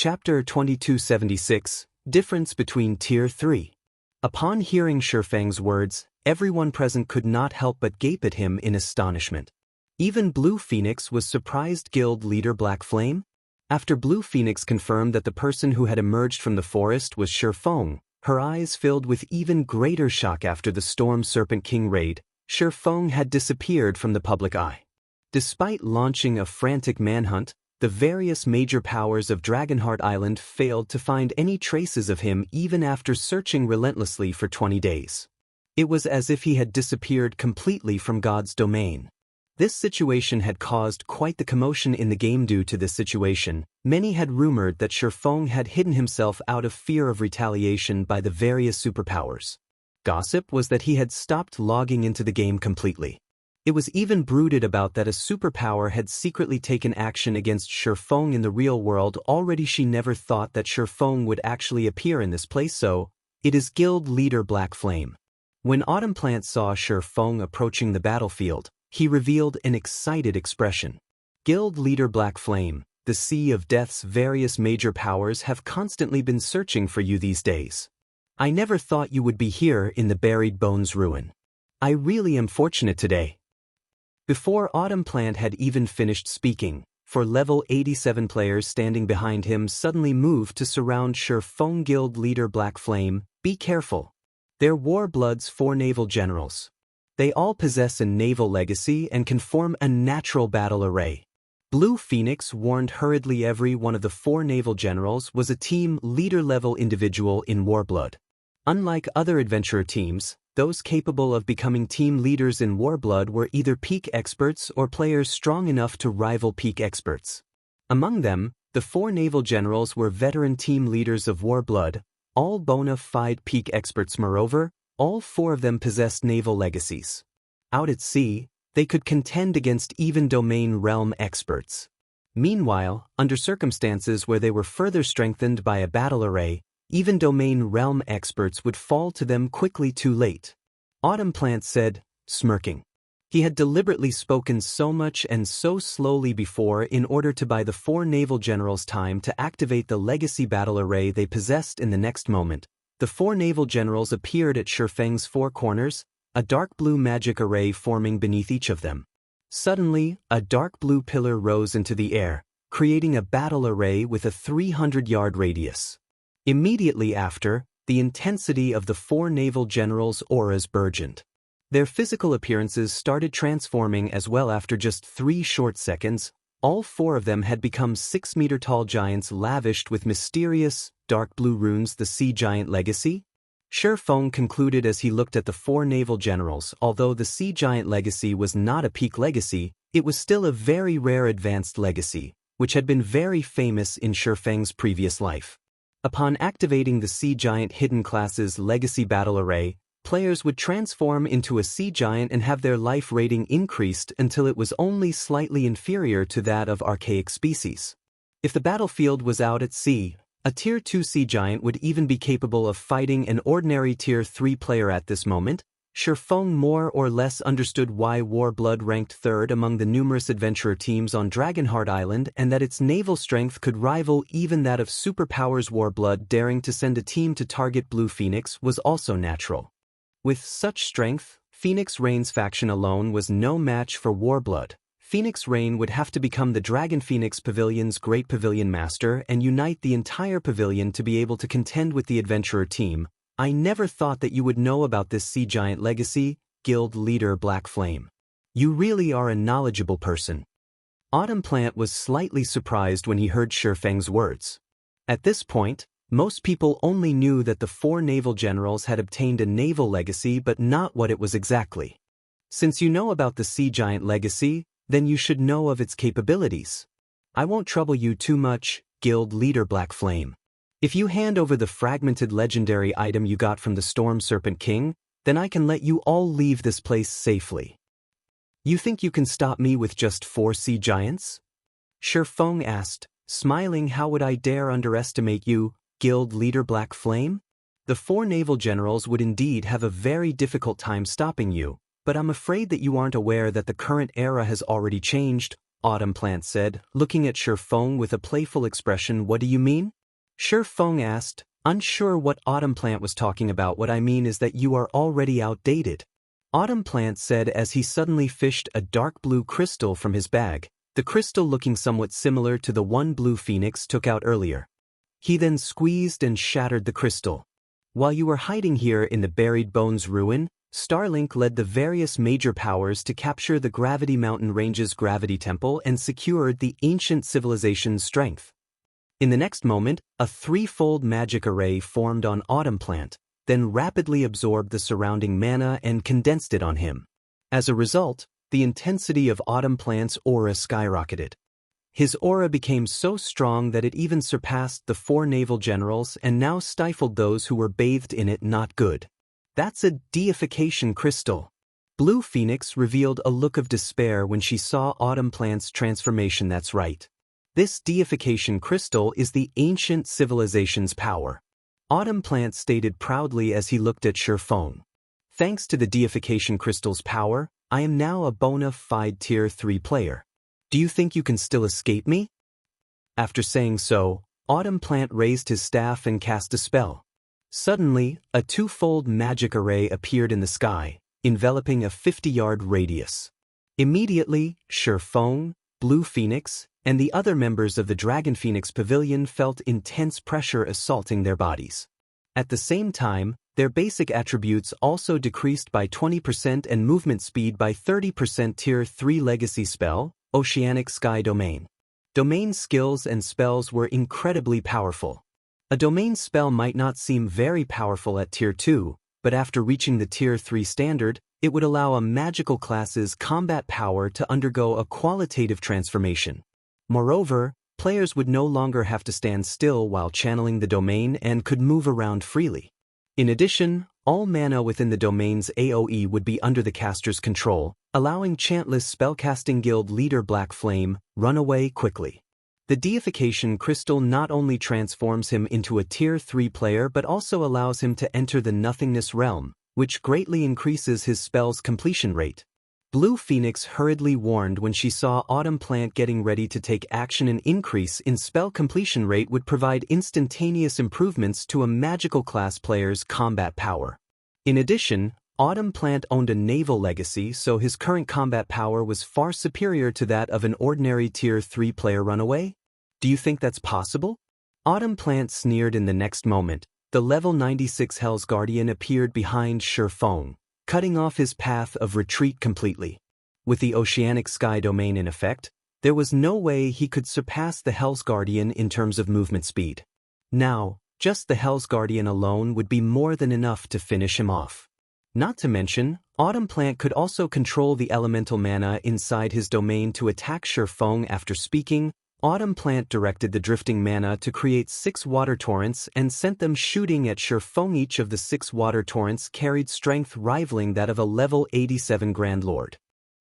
Chapter 2276, Difference Between Tier 3. Upon hearing Shifeng's words, everyone present could not help but gape at him in astonishment. Even Blue Phoenix was surprised. Guild leader Black Flame? After Blue Phoenix confirmed that the person who had emerged from the forest was Shifeng, her eyes filled with even greater shock. After the Storm Serpent King raid, Shifeng had disappeared from the public eye. Despite launching a frantic manhunt, the various major powers of Dragonheart Island failed to find any traces of him even after searching relentlessly for 20 days. It was as if he had disappeared completely from God's domain. This situation had caused quite the commotion in the game. Due to this situation, many had rumored that Shifeng had hidden himself out of fear of retaliation by the various superpowers. Gossip was that he had stopped logging into the game completely. It was even brooded about that a superpower had secretly taken action against Shifeng in the real world. Already she never thought that Shifeng would actually appear in this place, so it is guild leader Black Flame. When Autumn Plant saw Shifeng approaching the battlefield, he revealed an excited expression. Guild leader Black Flame, the Sea of Death's various major powers have constantly been searching for you these days. I never thought you would be here in the Buried Bones ruin. I really am fortunate today. Before Autumn Plant had even finished speaking, for level 87 players standing behind him suddenly moved to surround Shifeng. Guild leader Black Flame, be careful. They're Warblood's 4 naval generals. They all possess a naval legacy and can form a natural battle array. Blue Phoenix warned hurriedly. Every one of the 4 naval generals was a team leader-level individual in Warblood. Unlike other adventurer teams, those capable of becoming team leaders in Warblood were either peak experts or players strong enough to rival peak experts. Among them, the 4 naval generals were veteran team leaders of Warblood, all bona fide peak experts. Moreover, all 4 of them possessed naval legacies. Out at sea, they could contend against even domain realm experts. Meanwhile, under circumstances where they were further strengthened by a battle array, even domain realm experts would fall to them quickly. Too late. Autumn Plant said, smirking. He had deliberately spoken so much and so slowly before in order to buy the 4 naval generals time to activate the legacy battle array they possessed. In the next moment, the 4 naval generals appeared at Shifeng's 4 corners, a dark blue magic array forming beneath each of them. Suddenly, a dark blue pillar rose into the air, creating a battle array with a 300-yard radius. Immediately after, the intensity of the 4 naval generals' auras burgeoned. Their physical appearances started transforming as well. After just 3 short seconds, all 4 of them had become 6-meter-tall giants lavished with mysterious, dark blue runes. The Sea Giant Legacy? Shifeng concluded as he looked at the 4 naval generals. Although the Sea Giant Legacy was not a peak legacy, it was still a very rare advanced legacy, which had been very famous in Shifeng's previous life. Upon activating the Sea Giant Hidden Class's Legacy Battle Array, players would transform into a sea giant and have their life rating increased until it was only slightly inferior to that of archaic species. If the battlefield was out at sea, a Tier 2 sea giant would even be capable of fighting an ordinary Tier 3 player. At this moment, Shifeng more or less understood why Warblood ranked 3rd among the numerous adventurer teams on Dragonheart Island and that its naval strength could rival even that of superpowers. Warblood daring to send a team to target Blue Phoenix was also natural. With such strength, Phoenix Rain's faction alone was no match for Warblood. Phoenix Rain would have to become the Dragon Phoenix Pavilion's Great Pavilion Master and unite the entire pavilion to be able to contend with the adventurer team. I never thought that you would know about this Sea Giant Legacy, Guild leader Black Flame. You really are a knowledgeable person. Autumn Plant was slightly surprised when he heard Shifeng's words. At this point, most people only knew that the 4 naval generals had obtained a naval legacy but not what it was exactly. Since you know about the Sea Giant Legacy, then you should know of its capabilities. I won't trouble you too much, Guild leader Black Flame. If you hand over the fragmented legendary item you got from the Storm Serpent King, then I can let you all leave this place safely. You think you can stop me with just 4 sea giants? Shifeng asked, smiling. How would I dare underestimate you, Guild leader Black Flame? The 4 naval generals would indeed have a very difficult time stopping you, but I'm afraid that you aren't aware that the current era has already changed. Autumn Plant said, looking at Shi Feng with a playful expression. What do you mean? Shi Feng asked, unsure what Autumn Plant was talking about. What I mean is that you are already outdated. Autumn Plant said as he suddenly fished a dark blue crystal from his bag, the crystal looking somewhat similar to the one Blue Phoenix took out earlier. He then squeezed and shattered the crystal. While you were hiding here in the Buried Bones ruin, Starlink led the various major powers to capture the Gravity Mountain Range's gravity temple and secured the ancient civilization's strength. In the next moment, a threefold magic array formed on Autumn Plant, then rapidly absorbed the surrounding mana and condensed it on him. As a result, the intensity of Autumn Plant's aura skyrocketed. His aura became so strong that it even surpassed the 4 naval generals and now stifled those who were bathed in it. Not good. That's a deification crystal. Blue Phoenix revealed a look of despair when she saw Autumn Plant's transformation. That's right. This deification crystal is the ancient civilization's power. Autumn Plant stated proudly as he looked at Shi Feng. Thanks to the deification crystal's power, I am now a bona fide Tier 3 player. Do you think you can still escape me? After saying so, Autumn Plant raised his staff and cast a spell. Suddenly, a twofold magic array appeared in the sky, enveloping a 50-yard radius. Immediately, Shi Feng, Blue Phoenix, and the other members of the Dragon Phoenix Pavilion felt intense pressure assaulting their bodies. At the same time, their basic attributes also decreased by 20% and movement speed by 30%. Tier 3 Legacy Spell, Oceanic Sky Domain. Domain skills and spells were incredibly powerful. A domain spell might not seem very powerful at Tier 2, but after reaching the Tier 3 standard, it would allow a magical class's combat power to undergo a qualitative transformation. Moreover, players would no longer have to stand still while channeling the domain and could move around freely. In addition, all mana within the domain's AoE would be under the caster's control, allowing Chantless Spellcasting Guild leader Black Flame run away quickly. The deification crystal not only transforms him into a Tier 3 player but also allows him to enter the Nothingness realm, which greatly increases his spell's completion rate. Blue Phoenix hurriedly warned when she saw Autumn Plant getting ready to take action. An increase in spell completion rate would provide instantaneous improvements to a magical class player's combat power. In addition, Autumn Plant owned a naval legacy, so his current combat power was far superior to that of an ordinary Tier 3 player. Runaway? Do you think that's possible? Autumn Plant sneered. In the next moment, the level 96 Hell's Guardian appeared behind Shi Feng, cutting off his path of retreat completely. With the Oceanic Sky Domain in effect, there was no way he could surpass the Hell's Guardian in terms of movement speed. Now, just the Hell's Guardian alone would be more than enough to finish him off. Not to mention, Autumn Plant could also control the elemental mana inside his domain to attack Shi Feng. After speaking, Autumn Plant directed the drifting mana to create 6 water torrents and sent them shooting at Shi Feng. Each of the 6 water torrents carried strength rivaling that of a level 87 Grand Lord.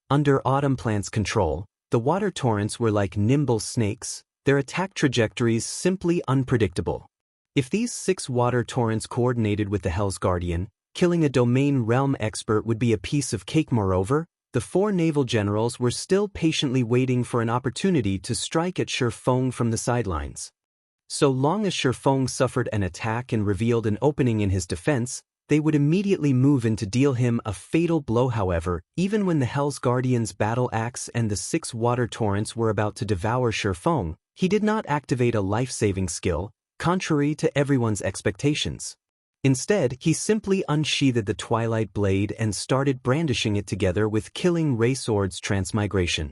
Under Autumn Plant's control, the water torrents were like nimble snakes, their attack trajectories simply unpredictable. If these 6 water torrents coordinated with the Hell's Guardian, killing a domain realm expert would be a piece of cake. Moreover, the 4 naval generals were still patiently waiting for an opportunity to strike at Shi Feng from the sidelines. So long as Shi Feng suffered an attack and revealed an opening in his defense, they would immediately move in to deal him a fatal blow. However, even when the Hell's Guardian's battle axe and the 6 water torrents were about to devour Shi Feng, he did not activate a life-saving skill, contrary to everyone's expectations. Instead, he simply unsheathed the Twilight Blade and started brandishing it together with Killing Ray Sword's transmigration.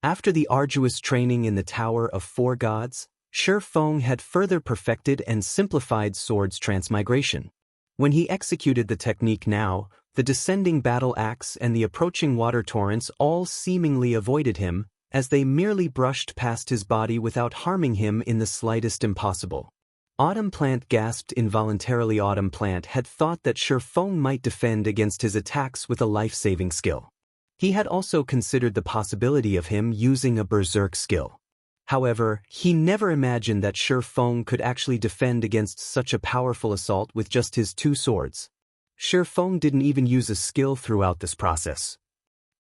After the arduous training in the Tower of 4 Gods, Shi Feng had further perfected and simplified Sword's transmigration. When he executed the technique now, the descending battle axe and the approaching water torrents all seemingly avoided him, as they merely brushed past his body without harming him in the slightest. Impossible. Autumn Plant gasped involuntarily. Autumn Plant had thought that Shi Feng might defend against his attacks with a life-saving skill. He had also considered the possibility of him using a berserk skill. However, he never imagined that Shi Feng could actually defend against such a powerful assault with just his 2 swords. Shi Feng didn't even use a skill throughout this process.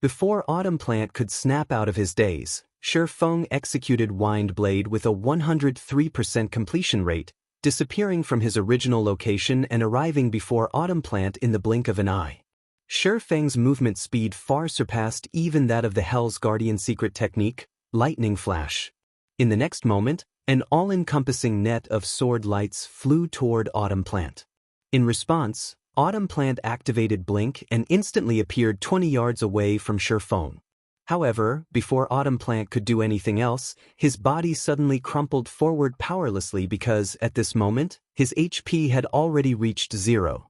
Before Autumn Plant could snap out of his daze, Feng executed Wind Blade with a 103% completion rate, disappearing from his original location and arriving before Autumn Plant in the blink of an eye. Feng's movement speed far surpassed even that of the Hell's Guardian secret technique, Lightning Flash. In the next moment, an all-encompassing net of sword lights flew toward Autumn Plant. In response, Autumn Plant activated Blink and instantly appeared 20 yards away from Feng. However, before Autumn Plant could do anything else, his body suddenly crumpled forward powerlessly because, at this moment, his HP had already reached 0.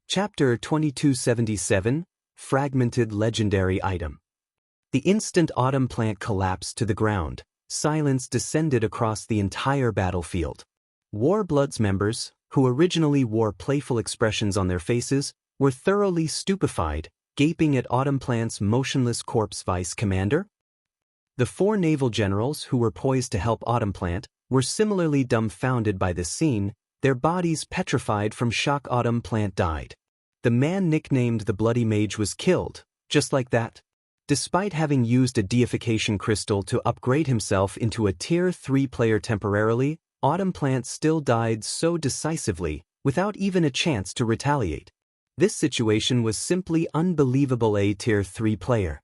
Chapter 2277, Fragmented Legendary Item. The instant Autumn Plant collapsed to the ground, silence descended across the entire battlefield. Warblood's members, who originally wore playful expressions on their faces, were thoroughly stupefied, gaping at Autumn Plant's motionless corpse. Vice Commander? The 4 naval generals who were poised to help Autumn Plant were similarly dumbfounded by this scene, their bodies petrified from shock. Autumn Plant died. The man nicknamed the Bloody Mage was killed, just like that. Despite having used a deification crystal to upgrade himself into a Tier 3 player temporarily, Autumn Plant still died so decisively, without even a chance to retaliate. This situation was simply unbelievable. A Tier 3 player.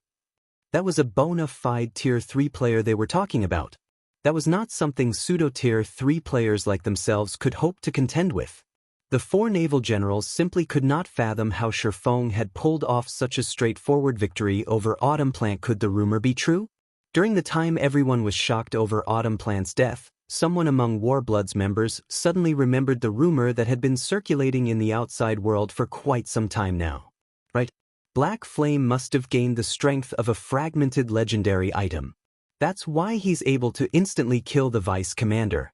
That was a bona fide Tier 3 player they were talking about. That was not something pseudo-Tier 3 players like themselves could hope to contend with. The 4 naval generals simply could not fathom how Feng had pulled off such a straightforward victory over Autumn Plant. Could the rumor be true? During the time everyone was shocked over Autumn Plant's death, someone among Warblood's members suddenly remembered the rumor that had been circulating in the outside world for quite some time now. Right? Black Flame must have gained the strength of a fragmented legendary item. That's why he's able to instantly kill the Vice Commander.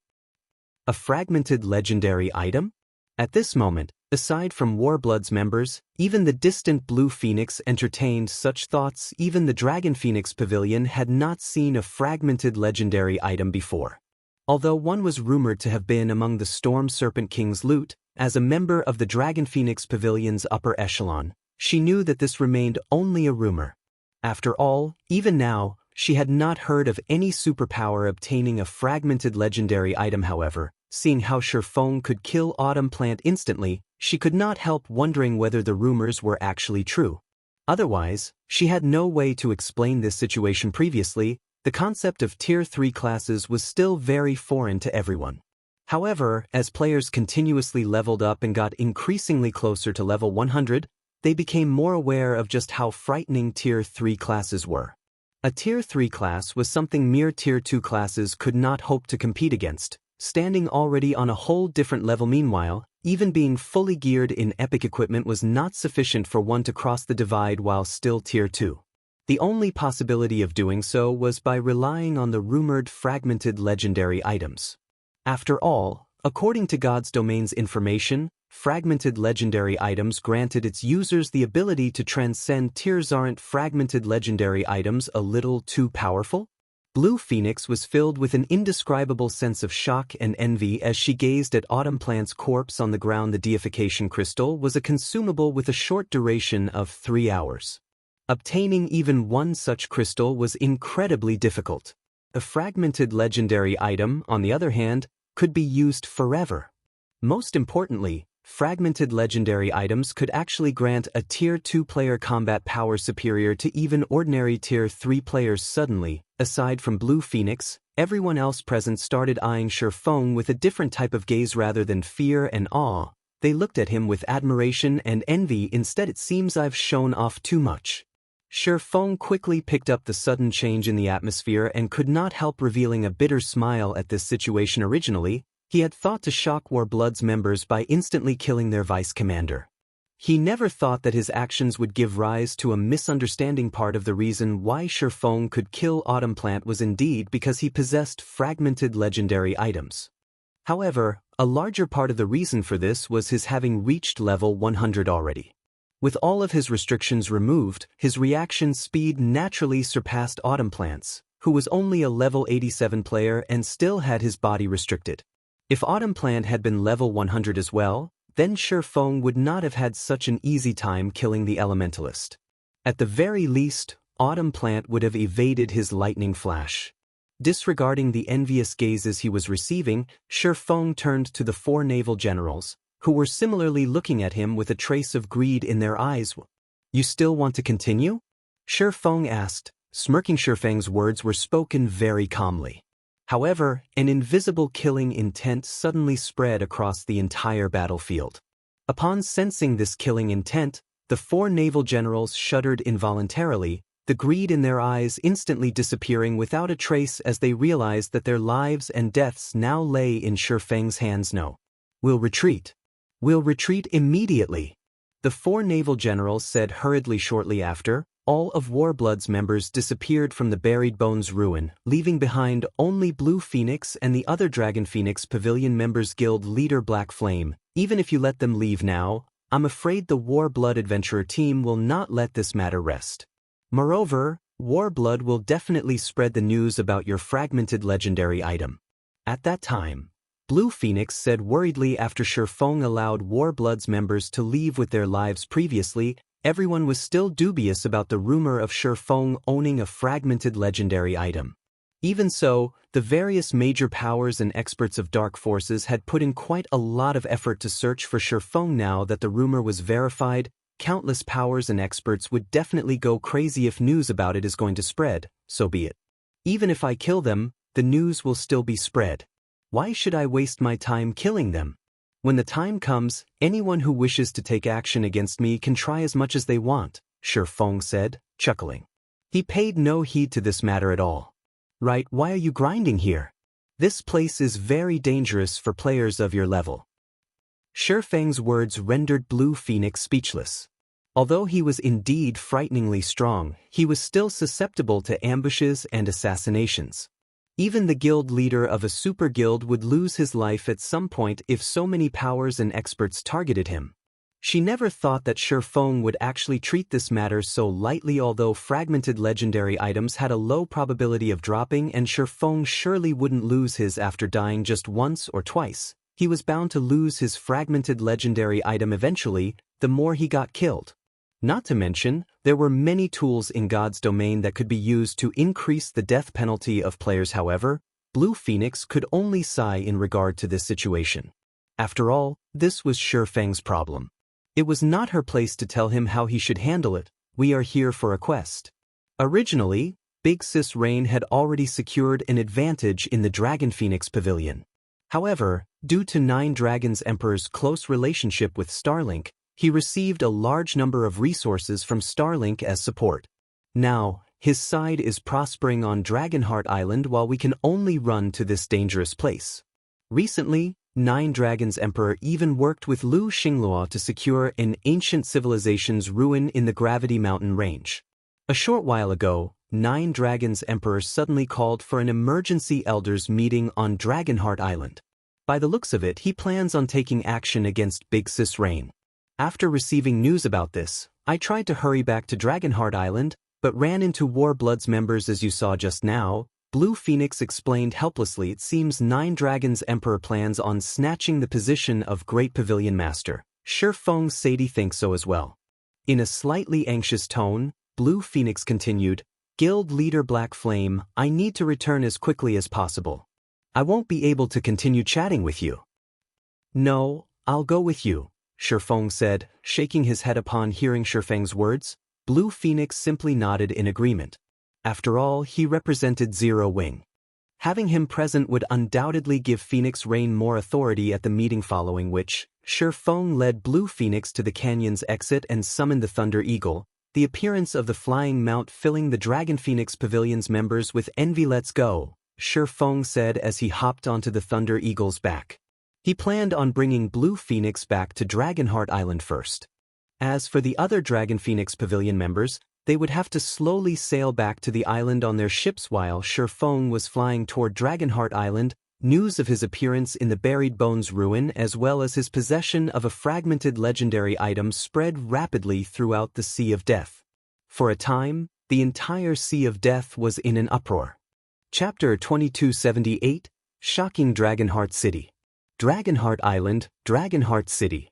A fragmented legendary item? At this moment, aside from Warblood's members, even the distant Blue Phoenix entertained such thoughts. Even the Dragon Phoenix Pavilion had not seen a fragmented legendary item before. Although one was rumored to have been among the Storm Serpent King's loot, as a member of the Dragon Phoenix Pavilion's upper echelon, she knew that this remained only a rumor. After all, even now, she had not heard of any superpower obtaining a fragmented legendary item. However, seeing how Feng could kill Autumn Plant instantly, she could not help wondering whether the rumors were actually true. Otherwise, she had no way to explain this situation previously. The concept of Tier 3 classes was still very foreign to everyone. However, as players continuously leveled up and got increasingly closer to level 100, they became more aware of just how frightening Tier 3 classes were. A Tier 3 class was something mere Tier 2 classes could not hope to compete against, standing already on a whole different level. Meanwhile, even being fully geared in epic equipment was not sufficient for one to cross the divide while still Tier 2. The only possibility of doing so was by relying on the rumored fragmented legendary items. After all, according to God's Domain's information, fragmented legendary items granted its users the ability to transcend tiers. Aren't fragmented legendary items a little too powerful? Blue Phoenix was filled with an indescribable sense of shock and envy as she gazed at Autumn Plant's corpse on the ground. The deification crystal was a consumable with a short duration of 3 hours. Obtaining even one such crystal was incredibly difficult. A fragmented legendary item, on the other hand, could be used forever. Most importantly, fragmented legendary items could actually grant a Tier 2 player combat power superior to even ordinary Tier 3 players. Suddenly, aside from Blue Phoenix, everyone else present started eyeing Feng with a different type of gaze. Rather than fear and awe, they looked at him with admiration and envy. Instead, it seems I've shown off too much. Feng quickly picked up the sudden change in the atmosphere and could not help revealing a bitter smile at this situation. Originally, he had thought to shock Warblood's members by instantly killing their vice commander. He never thought that his actions would give rise to a misunderstanding. Part of the reason why Feng could kill Autumn Plant was indeed because he possessed fragmented legendary items. However, a larger part of the reason for this was his having reached level 100 already. With all of his restrictions removed, his reaction speed naturally surpassed Autumn Plant's, who was only a level 87 player and still had his body restricted. If Autumn Plant had been level 100 as well, then Feng would not have had such an easy time killing the elementalist. At the very least, Autumn Plant would have evaded his lightning flash. Disregarding the envious gazes he was receiving, Shifeng turned to the 4 naval generals, who were similarly looking at him with a trace of greed in their eyes. "You still want to continue?" Shifeng asked, smirking. Shifeng's words were spoken very calmly. However, an invisible killing intent suddenly spread across the entire battlefield. Upon sensing this killing intent, the 4 naval generals shuddered involuntarily, the greed in their eyes instantly disappearing without a trace as they realized that their lives and deaths now lay in Shifeng's hands. "No. We'll retreat. We'll retreat immediately," the 4 naval generals said hurriedly. Shortly after, all of Warblood's members disappeared from the Buried Bones ruin, leaving behind only Blue Phoenix and the other Dragon Phoenix Pavilion members. Guild leader Black Flame, "Even if you let them leave now, I'm afraid the Warblood adventurer team will not let this matter rest. Moreover, Warblood will definitely spread the news about your fragmented legendary item." At that time, Blue Phoenix said worriedly after Shifeng allowed Warblood's members to leave with their lives previously, everyone was still dubious about the rumor of Shifeng owning a fragmented legendary item. Even so, the various major powers and experts of Dark Forces had put in quite a lot of effort to search for Shifeng. Now that the rumor was verified, countless powers and experts would definitely go crazy. If news about it is going to spread, so be it. Even if I kill them, the news will still be spread. Why should I waste my time killing them? When the time comes, anyone who wishes to take action against me can try as much as they want, Shifeng said, chuckling. He paid no heed to this matter at all. "Right, why are you grinding here? This place is very dangerous for players of your level." Shifeng's words rendered Blue Phoenix speechless. Although he was indeed frighteningly strong, he was still susceptible to ambushes and assassinations. Even the guild leader of a super guild would lose his life at some point if so many powers and experts targeted him. She never thought that Shifeng would actually treat this matter so lightly. Although fragmented legendary items had a low probability of dropping and Shifeng surely wouldn't lose his after dying just once or twice, he was bound to lose his fragmented legendary item eventually, the more he got killed. Not to mention, there were many tools in God's domain that could be used to increase the death penalty of players. However, Blue Phoenix could only sigh in regard to this situation. After all, this was Shifeng's problem. It was not her place to tell him how he should handle it. "We are here for a quest." Originally, Big Sis Rain had already secured an advantage in the Dragon Phoenix Pavilion. However, due to 9 Dragons Emperor's close relationship with Starlink, he received a large number of resources from Starlink as support. Now, his side is prospering on Dragonheart Island while we can only run to this dangerous place. Recently, 9 Dragons Emperor even worked with Lu Xinglua to secure an ancient civilization's ruin in the Gravity Mountain range. A short while ago, 9 Dragons Emperor suddenly called for an emergency elders meeting on Dragonheart Island. By the looks of it, he plans on taking action against Big Sis Rain. After receiving news about this, I tried to hurry back to Dragonheart Island, but ran into Warblood's members as you saw just now, Blue Phoenix explained helplessly. It seems 9 Dragons Emperor plans on snatching the position of Great Pavilion Master. Shifeng Sadie thinks so as well. In a slightly anxious tone, Blue Phoenix continued, "Guild leader Black Flame, I need to return as quickly as possible. I won't be able to continue chatting with you." "No, I'll go with you," Shifeng said, shaking his head. Upon hearing Shifeng's words, Blue Phoenix simply nodded in agreement. After all, he represented Zero Wing. Having him present would undoubtedly give Phoenix Rain more authority at the meeting, following which, Shifeng led Blue Phoenix to the canyon's exit and summoned the Thunder Eagle, the appearance of the flying mount filling the Dragon Phoenix Pavilion's members with envy. "Let's go," Shifeng said as he hopped onto the Thunder Eagle's back. He planned on bringing Blue Phoenix back to Dragonheart Island first. As for the other Dragon Phoenix Pavilion members, they would have to slowly sail back to the island on their ships. While Shifeng was flying toward Dragonheart Island, news of his appearance in the Buried Bones ruin as well as his possession of a fragmented legendary item spread rapidly throughout the Sea of Death. For a time, the entire Sea of Death was in an uproar. Chapter 2278, Shocking Dragonheart City. Dragonheart Island, Dragonheart City.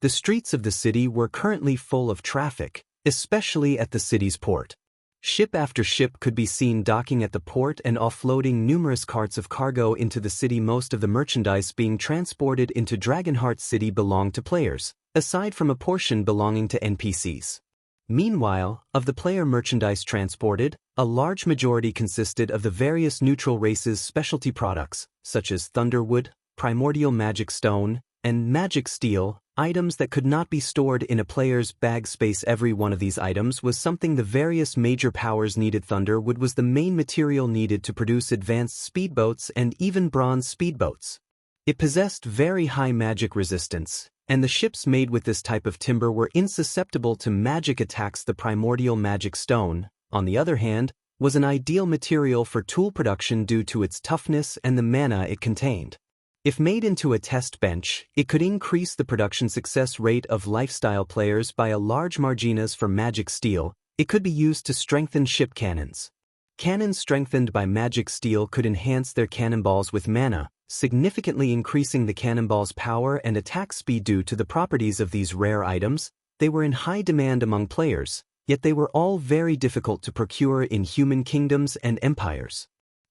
The streets of the city were currently full of traffic, especially at the city's port. Ship after ship could be seen docking at the port and offloading numerous carts of cargo into the city. Most of the merchandise being transported into Dragonheart City belonged to players, aside from a portion belonging to NPCs. Meanwhile, of the player merchandise transported, a large majority consisted of the various neutral races' specialty products, such as Thunderwood, Primordial Magic Stone, and Magic Steel, items that could not be stored in a player's bag space. Every one of these items was something the various major powers needed. Thunderwood was the main material needed to produce advanced speedboats and even bronze speedboats. It possessed very high magic resistance, and the ships made with this type of timber were insusceptible to magic attacks. The Primordial Magic Stone, on the other hand, was an ideal material for tool production due to its toughness and the mana it contained. If made into a test bench, it could increase the production success rate of lifestyle players by a large margin. As for Magic Steel, it could be used to strengthen ship cannons. Cannons strengthened by Magic Steel could enhance their cannonballs with mana, significantly increasing the cannonball's power and attack speed. Due to the properties of these rare items, they were in high demand among players, yet they were all very difficult to procure in human kingdoms and empires.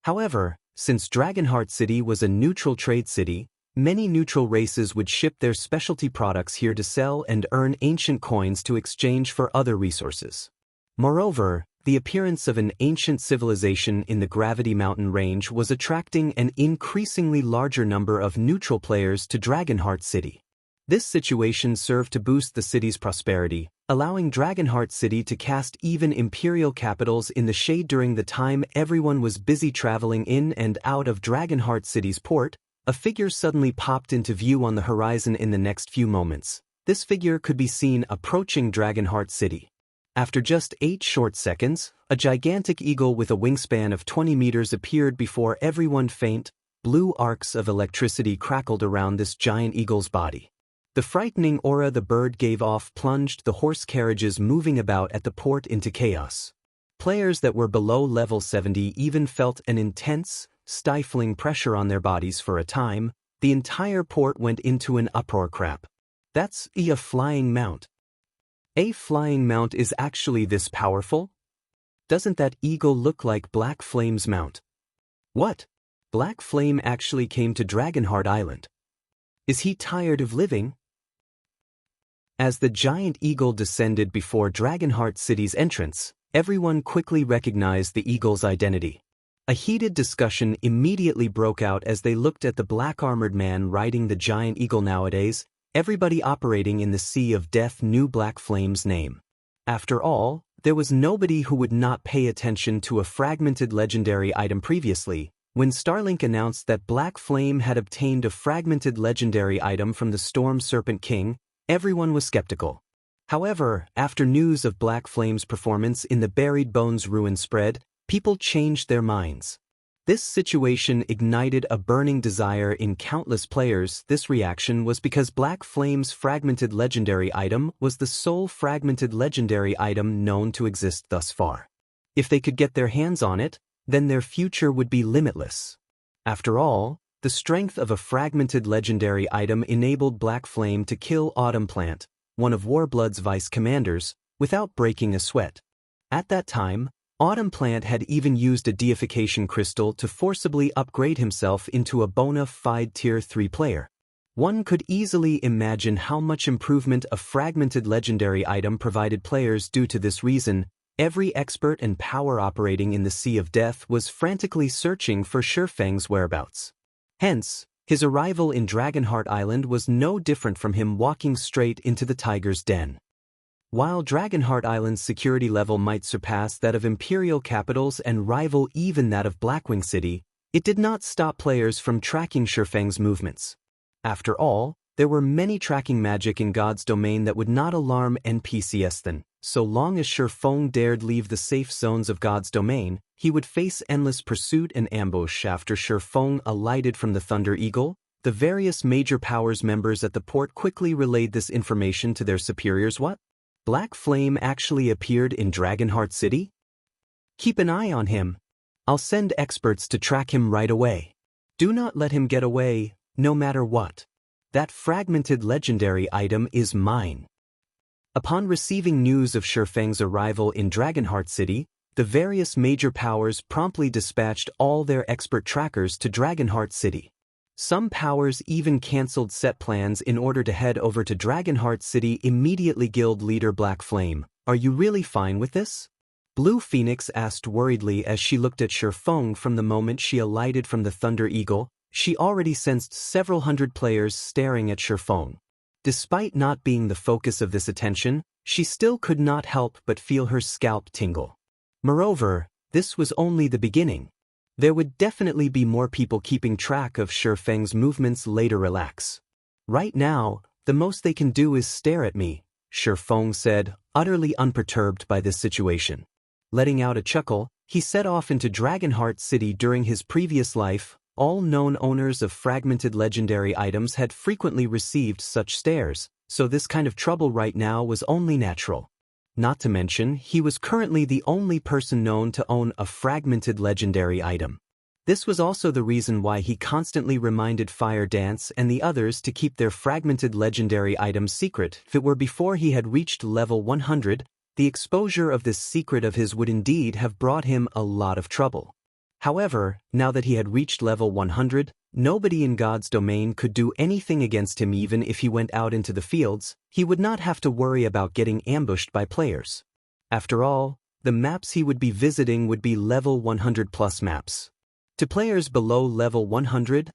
However, since Dragonheart City was a neutral trade city, many neutral races would ship their specialty products here to sell and earn ancient coins to exchange for other resources. Moreover, the appearance of an ancient civilization in the Gravity Mountain range was attracting an increasingly larger number of neutral players to Dragonheart City. This situation served to boost the city's prosperity, allowing Dragonheart City to cast even imperial capitals in the shade. During the time everyone was busy traveling in and out of Dragonheart City's port, a figure suddenly popped into view on the horizon. In the next few moments, this figure could be seen approaching Dragonheart City. After just 8 short seconds, a gigantic eagle with a wingspan of 20 meters appeared before everyone. Faint, blue arcs of electricity crackled around this giant eagle's body. The frightening aura the bird gave off plunged the horse carriages moving about at the port into chaos. Players that were below level 70 even felt an intense, stifling pressure on their bodies. For a time, the entire port went into an uproar. Crap. That's a flying mount. A flying mount is actually this powerful? Doesn't that eagle look like Black Flame's mount? What? Black Flame actually came to Dragonheart Island. Is he tired of living? As the giant eagle descended before Dragonheart City's entrance, everyone quickly recognized the eagle's identity. A heated discussion immediately broke out as they looked at the black-armored man riding the giant eagle. Nowadays, everybody operating in the Sea of Death knew Black Flame's name. After all, there was nobody who would not pay attention to a fragmented legendary item. Previously, when Starlink announced that Black Flame had obtained a fragmented legendary item from the Storm Serpent King, everyone was skeptical. However, after news of Black Flame's performance in the Buried Bones ruin spread, people changed their minds. This situation ignited a burning desire in countless players. This reaction was because Black Flame's fragmented legendary item was the sole fragmented legendary item known to exist thus far. If they could get their hands on it, then their future would be limitless. After all, the strength of a fragmented legendary item enabled Black Flame to kill Autumn Plant, one of Warblood's vice commanders, without breaking a sweat. At that time, Autumn Plant had even used a deification crystal to forcibly upgrade himself into a bona fide Tier 3 player. One could easily imagine how much improvement a fragmented legendary item provided players. Due to this reason, every expert and power operating in the Sea of Death was frantically searching for Shurfang's whereabouts. Hence, his arrival in Dragonheart Island was no different from him walking straight into the tiger's den. While Dragonheart Island's security level might surpass that of Imperial capitals and rival even that of Blackwing City, it did not stop players from tracking Shurfang's movements. After all, there were many tracking magic in God's domain that would not alarm NPCs. Then, so long as Shurfang dared leave the safe zones of God's domain, he would face endless pursuit and ambush. After Shurfang alighted from the Thunder Eagle, the various major powers members at the port quickly relayed this information to their superiors. What? Black Flame actually appeared in Dragonheart City? Keep an eye on him. I'll send experts to track him right away. Do not let him get away, no matter what. That fragmented legendary item is mine. Upon receiving news of Shurfang's arrival in Dragonheart City, the various major powers promptly dispatched all their expert trackers to Dragonheart City. Some powers even cancelled set plans in order to head over to Dragonheart City immediately. Guild leader Black Flame, are you really fine with this? Blue Phoenix asked worriedly as she looked at Shifeng. From the moment she alighted from the Thunder Eagle, she already sensed several hundred players staring at Shifeng. Despite not being the focus of this attention, she still could not help but feel her scalp tingle. Moreover, this was only the beginning. There would definitely be more people keeping track of Shifeng's movements later. Relax. Right now, the most they can do is stare at me, Shifeng said, utterly unperturbed by this situation. Letting out a chuckle, he set off into Dragonheart City. During his previous life, all known owners of fragmented legendary items had frequently received such stares, so this kind of trouble right now was only natural. Not to mention, he was currently the only person known to own a fragmented legendary item. This was also the reason why he constantly reminded Fire Dance and the others to keep their fragmented legendary items secret. If it were before he had reached level 100, the exposure of this secret of his would indeed have brought him a lot of trouble. However, now that he had reached level 100, nobody in God's domain could do anything against him. Even if he went out into the fields, he would not have to worry about getting ambushed by players. After all, the maps he would be visiting would be level 100 plus maps. To players below level 100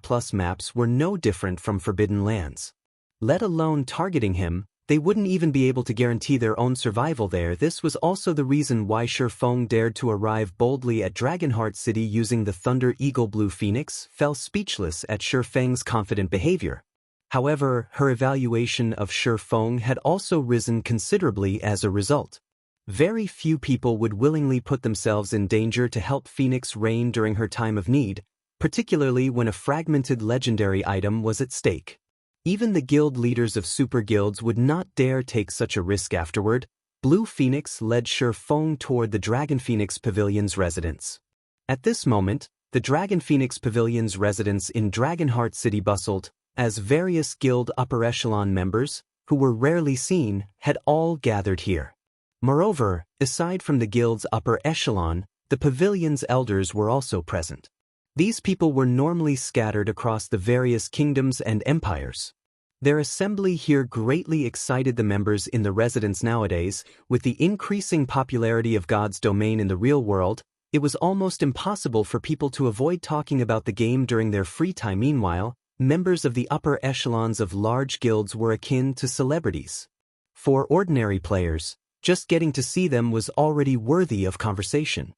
plus maps were no different from Forbidden Lands. Let alone targeting him, they wouldn't even be able to guarantee their own survival there. This was also the reason why Shifeng dared to arrive boldly at Dragonheart City using the Thunder Eagle. Blue Phoenix fell speechless at Shifeng's confident behavior. However, her evaluation of Shifeng had also risen considerably as a result. Very few people would willingly put themselves in danger to help Phoenix reign during her time of need, particularly when a fragmented legendary item was at stake. Even the guild leaders of super guilds would not dare take such a risk. Afterward, Blue Phoenix led Shifeng toward the Dragon Phoenix Pavilion's residence. At this moment, the Dragon Phoenix Pavilion's residence in Dragonheart City bustled, as various guild upper echelon members, who were rarely seen, had all gathered here. Moreover, aside from the guild's upper echelon, the pavilion's elders were also present. These people were normally scattered across the various kingdoms and empires. Their assembly here greatly excited the members in the residence. Nowadays, with the increasing popularity of God's domain in the real world, it was almost impossible for people to avoid talking about the game during their free time. Meanwhile, members of the upper echelons of large guilds were akin to celebrities. For ordinary players, just getting to see them was already worthy of conversation.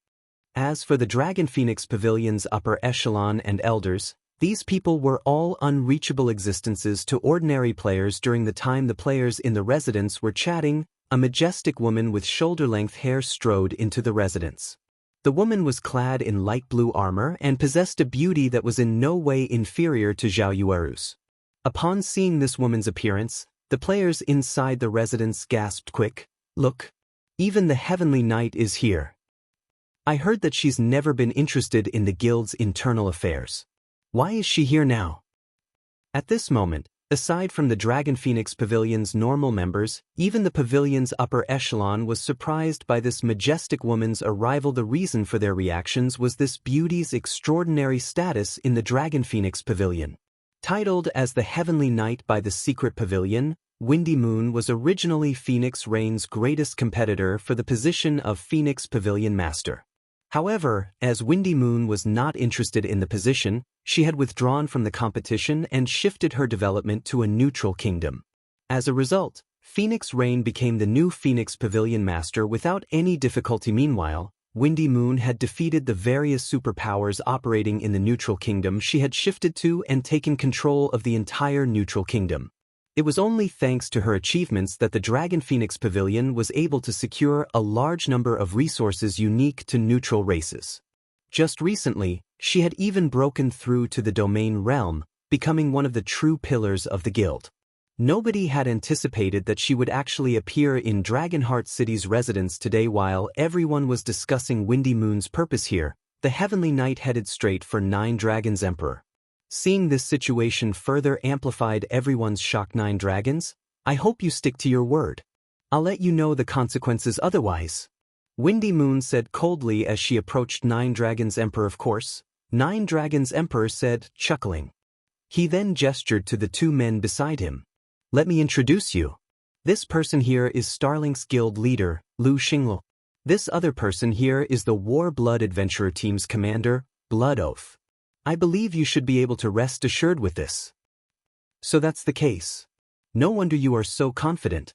As for the Dragon Phoenix Pavilion's upper echelon and elders, these people were all unreachable existences to ordinary players. During the time the players in the residence were chatting, a majestic woman with shoulder-length hair strode into the residence. The woman was clad in light blue armor and possessed a beauty that was in no way inferior to Zhao Yueru's. Upon seeing this woman's appearance, the players inside the residence gasped. Quick, look! Even the Heavenly Knight is here. I heard that she's never been interested in the guild's internal affairs. Why is she here now? At this moment, aside from the Dragon Phoenix Pavilion's normal members, even the pavilion's upper echelon was surprised by this majestic woman's arrival. The reason for their reactions was this beauty's extraordinary status in the Dragon Phoenix Pavilion. Titled as the Heavenly Knight by the Secret Pavilion, Windy Moon was originally Phoenix Reign's greatest competitor for the position of Phoenix Pavilion Master. However, as Windy Moon was not interested in the position, she had withdrawn from the competition and shifted her development to a neutral kingdom. As a result, Phoenix Reign became the new Phoenix Pavilion Master without any difficulty. Meanwhile, Windy Moon had defeated the various superpowers operating in the neutral kingdom she had shifted to and taken control of the entire neutral kingdom. It was only thanks to her achievements that the Dragon Phoenix Pavilion was able to secure a large number of resources unique to neutral races. Just recently, she had even broken through to the domain realm, becoming one of the true pillars of the guild. Nobody had anticipated that she would actually appear in Dragonheart City's residence today. While everyone was discussing Windy Moon's purpose here, the Heavenly Knight headed straight for Nine Dragons Emperor. Seeing this situation further amplified everyone's shock. Nine Dragons? I hope you stick to your word. I'll let you know the consequences otherwise. Windy Moon said coldly as she approached Nine Dragons Emperor. Of course, Nine Dragons Emperor said, chuckling. He then gestured to the two men beside him. Let me introduce you. This person here is Starlink's guild leader, Lu Xinglu. This other person here is the War Blood Adventurer Team's commander, Blood Oath. I believe you should be able to rest assured with this. So that's the case. No wonder you are so confident.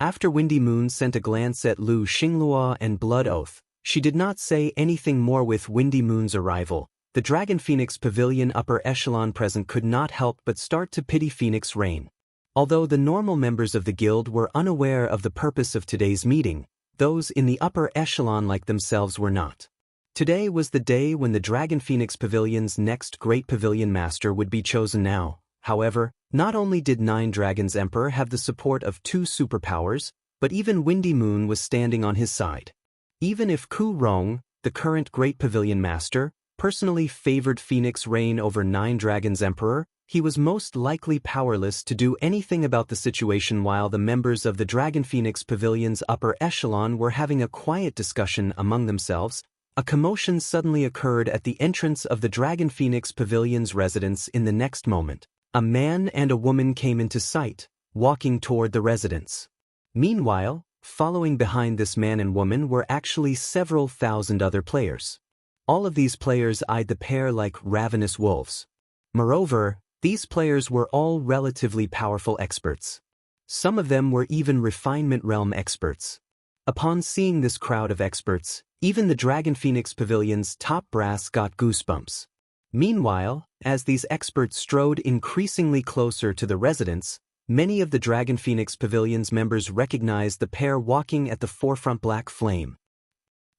After Windy Moon sent a glance at Lu Xinglua and Blood Oath, she did not say anything more. With Windy Moon's arrival, the Dragon Phoenix Pavilion upper echelon present could not help but start to pity Phoenix Rain. Although the normal members of the guild were unaware of the purpose of today's meeting, those in the upper echelon like themselves were not. Today was the day when the Dragon Phoenix Pavilion's next great pavilion master would be chosen. Now, however, not only did Nine Dragons Emperor have the support of two superpowers, but even Windy Moon was standing on his side. Even if Ku Rong, the current great pavilion master, personally favored Phoenix Rain over Nine Dragons Emperor, he was most likely powerless to do anything about the situation. While the members of the Dragon Phoenix Pavilion's upper echelon were having a quiet discussion among themselves, a commotion suddenly occurred at the entrance of the Dragon Phoenix Pavilion's residence. In the next moment, a man and a woman came into sight, walking toward the residence. Meanwhile, following behind this man and woman were actually several thousand other players. All of these players eyed the pair like ravenous wolves. Moreover, these players were all relatively powerful experts. Some of them were even refinement realm experts. Upon seeing this crowd of experts, even the Dragon Phoenix Pavilion's top brass got goosebumps. Meanwhile, as these experts strode increasingly closer to the residence, many of the Dragon Phoenix Pavilion's members recognized the pair walking at the forefront. Black Flame.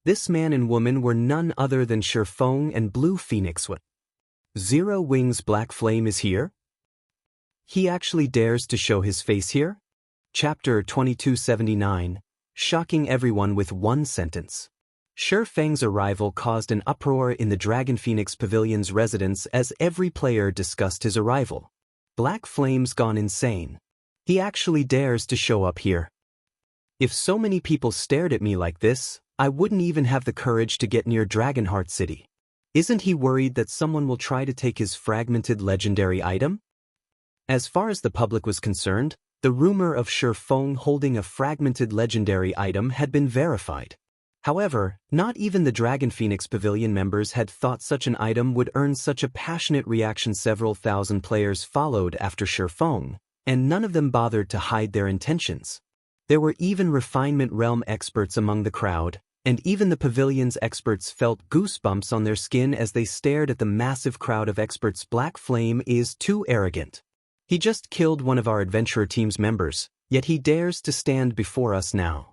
This man and woman were none other than Shifeng and Blue Phoenix. What? Zero Wings Black Flame is here? He actually dares to show his face here? Chapter 2279, shocking everyone with one sentence. Shifeng's arrival caused an uproar in the Dragon Phoenix Pavilion's residence as every player discussed his arrival. Black Flame's gone insane. He actually dares to show up here. If so many people stared at me like this, I wouldn't even have the courage to get near Dragonheart City. Isn't he worried that someone will try to take his fragmented legendary item? As far as the public was concerned, the rumor of Shifeng holding a fragmented legendary item had been verified. However, not even the Dragon Phoenix Pavilion members had thought such an item would earn such a passionate reaction. Several thousand players followed after Shifeng, and none of them bothered to hide their intentions. There were even refinement realm experts among the crowd, and even the pavilion's experts felt goosebumps on their skin as they stared at the massive crowd of experts. Black Flame is too arrogant. He just killed one of our adventurer team's members, yet he dares to stand before us now.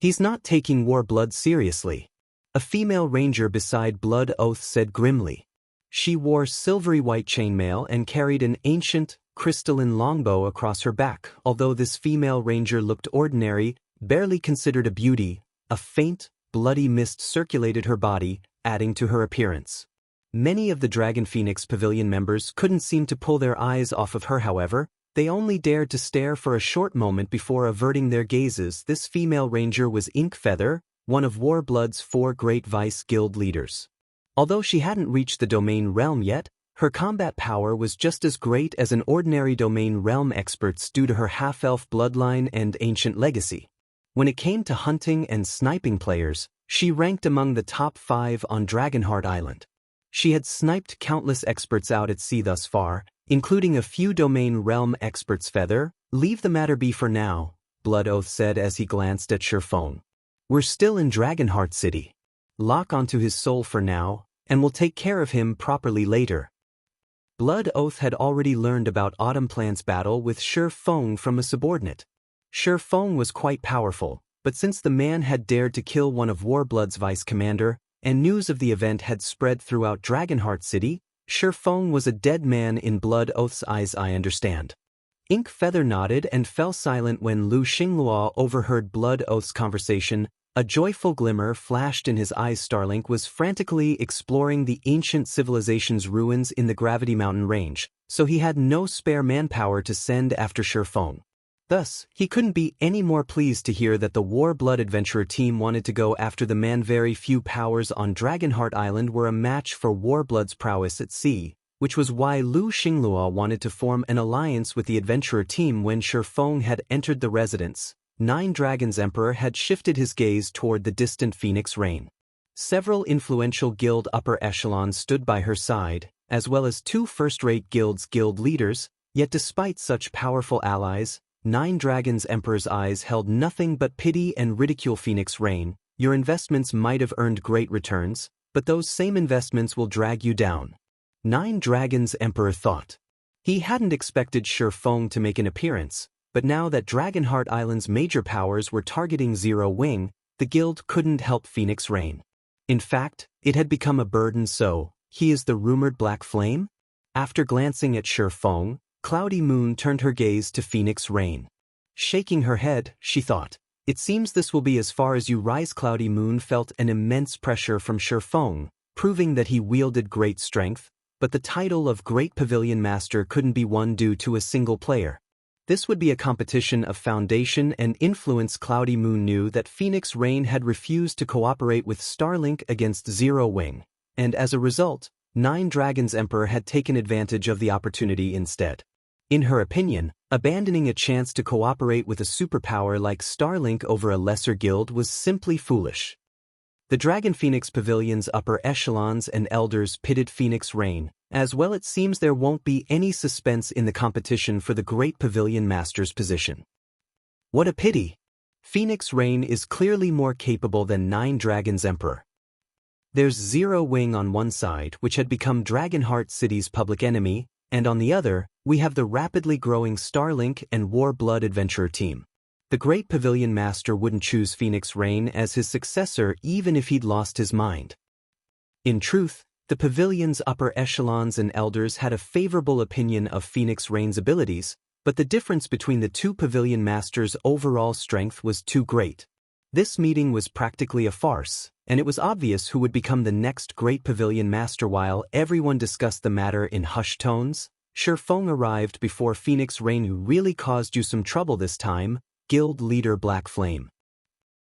He's not taking War Blood seriously. A female ranger beside Blood Oath said grimly. She wore silvery white chainmail and carried an ancient, crystalline longbow across her back. Although this female ranger looked ordinary, barely considered a beauty, a faint, bloody mist circulated her body, adding to her appearance. Many of the Dragon Phoenix Pavilion members couldn't seem to pull their eyes off of her. However, they only dared to stare for a short moment before averting their gazes. This female ranger was Inkfeather, one of Warblood's 4 great vice guild leaders. Although she hadn't reached the domain realm yet, her combat power was just as great as an ordinary domain realm expert's due to her half-elf bloodline and ancient legacy. When it came to hunting and sniping players, she ranked among the top 5 on Dragonheart Island. She had sniped countless experts out at sea thus far, including a few domain realm experts. Feather, leave the matter be for now, Blood Oath said as he glanced at Shifeng. We're still in Dragonheart City. Lock onto his soul for now, and we'll take care of him properly later. Blood Oath had already learned about Autumn Plant's battle with Shifeng from a subordinate. Shifeng was quite powerful, but since the man had dared to kill one of Warblood's vice commander, and news of the event had spread throughout Dragonheart City, Shifeng was a dead man in Blood Oath's eyes. I understand. Inkfeather nodded and fell silent when Lu Xinglua overheard Blood Oath's conversation. A joyful glimmer flashed in his eyes. Starlink was frantically exploring the ancient civilization's ruins in the Gravity Mountain range, so he had no spare manpower to send after Shifeng. Thus, he couldn't be any more pleased to hear that the War-Blood adventurer team wanted to go after the man. Very few powers on Dragonheart Island were a match for War-Blood's prowess at sea, which was why Lu Xinglua wanted to form an alliance with the adventurer team. When Shifeng had entered the residence, Nine Dragons Emperor had shifted his gaze toward the distant Phoenix Rain. Several influential guild upper echelons stood by her side, as well as two first-rate guild leaders, yet despite such powerful allies, Nine Dragons Emperor's eyes held nothing but pity and ridicule. Phoenix Rain, your investments might have earned great returns, but those same investments will drag you down. Nine Dragons Emperor thought. He hadn't expected Shifeng to make an appearance, but now that Dragonheart Island's major powers were targeting Zero Wing, the guild couldn't help Phoenix Rain. In fact, it had become a burden. So, he is the rumored Black Flame? After glancing at Shifeng, Cloudy Moon turned her gaze to Phoenix Rain. Shaking her head, she thought, "It seems this will be as far as you rise." Cloudy Moon felt an immense pressure from Shifeng, proving that he wielded great strength, but the title of Great Pavilion Master couldn't be won due to a single player. This would be a competition of foundation and influence. Cloudy Moon knew that Phoenix Rain had refused to cooperate with Starlink against Zero Wing, and as a result, Nine Dragons Emperor had taken advantage of the opportunity instead. In her opinion, abandoning a chance to cooperate with a superpower like Starlink over a lesser guild was simply foolish. The Dragon Phoenix Pavilion's upper echelons and elders pitted Phoenix Rain. As well, it seems there won't be any suspense in the competition for the Great Pavilion Master's position. What a pity! Phoenix Rain is clearly more capable than Nine Dragons Emperor. There's Zero Wing on one side, which had become Dragonheart City's public enemy, and on the other, we have the rapidly growing Starlink and War-Blood adventurer team. The Great Pavilion Master wouldn't choose Phoenix Rain as his successor even if he'd lost his mind. In truth, the pavilion's upper echelons and elders had a favorable opinion of Phoenix Rain's abilities, but the difference between the two pavilion masters' overall strength was too great. This meeting was practically a farce, and it was obvious who would become the next Great Pavilion Master. While everyone discussed the matter in hushed tones, Shifeng arrived before Phoenix Rain. Who really caused you some trouble this time? Guild leader Black Flame.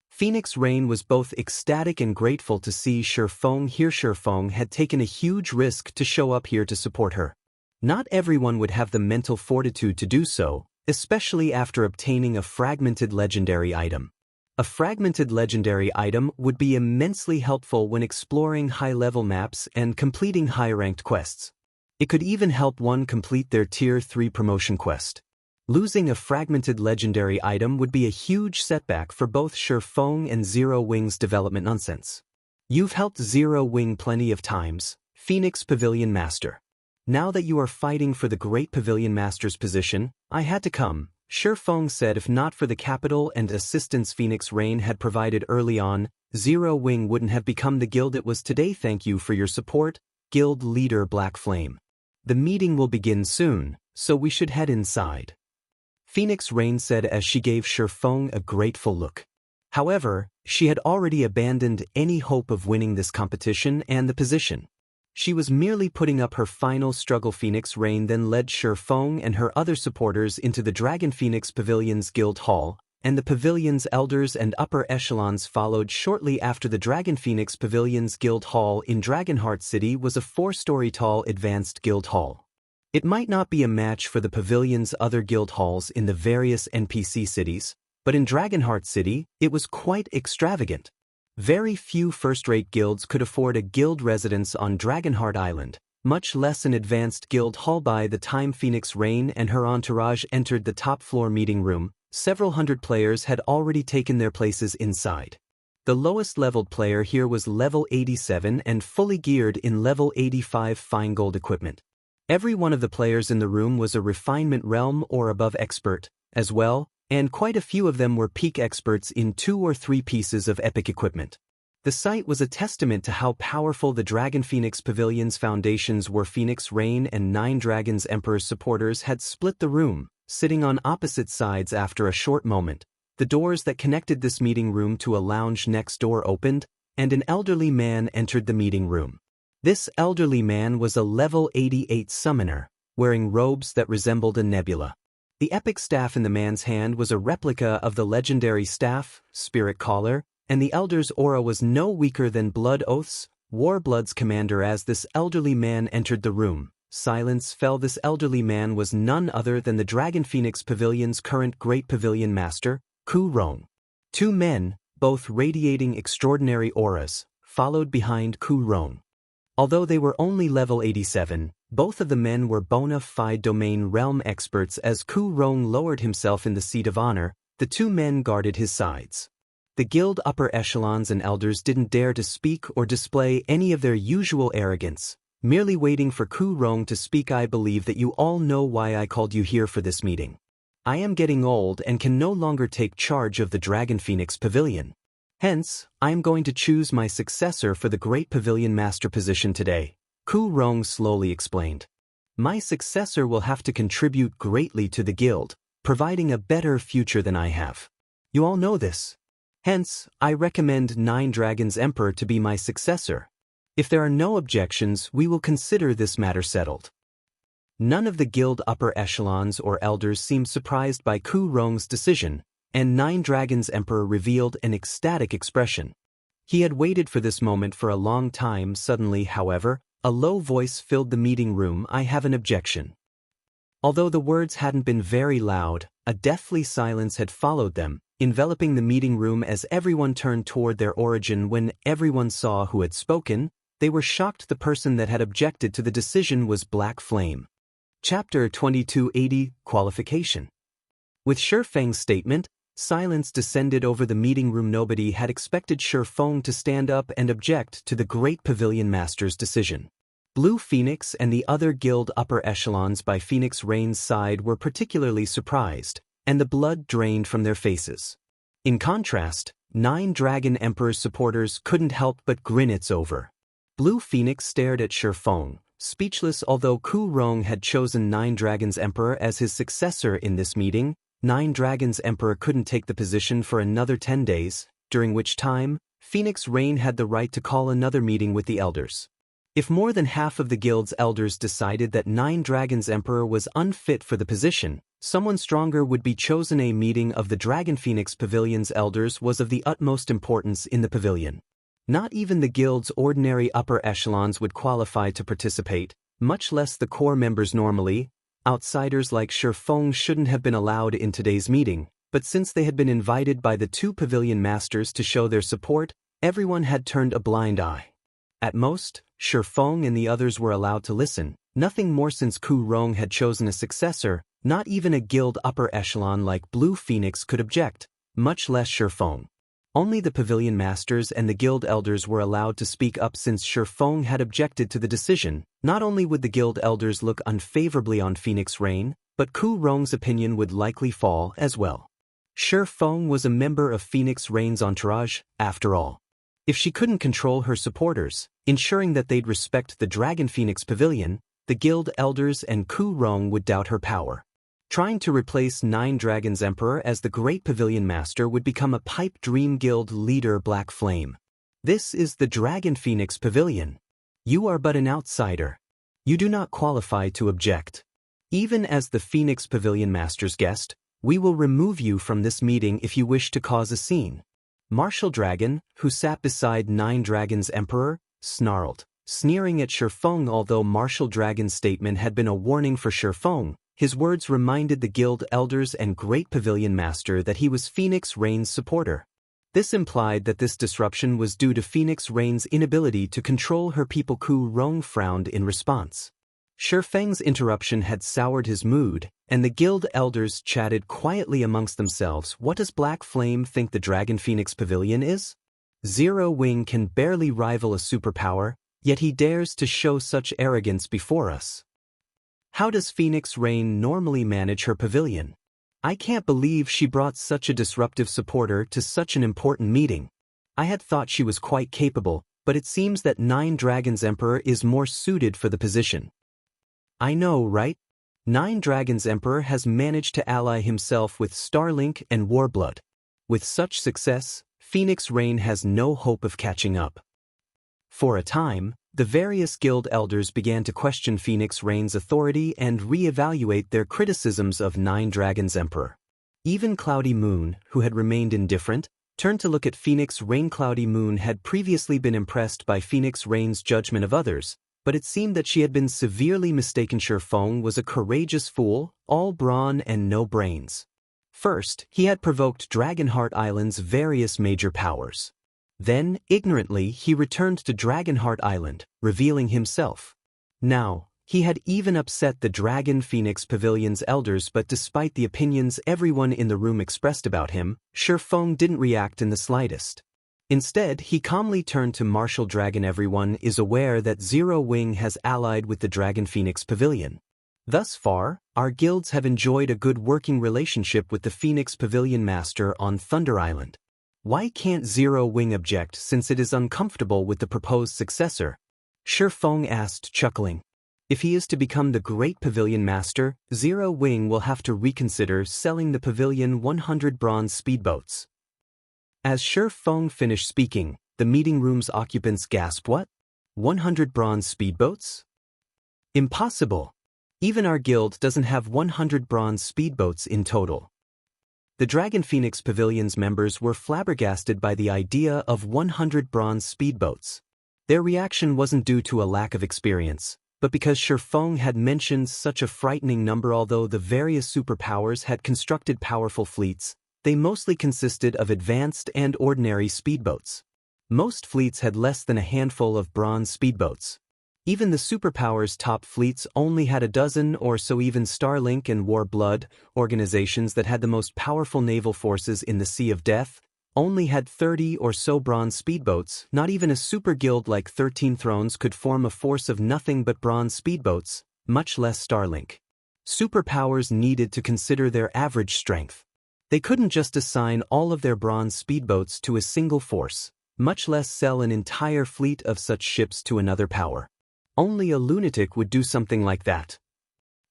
Phoenix Rain was both ecstatic and grateful to see Shifeng here. Shifeng had taken a huge risk to show up here to support her. Not everyone would have the mental fortitude to do so, especially after obtaining a fragmented legendary item. A fragmented legendary item would be immensely helpful when exploring high-level maps and completing high-ranked quests. It could even help one complete their Tier 3 promotion quest. Losing a fragmented legendary item would be a huge setback for both Shifeng and Zero Wing's development. Nonsense. You've helped Zero Wing plenty of times, Phoenix Pavilion Master. Now that you are fighting for the Great Pavilion Master's position, I had to come, Shifeng said. If not for the capital and assistance Phoenix Rain had provided early on, Zero Wing wouldn't have become the guild it was today. Thank you for your support, Guild Leader Black Flame. The meeting will begin soon, so we should head inside. Phoenix Rain said as she gave Shifeng a grateful look. However, she had already abandoned any hope of winning this competition and the position. She was merely putting up her final struggle. Phoenix Rain then led Shifeng and her other supporters into the Dragon Phoenix Pavilion's guild hall, and the pavilion's elders and upper echelons followed shortly after. The Dragon Phoenix Pavilion's guild hall in Dragonheart City was a 4-story tall advanced guild hall. It might not be a match for the pavilion's other guild halls in the various NPC cities, but in Dragonheart City, it was quite extravagant. Very few first-rate guilds could afford a guild residence on Dragonheart Island, much less an advanced guild hall. By the time Phoenix Rain and her entourage entered the top-floor meeting room, several hundred players had already taken their places inside. The lowest-leveled player here was level 87 and fully geared in level 85 fine gold equipment. Every one of the players in the room was a refinement realm or above expert, as well, and quite a few of them were peak experts in 2 or 3 pieces of epic equipment. The sight was a testament to how powerful the Dragon Phoenix Pavilion's foundations were. Phoenix Rain and Nine Dragons Emperor's supporters had split the room, sitting on opposite sides. After a short moment, the doors that connected this meeting room to a lounge next door opened, and an elderly man entered the meeting room. This elderly man was a level 88 summoner, wearing robes that resembled a nebula. The epic staff in the man's hand was a replica of the legendary staff, Spirit Caller, and the elder's aura was no weaker than Blood Oath's, Warblood's commander. As this elderly man entered the room, silence fell. This elderly man was none other than the Dragon Phoenix Pavilion's current Great Pavilion Master, Ku Rong. Two men, both radiating extraordinary auras, followed behind Ku Rong. Although they were only level 87, both of the men were bona fide domain realm experts. As Ku Rong lowered himself in the seat of honor, the two men guarded his sides. The guild upper echelons and elders didn't dare to speak or display any of their usual arrogance, merely waiting for Ku Rong to speak. I believe that you all know why I called you here for this meeting. I am getting old and can no longer take charge of the Dragon Phoenix Pavilion. Hence, I am going to choose my successor for the Great Pavilion Master position today, Ku Rong slowly explained. My successor will have to contribute greatly to the guild, providing a better future than I have. You all know this. Hence, I recommend Nine Dragons Emperor to be my successor. If there are no objections, we will consider this matter settled. None of the guild upper echelons or elders seemed surprised by Ku Rong's decision, and Nine Dragons Emperor revealed an ecstatic expression. He had waited for this moment for a long time. Suddenly, however, a low voice filled the meeting room. I have an objection. Although the words hadn't been very loud, a deathly silence had followed them, enveloping the meeting room as everyone turned toward their origin. When everyone saw who had spoken, they were shocked. The person that had objected to the decision was Black Flame. Chapter 2280, Qualification. With Shifeng's statement, silence descended over the meeting room. Nobody had expected Shifeng to stand up and object to the Great Pavilion Master's decision. Blue Phoenix and the other guild upper echelons by Phoenix Rain's side were particularly surprised, and the blood drained from their faces. In contrast, Nine Dragon Emperor's supporters couldn't help but grin. It's over. Blue Phoenix stared at Shifeng, speechless. Although Ku Rong had chosen Nine Dragons Emperor as his successor in this meeting, Nine Dragons Emperor couldn't take the position for another 10 days, during which time, Phoenix Rain had the right to call another meeting with the elders. If more than half of the guild's elders decided that Nine Dragons Emperor was unfit for the position, someone stronger would be chosen. A meeting of the Dragon Phoenix Pavilion's elders was of the utmost importance in the pavilion. Not even the guild's ordinary upper echelons would qualify to participate, much less the core members. Normally, outsiders like Shifeng shouldn't have been allowed in today's meeting, but since they had been invited by the two pavilion masters to show their support, everyone had turned a blind eye. At most, Shifeng and the others were allowed to listen, nothing more. Since Ku Rong had chosen a successor, not even a guild upper echelon like Blue Phoenix could object, much less Shifeng. Only the pavilion masters and the guild elders were allowed to speak up. Since Shifeng had objected to the decision, not only would the guild elders look unfavorably on Phoenix Rain, but Ku Rong's opinion would likely fall as well. Shifeng was a member of Phoenix Rain's entourage, after all. If she couldn't control her supporters, ensuring that they'd respect the Dragon Phoenix Pavilion, the guild elders and Ku Rong would doubt her power. Trying to replace Nine Dragons Emperor as the Great Pavilion Master would become a pipe dream. Guild leader Black Flame. This is the Dragon Phoenix Pavilion. You are but an outsider. You do not qualify to object. Even as the Phoenix Pavilion Master's guest, we will remove you from this meeting if you wish to cause a scene. Martial Dragon, who sat beside Nine Dragons Emperor, snarled, sneering at Shifeng. Although Martial Dragon's statement had been a warning for Shifeng, his words reminded the guild elders and Great Pavilion Master that he was Phoenix Rain's supporter. This implied that this disruption was due to Phoenix Rain's inability to control her people. Ku Rong frowned in response. Shifeng's interruption had soured his mood, and the guild elders chatted quietly amongst themselves. What does Black Flame think the Dragon Phoenix Pavilion is? Zero Wing can barely rival a superpower, yet he dares to show such arrogance before us. How does Phoenix Rain normally manage her pavilion? I can't believe she brought such a disruptive supporter to such an important meeting. I had thought she was quite capable, but it seems that Nine Dragons Emperor is more suited for the position. I know, right? Nine Dragons Emperor has managed to ally himself with Starlink and Warblood. With such success, Phoenix Rain has no hope of catching up. For a time, the various guild elders began to question Phoenix Rain's authority and re-evaluate their criticisms of Nine Dragons Emperor. Even Cloudy Moon, who had remained indifferent, turned to look at Phoenix Rain. Cloudy Moon had previously been impressed by Phoenix Rain's judgment of others, but it seemed that she had been severely mistaken. Shifeng was a courageous fool, all brawn and no brains. First, he had provoked Dragonheart Island's various major powers. Then, ignorantly, he returned to Dragonheart Island, revealing himself. Now, he had even upset the Dragon Phoenix Pavilion's elders, but despite the opinions everyone in the room expressed about him, Shifeng didn't react in the slightest. Instead, he calmly turned to Martial Dragon. Everyone is aware that Zero Wing has allied with the Dragon Phoenix Pavilion. Thus far, our guilds have enjoyed a good working relationship with the Phoenix Pavilion Master on Thunder Island. Why can't Zero Wing object since it is uncomfortable with the proposed successor? Shifeng asked, chuckling. If he is to become the great Pavilion Master, Zero Wing will have to reconsider selling the Pavilion 100 bronze speedboats. As Shifeng finished speaking, the meeting room's occupants gasped. What? 100 bronze speedboats? Impossible! Even our guild doesn't have 100 bronze speedboats in total. The Dragon Phoenix Pavilion's members were flabbergasted by the idea of 100 bronze speedboats. Their reaction wasn't due to a lack of experience, but because Shifeng had mentioned such a frightening number. Although the various superpowers had constructed powerful fleets, they mostly consisted of advanced and ordinary speedboats. Most fleets had less than a handful of bronze speedboats. Even the superpowers' top fleets only had a dozen or so. Even Starlink and War Blood, organizations that had the most powerful naval forces in the Sea of Death, only had 30 or so bronze speedboats. Not even a super guild like 13 Thrones could form a force of nothing but bronze speedboats, much less Starlink. Superpowers needed to consider their average strength. They couldn't just assign all of their bronze speedboats to a single force, much less sell an entire fleet of such ships to another power. Only a lunatic would do something like that.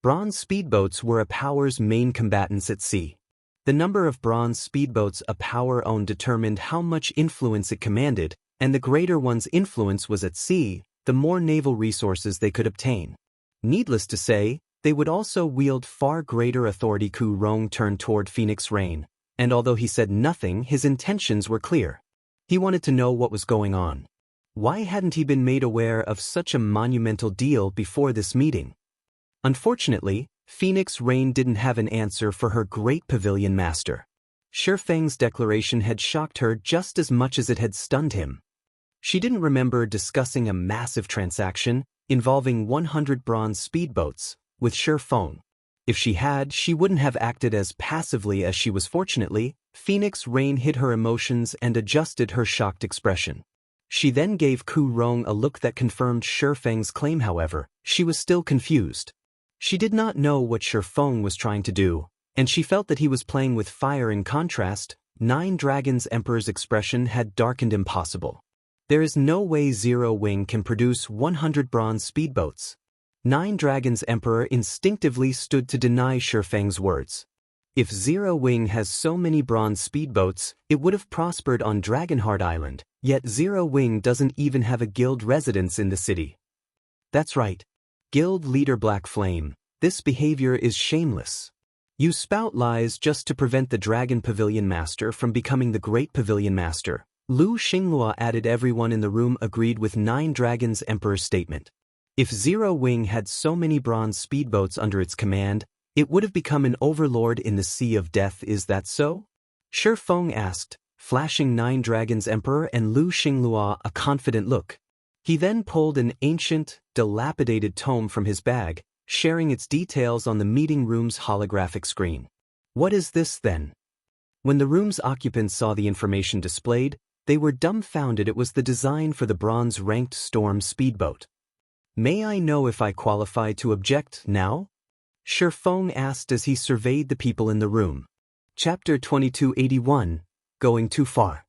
Bronze speedboats were a power's main combatants at sea. The number of bronze speedboats a power owned determined how much influence it commanded, and the greater one's influence was at sea, the more naval resources they could obtain. Needless to say, they would also wield far greater authority. Ku Rong turned toward Phoenix Rain, and although he said nothing, his intentions were clear. He wanted to know what was going on. Why hadn't he been made aware of such a monumental deal before this meeting? Unfortunately, Phoenix Rain didn't have an answer for her great Pavilion Master. Shifeng's declaration had shocked her just as much as it had stunned him. She didn't remember discussing a massive transaction involving 100 bronze speedboats with Shifeng. If she had, she wouldn't have acted as passively as she was. Fortunately, Phoenix Rain hid her emotions and adjusted her shocked expression. She then gave Ku Rong a look that confirmed Shifeng's claim. However, she was still confused. She did not know what Shifeng was trying to do, and she felt that he was playing with fire. In contrast, Nine Dragons Emperor's expression had darkened. Impossible. There is no way Zero Wing can produce 100 bronze speedboats. Nine Dragons Emperor instinctively stood to deny Shifeng's words. If Zero Wing has so many bronze speedboats, it would have prospered on Dragonheart Island, yet Zero Wing doesn't even have a guild residence in the city. That's right. Guild leader Black Flame, this behavior is shameless. You spout lies just to prevent the Dragon Pavilion Master from becoming the Great Pavilion Master. Lu Xinghua added. Everyone in the room agreed with Nine Dragons Emperor's statement. If Zero Wing had so many bronze speedboats under its command, it would have become an overlord in the Sea of Death. Is that so? Shifeng asked, flashing Nine Dragons Emperor and Lu Xinghua a confident look. He then pulled an ancient, dilapidated tome from his bag, sharing its details on the meeting room's holographic screen. What is this then? When the room's occupants saw the information displayed, they were dumbfounded. It was the design for the bronze-ranked Storm speedboat. May I know if I qualify to object now? Shifeng asked as he surveyed the people in the room. Chapter 2281, Going Too Far.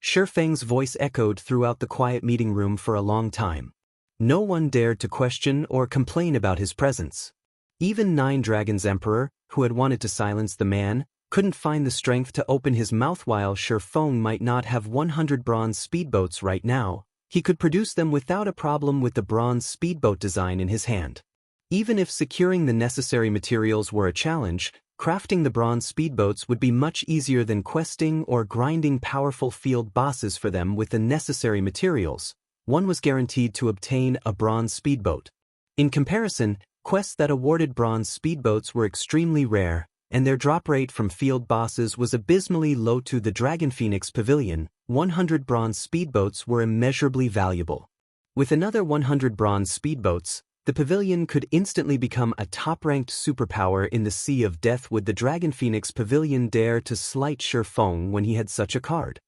Shifeng's voice echoed throughout the quiet meeting room for a long time. No one dared to question or complain about his presence. Even Nine Dragons Emperor, who had wanted to silence the man, couldn't find the strength to open his mouth. While Shifeng might not have 100 bronze speedboats right now, He could produce them without a problem with the bronze speedboat design in his hand. Even if securing the necessary materials were a challenge, crafting the bronze speedboats would be much easier than questing or grinding powerful field bosses for them with the necessary materials. One was guaranteed to obtain a bronze speedboat. In comparison, quests that awarded bronze speedboats were extremely rare, and their drop rate from field bosses was abysmally low. To the Dragon Phoenix Pavilion, 100 bronze speedboats were immeasurably valuable. With another 100 bronze speedboats, the pavilion could instantly become a top-ranked superpower in the Sea of Death. Would the Dragon Phoenix Pavilion dare to slight Shifeng when he had such a card?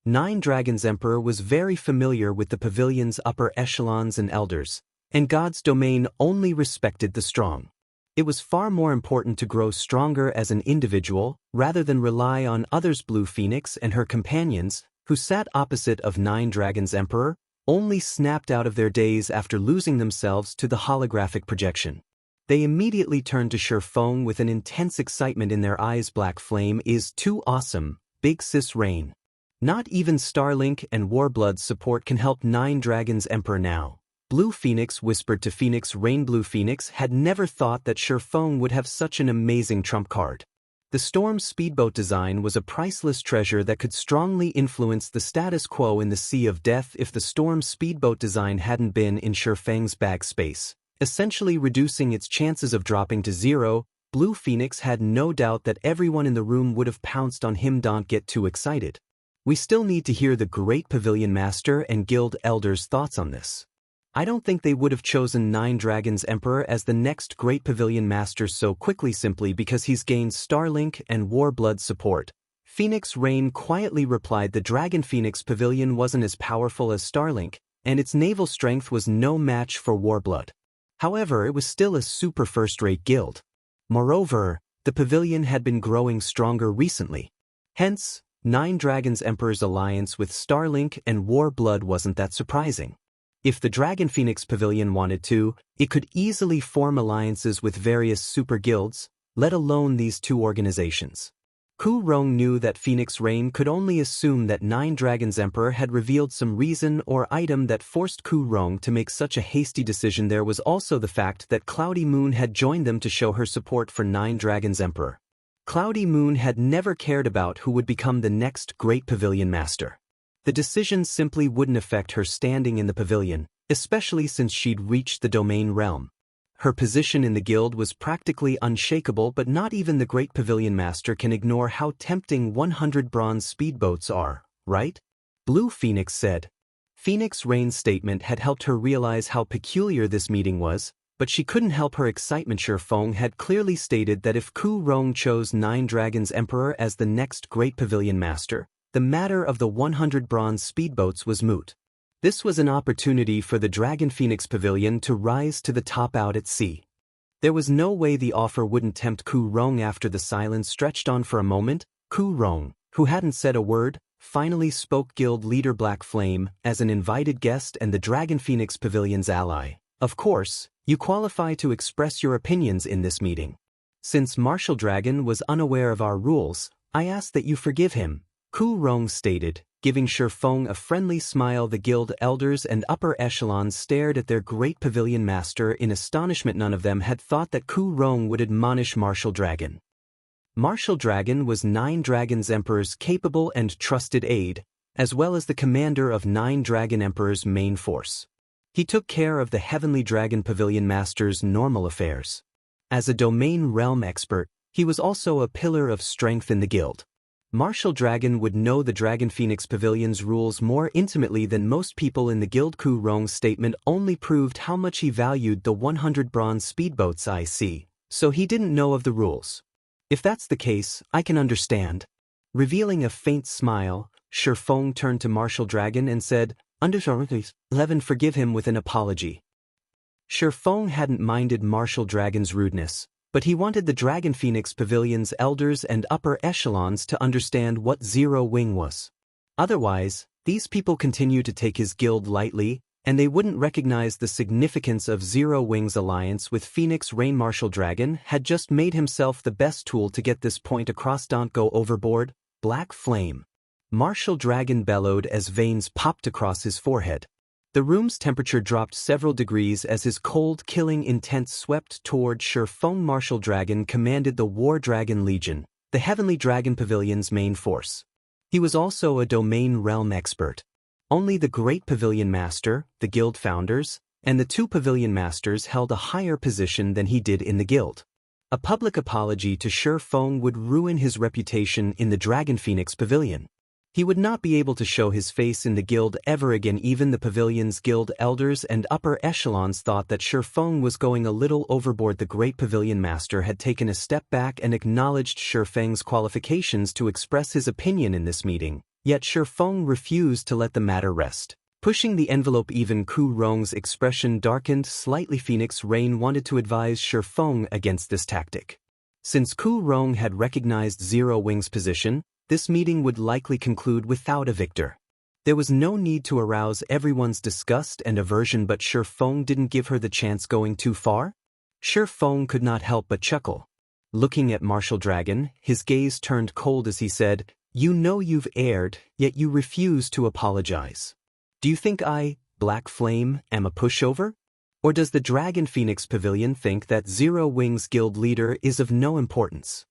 Nine Dragons Emperor was very familiar with the pavilion's upper echelons and elders, and God's domain only respected the strong. It was far more important to grow stronger as an individual rather than rely on others. Blue Phoenix and her companions, who sat opposite of Nine Dragons Emperor, only snapped out of their daze after losing themselves to the holographic projection. They immediately turned to Shifeng with an intense excitement in their eyes. Black Flame is too awesome, Big Sis Rain. Not even Starlink and Warblood's support can help Nine Dragons Emperor now. Blue Phoenix whispered to Phoenix Rain. Blue Phoenix had never thought that Shifeng would have such an amazing trump card. The Storm speedboat design was a priceless treasure that could strongly influence the status quo in the Sea of Death if the Storm speedboat design hadn't been in Shifeng's bag space, essentially reducing its chances of dropping to zero. Blue Phoenix had no doubt that everyone in the room would have pounced on him. Don't get too excited. We still need to hear the Great Pavilion Master and Guild Elders' thoughts on this. I don't think they would have chosen Nine Dragons Emperor as the next Great Pavilion Master so quickly simply because he's gained Starlink and Warblood support. Phoenix Rain quietly replied the Dragon Phoenix Pavilion wasn't as powerful as Starlink, and its naval strength was no match for Warblood. However, it was still a super first-rate guild. Moreover, the pavilion had been growing stronger recently. Hence, Nine Dragons Emperor's alliance with Starlink and Warblood wasn't that surprising. If the Dragon Phoenix Pavilion wanted to, it could easily form alliances with various super guilds, let alone these two organizations. Ku Rong knew that Phoenix Rain could only assume that Nine Dragons Emperor had revealed some reason or item that forced Ku Rong to make such a hasty decision. There was also the fact that Cloudy Moon had joined them to show her support for Nine Dragons Emperor. Cloudy Moon had never cared about who would become the next Great Pavilion Master. The decision simply wouldn't affect her standing in the pavilion, especially since she'd reached the domain realm. Her position in the guild was practically unshakable, but not even the Great Pavilion Master can ignore how tempting 100 bronze speedboats are, right? Blue Phoenix said. Phoenix Rain's statement had helped her realize how peculiar this meeting was, but she couldn't help her excitement. Shifeng had clearly stated that if Ku Rong chose Nine Dragons Emperor as the next Great Pavilion Master, the matter of the 100 bronze speedboats was moot. This was an opportunity for the Dragon Phoenix Pavilion to rise to the top out at sea. There was no way the offer wouldn't tempt Ku Rong. After the silence stretched on for a moment, Ku Rong, who hadn't said a word, finally spoke. Guild leader Black Flame, as an invited guest and the Dragon Phoenix Pavilion's ally. Of course, you qualify to express your opinions in this meeting. Since Martial Dragon was unaware of our rules, I ask that you forgive him, Ku Rong stated, giving Shifeng a friendly smile. The guild elders and upper echelons stared at their Great Pavilion Master in astonishment. None of them had thought that Ku Rong would admonish Martial Dragon. Martial Dragon was Nine Dragons Emperor's capable and trusted aide, as well as the commander of Nine Dragon Emperor's main force. He took care of the Heavenly Dragon Pavilion Master's normal affairs. As a domain realm expert, he was also a pillar of strength in the guild. Martial Dragon would know the Dragon Phoenix Pavilion's rules more intimately than most people in the guild. Ku Rong's statement only proved how much he valued the 100 bronze speedboats. I see, so he didn't know of the rules. If that's the case, I can understand. Revealing a faint smile, Shifeng turned to Martial Dragon and said, Levin, forgive him with an apology. Shifeng hadn't minded Martial Dragon's rudeness, but he wanted the Dragon Phoenix Pavilion's elders and upper echelons to understand what Zero Wing was. Otherwise, these people continue to take his guild lightly, and they wouldn't recognize the significance of Zero Wing's alliance with Phoenix Rain. Martial Dragon had just made himself the best tool to get this point across. Don't go overboard, Black Flame. Martial Dragon bellowed as veins popped across his forehead. The room's temperature dropped several degrees as his cold, killing intent swept toward Shurfeng. Martial Dragon commanded the War Dragon Legion, the Heavenly Dragon Pavilion's main force. He was also a domain realm expert. Only the Great Pavilion Master, the guild founders, and the 2 Pavilion Masters held a higher position than he did in the guild. A public apology to Shurfeng would ruin his reputation in the Dragon Phoenix Pavilion. He would not be able to show his face in the guild ever again. Even the pavilion's guild elders and upper echelons thought that Shurfeng was going a little overboard. The Great Pavilion Master had taken a step back and acknowledged Shurfeng's qualifications to express his opinion in this meeting, yet Shurfeng refused to let the matter rest. Pushing the envelope, even Ku Rong's expression darkened slightly. Phoenix Rain wanted to advise Shurfeng against this tactic. Since Ku Rong had recognized Zero Wing's position, this meeting would likely conclude without a victor. There was no need to arouse everyone's disgust and aversion, but Shurfeng didn't give her the chance. Going too far? Shurfeng could not help but chuckle. Looking at Martial Dragon, his gaze turned cold as he said, "You know you've erred, yet you refuse to apologize. Do you think I, Black Flame, am a pushover? Or does the Dragon Phoenix Pavilion think that Zero Wing's guild leader is of no importance?"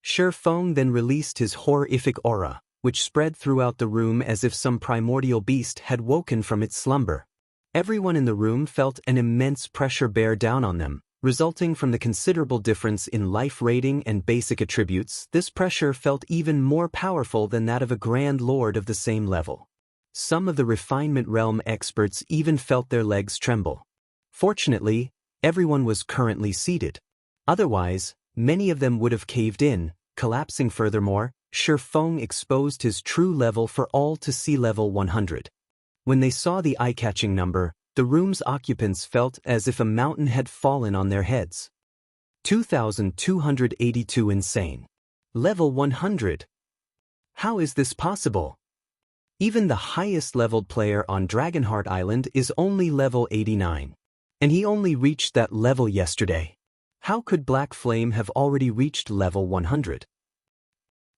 Shurfeng then released his horrific aura, which spread throughout the room as if some primordial beast had woken from its slumber. Everyone in the room felt an immense pressure bear down on them, resulting from the considerable difference in life rating and basic attributes. This pressure felt even more powerful than that of a Grand Lord of the same level. Some of the Refinement Realm experts even felt their legs tremble. Fortunately, everyone was currently seated. Otherwise, many of them would have caved in, collapsing. Furthermore, Shurfeng exposed his true level for all to see: level 100. When they saw the eye-catching number, the room's occupants felt as if a mountain had fallen on their heads. 2,282 insane. Level 100. How is this possible? Even the highest-leveled player on Dragonheart Island is only level 89. And he only reached that level yesterday. How could Black Flame have already reached level 100?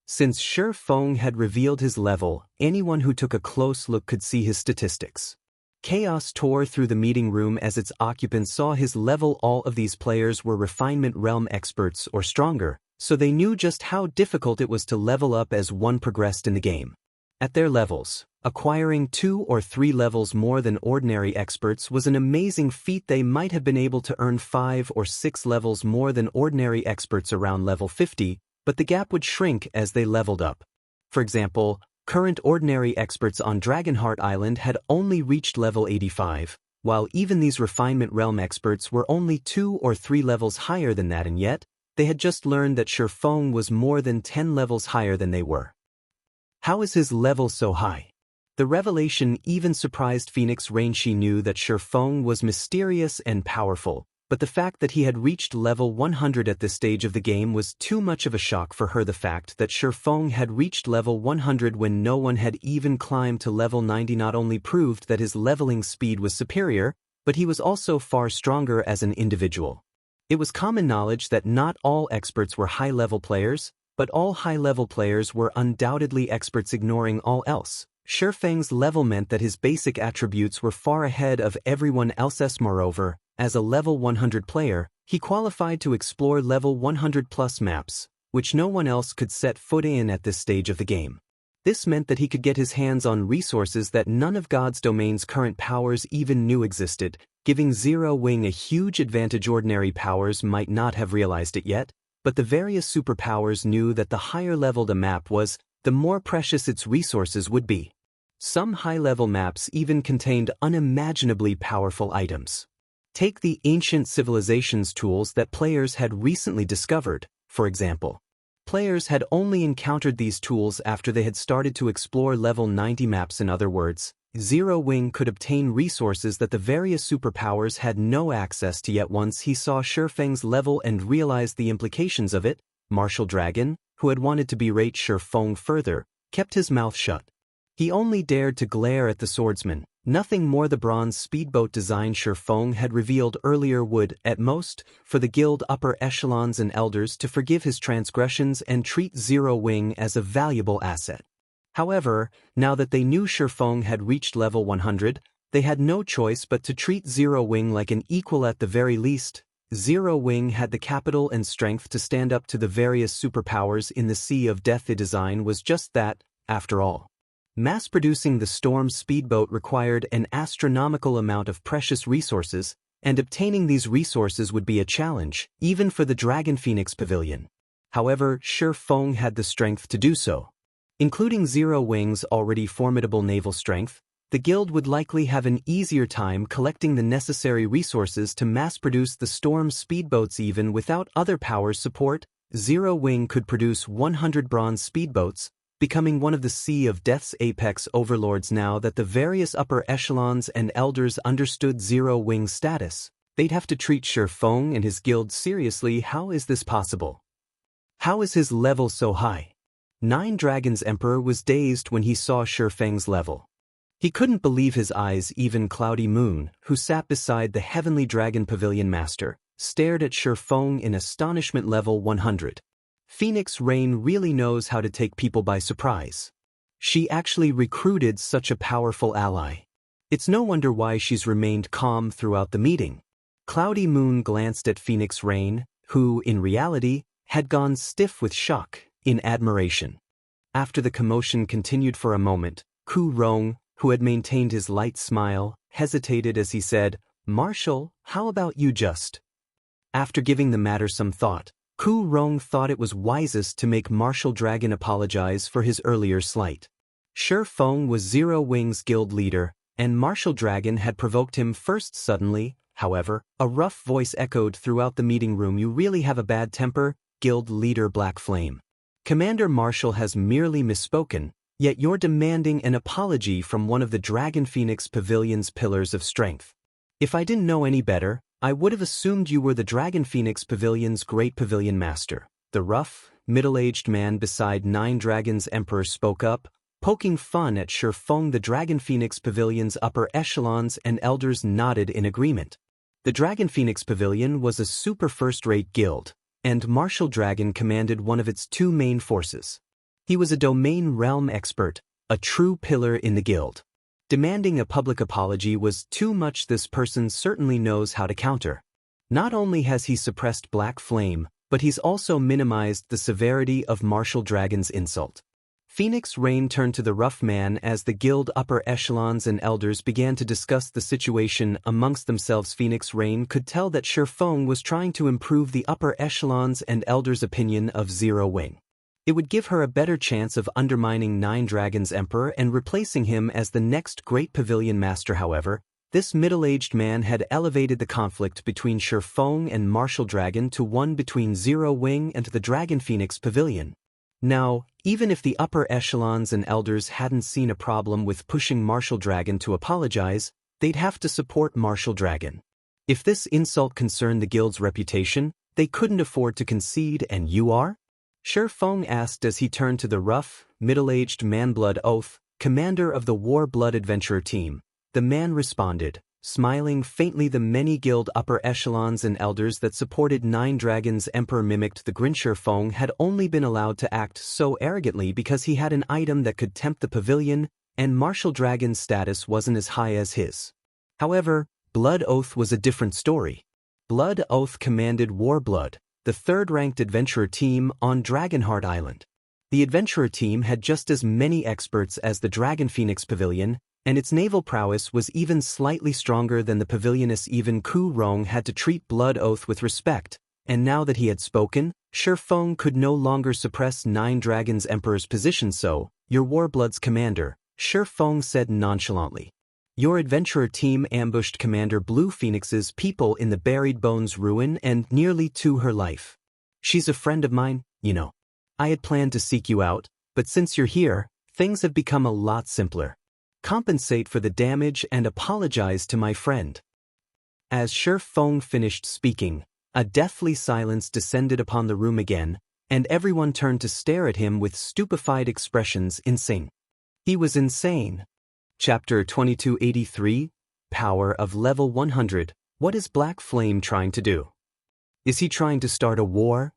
Since Shurfeng had revealed his level, anyone who took a close look could see his statistics. Chaos tore through the meeting room as its occupants saw his level. All of these players were Refinement Realm experts or stronger, so they knew just how difficult it was to level up as one progressed in the game. At their levels, acquiring 2 or 3 levels more than ordinary experts was an amazing feat. They might have been able to earn 5 or 6 levels more than ordinary experts around level 50, but the gap would shrink as they leveled up. For example, current ordinary experts on Dragonheart Island had only reached level 85, while even these Refinement Realm experts were only 2 or 3 levels higher than that, and yet, they had just learned that Shurfeng was more than 10 levels higher than they were. How is his level so high? The revelation even surprised Phoenix Rain. She knew that Shurfeng was mysterious and powerful, but the fact that he had reached level 100 at this stage of the game was too much of a shock for her. The fact that Shurfeng had reached level 100 when no one had even climbed to level 90 not only proved that his leveling speed was superior, but he was also far stronger as an individual. It was common knowledge that not all experts were high-level players, but all high-level players were undoubtedly experts. Ignoring all else, Shurfeng's level meant that his basic attributes were far ahead of everyone else's. Moreover, as a level 100 player, he qualified to explore level 100 plus maps, which no one else could set foot in at this stage of the game. This meant that he could get his hands on resources that none of God's domain's current powers even knew existed, giving Zero Wing a huge advantage. Ordinary powers might not have realized it yet, but the various superpowers knew that the higher-leveled a map was, the more precious its resources would be. Some high-level maps even contained unimaginably powerful items. Take the ancient civilizations tools that players had recently discovered, for example. Players had only encountered these tools after they had started to explore level 90 maps. In other words, Zero Wing could obtain resources that the various superpowers had no access to. Yet once he saw Shurfeng's level and realized the implications of it, Martial Dragon, who had wanted to berate Shurfeng further, kept his mouth shut. He only dared to glare at the swordsman. Nothing more the bronze speedboat design Shurfeng had revealed earlier would, at most, for the guild upper echelons and elders to forgive his transgressions and treat Zero Wing as a valuable asset. However, now that they knew Shifeng had reached level 100, they had no choice but to treat Zero Wing like an equal at the very least. Zero Wing had the capital and strength to stand up to the various superpowers in the Sea of Death. The design was just that, after all. Mass-producing the Storm speedboat required an astronomical amount of precious resources, and obtaining these resources would be a challenge, even for the Dragon Phoenix Pavilion. However, Shifeng had the strength to do so. Including Zero Wing's already formidable naval strength, the guild would likely have an easier time collecting the necessary resources to mass-produce the Storm speedboats. Even without other powers' support, Zero Wing could produce 100 bronze speedboats, becoming one of the Sea of Death's apex overlords. Now that the various upper echelons and elders understood Zero Wing's status, they'd have to treat Shifeng and his guild seriously. How is this possible? How is his level so high? Nine Dragons Emperor was dazed when he saw Shifeng's level. He couldn't believe his eyes. Even Cloudy Moon, who sat beside the Heavenly Dragon Pavilion Master, stared at Shifeng in astonishment. Level 100. Phoenix Rain really knows how to take people by surprise. She actually recruited such a powerful ally. It's no wonder why she's remained calm throughout the meeting. Cloudy Moon glanced at Phoenix Rain, who, in reality, had gone stiff with shock, in admiration. After the commotion continued for a moment, Ku Rong, who had maintained his light smile, hesitated as he said, "Marshal, how about you just?" After giving the matter some thought, Ku Rong thought it was wisest to make Marshal Dragon apologize for his earlier slight. Shifeng was Zero Wing's guild leader, and Marshal Dragon had provoked him first. Suddenly, however, a rough voice echoed throughout the meeting room. "You really have a bad temper, guild leader Black Flame. Commander Marshal has merely misspoken, yet you're demanding an apology from one of the Dragon Phoenix Pavilion's pillars of strength. If I didn't know any better, I would have assumed you were the Dragon Phoenix Pavilion's great pavilion master." The rough, middle-aged man beside Nine Dragons Emperor spoke up, poking fun at Shifeng. The Dragon Phoenix Pavilion's upper echelons and elders nodded in agreement. The Dragon Phoenix Pavilion was a super first-rate guild, and Marshal Dragon commanded one of its two main forces. He was a domain realm expert, a true pillar in the guild. Demanding a public apology was too much. This person certainly knows how to counter. Not only has he suppressed Black Flame, but he's also minimized the severity of Marshal Dragon's insult. Phoenix Rain turned to the rough man as the guild upper echelons and elders began to discuss the situation amongst themselves. Phoenix Rain could tell that Shifeng was trying to improve the upper echelons and elders' opinion of Zero Wing. It would give her a better chance of undermining Nine Dragons Emperor and replacing him as the next great pavilion master. However, this middle-aged man had elevated the conflict between Shifeng and Marshal Dragon to one between Zero Wing and the Dragon Phoenix Pavilion. Now, even if the upper echelons and elders hadn't seen a problem with pushing Marshal Dragon to apologize, they'd have to support Marshal Dragon. If this insult concerned the guild's reputation, they couldn't afford to concede. "And you are?" Shifeng asked as he turned to the rough, middle-aged man. "Blood Oath, commander of the War Blood Adventurer team." The man responded, smiling faintly. The many guild upper echelons and elders that supported Nine Dragons Emperor mimicked the grin. Shifeng had only been allowed to act so arrogantly because he had an item that could tempt the pavilion, and Marshal Dragon's status wasn't as high as his. However, Blood Oath was a different story. Blood Oath commanded Warblood, the third-ranked adventurer team on Dragonheart Island. The adventurer team had just as many experts as the Dragon Phoenix Pavilion, and its naval prowess was even slightly stronger than the pavilioness. Even Ku Rong had to treat Blood Oath with respect, and now that he had spoken, Shifeng could no longer suppress Nine Dragons Emperor's position. "So, you're Warblood's commander," Shifeng said nonchalantly. "Your adventurer team ambushed Commander Blue Phoenix's people in the Buried Bones ruin and nearly took her life. She's a friend of mine, you know. I had planned to seek you out, but since you're here, things have become a lot simpler. Compensate for the damage and apologize to my friend." As Shifeng finished speaking, a deathly silence descended upon the room again, and everyone turned to stare at him with stupefied expressions. Insane. He was insane. Chapter 2283, Power of Level 100. What is Black Flame trying to do? Is he trying to start a war?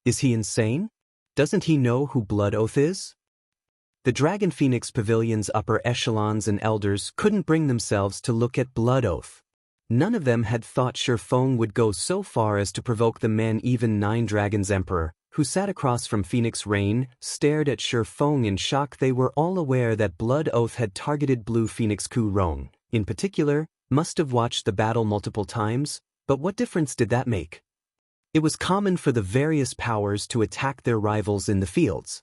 Is he insane? Doesn't he know who Blood Oath is? The Dragon Phoenix Pavilion's upper echelons and elders couldn't bring themselves to look at Blood Oath. None of them had thought Shifeng would go so far as to provoke the man-even Nine Dragons Emperor, who sat across from Phoenix Rain, stared at Shifeng in shock. They were all aware that Blood Oath had targeted Blue Phoenix Ku Rong, in particular, must have watched the battle multiple times, but what difference did that make? It was common for the various powers to attack their rivals in the fields.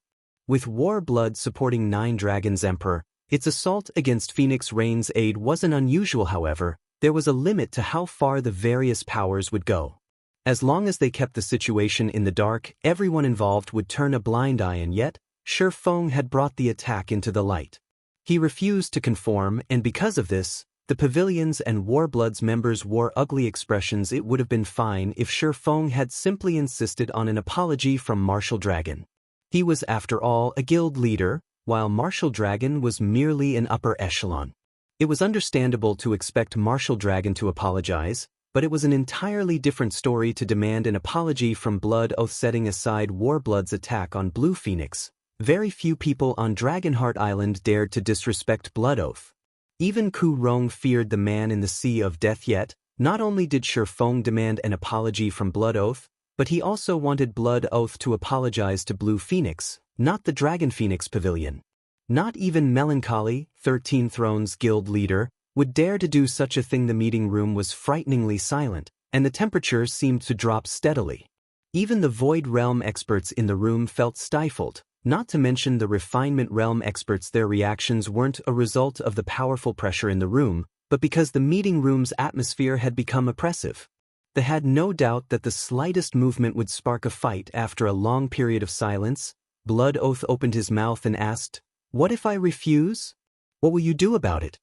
With Warblood supporting Nine Dragons Emperor, its assault against Phoenix Rain's aid wasn't unusual. However, there was a limit to how far the various powers would go. As long as they kept the situation in the dark, everyone involved would turn a blind eye, and yet, Shifeng had brought the attack into the light. He refused to conform, and because of this, the pavilions and Warblood's members wore ugly expressions. It would have been fine if Shifeng had simply insisted on an apology from Martial Dragon. He was, after all, a guild leader, while Martial Dragon was merely an upper echelon. It was understandable to expect Martial Dragon to apologize, but it was an entirely different story to demand an apology from Blood Oath. Setting aside Warblood's attack on Blue Phoenix, very few people on Dragonheart Island dared to disrespect Blood Oath. Even Ku Rong feared the man in the Sea of Death. Yet, not only did Shifeng demand an apology from Blood Oath, but he also wanted Blood Oath to apologize to Blue Phoenix, not the Dragon Phoenix Pavilion. Not even Melancholy, 13 Thrones guild leader, would dare to do such a thing. The meeting room was frighteningly silent, and the temperature seemed to drop steadily. Even the Void Realm experts in the room felt stifled, not to mention the Refinement Realm experts. Their reactions weren't a result of the powerful pressure in the room, but because the meeting room's atmosphere had become oppressive. They had no doubt that the slightest movement would spark a fight. After a long period of silence, Blood Oath opened his mouth and asked, "What if I refuse? What will you do about it?"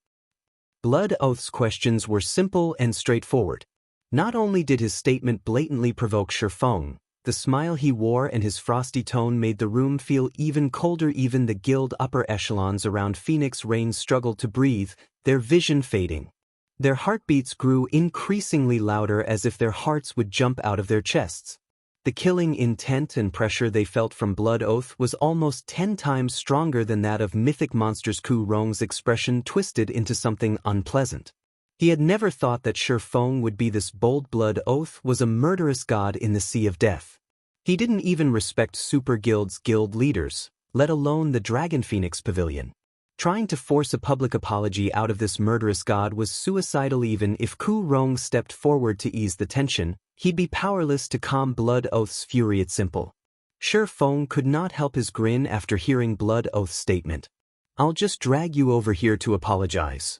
Blood Oath's questions were simple and straightforward. Not only did his statement blatantly provoke Shifeng, the smile he wore and his frosty tone made the room feel even colder. Even the guild upper echelons around Phoenix Rain struggled to breathe, their vision fading. Their heartbeats grew increasingly louder, as if their hearts would jump out of their chests. The killing intent and pressure they felt from Blood Oath was almost 10 times stronger than that of mythic monsters. Ku Rong's expression twisted into something unpleasant. He had never thought that Shifeng would be this bold. Blood Oath was a murderous god in the Sea of Death. He didn't even respect Super Guild's guild leaders, let alone the Dragon Phoenix Pavilion. Trying to force a public apology out of this murderous god was suicidal. Even if Ku Rong stepped forward to ease the tension, he'd be powerless to calm Blood Oath's fury. It's simple. Shifeng could not help his grin after hearing Blood Oath's statement. "I'll just drag you over here to apologize."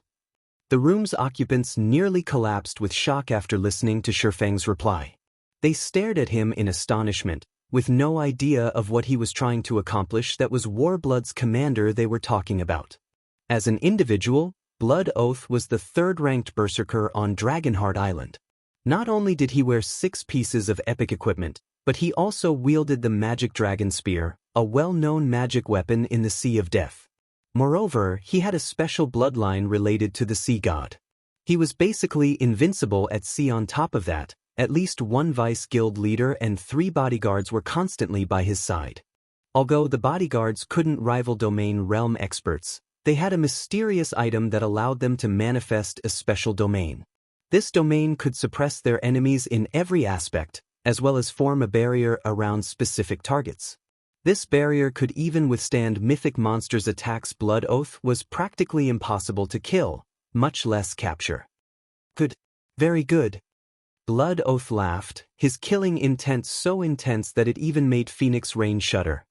The room's occupants nearly collapsed with shock after listening to Shifeng's reply. They stared at him in astonishment, with no idea of what he was trying to accomplish. That was Warblood's commander they were talking about. As an individual, Blood Oath was the third-ranked berserker on Dragonheart Island. Not only did he wear 6 pieces of epic equipment, but he also wielded the magic dragon spear, a well-known magic weapon in the Sea of Death. Moreover, he had a special bloodline related to the sea god. He was basically invincible at sea. On top of that, at least 1 vice guild leader and 3 bodyguards were constantly by his side. Although the bodyguards couldn't rival domain realm experts, they had a mysterious item that allowed them to manifest a special domain. This domain could suppress their enemies in every aspect, as well as form a barrier around specific targets. This barrier could even withstand mythic monsters' attacks. Blood Oath was practically impossible to kill, much less capture. Good. Very good. Blood Oath laughed, his killing intent so intense that it even made Phoenix Rain shudder.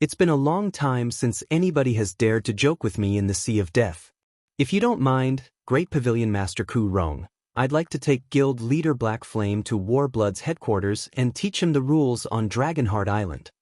"It's been a long time since anybody has dared to joke with me in the Sea of Death. If you don't mind, Great Pavilion Master Ku Rong, I'd like to take Guild Leader Black Flame to Warblood's headquarters and teach him the rules on Dragonheart Island."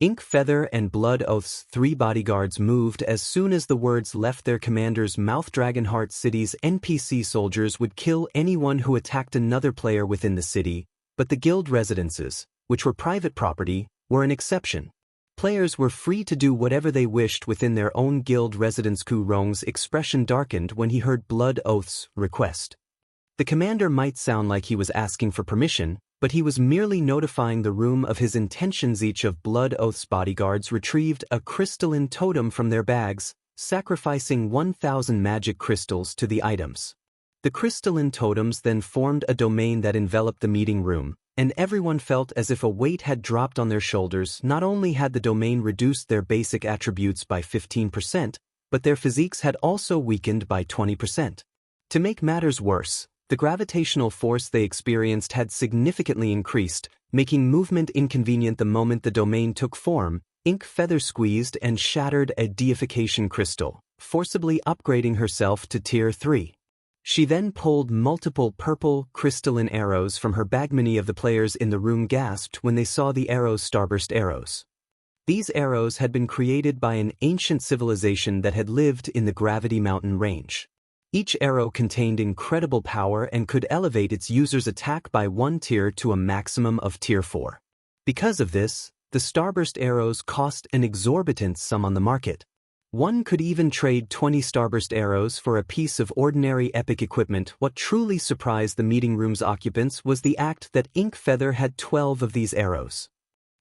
Ink Feather and Blood Oath's 3 bodyguards moved as soon as the words left their commander's mouth. Dragonheart City's NPC soldiers would kill anyone who attacked another player within the city, but the guild residences, which were private property, were an exception. Players were free to do whatever they wished within their own guild residence. Ku Rong's expression darkened when he heard Blood Oath's request. The commander might sound like he was asking for permission, but he was merely notifying the room of his intentions. Each of Blood Oath's bodyguards retrieved a crystalline totem from their bags, sacrificing 1,000 magic crystals to the items. The crystalline totems then formed a domain that enveloped the meeting room, and everyone felt as if a weight had dropped on their shoulders. Not only had the domain reduced their basic attributes by 15%, but their physiques had also weakened by 20%. To make matters worse, the gravitational force they experienced had significantly increased, making movement inconvenient. The moment the domain took form, Ink Feather squeezed and shattered a deification crystal, forcibly upgrading herself to Tier 3. She then pulled multiple purple, crystalline arrows from her bag. Many of the players in the room gasped when they saw the arrows. Starburst arrows. These arrows had been created by an ancient civilization that had lived in the Gravity Mountain range. Each arrow contained incredible power and could elevate its user's attack by 1 tier to a maximum of Tier 4. Because of this, the Starburst arrows cost an exorbitant sum on the market. One could even trade 20 Starburst arrows for a piece of ordinary epic equipment. What truly surprised the meeting room's occupants was the act that Ink Feather had 12 of these arrows.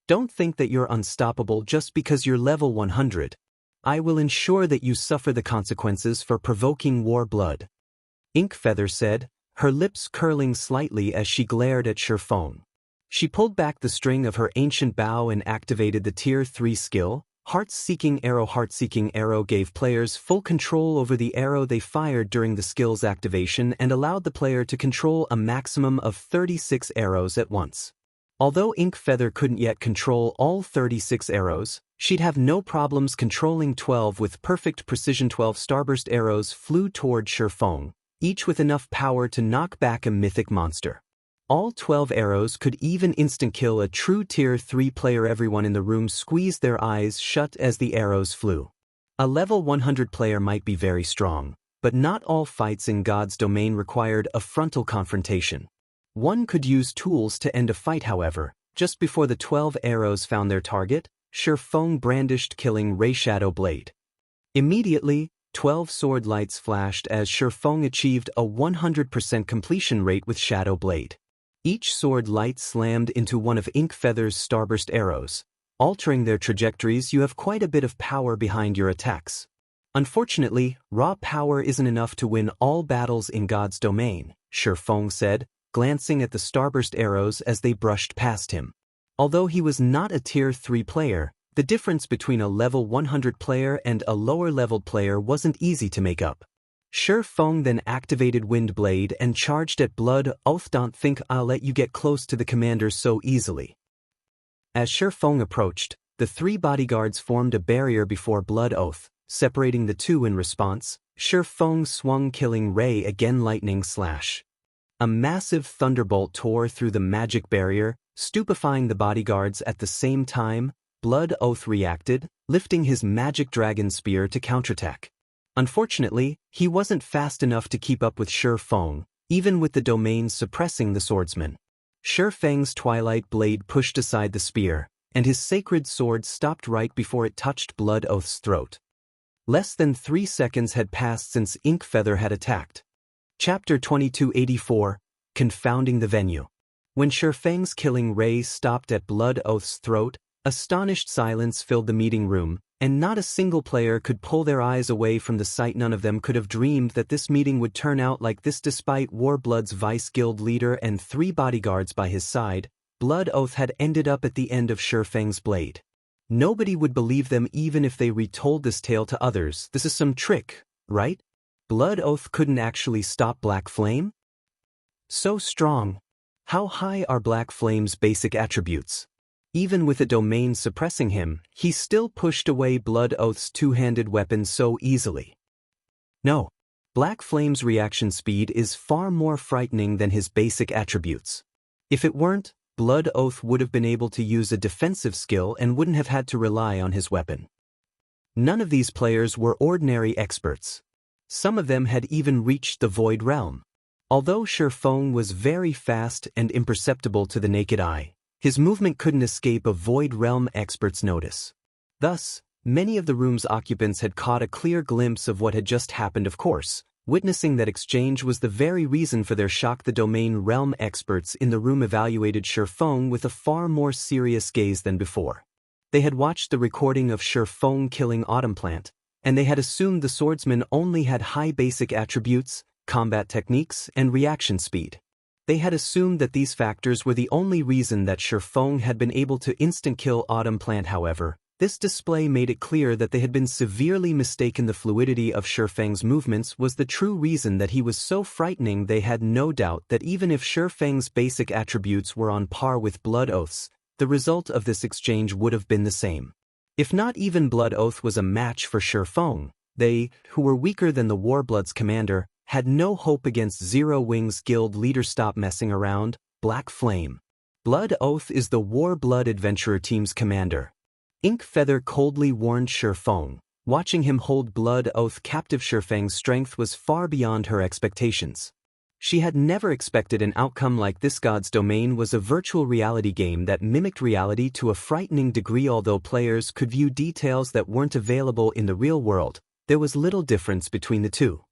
Don't think that you're unstoppable just because you're level 100. I will ensure that you suffer the consequences for provoking war blood. Ink Feather said, her lips curling slightly as she glared at Shurfeng. She pulled back the string of her ancient bow and activated the Tier 3 skill, Heart-Seeking Arrow. Heart-Seeking Arrow gave players full control over the arrow they fired during the skill's activation and allowed the player to control a maximum of 36 arrows at once. Although Ink Feather couldn't yet control all 36 arrows, she'd have no problems controlling 12 with perfect precision. 12 Starburst arrows flew toward Shurfeng, each with enough power to knock back a mythic monster. All 12 arrows could even instant-kill a true Tier 3 player. Everyone in the room squeezed their eyes shut as the arrows flew. A level 100 player might be very strong, but not all fights in God's domain required a frontal confrontation. One could use tools to end a fight. However, just before the 12 arrows found their target, Shurfeng brandished Killing Ray Shadow Blade. Immediately, 12 sword lights flashed as Shurfeng achieved a 100% completion rate with Shadow Blade. Each sword light slammed into one of Ink Feather's Starburst arrows, altering their trajectories. You have quite a bit of power behind your attacks. Unfortunately, raw power isn't enough to win all battles in God's domain, Shurfeng said, glancing at the Starburst arrows as they brushed past him. Although he was not a Tier 3 player, the difference between a level 100 player and a lower-leveled player wasn't easy to make up. Shurfeng then activated Wind Blade and charged at Blood Oath. Don't think I'll let you get close to the commander so easily. As Shurfeng approached, the 3 bodyguards formed a barrier before Blood Oath, separating the two. In response, Shurfeng swung Killing Ray again. Lightning Slash. A massive thunderbolt tore through the magic barrier, stupefying the bodyguards. At the same time, Blood Oath reacted, lifting his magic dragon spear to counterattack. Unfortunately, he wasn't fast enough to keep up with Shurfeng, even with the domain suppressing the swordsman. Shurfeng's Twilight Blade pushed aside the spear, and his sacred sword stopped right before it touched Blood Oath's throat. Less than 3 seconds had passed since Ink Feather had attacked. Chapter 2284, Confounding the Venue. When Shurfeng's Killing Ray stopped at Blood Oath's throat, astonished silence filled the meeting room, and not a single player could pull their eyes away from the sight. None of them could have dreamed that this meeting would turn out like this. Despite Warblood's vice guild leader and 3 bodyguards by his side, Blood Oath had ended up at the end of Shurfeng's blade. Nobody would believe them even if they retold this tale to others. This is some trick, right? Blood Oath couldn't actually stop Black Flame? So strong. How high are Black Flame's basic attributes? Even with a domain suppressing him, he still pushed away Blood Oath's 2-handed weapon so easily. No. Black Flame's reaction speed is far more frightening than his basic attributes. If it weren't, Blood Oath would have been able to use a defensive skill and wouldn't have had to rely on his weapon. None of these players were ordinary experts. Some of them had even reached the Void Realm. Although Shurfeng was very fast and imperceptible to the naked eye, his movement couldn't escape a Void Realm expert's notice. Thus, many of the room's occupants had caught a clear glimpse of what had just happened. Of course, Witnessing that exchange was the very reason for their shock. The domain realm experts in the room evaluated Shifeng with a far more serious gaze than before. They had watched the recording of Shifeng killing Autumn Plant, and they had assumed the swordsman only had high basic attributes, combat techniques, and reaction speed. They had assumed that these factors were the only reason that Shifeng had been able to instant-kill Autumn Plant. However, this display made it clear that they had been severely mistaken. The fluidity of Shifeng's movements was the true reason that he was so frightening. They had no doubt that even if Shifeng's basic attributes were on par with Blood Oath's, the result of this exchange would have been the same. If not even Blood Oath was a match for Shifeng, they, who were weaker than the Warbloods commander, had no hope against Zero Wings Guild leader. Stop messing around, Black Flame. Blood Oath is the Warblood Adventurer team's commander. Inkfeather coldly warned Shifeng. Watching him hold Blood Oath captive, Shifeng's strength was far beyond her expectations. She had never expected an outcome like this. God's Domain was a virtual reality game that mimicked reality to a frightening degree. Although players could view details that weren't available in the real world, there was little difference between the two.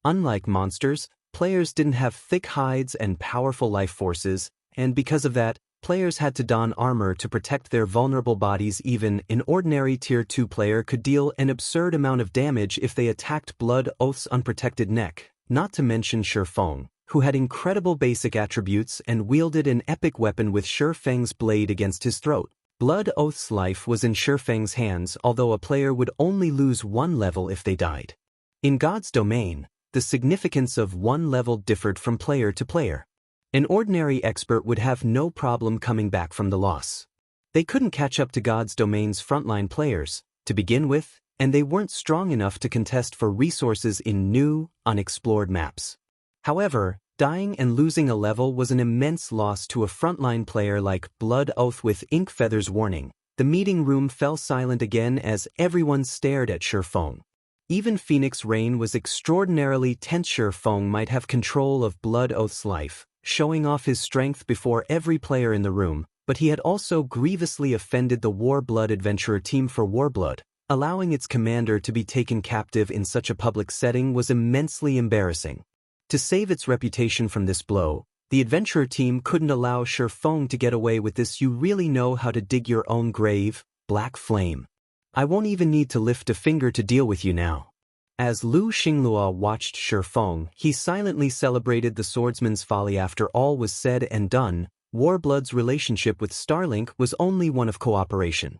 Unlike monsters, players didn't have thick hides and powerful life forces, and because of that, players had to don armor to protect their vulnerable bodies. Even an ordinary Tier 2 player could deal an absurd amount of damage if they attacked Blood Oath's unprotected neck, not to mention Shifeng, who had incredible basic attributes and wielded an epic weapon with Shifeng's blade against his throat. Blood Oath's life was in Shifeng's hands, although a player would only lose one level if they died. In God's Domain, the significance of one level differed from player to player. An ordinary expert would have no problem coming back from the loss. They couldn't catch up to God's Domain's frontline players, to begin with, and they weren't strong enough to contest for resources in new, unexplored maps. However, dying and losing a level was an immense loss to a frontline player like Blood Oath. With Inkfeather's warning, the meeting room fell silent again as everyone stared at Shifeng. Even Phoenix Rain was extraordinarily tense. Shifeng might have control of Blood Oath's life, showing off his strength before every player in the room, but he had also grievously offended the Warblood Adventurer team. For Warblood, allowing its commander to be taken captive in such a public setting was immensely embarrassing. To save its reputation from this blow, the Adventurer team couldn't allow Shifeng to get away with this. You really know how to dig your own grave, Black Flame. I won't even need to lift a finger to deal with you now. As Lu Xinglua watched Shifeng, he silently celebrated the swordsman's folly. After all was said and done, Warblood's relationship with Starlink was only one of cooperation.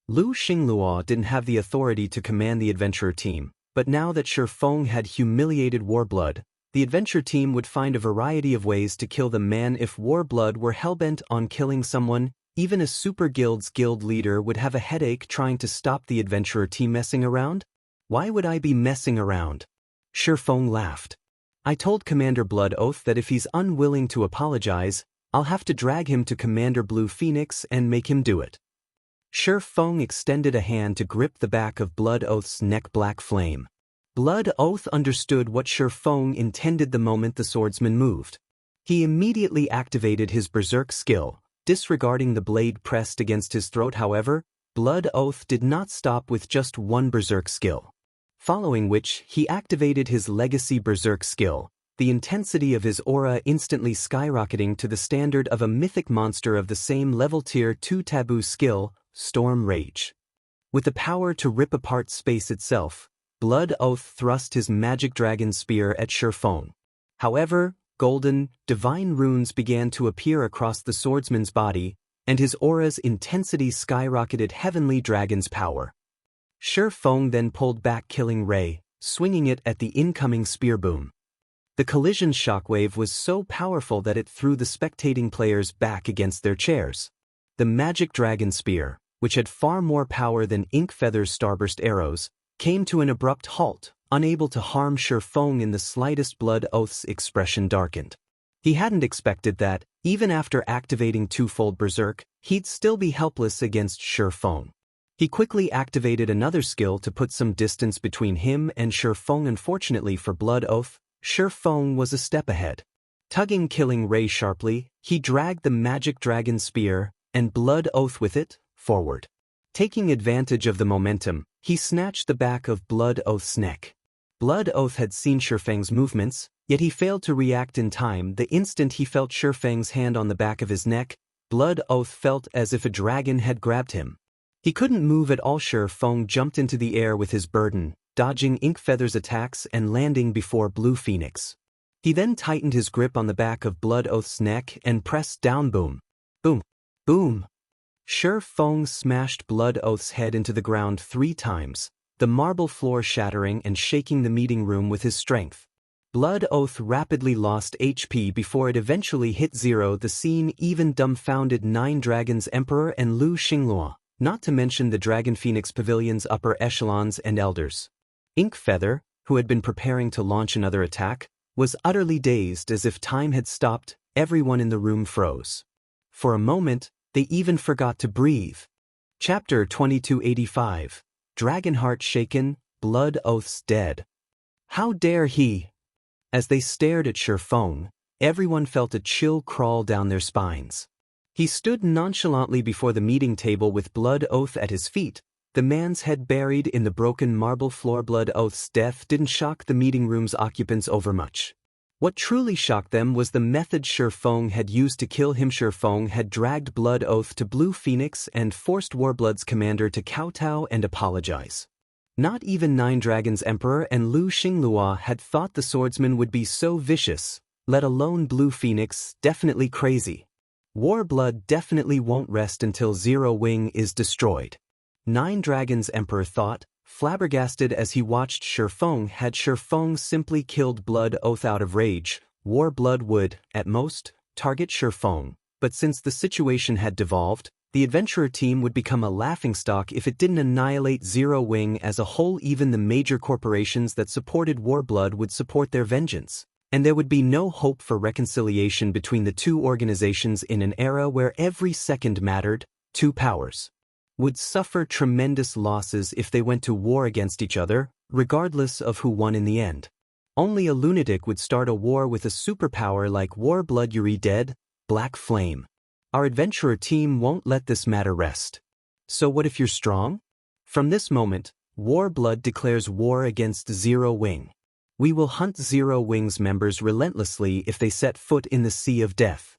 Lu Xinglua didn't have the authority to command the Adventurer team, but now that Shifeng had humiliated Warblood, the Adventure team would find a variety of ways to kill the man. If Warblood were hellbent on killing someone, even a super guild's guild leader would have a headache trying to stop the Adventurer team messing around. Why would I be messing around? Shifeng laughed. I told Commander Blood Oath that if he's unwilling to apologize, I'll have to drag him to Commander Blue Phoenix and make him do it. Shifeng extended a hand to grip the back of Blood Oath's neck. Black Flame. Blood Oath understood what Shifeng intended the moment the swordsman moved. He immediately activated his berserk skill, disregarding the blade pressed against his throat. However, Blood Oath did not stop with just one berserk skill. Following which, he activated his legacy berserk skill, the intensity of his aura instantly skyrocketing to the standard of a mythic monster of the same level. Tier 2 taboo skill, Storm Rage. With the power to rip apart space itself, Blood Oath thrust his magic dragon spear at Shifeng. However, golden, divine runes began to appear across the swordsman's body, and his aura's intensity skyrocketed. Heavenly Dragon's power. Shifeng then pulled back Killing Ray, swinging it at the incoming spear boom. The collision shockwave was so powerful that it threw the spectating players back against their chairs. The magic dragon spear, which had far more power than Inkfeather's starburst arrows, came to an abrupt halt, unable to harm Shifeng in the slightest. Blood Oath's expression darkened. He hadn't expected that, even after activating twofold berserk, he'd still be helpless against Shifeng. He quickly activated another skill to put some distance between him and Shifeng. Unfortunately for Blood Oath, Shifeng was a step ahead. Tugging Killing Ray sharply, he dragged the magic dragon spear, and Blood Oath with it, forward. Taking advantage of the momentum, he snatched the back of Blood Oath's neck. Blood Oath had seen Shifeng's movements, yet he failed to react in time. The instant he felt Shifeng's hand on the back of his neck, Blood Oath felt as if a dragon had grabbed him. He couldn't move at all. Shifeng jumped into the air with his burden, dodging Inkfeather's attacks and landing before Blue Phoenix. He then tightened his grip on the back of Blood Oath's neck and pressed down. Boom. Boom. Boom. Shifeng smashed Blood Oath's head into the ground 3 times, the marble floor shattering and shaking the meeting room with his strength. Blood Oath rapidly lost HP before it eventually hit 0. The scene even dumbfounded 9 Dragons Emperor and Lu Xinglua, not to mention the Dragon Phoenix Pavilion's upper echelons and elders. Inkfeather, who had been preparing to launch another attack, was utterly dazed. As if time had stopped. Everyone in the room froze. For a moment, they even forgot to breathe. Chapter 2285. Dragonheart shaken, Blood Oath's dead. How dare he? As they stared at Shifeng, everyone felt a chill crawl down their spines. He stood nonchalantly before the meeting table with Blood Oath at his feet, the man's head buried in the broken marble floor. Blood Oath's death didn't shock the meeting room's occupants overmuch. What truly shocked them was the method Shifeng had used to kill him. Shifeng had dragged Blood Oath to Blue Phoenix and forced Warblood's commander to kowtow and apologize. Not even 9 Dragons Emperor and Lu Xinglua had thought the swordsman would be so vicious, let alone Blue Phoenix. Definitely crazy. Warblood definitely won't rest until Zero Wing is destroyed. 9 Dragons Emperor thought, flabbergasted as he watched Shifeng. Had Shifeng simply killed Blood Oath out of rage, Warblood would, at most, target Shifeng, but since the situation had devolved, the adventurer team would become a laughingstock if it didn't annihilate Zero Wing as a whole. Even the major corporations that supported Warblood would support their vengeance, and there would be no hope for reconciliation between the two organizations in an era where every second mattered. 2 powers would suffer tremendous losses if they went to war against each other, regardless of who won in the end. Only a lunatic would start a war with a superpower like Warblood. Yuri dead, Black Flame. Our adventurer team won't let this matter rest. So what if you're strong? From this moment, Warblood declares war against Zero Wing. We will hunt Zero Wing's members relentlessly if they set foot in the Sea of Death.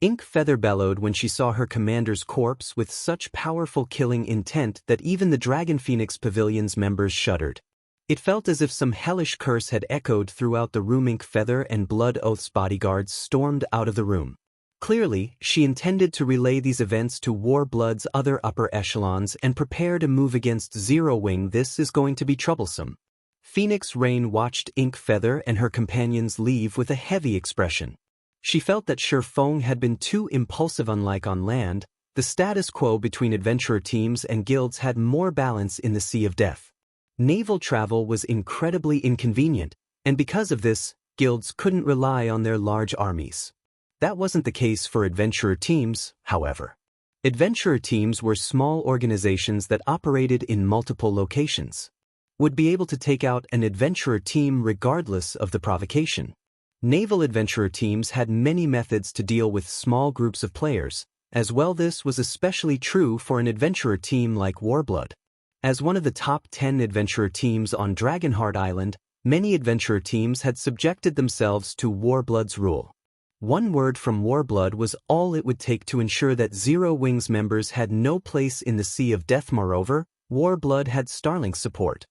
Inkfeather bellowed when she saw her commander's corpse with such powerful killing intent that even the Dragon Phoenix Pavilion's members shuddered. It felt as if some hellish curse had echoed throughout the room. Inkfeather and Blood Oath's bodyguards stormed out of the room. Clearly, she intended to relay these events to Warblood's other upper echelons and prepare to move against Zero Wing. This is going to be troublesome. Phoenix Rain watched Inkfeather and her companions leave with a heavy expression. She felt that Shifeng had been too impulsive. Unlike on land, the status quo between adventurer teams and guilds had more balance in the Sea of Death. Naval travel was incredibly inconvenient, and because of this, guilds couldn't rely on their large armies. That wasn't the case for adventurer teams, however. Adventurer teams were small organizations that operated in multiple locations. Would be able to take out an adventurer team regardless of the provocation. Naval adventurer teams had many methods to deal with small groups of players, as well. This was especially true for an adventurer team like Warblood. As one of the top 10 adventurer teams on Dragonheart Island, many adventurer teams had subjected themselves to Warblood's rule. One word from Warblood was all it would take to ensure that Zero Wing's members had no place in the Sea of Death. Moreover, Warblood had Starlink's support.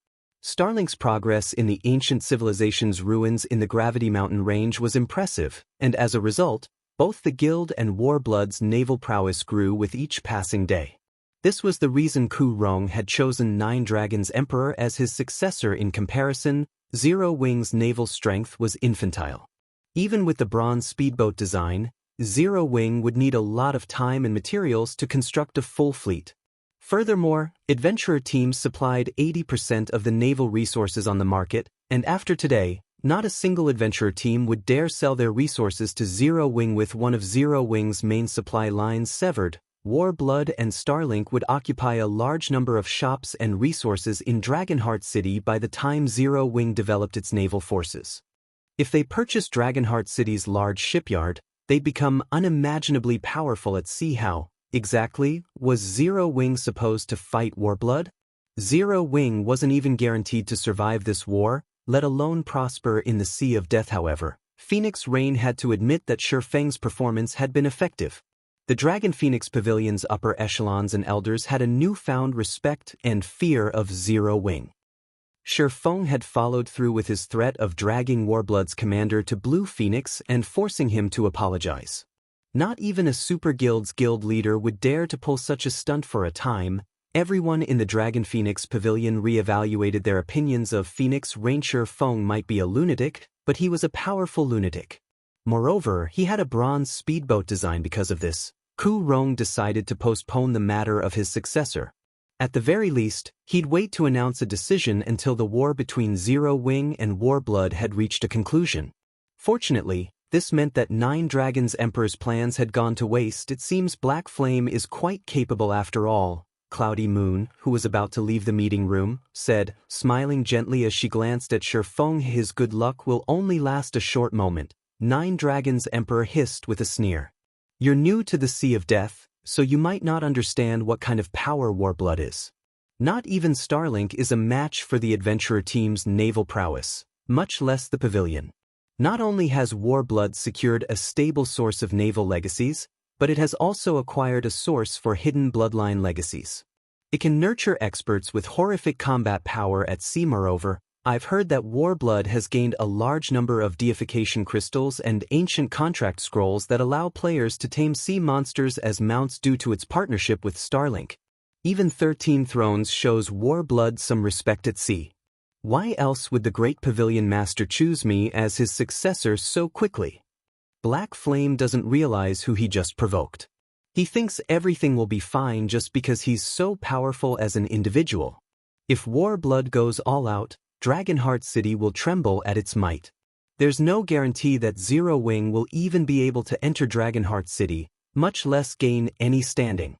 Starlink's progress in the ancient civilization's ruins in the Gravity Mountain range was impressive, and as a result, both the guild and Warblood's naval prowess grew with each passing day. This was the reason Ku Rong had chosen 9 Dragons Emperor as his successor. In comparison, Zero Wing's naval strength was infantile. Even with the bronze speedboat design, Zero Wing would need a lot of time and materials to construct a full fleet. Furthermore, adventurer teams supplied 80% of the naval resources on the market, and after today, not a single adventurer team would dare sell their resources to Zero Wing. With one of Zero Wing's main supply lines severed, Warblood and Starlink would occupy a large number of shops and resources in Dragonheart City by the time Zero Wing developed its naval forces. If they purchased Dragonheart City's large shipyard, they'd become unimaginably powerful at sea. How, exactly, was Zero Wing supposed to fight Warblood? Zero Wing wasn't even guaranteed to survive this war, let alone prosper in the Sea of Death. However, Phoenix Rain had to admit that Shifeng's performance had been effective. The Dragon Phoenix Pavilion's upper echelons and elders had a newfound respect and fear of Zero Wing. Shifeng had followed through with his threat of dragging Warblood's commander to Blue Phoenix and forcing him to apologize. Not even a Super Guild's guild leader would dare to pull such a stunt for a time. Everyone in the Dragon Phoenix Pavilion re-evaluated their opinions of Phoenix Rain. Shifeng might be a lunatic, but he was a powerful lunatic. Moreover, he had a bronze speedboat design. Because of this, Ku Rong decided to postpone the matter of his successor. At the very least, he'd wait to announce a decision until the war between Zero Wing and Warblood had reached a conclusion. Fortunately, this meant that Nine Dragons Emperor's plans had gone to waste. It seems Black Flame is quite capable after all, Cloudy Moon, who was about to leave the meeting room, said, smiling gently as she glanced at Shifeng. His good luck will only last a short moment, Nine Dragons Emperor hissed with a sneer. You're new to the Sea of Death, so you might not understand what kind of power Warblood is. Not even Starlink is a match for the adventurer team's naval prowess, much less the pavilion. Not only has Warblood secured a stable source of naval legacies, but it has also acquired a source for hidden bloodline legacies. It can nurture experts with horrific combat power at sea. Moreover, I've heard that Warblood has gained a large number of deification crystals and ancient contract scrolls that allow players to tame sea monsters as mounts due to its partnership with Starlink. Even 13 Thrones shows Warblood some respect at sea. Why else would the Great Pavilion Master choose me as his successor so quickly? Black Flame doesn't realize who he just provoked. He thinks everything will be fine just because he's so powerful as an individual. If Warblood goes all out, Dragonheart City will tremble at its might. There's no guarantee that Zero Wing will even be able to enter Dragonheart City, much less gain any standing.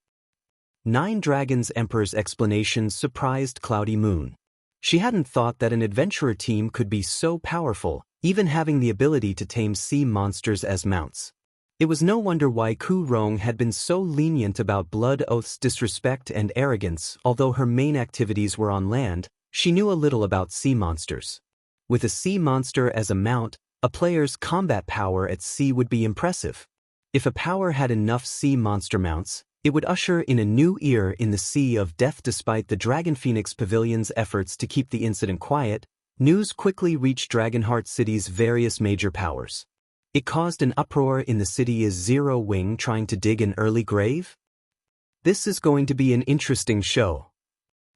Nine Dragons Emperor's explanation surprised Cloudy Moon. She hadn't thought that an adventurer team could be so powerful, even having the ability to tame sea monsters as mounts. It was no wonder why Ku Rong had been so lenient about Blood Oath's disrespect and arrogance. Although her main activities were on land, she knew a little about sea monsters. With a sea monster as a mount, a player's combat power at sea would be impressive. If a power had enough sea monster mounts, it would usher in a new era in the Sea of Death. Despite the Dragon Phoenix Pavilion's efforts to keep the incident quiet, news quickly reached Dragonheart City's various major powers. It caused an uproar in the city. Is Zero Wing trying to dig an early grave? This is going to be an interesting show.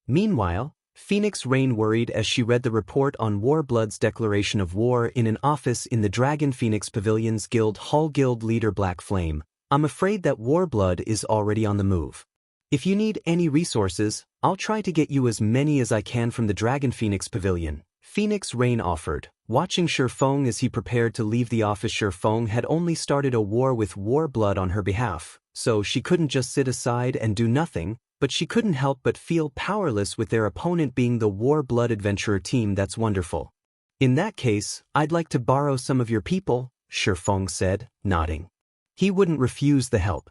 Meanwhile, Phoenix Rain worried as she read the report on Warblood's declaration of war in an office in the Dragon Phoenix Pavilion's guild hall. Guild leader Black Flame, I'm afraid that Warblood is already on the move. If you need any resources, I'll try to get you as many as I can from the Dragon Phoenix Pavilion, Phoenix Rain offered, watching Shifeng as he prepared to leave the office. Shifeng had only started a war with Warblood on her behalf, so she couldn't just sit aside and do nothing, but she couldn't help but feel powerless with their opponent being the Warblood adventurer team. That's wonderful. In that case, I'd like to borrow some of your people, Shifeng said, nodding. He wouldn't refuse the help.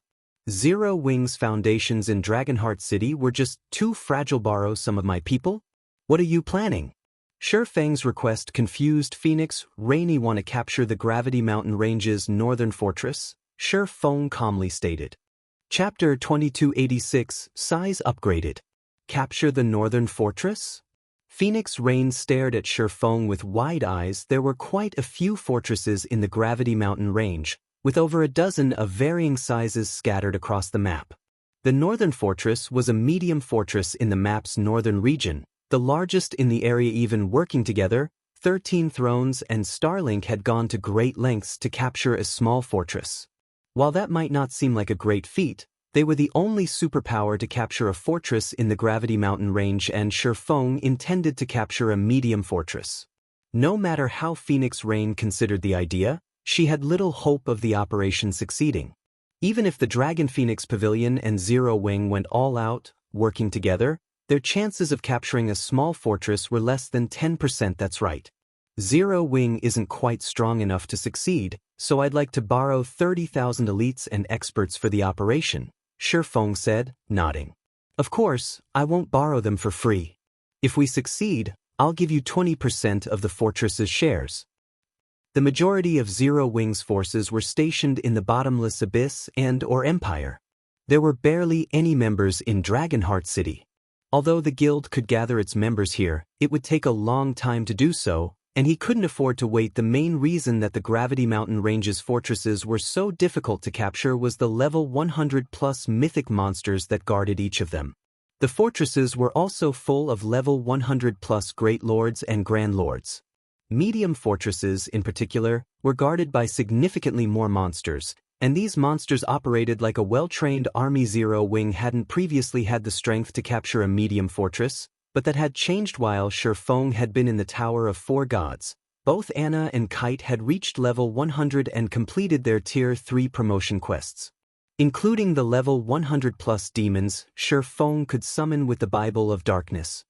Zero Wing's foundations in Dragonheart City were just too fragile. Borrow some of my people? What are you planning? Shifeng's request confused Phoenix Rain. Want to capture the Gravity Mountain Range's northern fortress? Shifeng calmly stated. Chapter 2286, Size Upgraded. Capture the northern fortress? Phoenix Rain stared at Shifeng with wide eyes. There were quite a few fortresses in the Gravity Mountain Range, with over a dozen of varying sizes scattered across the map. The northern fortress was a medium fortress in the map's northern region, the largest in the area. Even working together, 13 Thrones and Starlink had gone to great lengths to capture a small fortress. While that might not seem like a great feat, they were the only superpower to capture a fortress in the Gravity Mountain Range, and Shifeng intended to capture a medium fortress. No matter how Phoenix Rain considered the idea, she had little hope of the operation succeeding. Even if the Dragon Phoenix Pavilion and Zero Wing went all out, working together, their chances of capturing a small fortress were less than 10%. That's right. Zero Wing isn't quite strong enough to succeed, so I'd like to borrow 30,000 elites and experts for the operation, Shifeng said, nodding. Of course, I won't borrow them for free. If we succeed, I'll give you 20% of the fortress's shares. The majority of Zero Wing's forces were stationed in the bottomless abyss and/or empire. There were barely any members in Dragonheart City. Although the guild could gather its members here, it would take a long time to do so, and he couldn't afford to wait. The main reason that the Gravity Mountain Range's fortresses were so difficult to capture was the level 100+ mythic monsters that guarded each of them. The fortresses were also full of level 100+ Great Lords and Grand Lords. Medium fortresses, in particular, were guarded by significantly more monsters, and these monsters operated like a well-trained army. Zero Wing hadn't previously had the strength to capture a medium fortress, but that had changed while Shifeng had been in the Tower of Four Gods. Both Anna and Kite had reached level 100 and completed their Tier 3 promotion quests. Including the level 100+ demons, Shifeng could summon with the Bible of Darkness.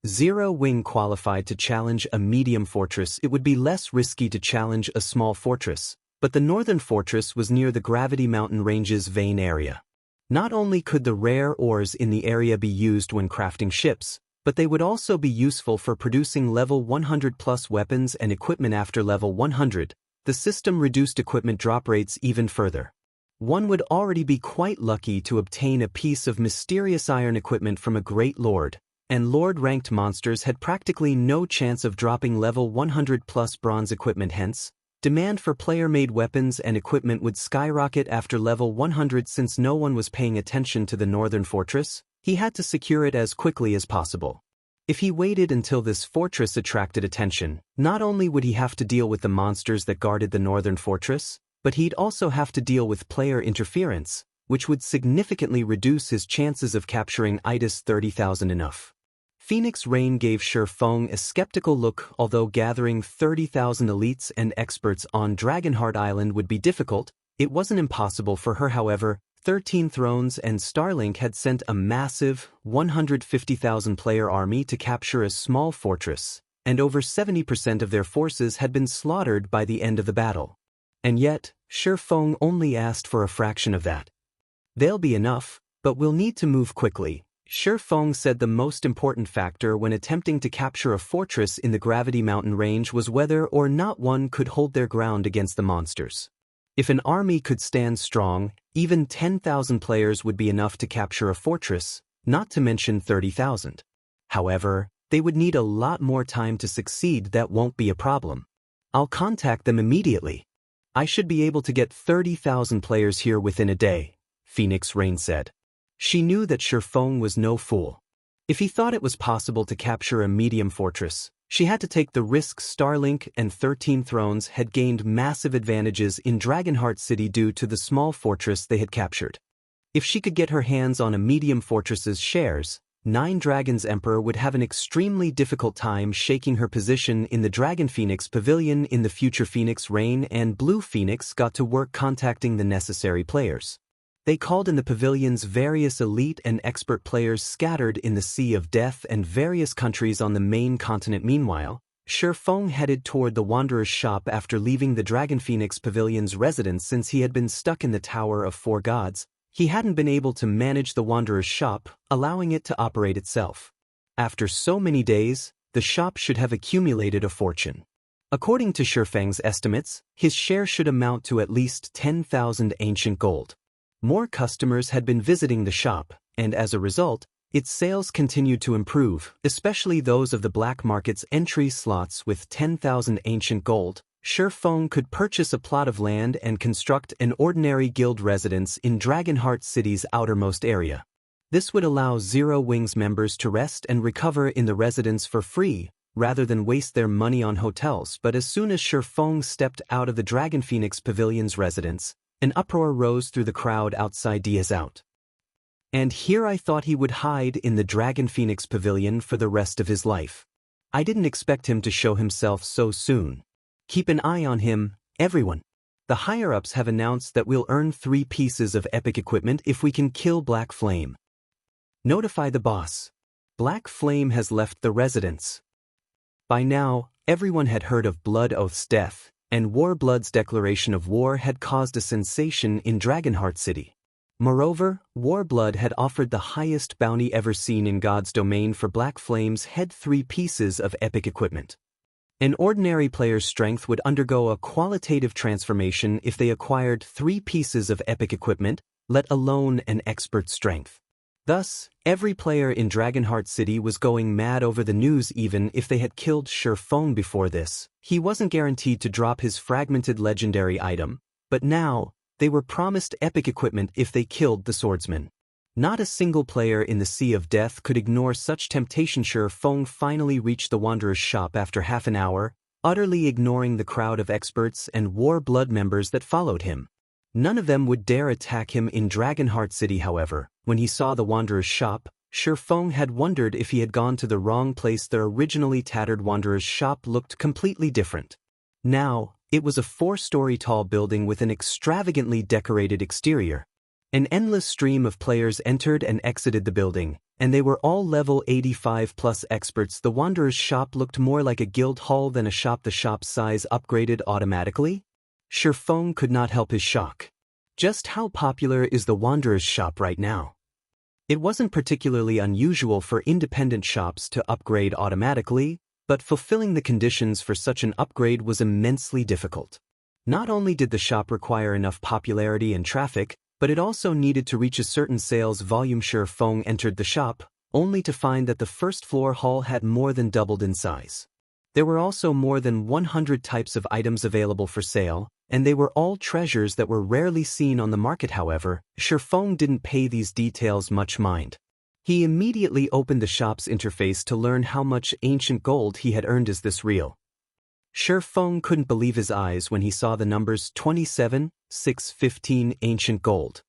Zero Wing qualified to challenge a medium fortress. It would be less risky to challenge a small fortress, but the northern fortress was near the Gravity Mountain Range's vein area. Not only could the rare ores in the area be used when crafting ships, but they would also be useful for producing level 100+ weapons and equipment. After level 100, the system reduced equipment drop rates even further. One would already be quite lucky to obtain a piece of mysterious iron equipment from a Great Lord, and Lord-ranked monsters had practically no chance of dropping level 100+ bronze equipment. Hence, demand for player-made weapons and equipment would skyrocket after level 100. Since no one was paying attention to the northern fortress, he had to secure it as quickly as possible. If he waited until this fortress attracted attention, not only would he have to deal with the monsters that guarded the northern fortress, but he'd also have to deal with player interference, which would significantly reduce his chances of capturing IDIS 30,000. Enough. Phoenix Rain gave Shifeng a skeptical look. Although gathering 30,000 elites and experts on Dragonheart Island would be difficult, it wasn't impossible for her. However, 13 Thrones and Starlink had sent a massive 150,000 player army to capture a small fortress, and over 70% of their forces had been slaughtered by the end of the battle. And yet, Shifeng only asked for a fraction of that. They'll be enough, but we'll need to move quickly. Shifeng said the most important factor when attempting to capture a fortress in the Gravity Mountain Range was whether or not one could hold their ground against the monsters. If an army could stand strong, even 10,000 players would be enough to capture a fortress, not to mention 30,000. However, they would need a lot more time to succeed. That won't be a problem. I'll contact them immediately. I should be able to get 30,000 players here within a day, Phoenix Rain said. She knew that Shifeng was no fool. If he thought it was possible to capture a medium fortress, she had to take the risk. Starlink and 13 Thrones had gained massive advantages in Dragonheart City due to the small fortress they had captured. If she could get her hands on a medium fortress's shares, Nine Dragons Emperor would have an extremely difficult time shaking her position in the Dragon Phoenix Pavilion. In the future, Phoenix Rain and Blue Phoenix got to work contacting the necessary players. They called in the pavilion's various elite and expert players scattered in the Sea of Death and various countries on the main continent. Meanwhile, Shifeng headed toward the Wanderer's shop after leaving the Dragon Phoenix Pavilion's residence. Since he had been stuck in the Tower of Four Gods, he hadn't been able to manage the Wanderer's shop, allowing it to operate itself. After so many days, the shop should have accumulated a fortune. According to Shifeng's estimates, his share should amount to at least 10,000 ancient gold. More customers had been visiting the shop, and as a result, its sales continued to improve, especially those of the black market's entry slots. With 10,000 ancient gold, Shifeng could purchase a plot of land and construct an ordinary guild residence in Dragonheart City's outermost area. This would allow Zero Wing's members to rest and recover in the residence for free, rather than waste their money on hotels. But as soon as Shifeng stepped out of the Dragon Phoenix Pavilion's residence, an uproar rose through the crowd outside. Diaz out. And here I thought he would hide in the Dragon Phoenix Pavilion for the rest of his life. I didn't expect him to show himself so soon. Keep an eye on him, everyone. The higher-ups have announced that we'll earn 3 pieces of epic equipment if we can kill Black Flame. Notify the boss. Black Flame has left the residence. By now, everyone had heard of Blood Oath's death, and Warblood's declaration of war had caused a sensation in Dragonheart City. Moreover, Warblood had offered the highest bounty ever seen in God's domain for Black Flame's head 3 pieces of epic equipment. An ordinary player's strength would undergo a qualitative transformation if they acquired 3 pieces of epic equipment, let alone an expert strength. Thus, every player in Dragonheart City was going mad over the news even if they had killed Shurfeng before this. He wasn't guaranteed to drop his fragmented legendary item, but now, they were promised epic equipment if they killed the swordsman. Not a single player in the Sea of Death could ignore such temptation. Shurfeng finally reached the Wanderer's shop after half an hour, utterly ignoring the crowd of experts and War Blood members that followed him. None of them would dare attack him in Dragonheart City. However, when he saw the Wanderer's shop, Shurfeng had wondered if he had gone to the wrong place. The originally tattered Wanderer's shop looked completely different. Now, it was a 4-story tall building with an extravagantly decorated exterior. An endless stream of players entered and exited the building, and they were all level 85+ experts. The Wanderer's shop looked more like a guild hall than a shop. The shop's size upgraded automatically? Shurfeng could not help his shock. Just how popular is the Wanderer's shop right now? It wasn't particularly unusual for independent shops to upgrade automatically, but fulfilling the conditions for such an upgrade was immensely difficult. Not only did the shop require enough popularity and traffic, but it also needed to reach a certain sales volume. Shurfeng entered the shop, only to find that the first-floor hall had more than doubled in size. There were also more than 100 types of items available for sale, and they were all treasures that were rarely seen on the market. However, Shurfeng didn't pay these details much mind. He immediately opened the shop's interface to learn how much ancient gold he had earned. Is this real? Shurfeng couldn't believe his eyes when he saw the numbers 27,615 ancient gold.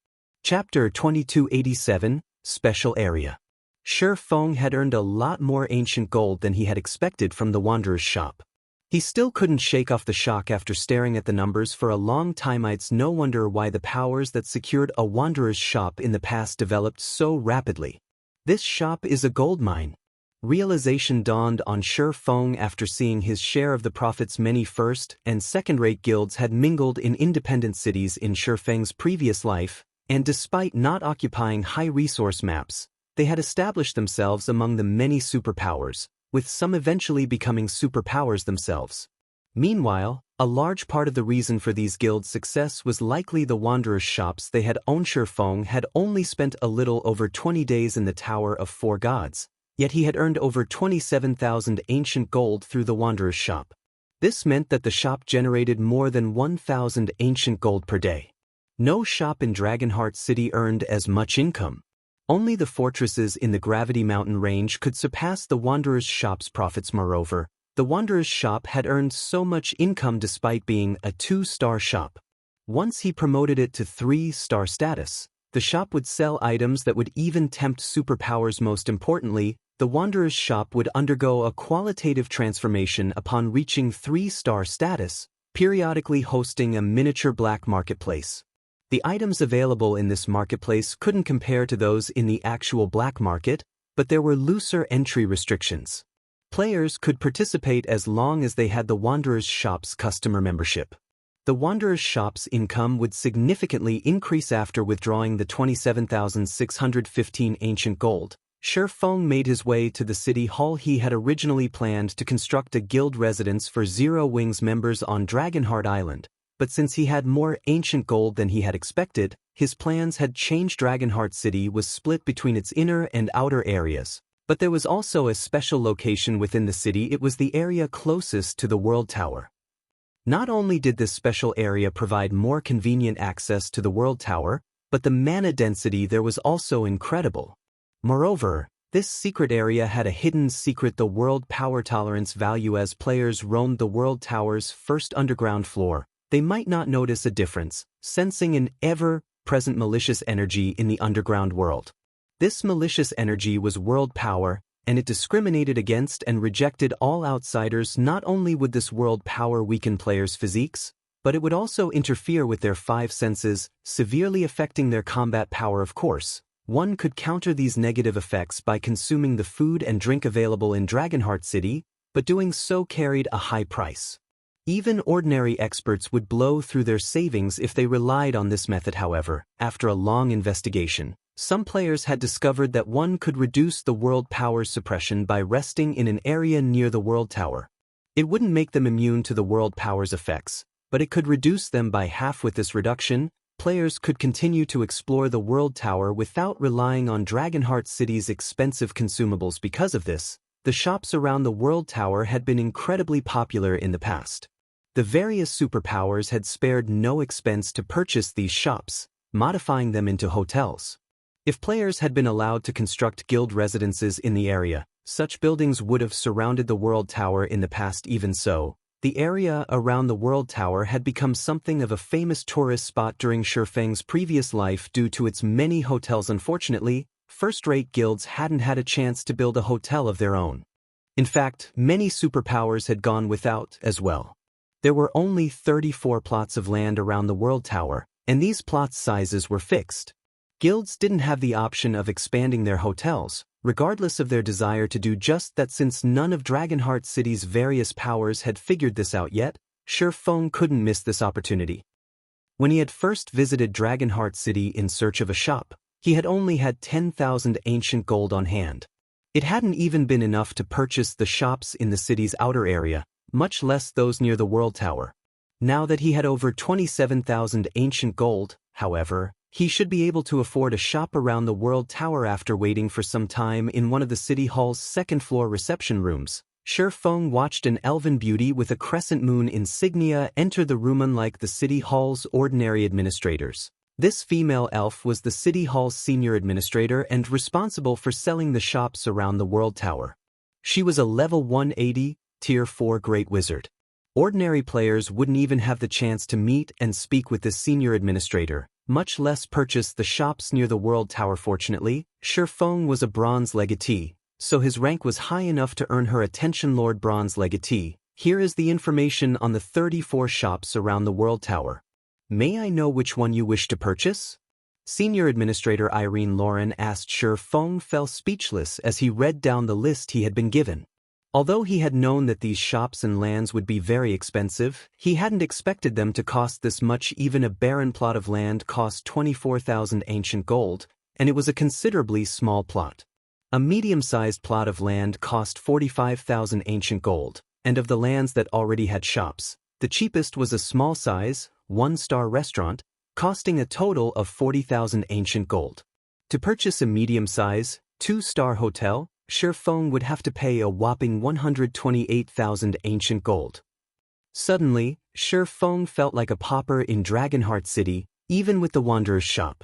Chapter 2287, Special Area. Shurfeng had earned a lot more ancient gold than he had expected from the Wanderer's shop. He still couldn't shake off the shock after staring at the numbers for a long time. It's no wonder why the powers that secured a Wanderer's shop in the past developed so rapidly. This shop is a gold mine. Realization dawned on Shurfeng after seeing his share of the profits. Many first- and second-rate guilds had mingled in independent cities in Shurfeng's previous life, and despite not occupying high-resource maps, they had established themselves among the many superpowers, with some eventually becoming superpowers themselves. Meanwhile, a large part of the reason for these guilds' success was likely the Wanderer's shops they had owned. Shurfeng had only spent a little over 20 days in the Tower of 4 Gods, yet he had earned over 27,000 ancient gold through the Wanderer's shop. This meant that the shop generated more than 1,000 ancient gold per day. No shop in Dragonheart City earned as much income. Only the fortresses in the Gravity Mountain range could surpass the Wanderer's shop's profits. Moreover, the Wanderer's shop had earned so much income despite being a 2-star shop. Once he promoted it to 3-star status, the shop would sell items that would even tempt superpowers. Most importantly, the Wanderer's shop would undergo a qualitative transformation upon reaching 3-star status, periodically hosting a miniature black marketplace. The items available in this marketplace couldn't compare to those in the actual black market, but there were looser entry restrictions. Players could participate as long as they had the Wanderer's shop's customer membership. The Wanderer's shop's income would significantly increase after withdrawing the 27,615 ancient gold. Shurfeng made his way to the city hall. He had originally planned to construct a guild residence for Zero Wings members on Dragonheart Island, but since he had more ancient gold than he had expected, his plans had changed. Dragonheart City was split between its inner and outer areas. But there was also a special location within the city. It was the area closest to the World Tower. Not only did this special area provide more convenient access to the World Tower, but the mana density there was also incredible. Moreover, this secret area had a hidden secret: the World Power Tolerance value. As players roamed the World Tower's first underground floor, they might not notice a difference, sensing an ever-present malicious energy in the underground world. This malicious energy was world power, and it discriminated against and rejected all outsiders. Not only would this world power weaken players' physiques, but it would also interfere with their 5 senses, severely affecting their combat power. Of course, one could counter these negative effects by consuming the food and drink available in Dragonheart City, but doing so carried a high price. Even ordinary experts would blow through their savings if they relied on this method. However, after a long investigation, some players had discovered that one could reduce the world power's suppression by resting in an area near the world tower. It wouldn't make them immune to the world power's effects, but it could reduce them by half. With this reduction, players could continue to explore the world tower without relying on Dragonheart City's expensive consumables. Because of this, the shops around the world tower had been incredibly popular in the past. The various superpowers had spared no expense to purchase these shops, modifying them into hotels. If players had been allowed to construct guild residences in the area, such buildings would have surrounded the world tower in the past. Even so, the area around the world tower had become something of a famous tourist spot during Shurfeng's previous life due to its many hotels. Unfortunately, first-rate guilds hadn't had a chance to build a hotel of their own. In fact, many superpowers had gone without as well. There were only 34 plots of land around the world tower, and these plot sizes were fixed. Guilds didn't have the option of expanding their hotels, regardless of their desire to do just that. Since none of Dragonheart City's various powers had figured this out yet, Shurfeng couldn't miss this opportunity. When he had first visited Dragonheart City in search of a shop, he had only had 10,000 ancient gold on hand. It hadn't even been enough to purchase the shops in the city's outer area, much less those near the world tower. Now that he had over 27,000 ancient gold, however, he should be able to afford a shop around the world tower. After waiting for some time in one of the city hall's second-floor reception rooms, Shurfeng watched an elven beauty with a crescent moon insignia enter the room. Unlike the city hall's ordinary administrators, this female elf was the city hall's senior administrator and responsible for selling the shops around the world tower. She was a level 180, Tier 4 Great Wizard. Ordinary players wouldn't even have the chance to meet and speak with this senior administrator, much less purchase the shops near the world tower. Fortunately, Shurfeng was a bronze legatee, so his rank was high enough to earn her attention. Lord Bronze Legatee, here is the information on the 34 shops around the world tower. May I know which one you wish to purchase? Senior Administrator Irene Lauren asked. Shurfeng fell speechless as he read down the list he had been given. Although he had known that these shops and lands would be very expensive, he hadn't expected them to cost this much. Even a barren plot of land cost 24,000 ancient gold, and it was a considerably small plot. A medium-sized plot of land cost 45,000 ancient gold, and of the lands that already had shops, the cheapest was a small-size, one-star restaurant, costing a total of 40,000 ancient gold. To purchase a medium-size, two-star hotel, Shurfeng would have to pay a whopping 128,000 ancient gold. Suddenly, Shurfeng felt like a pauper in Dragonheart City, even with the Wanderer's shop.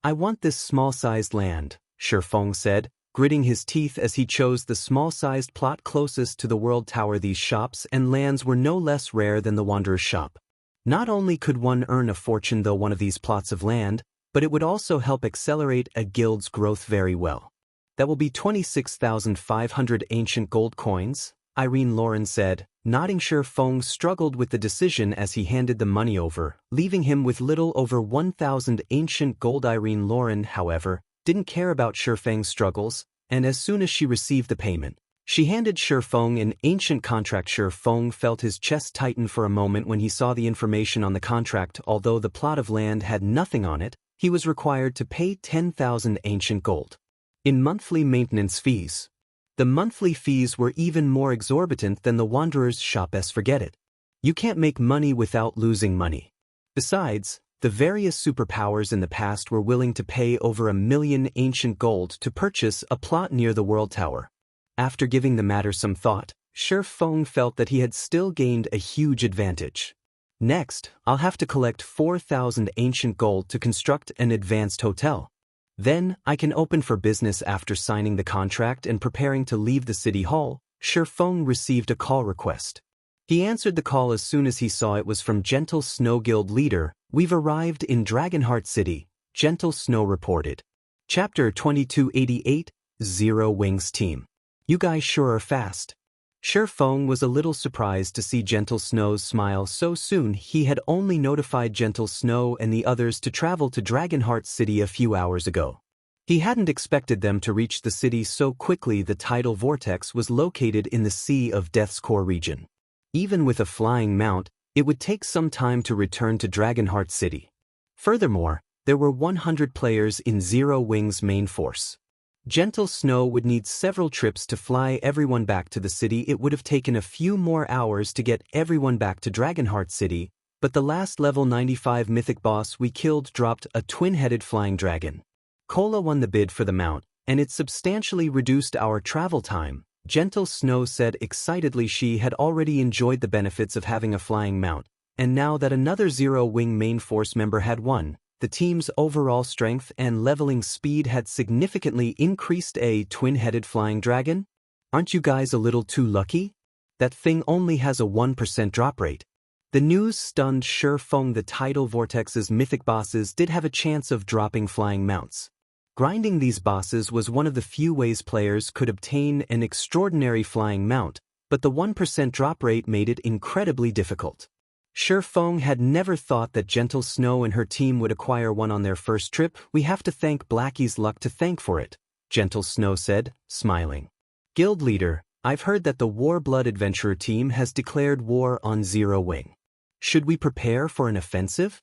I want this small-sized land, Shurfeng said, gritting his teeth as he chose the small-sized plot closest to the world tower. These shops and lands were no less rare than the Wanderer's shop. Not only could one earn a fortune though one of these plots of land, but it would also help accelerate a guild's growth very well. That will be 26,500 ancient gold coins, Irene Lauren said, nodding. Shurfeng struggled with the decision as he handed the money over, leaving him with little over 1,000 ancient gold. Irene Lauren, however, didn't care about Shurfeng's struggles, and as soon as she received the payment, she handed Shurfeng an ancient contract. Shurfeng felt his chest tighten for a moment when he saw the information on the contract. Although the plot of land had nothing on it, he was required to pay 10,000 ancient gold in monthly maintenance fees. The monthly fees were even more exorbitant than the Wanderer's shop's. Forget it. You can't make money without losing money. Besides, the various superpowers in the past were willing to pay over 1,000,000 ancient gold to purchase a plot near the world tower. After giving the matter some thought, Shurfeng felt that he had still gained a huge advantage. Next, I'll have to collect 4,000 ancient gold to construct an advanced hotel. Then, I can open for business. After signing the contract and preparing to leave the city hall, Shurfeng received a call request. He answered the call as soon as he saw it was from Gentle Snow Guild leader. We've arrived in Dragonheart City, Gentle Snow reported. Chapter 2288, Zero Wings Team. You guys sure are fast. Shurfeng was a little surprised to see Gentle Snow's smile so soon. He had only notified Gentle Snow and the others to travel to Dragonheart City a few hours ago. He hadn't expected them to reach the city so quickly. The tidal vortex was located in the Sea of Death's core region. Even with a flying mount, it would take some time to return to Dragonheart City. Furthermore, there were 100 players in Zero Wing's main force. Gentle Snow would need several trips to fly everyone back to the city. It would have taken a few more hours to get everyone back to Dragonheart City, but the last level 95 mythic boss we killed dropped a twin-headed flying dragon. Cola won the bid for the mount, and it substantially reduced our travel time, Gentle Snow said excitedly. She had already enjoyed the benefits of having a flying mount, and now that another Zero Wing main force member had won, the team's overall strength and leveling speed had significantly increased. A twin-headed flying dragon? Aren't you guys a little too lucky? That thing only has a 1% drop rate. The news stunned Shi Feng. The Tidal Vortex's mythic bosses did have a chance of dropping flying mounts. Grinding these bosses was one of the few ways players could obtain an extraordinary flying mount, but the 1% drop rate made it incredibly difficult. Shi Feng had never thought that Gentle Snow and her team would acquire one on their first trip. We have to thank Blackie's luck to thank for it, Gentle Snow said, smiling. Guild leader, I've heard that the Warblood Adventurer team has declared war on Zero Wing. Should we prepare for an offensive?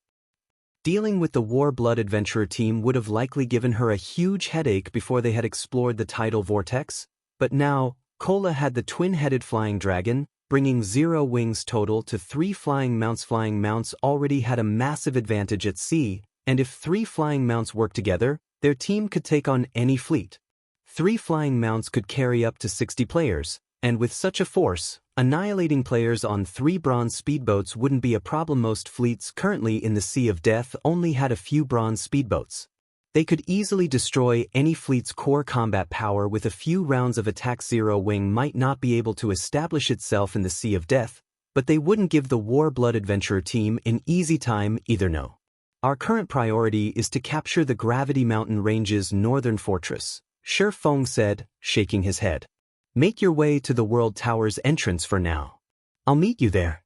Dealing with the Warblood Adventurer team would have likely given her a huge headache before they had explored the tidal vortex, but now, Cola had the twin-headed flying dragon, bringing Zero Wing's total to 3 flying mounts. Flying mounts already had a massive advantage at sea, and if 3 flying mounts worked together, their team could take on any fleet. 3 flying mounts could carry up to 60 players, and with such a force, annihilating players on 3 bronze speedboats wouldn't be a problem. Most fleets currently in the Sea of Death only had a few bronze speedboats. They could easily destroy any fleet's core combat power with a few rounds of attack. Zero Wing might not be able to establish itself in the Sea of Death, but they wouldn't give the Warblood Adventurer team an easy time either. No. Our current priority is to capture the Gravity Mountain Range's northern fortress, Shi Feng said, shaking his head. Make your way to the World Tower's entrance for now. I'll meet you there.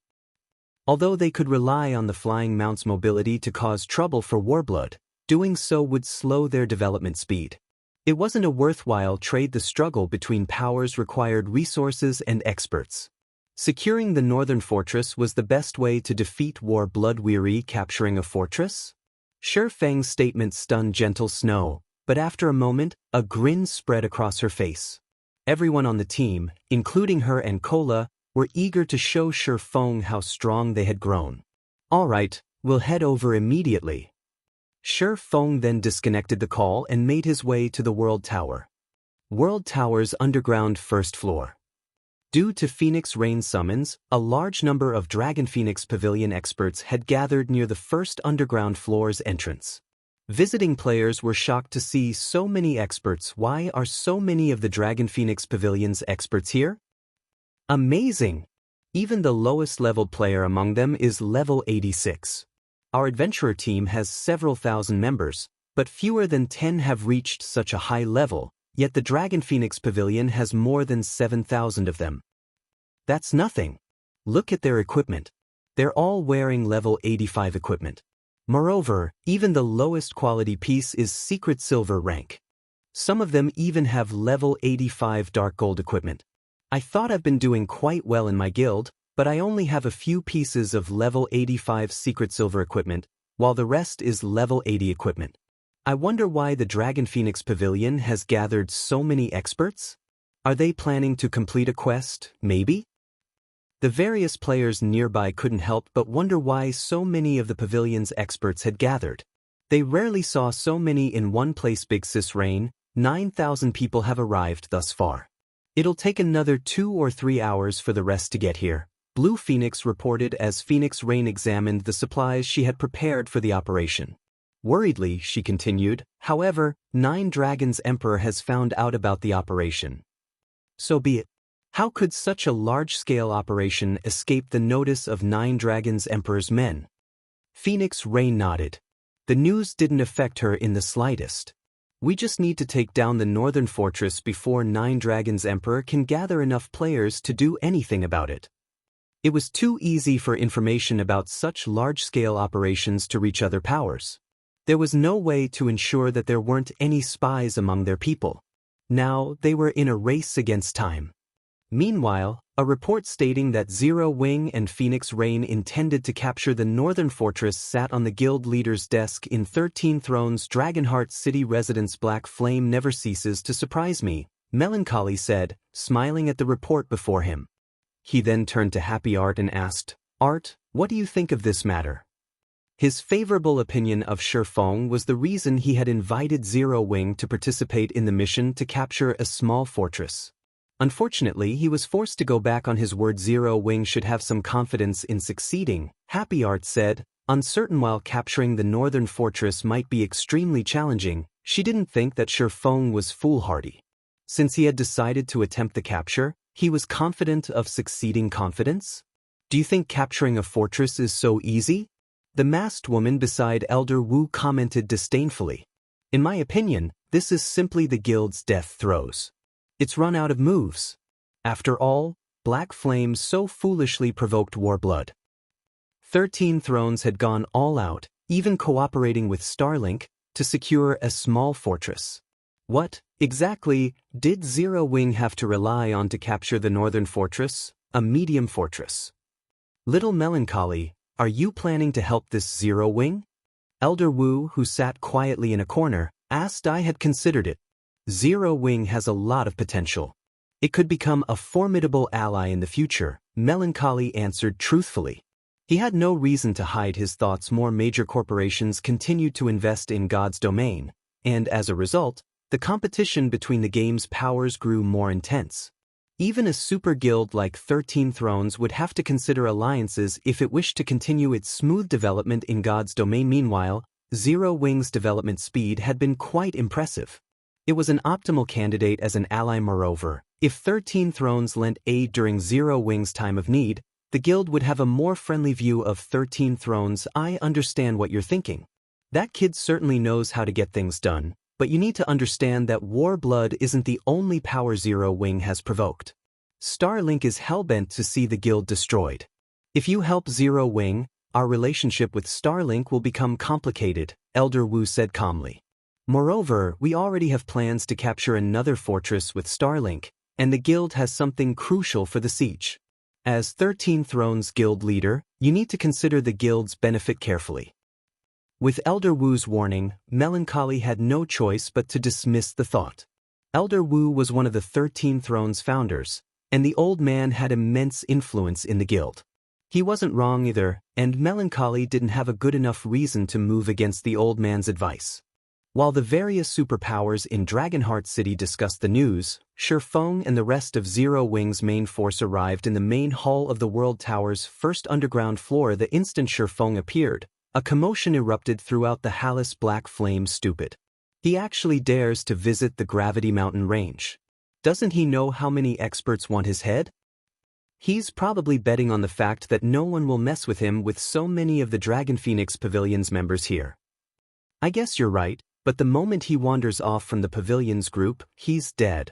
Although they could rely on the flying mount's mobility to cause trouble for Warblood, doing so would slow their development speed. It wasn't a worthwhile trade. The struggle between powers required resources and experts. Securing the northern fortress was the best way to defeat Warblood. Weary capturing a fortress? Shi Feng's statement stunned Gentle Snow, but after a moment, a grin spread across her face. Everyone on the team, including her and Cola, were eager to show Shi Feng how strong they had grown. All right, we'll head over immediately. Shi Feng then disconnected the call and made his way to the World Tower. World Tower's underground first floor. Due to Phoenix Rain summons, a large number of Dragon Phoenix Pavilion experts had gathered near the first underground floor's entrance. Visiting players were shocked to see so many experts. Why are so many of the Dragon Phoenix Pavilion's experts here? Amazing! Even the lowest level player among them is level 86. Our adventurer team has several thousand members, but fewer than 10 have reached such a high level, yet the Dragon Phoenix Pavilion has more than 7,000 of them. That's nothing. Look at their equipment. They're all wearing level 85 equipment. Moreover, even the lowest quality piece is secret silver rank. Some of them even have level 85 dark gold equipment. I thought I've been doing quite well in my guild, but I only have a few pieces of level 85 secret silver equipment, while the rest is level 80 equipment. I wonder why the Dragon Phoenix Pavilion has gathered so many experts? Are they planning to complete a quest, maybe? The various players nearby couldn't help but wonder why so many of the pavilion's experts had gathered. They rarely saw so many in one place. Big Sis Rain, 9,000 people have arrived thus far. It'll take another 2 or 3 hours for the rest to get here, Blue Phoenix reported as Phoenix Rain examined the supplies she had prepared for the operation. Worriedly, she continued, however, 9 Dragons Emperor has found out about the operation. So be it. How could such a large-scale operation escape the notice of 9 Dragons Emperor's men? Phoenix Rain nodded. The news didn't affect her in the slightest. We just need to take down the northern fortress before 9 Dragons Emperor can gather enough players to do anything about it. It was too easy for information about such large-scale operations to reach other powers. There was no way to ensure that there weren't any spies among their people. Now they were in a race against time. Meanwhile, A report stating that Zero Wing and Phoenix Rain intended to capture the northern fortress sat on the guild leader's desk in 13 Thrones. Dragonheart city residents' black flame never ceases to surprise me, Melancholy said, smiling at the report before him. He then turned to Happy Art and asked, Art, what do you think of this matter? His favorable opinion of Shifeng was the reason he had invited Zero Wing to participate in the mission to capture a small fortress. Unfortunately, he was forced to go back on his word. Zero Wing should have some confidence in succeeding, Happy Art said, uncertain. While capturing the northern fortress might be extremely challenging, she didn't think that Shifeng was foolhardy. Since he had decided to attempt the capture, he was confident of succeeding. Confidence? Do you think capturing a fortress is so easy? The masked woman beside Elder Wu commented disdainfully. In my opinion, this is simply the guild's death throes. It's run out of moves. After all, Black Flame so foolishly provoked Warblood. 13 Thrones had gone all out, even cooperating with Starlink, to secure a small fortress. What, exactly, did Zero Wing have to rely on to capture the northern fortress? A medium fortress. Little Melancholy, are you planning to help this Zero Wing? Elder Wu, who sat quietly in a corner, asked. I had considered it. Zero Wing has a lot of potential. It could become a formidable ally in the future, Melancholy answered truthfully. He had no reason to hide his thoughts. More major corporations continued to invest in God's domain, and as a result, the competition between the game's powers grew more intense. Even a super guild like 13 Thrones would have to consider alliances if it wished to continue its smooth development in God's domain. Meanwhile, Zero Wing's development speed had been quite impressive. It was an optimal candidate as an ally. Moreover, if 13 Thrones lent aid during Zero Wing's time of need, the guild would have a more friendly view of 13 Thrones. I understand what you're thinking. That kid certainly knows how to get things done. But you need to understand that Warblood isn't the only power Zero Wing has provoked. Starlink is hellbent to see the guild destroyed. If you help Zero Wing, our relationship with Starlink will become complicated, Elder Wu said calmly. Moreover, we already have plans to capture another fortress with Starlink, and the guild has something crucial for the siege. As 13 Thrones guild leader, you need to consider the guild's benefit carefully. With Elder Wu's warning, Melancholy had no choice but to dismiss the thought. Elder Wu was one of the 13 Thrones founders, and the old man had immense influence in the guild. He wasn't wrong either, and Melancholy didn't have a good enough reason to move against the old man's advice. While the various superpowers in Dragonheart City discussed the news, Shifeng and the rest of Zero Wing's main force arrived in the main hall of the World Tower's first underground floor. The instant Shifeng appeared, a commotion erupted throughout the Hallis. Black Flame stupid. He actually dares to visit the Gravity Mountain range. Doesn't he know how many experts want his head? He's probably betting on the fact that no one will mess with him with so many of the Dragon Phoenix Pavilion's members here. I guess you're right, but the moment he wanders off from the Pavilion's group, he's dead.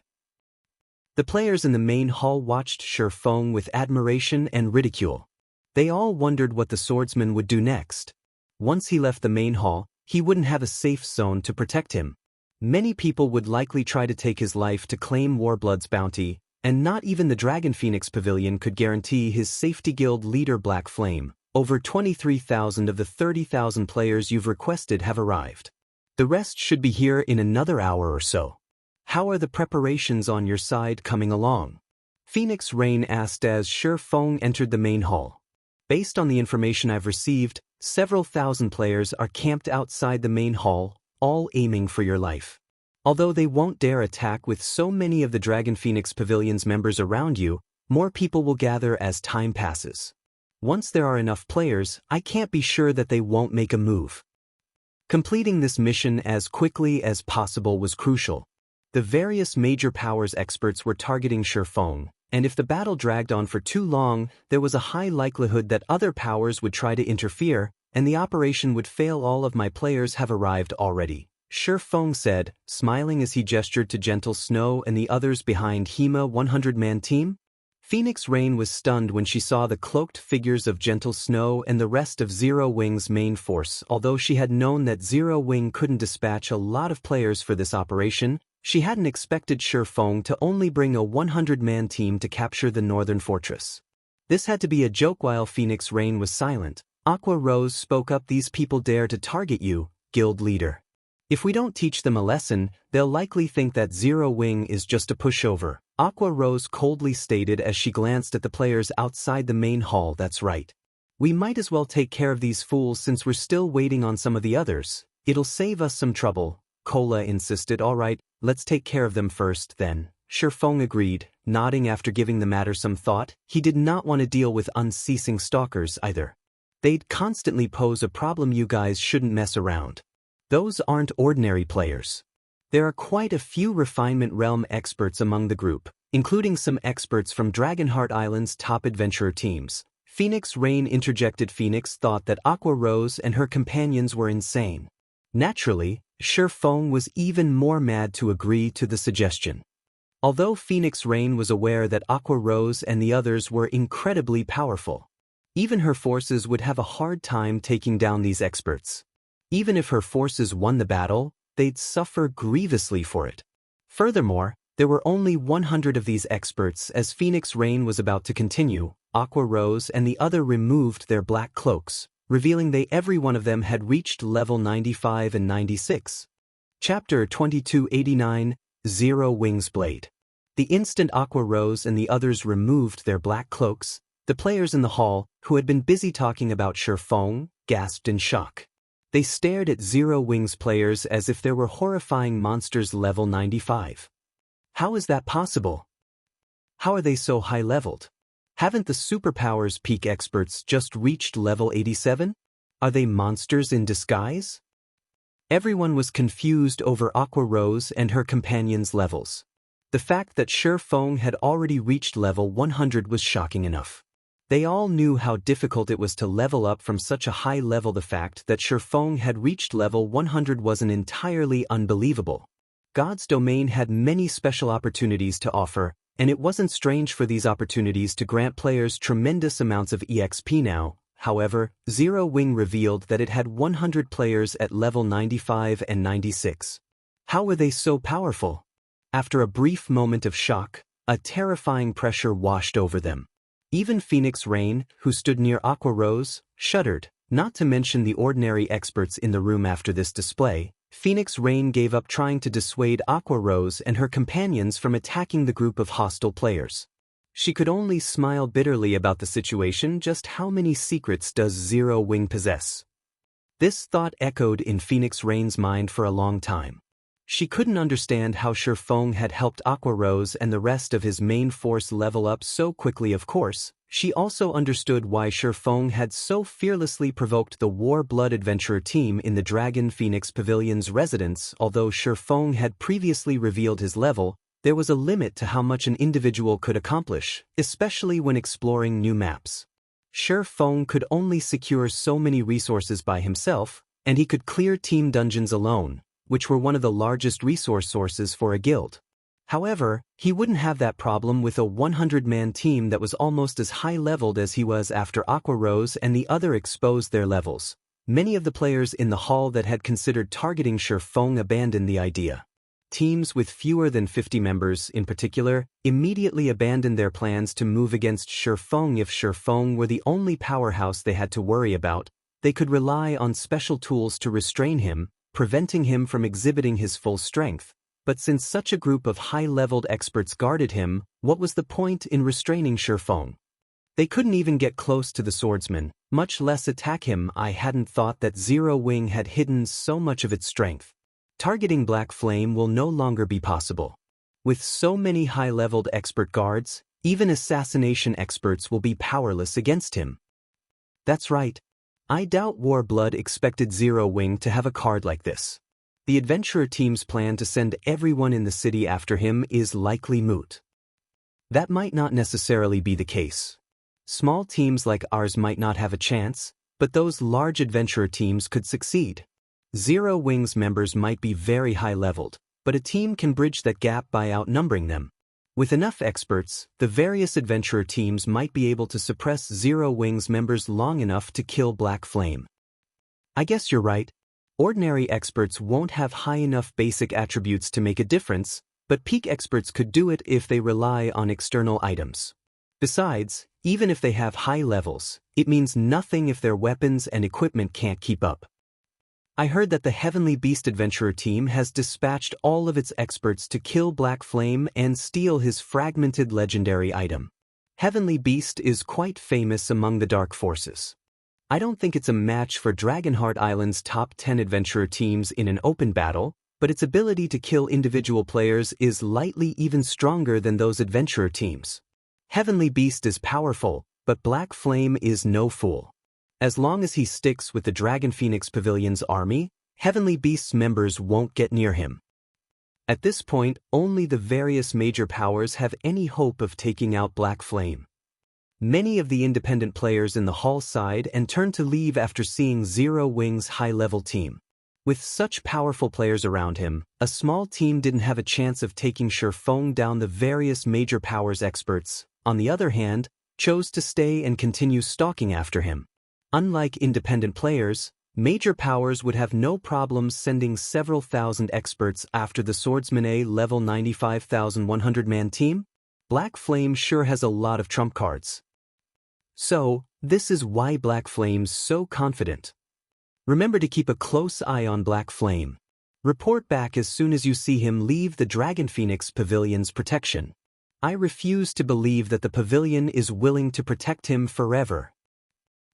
The players in the main hall watched Shifeng with admiration and ridicule. They all wondered what the swordsman would do next. Once he left the main hall, he wouldn't have a safe zone to protect him. Many people would likely try to take his life to claim Warblood's bounty, and not even the Dragon Phoenix Pavilion could guarantee his safety. Guild leader Black Flame, over 23,000 of the 30,000 players you've requested have arrived. The rest should be here in another hour or so. How are the preparations on your side coming along? Phoenix Rain asked as Shifeng entered the main hall. Based on the information I've received, several thousand players are camped outside the main hall, all aiming for your life. Although they won't dare attack with so many of the Dragon Phoenix Pavilion's members around you, more people will gather as time passes. Once there are enough players, I can't be sure that they won't make a move. Completing this mission as quickly as possible was crucial. The various major powers experts were targeting Shifeng, and if the battle dragged on for too long, there was a high likelihood that other powers would try to interfere, and the operation would fail. All of my players have arrived already, Shifeng said, smiling as he gestured to Gentle Snow and the others behind Hema 100-man team. Phoenix Rain was stunned when she saw the cloaked figures of Gentle Snow and the rest of Zero Wing's main force. Although she had known that Zero Wing couldn't dispatch a lot of players for this operation, She hadn't expected Shifeng to only bring a 100-man team to capture the northern fortress. This had to be a joke. While Phoenix Rain was silent, Aqua Rose spoke up. These people dare to target you, guild leader. If we don't teach them a lesson, they'll likely think that Zero Wing is just a pushover, Aqua Rose coldly stated as she glanced at the players outside the main hall. That's right. We might as well take care of these fools since we're still waiting on some of the others. It'll save us some trouble, Cola insisted. All right, let's take care of them first then. Shifeng agreed, nodding after giving the matter some thought. He did not want to deal with unceasing stalkers either. They'd constantly pose a problem. You guys shouldn't mess around. Those aren't ordinary players. There are quite a few Refinement Realm experts among the group, including some experts from Dragonheart Island's top adventurer teams. Phoenix Rain interjected. Phoenix thought that Aqua Rose and her companions were insane. Naturally, Shifeng was even more mad to agree to the suggestion. Although Phoenix Rain was aware that Aqua Rose and the others were incredibly powerful, even her forces would have a hard time taking down these experts. Even if her forces won the battle, they'd suffer grievously for it. Furthermore, there were only 100 of these experts. As Phoenix Rain was about to continue, Aqua Rose and the other removed their black cloaks, revealing every one of them had reached level 95 and 96. Chapter 2289, Zero Wings Blade. The instant Aqua Rose and the others removed their black cloaks, the players in the hall, who had been busy talking about Shifeng, gasped in shock. They stared at Zero Wings players as if there were horrifying monsters level 95. How is that possible? How are they so high-leveled? Haven't the superpowers peak experts just reached level 87? Are they monsters in disguise? Everyone was confused over Aqua Rose and her companions' levels. The fact that Shifeng had already reached level 100 was shocking enough. They all knew how difficult it was to level up from such a high level. The fact that Shifeng had reached level 100 wasn't entirely unbelievable. God's domain had many special opportunities to offer, and it wasn't strange for these opportunities to grant players tremendous amounts of EXP now. However, Zero Wing revealed that it had 100 players at level 95 and 96. How were they so powerful? After a brief moment of shock, a terrifying pressure washed over them. Even Phoenix Rain, who stood near Aqua Rose, shuddered, not to mention the ordinary experts in the room. After this display, Phoenix Rain gave up trying to dissuade Aqua Rose and her companions from attacking the group of hostile players. She could only smile bitterly about the situation. Just how many secrets does Zero Wing possess? This thought echoed in Phoenix Rain's mind for a long time. She couldn't understand how Shifeng had helped Aqua Rose and the rest of his main force level up so quickly. Of course, she also understood why Shifeng had so fearlessly provoked the War Blood adventurer team in the Dragon Phoenix Pavilion's residence. Although Shifeng had previously revealed his level, there was a limit to how much an individual could accomplish, especially when exploring new maps. Shifeng could only secure so many resources by himself, and he could clear team dungeons alone, which were one of the largest resource sources for a guild. However, he wouldn't have that problem with a 100-man team that was almost as high-leveled as he was. After Aqua Rose and the other exposed their levels, many of the players in the hall that had considered targeting Shifeng abandoned the idea. Teams with fewer than 50 members, in particular, immediately abandoned their plans to move against Shifeng. If Shifeng were the only powerhouse they had to worry about, they could rely on special tools to restrain him, preventing him from exhibiting his full strength. But since such a group of high-leveled experts guarded him, what was the point in restraining Shifeng? They couldn't even get close to the swordsman, much less attack him. I hadn't thought that Zero Wing had hidden so much of its strength. Targeting Black Flame will no longer be possible. With so many high-leveled expert guards, even assassination experts will be powerless against him. That's right. I doubt War Blood expected Zero Wing to have a card like this. The adventurer team's plan to send everyone in the city after him is likely moot. That might not necessarily be the case. Small teams like ours might not have a chance, but those large adventurer teams could succeed. Zero Wing's members might be very high-leveled, but a team can bridge that gap by outnumbering them. With enough experts, the various adventurer teams might be able to suppress Zero Wing's members long enough to kill Black Flame. I guess you're right. Ordinary experts won't have high enough basic attributes to make a difference, but peak experts could do it if they rely on external items. Besides, even if they have high levels, it means nothing if their weapons and equipment can't keep up. I heard that the Heavenly Beast Adventurer team has dispatched all of its experts to kill Black Flame and steal his fragmented legendary item. Heavenly Beast is quite famous among the Dark Forces. I don't think it's a match for Dragonheart Island's top 10 adventurer teams in an open battle, but its ability to kill individual players is likely even stronger than those adventurer teams. Heavenly Beast is powerful, but Black Flame is no fool. As long as he sticks with the Dragon Phoenix Pavilion's army, Heavenly Beast's members won't get near him. At this point, only the various major powers have any hope of taking out Black Flame. Many of the independent players in the hall sighed and turned to leave after seeing Zero Wing's high-level team. With such powerful players around him, a small team didn't have a chance of taking Shurfeng down. The various major powers experts, on the other hand, chose to stay and continue stalking after him. Unlike independent players, major powers would have no problems sending several thousand experts after the Swordsman A level 95,100-man team. Black Flame sure has a lot of trump cards. So, this is why Black Flame's so confident. Remember to keep a close eye on Black Flame. Report back as soon as you see him leave the Dragon Phoenix Pavilion's protection. I refuse to believe that the pavilion is willing to protect him forever.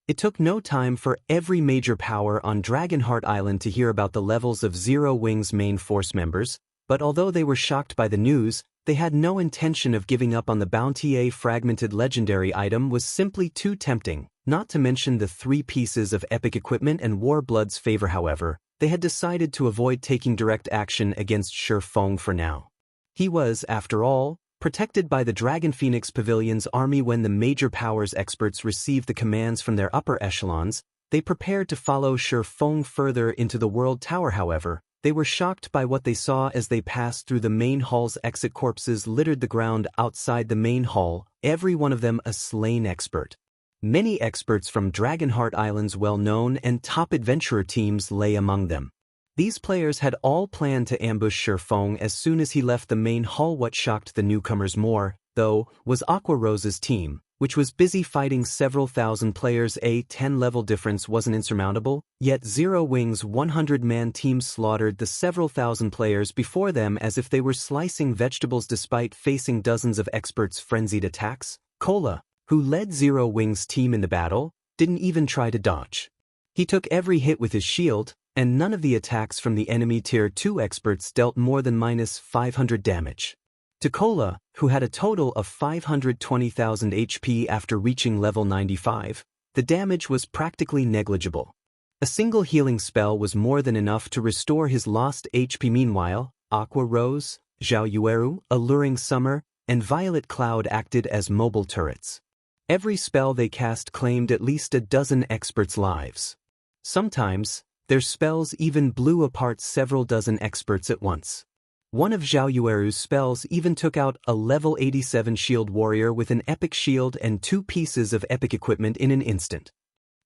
It took no time for every major power on Dragonheart Island to hear about the levels of Zero Wing's main force members, but although they were shocked by the news, they had no intention of giving up on the bounty. A fragmented legendary item was simply too tempting, not to mention the 3 pieces of epic equipment and Warblood's favor. However, they had decided to avoid taking direct action against Shurfeng for now. He was, after all, protected by the Dragon Phoenix Pavilion's army. When the major powers experts received the commands from their upper echelons, they prepared to follow Shurfeng further into the World Tower. However, they were shocked by what they saw as they passed through the main hall's exit. Corpses littered the ground outside the main hall, every one of them a slain expert. Many experts from Dragonheart Island's well-known and top adventurer teams lay among them. These players had all planned to ambush Shurfeng as soon as he left the main hall. What shocked the newcomers more, though, was Aqua Rose's team, which was busy fighting several thousand players. A 10-level difference wasn't insurmountable, yet Zero Wing's 100-man team slaughtered the several thousand players before them as if they were slicing vegetables. Despite facing dozens of experts' frenzied attacks, Cola, who led Zero Wing's team in the battle, didn't even try to dodge. He took every hit with his shield, and none of the attacks from the enemy Tier 2 experts dealt more than -500 damage. To Cola, who had a total of 520,000 HP after reaching level 95, the damage was practically negligible. A single healing spell was more than enough to restore his lost HP. Meanwhile, Aqua Rose, Zhao Yueru, Alluring Summer, and Violet Cloud acted as mobile turrets. Every spell they cast claimed at least a dozen experts' lives. Sometimes, their spells even blew apart several dozen experts at once. One of Zhao Yueru's spells even took out a level 87 shield warrior with an epic shield and 2 pieces of epic equipment in an instant.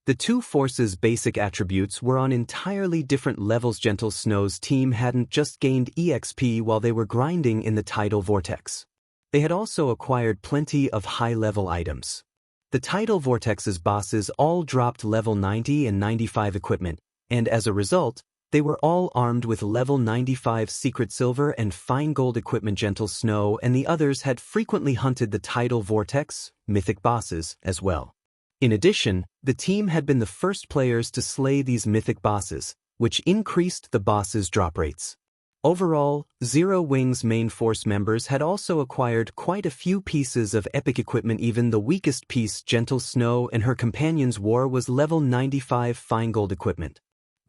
The 2 forces' basic attributes were on entirely different levels. Gentle Snow's team hadn't just gained EXP while they were grinding in the tidal vortex. They had also acquired plenty of high-level items. The tidal vortex's bosses all dropped level 90 and 95 equipment, and as a result, they were all armed with level 95 secret silver and fine gold equipment. Gentle Snow and the others had frequently hunted the tidal vortex, mythic bosses, as well. In addition, the team had been the first players to slay these mythic bosses, which increased the bosses' drop rates. Overall, Zero Wing's main force members had also acquired quite a few pieces of epic equipment. Even the weakest piece Gentle Snow and her companions wore was level 95 fine gold equipment.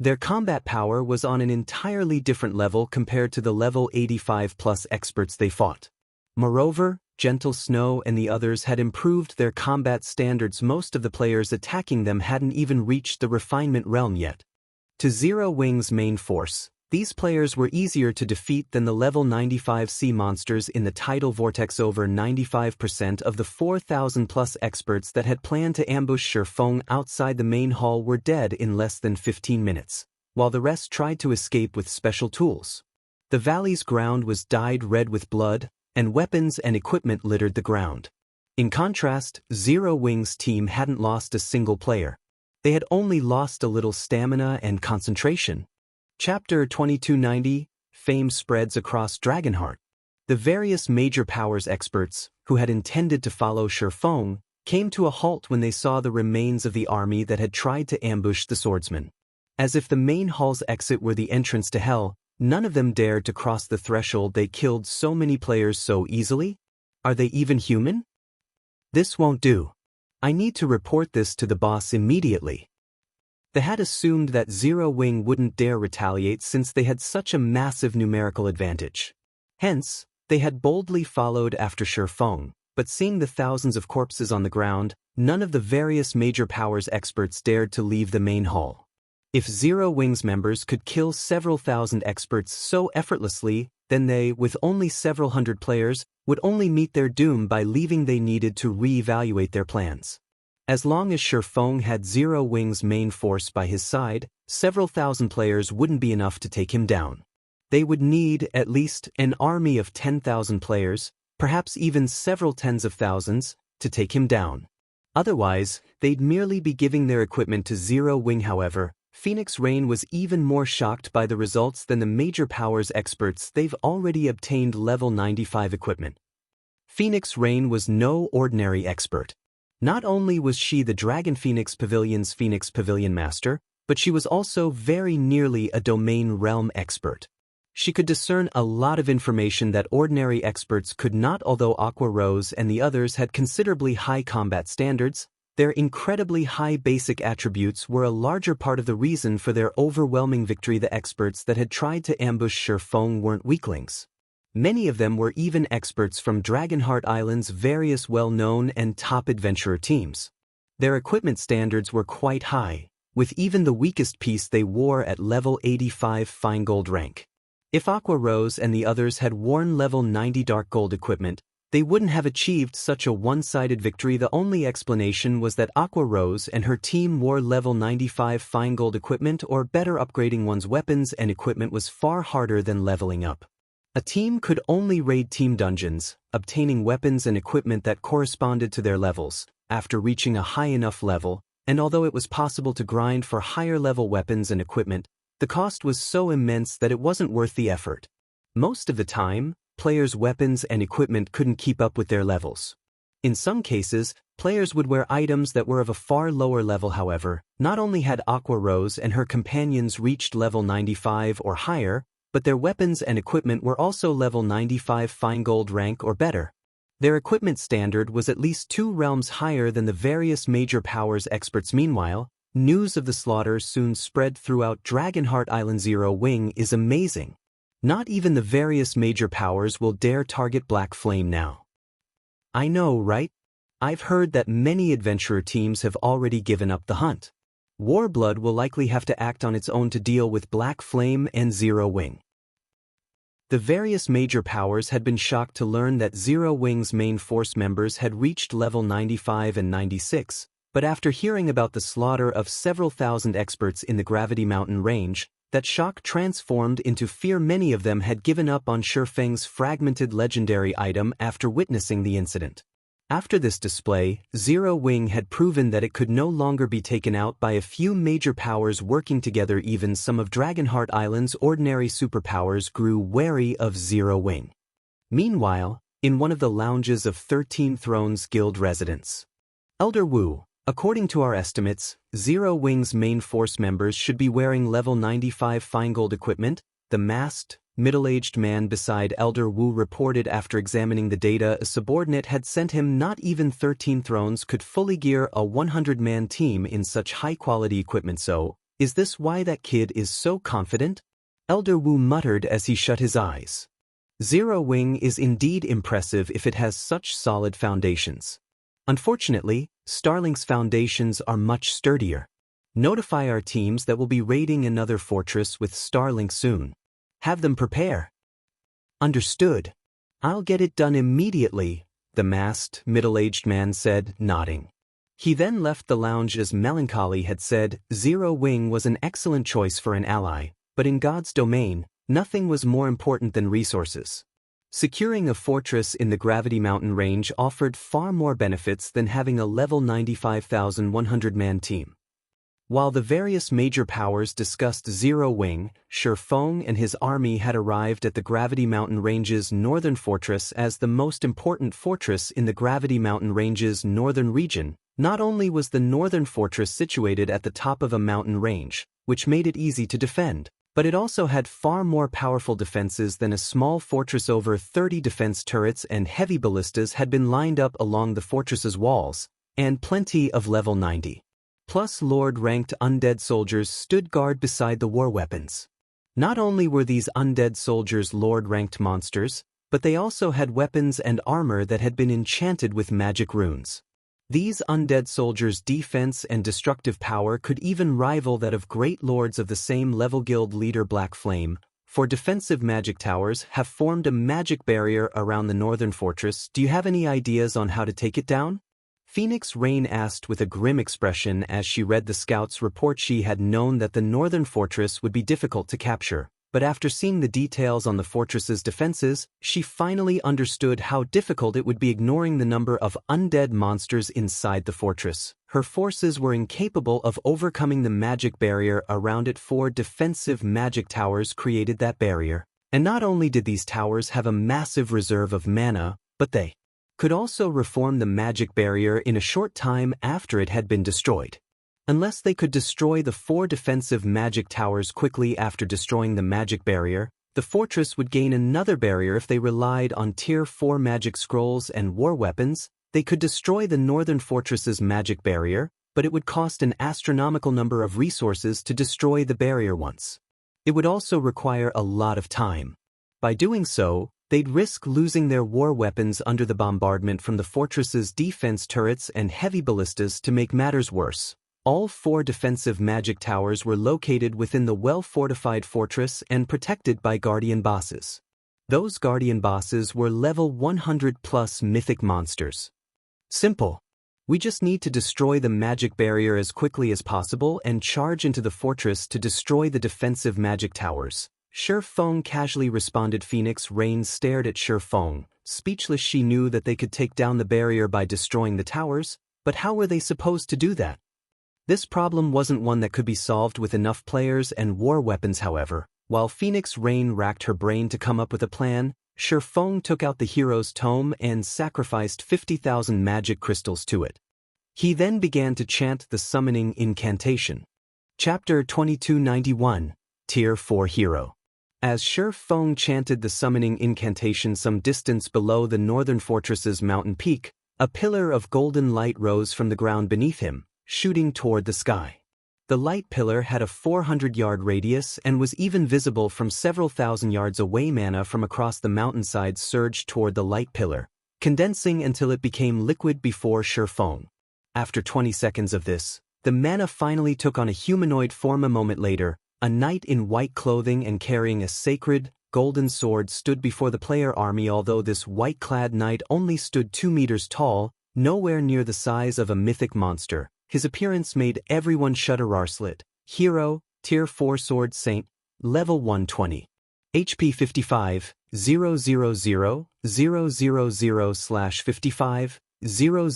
Their combat power was on an entirely different level compared to the level 85+ experts they fought. Moreover, Gentle Snow and the others had improved their combat standards. Most of the players attacking them hadn't even reached the refinement realm yet. To Zero Wing's main force, these players were easier to defeat than the level 95 sea monsters in the tidal vortex. Over 95% of the 4,000+ experts that had planned to ambush Shurfeng outside the main hall were dead in less than 15 minutes. while the rest tried to escape with special tools. The valley's ground was dyed red with blood, and weapons and equipment littered the ground. In contrast, Zero Wing's team hadn't lost a single player. They had only lost a little stamina and concentration. Chapter 2290, Fame Spreads Across Dragonheart. The various major powers experts, who had intended to follow Shifeng, came to a halt when they saw the remains of the army that had tried to ambush the swordsman. As if the main hall's exit were the entrance to hell, none of them dared to cross the threshold. They killed so many players so easily. Are they even human? This won't do. I need to report this to the boss immediately. They had assumed that Zero Wing wouldn't dare retaliate since they had such a massive numerical advantage. Hence, they had boldly followed after Shifeng, but seeing the thousands of corpses on the ground, none of the various major powers experts dared to leave the main hall. If Zero Wing's members could kill several thousand experts so effortlessly, then they, with only several hundred players, would only meet their doom by leaving. They needed to re-evaluate their plans. As long as Shifeng had Zero Wing's main force by his side, several thousand players wouldn't be enough to take him down. They would need, at least, an army of 10,000 players, perhaps even several tens of thousands, to take him down. Otherwise, they'd merely be giving their equipment to Zero Wing. However, Phoenix Rain was even more shocked by the results than the major powers experts. They've already obtained level 95 equipment. Phoenix Rain was no ordinary expert. Not only was she the Dragon Phoenix Pavilion's Phoenix Pavilion Master, but she was also very nearly a domain realm expert. She could discern a lot of information that ordinary experts could not. Although Aqua Rose and the others had considerably high combat standards, their incredibly high basic attributes were a larger part of the reason for their overwhelming victory. The experts that had tried to ambush Shifeng weren't weaklings. Many of them were even experts from Dragonheart Island's various well-known and top adventurer teams. Their equipment standards were quite high, with even the weakest piece they wore at level 85 fine gold rank. If Aqua Rose and the others had worn level 90 dark gold equipment, they wouldn't have achieved such a one-sided victory. The only explanation was that Aqua Rose and her team wore level 95 fine gold equipment, or better, upgrading one's weapons and equipment was far harder than leveling up. A team could only raid team dungeons, obtaining weapons and equipment that corresponded to their levels, after reaching a high enough level, and although it was possible to grind for higher level weapons and equipment, the cost was so immense that it wasn't worth the effort. Most of the time, players' weapons and equipment couldn't keep up with their levels. In some cases, players would wear items that were of a far lower level. However, not only had Aqua Rose and her companions reached level 95 or higher, but their weapons and equipment were also level 95 fine gold rank or better. Their equipment standard was at least 2 realms higher than the various major powers experts. Meanwhile, news of the slaughter soon spread throughout Dragonheart Island. Zero Wing is amazing. Not even the various major powers will dare target Black Flame now. I know, right? I've heard that many adventurer teams have already given up the hunt. Warblood will likely have to act on its own to deal with Black Flame and Zero Wing. The various major powers had been shocked to learn that Zero Wing's main force members had reached level 95 and 96, but after hearing about the slaughter of several thousand experts in the Gravity Mountain range, that shock transformed into fear. Many of them had given up on Shifeng's fragmented legendary item after witnessing the incident. After this display, Zero Wing had proven that it could no longer be taken out by a few major powers working together. Even some of Dragonheart Island's ordinary superpowers grew wary of Zero Wing. Meanwhile, in one of the lounges of 13 Thrones Guild residents, Elder Wu, according to our estimates, Zero Wing's main force members should be wearing level 95 fine gold equipment. The masked, middle-aged man beside Elder Wu reported after examining the data a subordinate had sent him. Not even 13 Thrones could fully gear a 100-man team in such high-quality equipment. So, is this why that kid is so confident? Elder Wu muttered as he shut his eyes. Zero Wing is indeed impressive if it has such solid foundations. Unfortunately, Starlink's foundations are much sturdier. Notify our teams that will be raiding another fortress with Starlink soon. Have them prepare. Understood. I'll get it done immediately, the masked, middle-aged man said, nodding. He then left the lounge as Melancholy had said. Zero Wing was an excellent choice for an ally, but in God's domain, nothing was more important than resources. Securing a fortress in the Gravity Mountain range offered far more benefits than having a level 95,100-man team. While the various major powers discussed Zero Wing, Shi Feng and his army had arrived at the Gravity Mountain Range's northern fortress as the most important fortress in the Gravity Mountain Range's northern region. Not only was the northern fortress situated at the top of a mountain range, which made it easy to defend, but it also had far more powerful defenses than a small fortress. Over 30 defense turrets and heavy ballistas had been lined up along the fortress's walls, and plenty of level 90. Plus Lord-ranked undead soldiers stood guard beside the war weapons. Not only were these undead soldiers Lord-ranked monsters, but they also had weapons and armor that had been enchanted with magic runes. These undead soldiers' defense and destructive power could even rival that of great lords of the same level. Guild leader Black Flame, for defensive magic towers, have formed a magic barrier around the northern fortress. Do you have any ideas on how to take it down? Phoenix Rain asked with a grim expression as she read the scout's report. She had known that the northern fortress would be difficult to capture, but after seeing the details on the fortress's defenses, she finally understood how difficult it would be. Ignoring the number of undead monsters inside the fortress, her forces were incapable of overcoming the magic barrier around it. 4 defensive magic towers created that barrier, and not only did these towers have a massive reserve of mana, but they could also reform the magic barrier in a short time after it had been destroyed. Unless they could destroy the 4 defensive magic towers quickly after destroying the magic barrier, the fortress would gain another barrier. If they relied on Tier 4 magic scrolls and war weapons, they could destroy the northern fortress's magic barrier, but it would cost an astronomical number of resources to destroy the barrier once. It would also require a lot of time. By doing so, they'd risk losing their war weapons under the bombardment from the fortress's defense turrets and heavy ballistas. To make matters worse, all 4 defensive magic towers were located within the well-fortified fortress and protected by guardian bosses. Those guardian bosses were level 100+ mythic monsters. Simple. We just need to destroy the magic barrier as quickly as possible and charge into the fortress to destroy the defensive magic towers. Shi Feng casually responded. Phoenix Rain stared at Shi Feng, speechless. She knew that they could take down the barrier by destroying the towers, but how were they supposed to do that? This problem wasn't one that could be solved with enough players and war weapons. However, while Phoenix Rain racked her brain to come up with a plan, Shi Feng took out the hero's tome and sacrificed 50,000 magic crystals to it. He then began to chant the summoning incantation. Chapter 2291, Tier 4 Hero. As Shi Feng chanted the summoning incantation some distance below the northern fortress's mountain peak, a pillar of golden light rose from the ground beneath him, shooting toward the sky. The light pillar had a 400-yard radius and was even visible from several thousand yards away. Mana from across the mountainside surged toward the light pillar, condensing until it became liquid before Shi Feng. After 20 seconds of this, the mana finally took on a humanoid form. A moment later, a knight in white clothing and carrying a sacred, golden sword stood before the player army. Although this white-clad knight only stood 2 meters tall, nowhere near the size of a mythic monster, his appearance made everyone shudder. Arslet, Hero, Tier 4 Sword Saint, Level 120. HP 55, 000, 000/55, 000,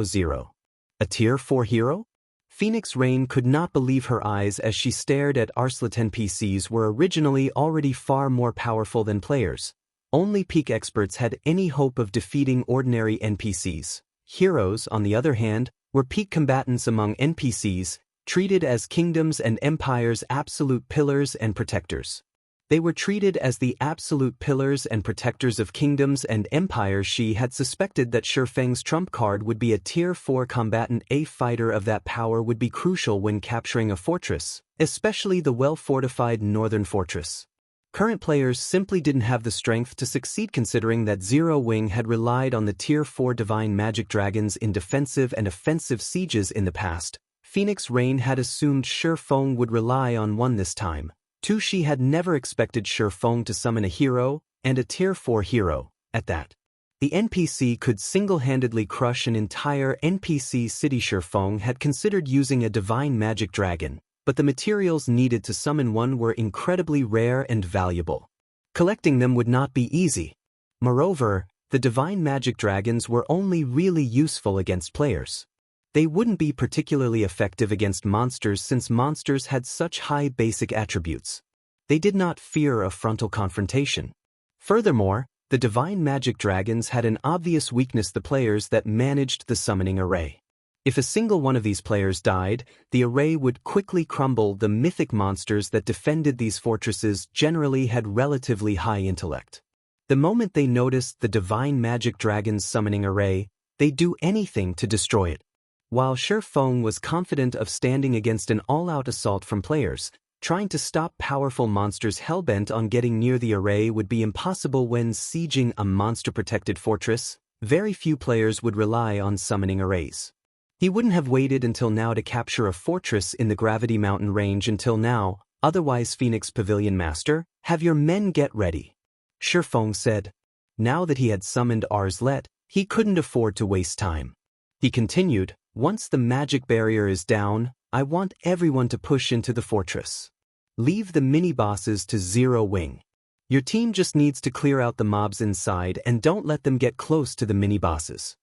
000. A Tier 4 hero? Phoenix Rain could not believe her eyes as she stared at Arslet. NPCs were originally already far more powerful than players. Only peak experts had any hope of defeating ordinary NPCs. Heroes, on the other hand, were peak combatants among NPCs, treated as kingdoms and empires' absolute pillars and protectors. They were treated as the absolute pillars and protectors of kingdoms and empires. She had suspected that Shi Feng's trump card would be a Tier 4 combatant. A fighter of that power would be crucial when capturing a fortress, especially the well-fortified northern fortress. Current players simply didn't have the strength to succeed, considering that Zero Wing had relied on the Tier 4 divine magic dragons in defensive and offensive sieges in the past. Phoenix Rain had assumed Shi Feng would rely on one this time. 2. She had never expected Shi Feng to summon a hero, and a Tier 4 hero, at that. The NPC could single-handedly crush an entire NPC city. Shurfeng had considered using a divine magic dragon, but the materials needed to summon one were incredibly rare and valuable. Collecting them would not be easy. Moreover, the divine magic dragons were only really useful against players. They wouldn't be particularly effective against monsters since monsters had such high basic attributes. They did not fear a frontal confrontation. Furthermore, the divine magic dragons had an obvious weakness: the players that managed the summoning array. If a single one of these players died, the array would quickly crumble. The mythic monsters that defended these fortresses generally had relatively high intellect. The moment they noticed the divine magic dragon's summoning array, they'd do anything to destroy it. While Shurfeng was confident of standing against an all-out assault from players, trying to stop powerful monsters hell-bent on getting near the array would be impossible. When sieging a monster-protected fortress, very few players would rely on summoning arrays. He wouldn't have waited until now to capture a fortress in the Gravity Mountain range until now, otherwise Phoenix Pavilion Master, have your men get ready. Shurfeng said. Now that he had summoned Arslet, he couldn't afford to waste time. He continued, once the magic barrier is down, I want everyone to push into the fortress. Leave the mini-bosses to zero wing. Your team just needs to clear out the mobs inside and don't let them get close to the mini-bosses.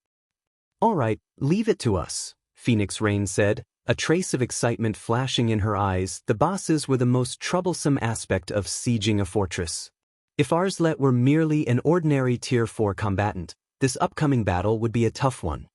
Alright, leave it to us, Phoenix Rain said, a trace of excitement flashing in her eyes. The bosses were the most troublesome aspect of sieging a fortress. If Arslet were merely an ordinary Tier 4 combatant, this upcoming battle would be a tough one.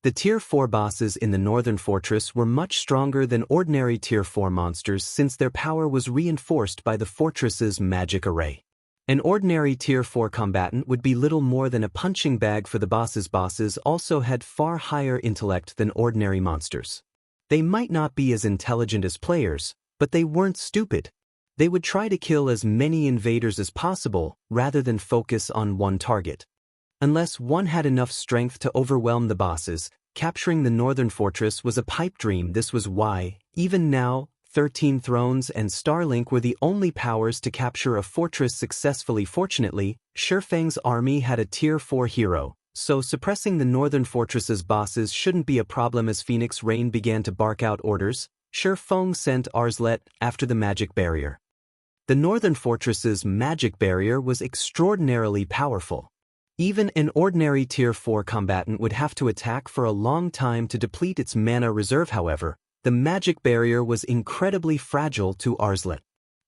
The Tier 4 bosses in the Northern Fortress were much stronger than ordinary Tier 4 monsters since their power was reinforced by the fortress's magic array. An ordinary Tier 4 combatant would be little more than a punching bag for the bosses. Bosses also had far higher intellect than ordinary monsters. They might not be as intelligent as players, but they weren't stupid. They would try to kill as many invaders as possible rather than focus on one target. Unless one had enough strength to overwhelm the bosses, capturing the Northern Fortress was a pipe dream. This was why, even now, 13 Thrones and Starlink were the only powers to capture a fortress successfully. Fortunately, Shurfeng's army had a Tier 4 hero, so suppressing the Northern Fortress's bosses shouldn't be a problem. As Phoenix Rain began to bark out orders, Shurfeng sent Arslet after the magic barrier. The Northern Fortress's magic barrier was extraordinarily powerful. Even an ordinary Tier 4 combatant would have to attack for a long time to deplete its mana reserve. However, the magic barrier was incredibly fragile to Arslet.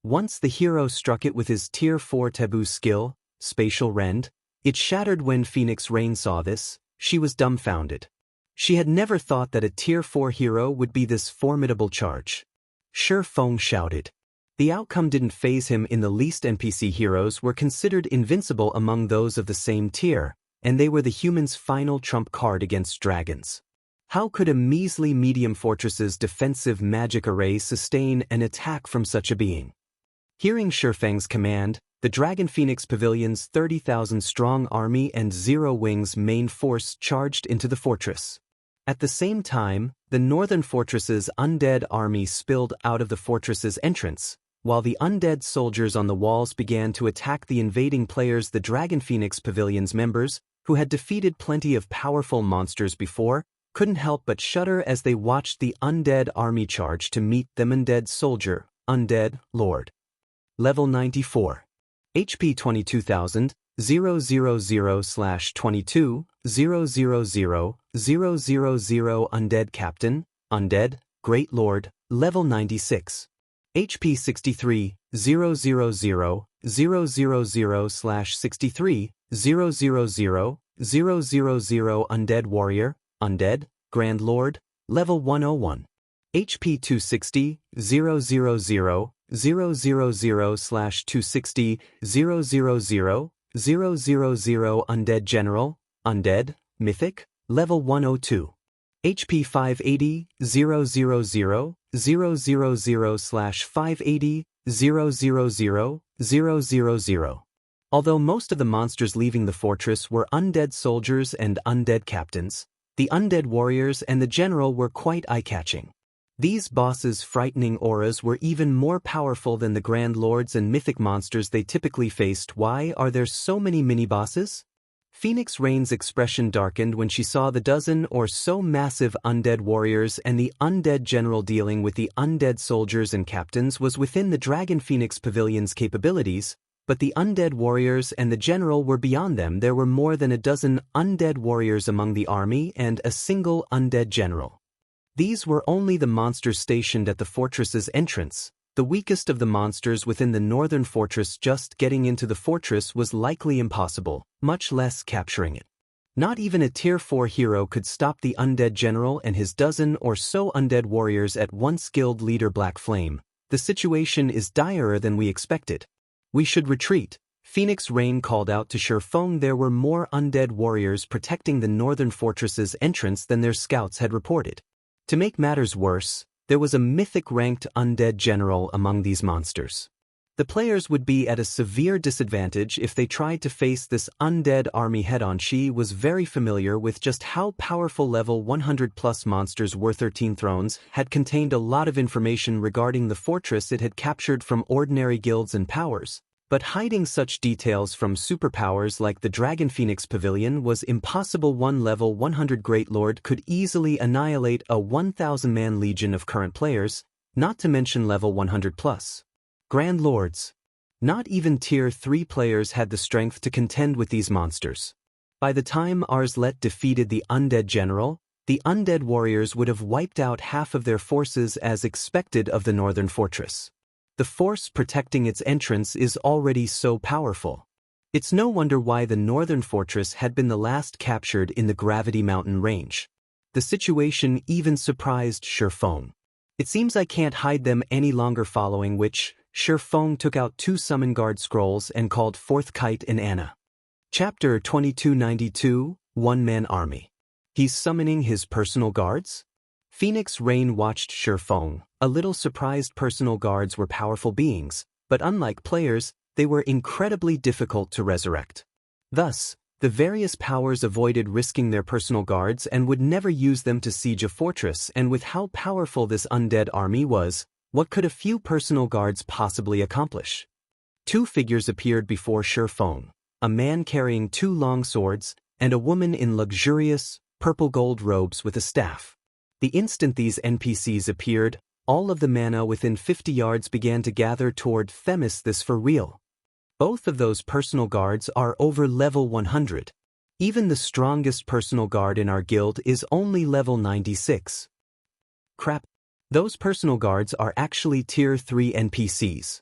Once the hero struck it with his Tier 4 taboo skill, Spatial Rend, it shattered. When Phoenix Rain saw this, she was dumbfounded. She had never thought that a Tier 4 hero would be this formidable charge. Shurfeng shouted. The outcome didn't faze him in the least. NPC heroes were considered invincible among those of the same tier, and they were the humans' final trump card against dragons. How could a measly medium fortress's defensive magic array sustain an attack from such a being? Hearing Shurfeng's command, the Dragon Phoenix Pavilion's 30,000-strong army and Zero Wing's main force charged into the fortress. At the same time, the Northern Fortress's undead army spilled out of the fortress's entrance, while the undead soldiers on the walls began to attack the invading players. The Dragon Phoenix Pavilion's members, who had defeated plenty of powerful monsters before, couldn't help but shudder as they watched the undead army charge to meet them. Undead Soldier, Undead Lord. Level 94. HP 22,000, 000/22, 000, Undead Captain, Undead, Great Lord, Level 96. HP 63, 000/63, 000, Undead Warrior, Undead, Grand Lord, Level 101. HP 260, 000/260, 000, Undead General, Undead, Mythic, Level 102. HP 580, 000/580, 000. Although most of the monsters leaving the fortress were undead soldiers and undead captains, the undead warriors and the general were quite eye-catching. These bosses' frightening auras were even more powerful than the Grand Lords and mythic monsters they typically faced. Why are there so many mini-bosses? Phoenix Rain's expression darkened when she saw the dozen or so massive undead warriors, and the undead general dealing with the undead soldiers and captains was within the Dragon Phoenix Pavilion's capabilities, but the undead warriors and the general were beyond them. There were more than a dozen undead warriors among the army and a single undead general. These were only the monsters stationed at the fortress's entrance. The weakest of the monsters within the northern fortress. Just getting into the fortress was likely impossible, much less capturing it. Not even a Tier 4 hero could stop the undead general and his dozen or so undead warriors at once. Guild leader Black Flame, the situation is direr than we expected. We should retreat, Phoenix Rain called out to Shurfeng. There were more undead warriors protecting the northern fortress's entrance than their scouts had reported. To make matters worse, there was a mythic-ranked undead general among these monsters. The players would be at a severe disadvantage if they tried to face this undead army head-on. She was very familiar with just how powerful level 100+ monsters were. 13 Thrones had contained a lot of information regarding the fortress it had captured from ordinary guilds and powers, but hiding such details from superpowers like the Dragon Phoenix Pavilion was impossible. One level 100 Great Lord could easily annihilate a 1,000-man legion of current players, not to mention level 100+. Grand Lords. Not even Tier 3 players had the strength to contend with these monsters. By the time Arslet defeated the undead general, the undead warriors would have wiped out half of their forces as expected of the northern fortress. The force protecting its entrance is already so powerful. It's no wonder why the northern fortress had been the last captured in the Gravity Mountain range. The situation even surprised Shurfeng. It seems I can't hide them any longer, following which, Shurfeng took out 2 Summon Guard scrolls and called forth Kite and Anna. Chapter 2292, One-Man Army. He's summoning his personal guards? Phoenix Rain watched Shurfeng, a little surprised. Personal guards were powerful beings, but unlike players, they were incredibly difficult to resurrect. Thus, the various powers avoided risking their personal guards and would never use them to siege a fortress. And with how powerful this undead army was, what could a few personal guards possibly accomplish? 2 figures appeared before Shurfeng, a man carrying 2 long swords, and a woman in luxurious, purple-gold robes with a staff. The instant these NPCs appeared, all of the mana within 50 yards began to gather toward Themis. This for real. Both of those personal guards are over level 100. Even the strongest personal guard in our guild is only level 96. Crap. Those personal guards are actually Tier 3 NPCs.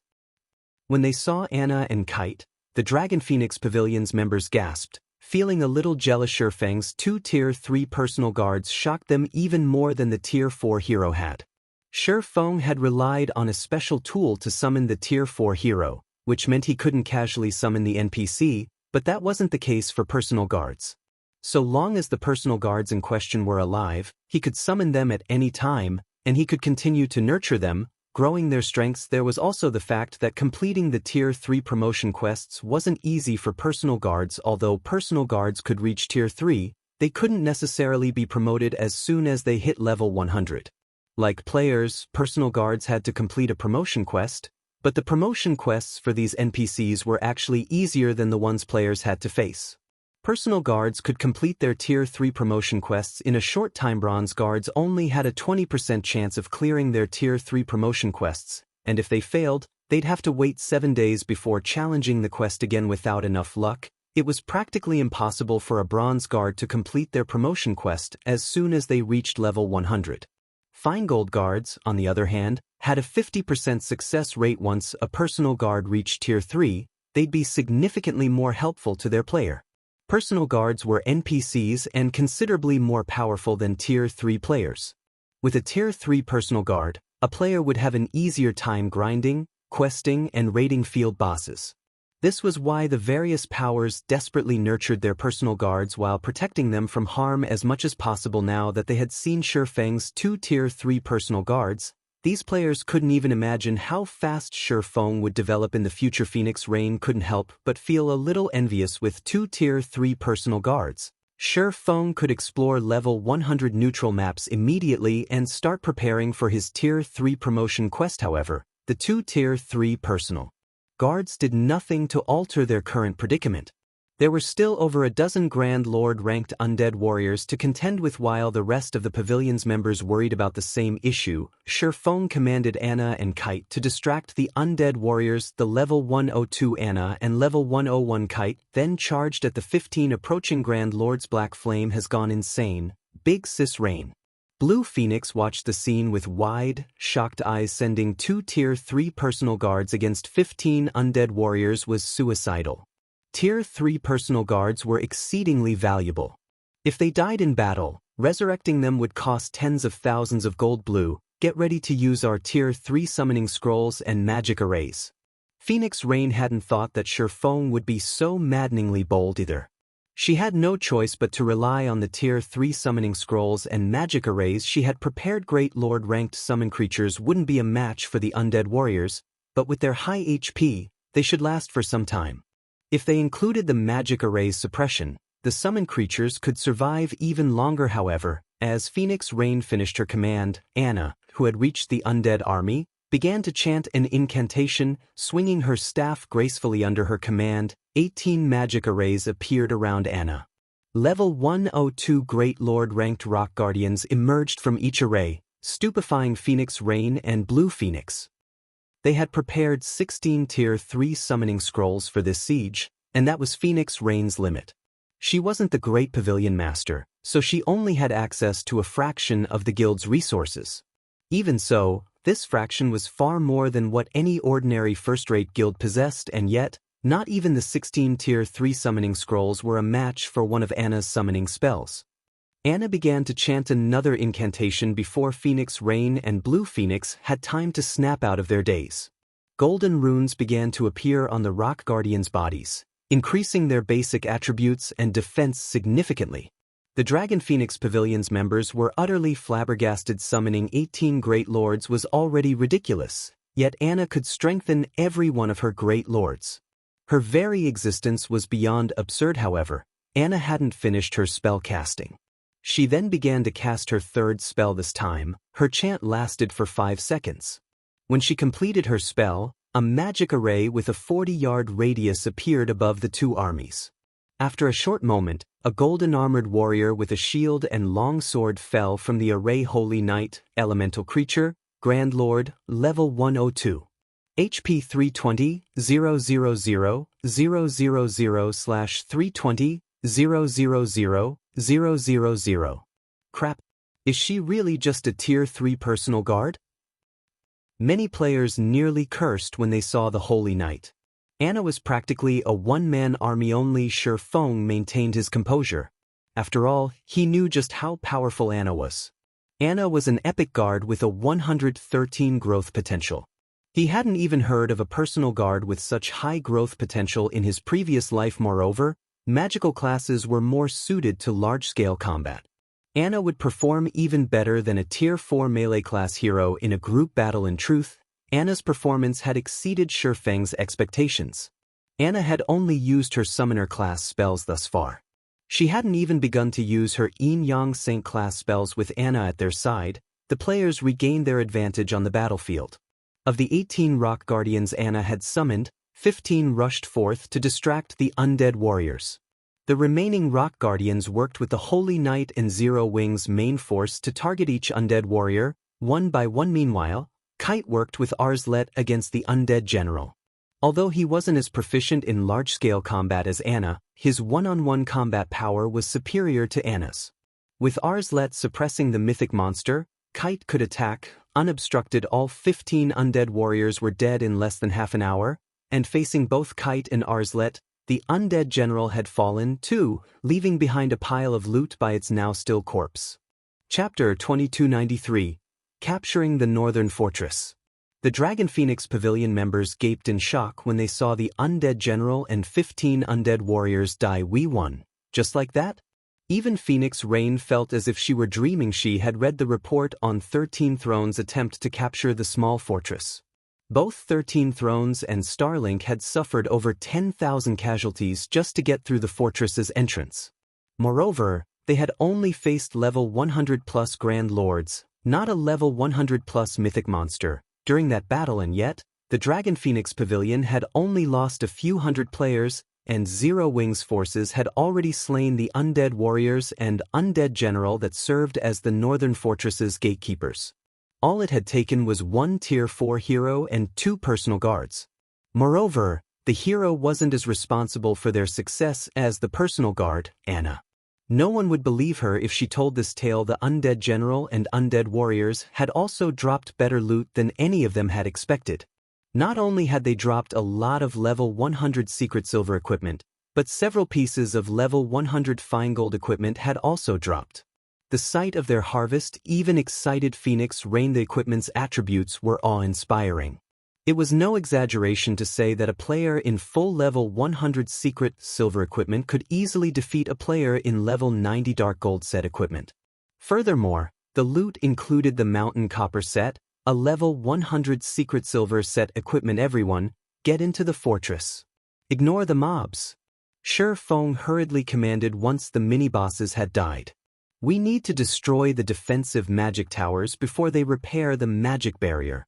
When they saw Anna and Kite, the Dragon Phoenix Pavilion's members gasped, feeling a little jealous. Shurfeng's 2 Tier 3 personal guards shocked them even more than the Tier 4 hero had. Shurfeng had relied on a special tool to summon the Tier 4 hero, which meant he couldn't casually summon the NPC, but that wasn't the case for personal guards. So long as the personal guards in question were alive, he could summon them at any time, and he could continue to nurture them, growing their strengths. There was also the fact that completing the Tier 3 promotion quests wasn't easy for personal guards. Although personal guards could reach Tier 3, they couldn't necessarily be promoted as soon as they hit level 100. Like players, personal guards had to complete a promotion quest, but the promotion quests for these NPCs were actually easier than the ones players had to face. Personal guards could complete their Tier 3 promotion quests in a short time. Bronze guards only had a 20% chance of clearing their Tier 3 promotion quests, and if they failed, they'd have to wait 7 days before challenging the quest again. Without enough luck, it was practically impossible for a bronze guard to complete their promotion quest as soon as they reached level 100. Fine gold guards, on the other hand, had a 50% success rate. Once a personal guard reached Tier 3, they'd be significantly more helpful to their player. Personal guards were NPCs and considerably more powerful than Tier 3 players. With a Tier 3 personal guard, a player would have an easier time grinding, questing, and raiding field bosses. This was why the various powers desperately nurtured their personal guards while protecting them from harm as much as possible. Now that they had seen Shurfeng's 2 Tier 3 personal guards, these players couldn't even imagine how fast Shurfeng would develop in the future. Phoenix Rain couldn't help but feel a little envious. With 2 Tier 3 personal guards, Shurfeng could explore level 100 neutral maps immediately and start preparing for his Tier 3 promotion quest. However, the 2 Tier 3 personal guards did nothing to alter their current predicament. There were still over a dozen Grand Lord-ranked undead warriors to contend with while the rest of the pavilion's members worried about the same issue. Shurfeng commanded Anna and Kite to distract the undead warriors. The level 102 Anna and level 101 Kite then charged at the 15 approaching Grand Lords. Black Flame has gone insane. Big Sis Rain. Blue Phoenix watched the scene with wide, shocked eyes. Sending 2 Tier 3 personal guards against 15 undead warriors was suicidal. Tier 3 personal guards were exceedingly valuable. If they died in battle, resurrecting them would cost tens of thousands of gold. Blue, get ready to use our Tier 3 summoning scrolls and magic arrays. Phoenix Rain hadn't thought that Shurfeng would be so maddeningly bold either. She had no choice but to rely on the Tier 3 summoning scrolls and magic arrays she had prepared. Great Lord-ranked summon creatures wouldn't be a match for the undead warriors, but with their high HP, they should last for some time. If they included the magic array's suppression, the summon creatures could survive even longer. However, as Phoenix Rain finished her command, Anna, who had reached the undead army, began to chant an incantation, swinging her staff gracefully under her command. 18 magic arrays appeared around Anna. Level 102 Great Lord-ranked rock guardians emerged from each array, stupefying Phoenix Rain and Blue Phoenix. They had prepared 16 Tier 3 summoning scrolls for this siege, and that was Phoenix Rain's limit. She wasn't the great pavilion master, so she only had access to a fraction of the guild's resources. Even so, this fraction was far more than what any ordinary first-rate guild possessed, and yet, not even the 16 Tier 3 summoning scrolls were a match for one of Anna's summoning spells. Anna began to chant another incantation before Phoenix Rain and Blue Phoenix had time to snap out of their daze. Golden runes began to appear on the rock guardians' bodies, increasing their basic attributes and defense significantly. The Dragon Phoenix Pavilion's members were utterly flabbergasted. Summoning 18 Great Lords was already ridiculous, yet Anna could strengthen every one of her Great Lords. Her very existence was beyond absurd. However, Anna hadn't finished her spell casting. She then began to cast her third spell. This time, her chant lasted for 5 seconds. When she completed her spell, a magic array with a 40-yard radius appeared above the two armies. After a short moment, a golden-armored warrior with a shield and long sword fell from the array. Holy Knight, Elemental Creature, Grand Lord, Level 102. HP 320, 000, 000/320, 000, 000. Crap. Is she really just a Tier 3 personal guard? Many players nearly cursed when they saw the Holy Knight. Anna was practically a one-man army. Only Shurfeng maintained his composure. After all, he knew just how powerful Anna was. Anna was an epic guard with a 113 growth potential. He hadn't even heard of a personal guard with such high growth potential in his previous life. Moreover, magical classes were more suited to large-scale combat. Anna would perform even better than a Tier 4 melee class hero in a group battle. In truth, Anna's performance had exceeded Shurfeng's expectations. Anna had only used her summoner class spells thus far. She hadn't even begun to use her Yin-Yang Saint class spells. With Anna at their side, the players regained their advantage on the battlefield. Of the 18 rock guardians Anna had summoned, 15 rushed forth to distract the undead warriors. The remaining rock guardians worked with the Holy Knight and Zero Wing's main force to target each undead warrior, one by one. Meanwhile, Kite worked with Arslet against the undead general. Although he wasn't as proficient in large-scale combat as Anna, his one-on-one combat power was superior to Anna's. With Arslet suppressing the mythic monster, Kite could attack, unobstructed. All 15 undead warriors were dead in less than half an hour, and facing both Kite and Arslet, the undead general had fallen too, leaving behind a pile of loot by its now still corpse. Chapter 2293. Capturing the Northern Fortress. The Dragon Phoenix Pavilion members gaped in shock when they saw the undead general and 15 undead warriors die. We won. Just like that? Even Phoenix Rain felt as if she were dreaming. She had read the report on 13 Thrones' attempt to capture the small fortress. Both 13 Thrones and Starlink had suffered over 10,000 casualties just to get through the fortress's entrance. Moreover, they had only faced level 100+ Grand Lords, not a level 100+ mythic monster, during that battle, and yet, the Dragon Phoenix Pavilion had only lost a few hundred players, and Zero Wings forces had already slain the undead warriors and undead general that served as the Northern Fortress's gatekeepers. All it had taken was one Tier 4 hero and 2 personal guards. Moreover, the hero wasn't as responsible for their success as the personal guard, Anna. No one would believe her if she told this tale. The undead general and undead warriors had also dropped better loot than any of them had expected. Not only had they dropped a lot of level 100 secret silver equipment, but several pieces of level 100 fine gold equipment had also dropped. The sight of their harvest even excited Phoenix Rain. The equipment's attributes were awe-inspiring. It was no exaggeration to say that a player in full level 100 secret silver equipment could easily defeat a player in level 90 dark gold set equipment. Furthermore, the loot included the Mountain Copper set, a level 100 secret silver set equipment. Everyone, get into the fortress. Ignore the mobs. Shi Feng hurriedly commanded once the mini-bosses had died. We need to destroy the defensive magic towers before they repair the magic barrier.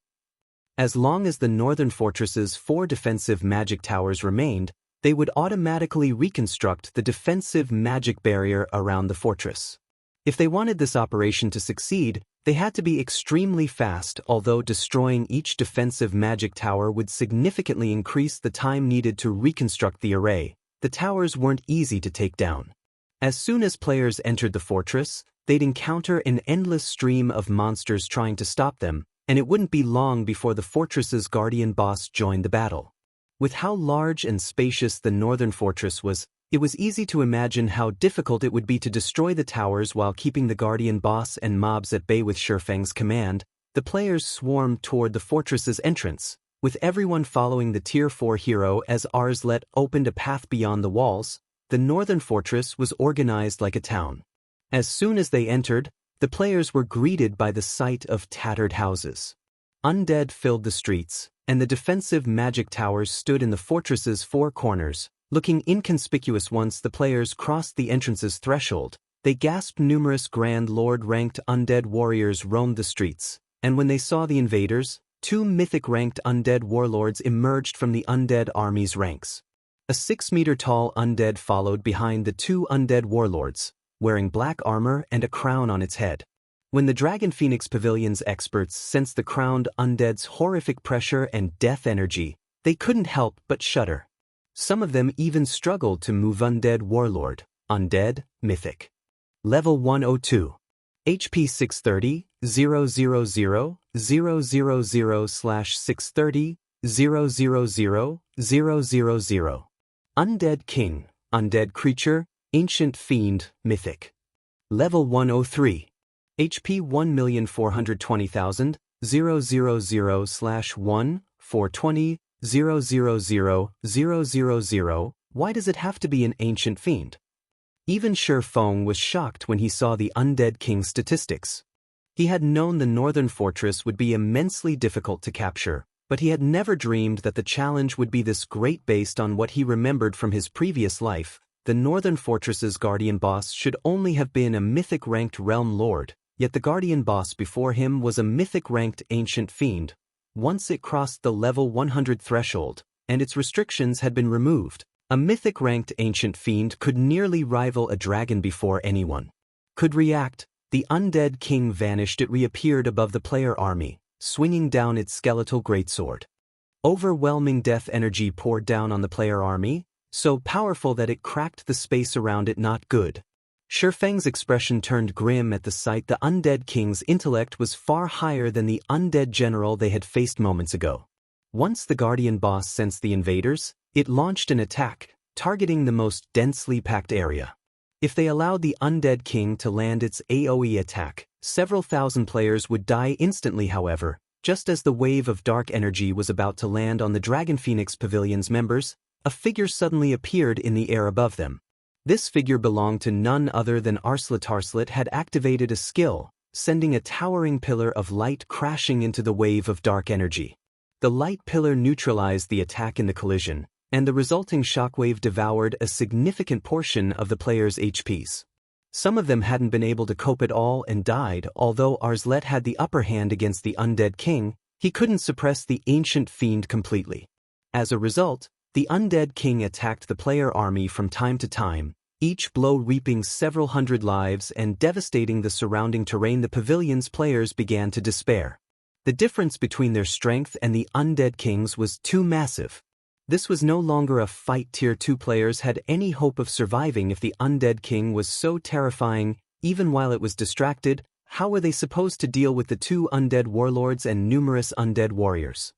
As long as the Northern Fortress's 4 defensive magic towers remained, they would automatically reconstruct the defensive magic barrier around the fortress. If they wanted this operation to succeed, they had to be extremely fast. Although destroying each defensive magic tower would significantly increase the time needed to reconstruct the array, the towers weren't easy to take down. As soon as players entered the fortress, they'd encounter an endless stream of monsters trying to stop them, and it wouldn't be long before the fortress's guardian boss joined the battle. With how large and spacious the Northern Fortress was, it was easy to imagine how difficult it would be to destroy the towers while keeping the guardian boss and mobs at bay. With Shi Feng's command, the players swarmed toward the fortress's entrance, with everyone following the Tier 4 hero. As Arslet opened a path beyond the walls, the Northern Fortress was organized like a town. As soon as they entered, the players were greeted by the sight of tattered houses. Undead filled the streets, and the defensive magic towers stood in the fortress's 4 corners, looking inconspicuous. Once the players crossed the entrance's threshold, they gasped. Numerous Grand Lord-ranked undead warriors roamed the streets, and when they saw the invaders, 2 mythic-ranked undead warlords emerged from the undead army's ranks. A 6-meter-tall undead followed behind the 2 undead warlords, wearing black armor and a crown on its head. When the Dragon Phoenix Pavilion's experts sensed the crowned undead's horrific pressure and death energy, they couldn't help but shudder. Some of them even struggled to move. Undead Warlord, Undead, Mythic. Level 102. HP 630, 000, 000/630, 000, 000. Undead King, Undead Creature, Ancient Fiend, Mythic. Level 103. HP 1,420,000, 000/1, 420, 000, 000. Why does it have to be an Ancient Fiend? Even Shi Feng was shocked when he saw the Undead King's statistics. He had known the Northern Fortress would be immensely difficult to capture, but he had never dreamed that the challenge would be this great. Based on what he remembered from his previous life, the Northern Fortress's guardian boss should only have been a mythic-ranked realm lord, yet the guardian boss before him was a mythic-ranked ancient fiend. Once it crossed the level 100 threshold, and its restrictions had been removed, a mythic-ranked ancient fiend could nearly rival a dragon before anyone could react. The undead king vanished. It reappeared above the player army, swinging down its skeletal greatsword. Overwhelming death energy poured down on the player army, so powerful that it cracked the space around it. Not good. Shi Feng's expression turned grim at the sight. The undead king's intellect was far higher than the undead general they had faced moments ago. Once the guardian boss sensed the invaders, it launched an attack, targeting the most densely packed area. If they allowed the undead king to land its AoE attack, several thousand players would die instantly. However, just as the wave of dark energy was about to land on the Dragon Phoenix Pavilion's members, a figure suddenly appeared in the air above them. This figure belonged to none other than Arslet. Arslet had activated a skill, sending a towering pillar of light crashing into the wave of dark energy. The light pillar neutralized the attack in the collision, and the resulting shockwave devoured a significant portion of the players' HPs. Some of them hadn't been able to cope at all and died. Although Arslet had the upper hand against the undead king, he couldn't suppress the ancient fiend completely. As a result, The undead king attacked the player army from time to time, each blow reaping several hundred lives and devastating the surrounding terrain. The pavilion's players began to despair. The difference between their strength and the undead king's was too massive. This was no longer a fight. Tier 2 players had any hope of surviving if the undead king was so terrifying. Even while it was distracted, how were they supposed to deal with the 2 undead warlords and numerous undead warriors?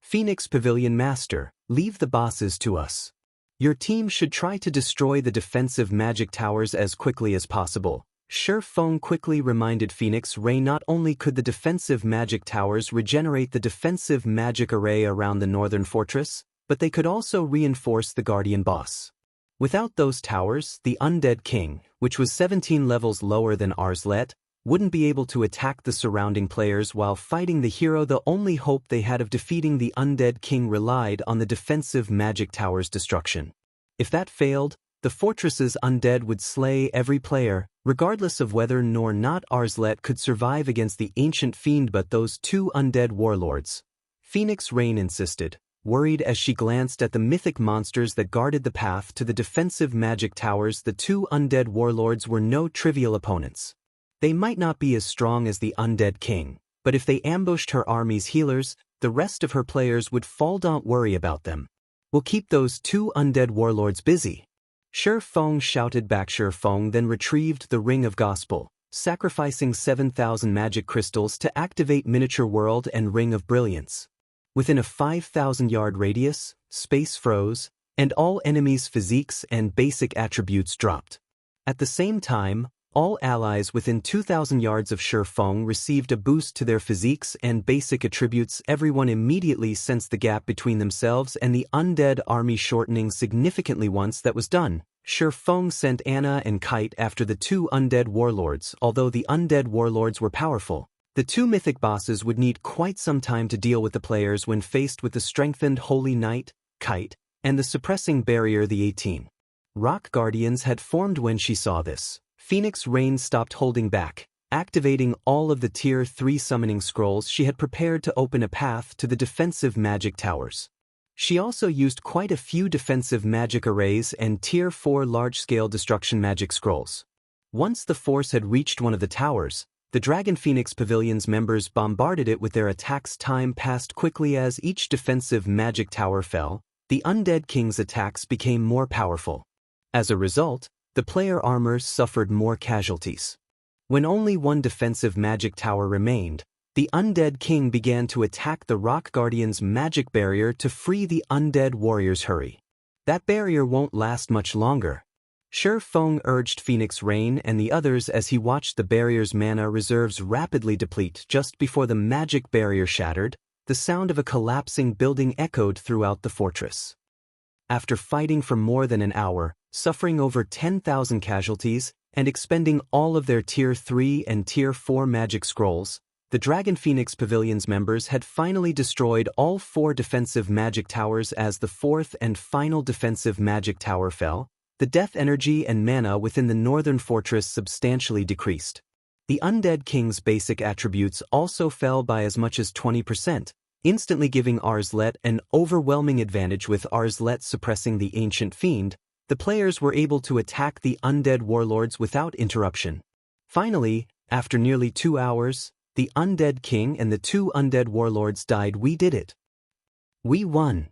Phoenix Pavilion Master, leave the bosses to us. Your team should try to destroy the defensive magic towers as quickly as possible. Feng quickly reminded Phoenix Ray not only could the defensive magic towers regenerate the defensive magic array around the northern fortress, but they could also reinforce the guardian boss. Without those towers, the undead king, which was 17 levels lower than Arslet, wouldn't be able to attack the surrounding players while fighting the hero. The only hope they had of defeating the undead king relied on the defensive magic tower's destruction. If that failed, the fortress's undead would slay every player, regardless of whether or not Arslet could survive against the ancient fiend. But those 2 undead warlords, Phoenix Rain insisted, worried as she glanced at the mythic monsters that guarded the path to the defensive magic towers. The 2 undead warlords were no trivial opponents. They might not be as strong as the undead king, but if they ambushed her army's healers, the rest of her players would fall. Don't worry about them. We'll keep those 2 undead warlords busy. Feng shouted back. Feng then retrieved the Ring of Gospel, sacrificing 7,000 magic crystals to activate Miniature World and Ring of Brilliance. Within a 5,000-yard radius, space froze, and all enemies' physiques and basic attributes dropped. At the same time, all allies within 2,000 yards of Feng received a boost to their physiques and basic attributes. Everyone immediately sensed the gap between themselves and the undead army shortening significantly. Once that was done, Feng sent Anna and Kite after the 2 undead warlords. Although the undead warlords were powerful, the 2 mythic bosses would need quite some time to deal with the players when faced with the strengthened Holy Knight, Kite, and the suppressing barrier. The 18 Rock Guardians had formed. When she saw this, Phoenix Rain stopped holding back, activating all of the Tier 3 summoning scrolls she had prepared to open a path to the defensive magic towers. She also used quite a few defensive magic arrays and Tier 4 large-scale destruction magic scrolls. Once the force had reached one of the towers, the Dragon Phoenix Pavilion's members bombarded it with their attacks. Time passed quickly as each defensive magic tower fell. The undead king's attacks became more powerful. As a result, the player armor suffered more casualties. When only one defensive magic tower remained, the undead king began to attack the Rock Guardian's magic barrier to free the undead warriors. Hurry. That barrier won't last much longer. Feng urged Phoenix Rain and the others as he watched the barrier's mana reserves rapidly deplete. Just before the magic barrier shattered, the sound of a collapsing building echoed throughout the fortress. After fighting for more than an hour, suffering over 10,000 casualties, and expending all of their Tier 3 and Tier 4 magic scrolls, the Dragon Phoenix Pavilion's members had finally destroyed all 4 defensive magic towers. As the 4th and final defensive magic tower fell, the death energy and mana within the northern fortress substantially decreased. The undead king's basic attributes also fell by as much as 20%, instantly giving Arslet an overwhelming advantage. With Arslet suppressing the ancient fiend, the players were able to attack the undead warlords without interruption. Finally, after nearly 2 hours, the undead king and the 2 undead warlords died. We did it. We won.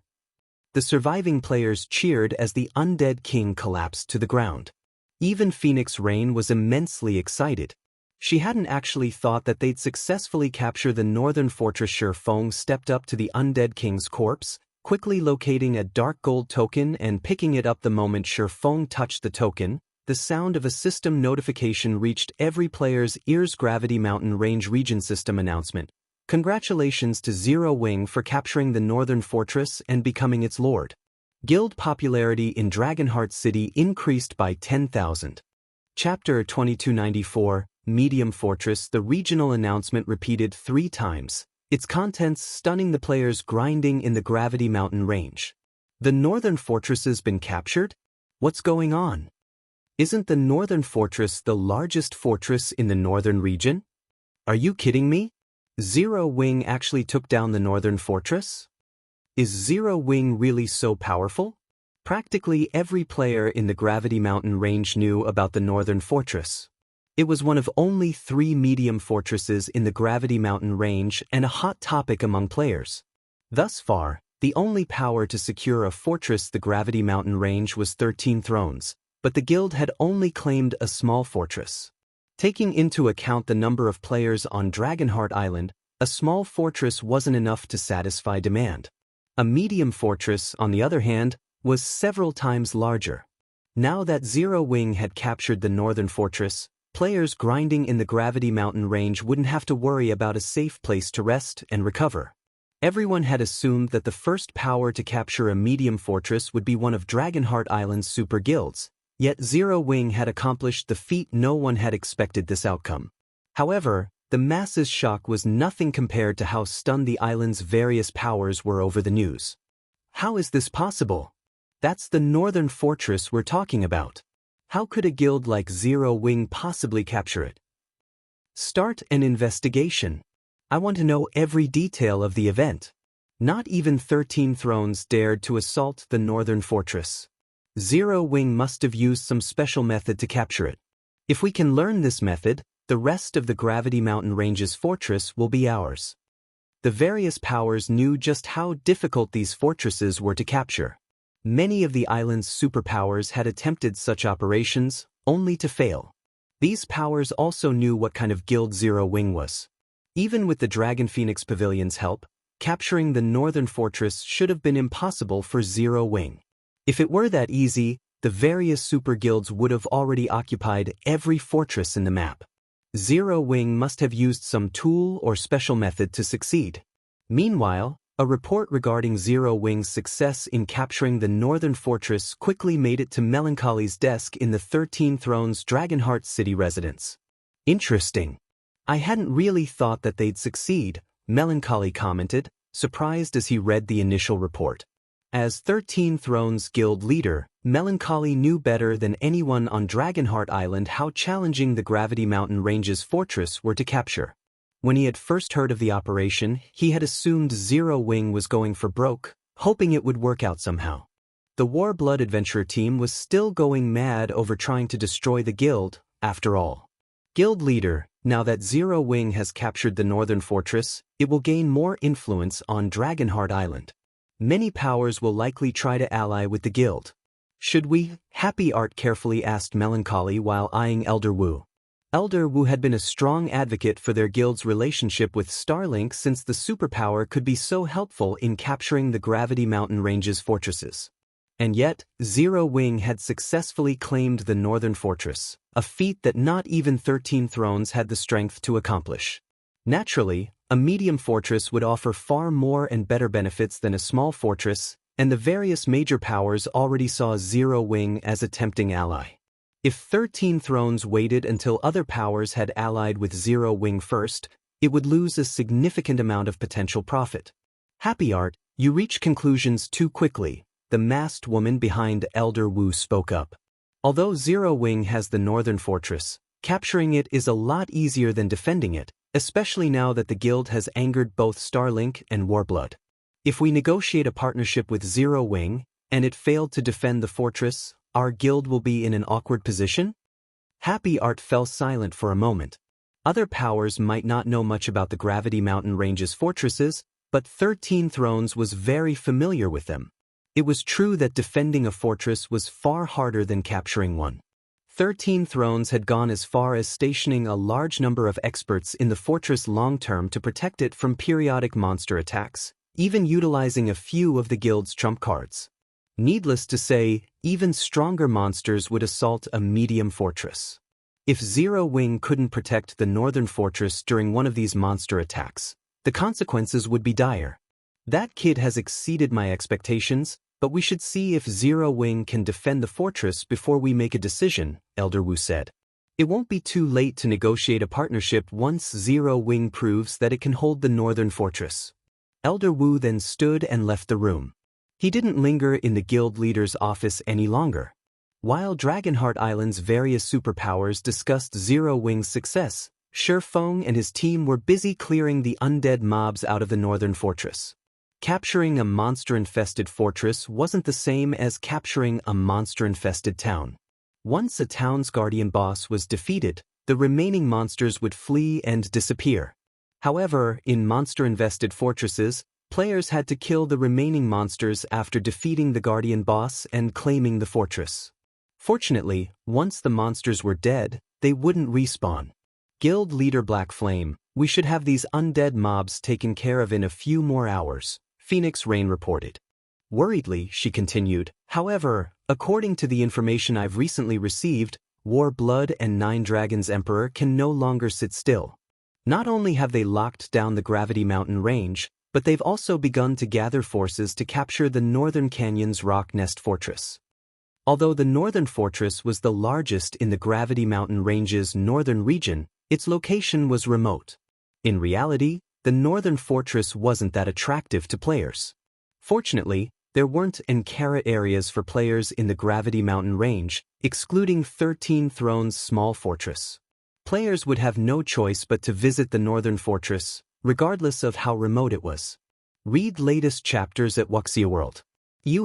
The surviving players cheered as the undead king collapsed to the ground. Even Phoenix Rain was immensely excited. She hadn't actually thought that they'd successfully capture the northern fortress. Feng stepped up to the undead king's corpse, quickly locating a dark gold token and picking it up. The moment Feng touched the token, the sound of a system notification reached every player's ears. Gravity Mountain Range Region System announcement. Congratulations to Zero Wing for capturing the northern fortress and becoming its lord. Guild popularity in Dragonheart City increased by 10,000. Chapter 2294, Medium Fortress. The regional announcement repeated 3 times, its contents stunning the players grinding in the Gravity Mountain range. The northern fortress has been captured? What's going on? Isn't the northern fortress the largest fortress in the northern region? Are you kidding me? Zero Wing actually took down the northern fortress? Is Zero Wing really so powerful? Practically every player in the Gravity Mountain range knew about the Northern Fortress. It was one of only 3 medium fortresses in the Gravity Mountain range and a hot topic among players. Thus far, the only power to secure a fortress the Gravity Mountain range was 13 thrones, but the guild had only claimed a small fortress. Taking into account the number of players on Dragonheart Island, a small fortress wasn't enough to satisfy demand. A medium fortress, on the other hand, was several times larger. Now that Zero Wing had captured the Northern Fortress, players grinding in the Gravity Mountain range wouldn't have to worry about a safe place to rest and recover. Everyone had assumed that the first power to capture a medium fortress would be one of Dragonheart Island's super guilds, yet Zero Wing had accomplished the feat. No one had expected this outcome. However, the masses' shock was nothing compared to how stunned the island's various powers were over the news. How is this possible? That's the Northern Fortress we're talking about. How could a guild like Zero Wing possibly capture it? Start an investigation. I want to know every detail of the event. Not even 13 thrones dared to assault the Northern Fortress. Zero Wing must have used some special method to capture it. If we can learn this method, the rest of the Gravity Mountain Range's fortress will be ours. The various powers knew just how difficult these fortresses were to capture. Many of the island's superpowers had attempted such operations, only to fail. These powers also knew what kind of guild Zero Wing was. Even with the Dragon Phoenix Pavilion's help, capturing the Northern Fortress should have been impossible for Zero Wing. If it were that easy, the various super guilds would have already occupied every fortress in the map. Zero Wing must have used some tool or special method to succeed. Meanwhile, a report regarding Zero Wing's success in capturing the Northern Fortress quickly made it to Melancholy's desk in the 13 Thrones Dragonheart City residence. Interesting. I hadn't really thought that they'd succeed, Melancholy commented, surprised as he read the initial report. As 13 Thrones Guild leader, Melancholy knew better than anyone on Dragonheart Island how challenging the Gravity Mountain Range's fortress were to capture. When he had first heard of the operation, he had assumed Zero Wing was going for broke, hoping it would work out somehow. The Warblood adventurer team was still going mad over trying to destroy the guild, after all. Guild leader, now that Zero Wing has captured the Northern Fortress, it will gain more influence on Dragonheart Island. Many powers will likely try to ally with the guild. Should we? Happy Art carefully asked Melancholy while eyeing Elder Wu. Elder Wu had been a strong advocate for their guild's relationship with Starlink since the superpower could be so helpful in capturing the Gravity Mountain Range's fortresses. And yet, Zero Wing had successfully claimed the Northern Fortress, a feat that not even 13 Thrones had the strength to accomplish. Naturally, a medium fortress would offer far more and better benefits than a small fortress, and the various major powers already saw Zero Wing as a tempting ally. If 13 Thrones waited until other powers had allied with Zero Wing first, it would lose a significant amount of potential profit. Happy Art, you reach conclusions too quickly, the masked woman behind Elder Wu spoke up. Although Zero Wing has the Northern Fortress, capturing it is a lot easier than defending it, especially now that the guild has angered both Starlink and Warblood. If we negotiate a partnership with Zero Wing, and it failed to defend the fortress, our guild will be in an awkward position? Happy Art fell silent for a moment. Other powers might not know much about the Gravity Mountain Range's fortresses, but 13 Thrones was very familiar with them. It was true that defending a fortress was far harder than capturing one. 13 Thrones had gone as far as stationing a large number of experts in the fortress long-term to protect it from periodic monster attacks, even utilizing a few of the guild's trump cards. Needless to say, even stronger monsters would assault a medium fortress. If Zero Wing couldn't protect the Northern Fortress during one of these monster attacks, the consequences would be dire. That kid has exceeded my expectations, but we should see if Zero Wing can defend the fortress before we make a decision, Elder Wu said. It won't be too late to negotiate a partnership once Zero Wing proves that it can hold the Northern Fortress. Elder Wu then stood and left the room. He didn't linger in the guild leader's office any longer. While Dragonheart Island's various superpowers discussed Zero Wing's success, Shifeng and his team were busy clearing the undead mobs out of the Northern Fortress. Capturing a monster-infested fortress wasn't the same as capturing a monster-infested town. Once a town's guardian boss was defeated, the remaining monsters would flee and disappear. However, in monster-infested fortresses, players had to kill the remaining monsters after defeating the guardian boss and claiming the fortress. Fortunately, once the monsters were dead, they wouldn't respawn. Guild leader Black Flame, we should have these undead mobs taken care of in a few more hours, Phoenix Rain reported. Worriedly, she continued, however, according to the information I've recently received, War Blood and Nine Dragons Emperor can no longer sit still. Not only have they locked down the Gravity Mountain range, but they've also begun to gather forces to capture the Northern Canyon's Rock Nest Fortress. Although the Northern Fortress was the largest in the Gravity Mountain Range's northern region, its location was remote. In reality, the Northern Fortress wasn't that attractive to players. Fortunately, there weren't encarate areas for players in the Gravity Mountain Range, excluding 13 Thrones' small fortress. Players would have no choice but to visit the Northern Fortress, regardless of how remote it was. Read latest chapters at Wuxia World.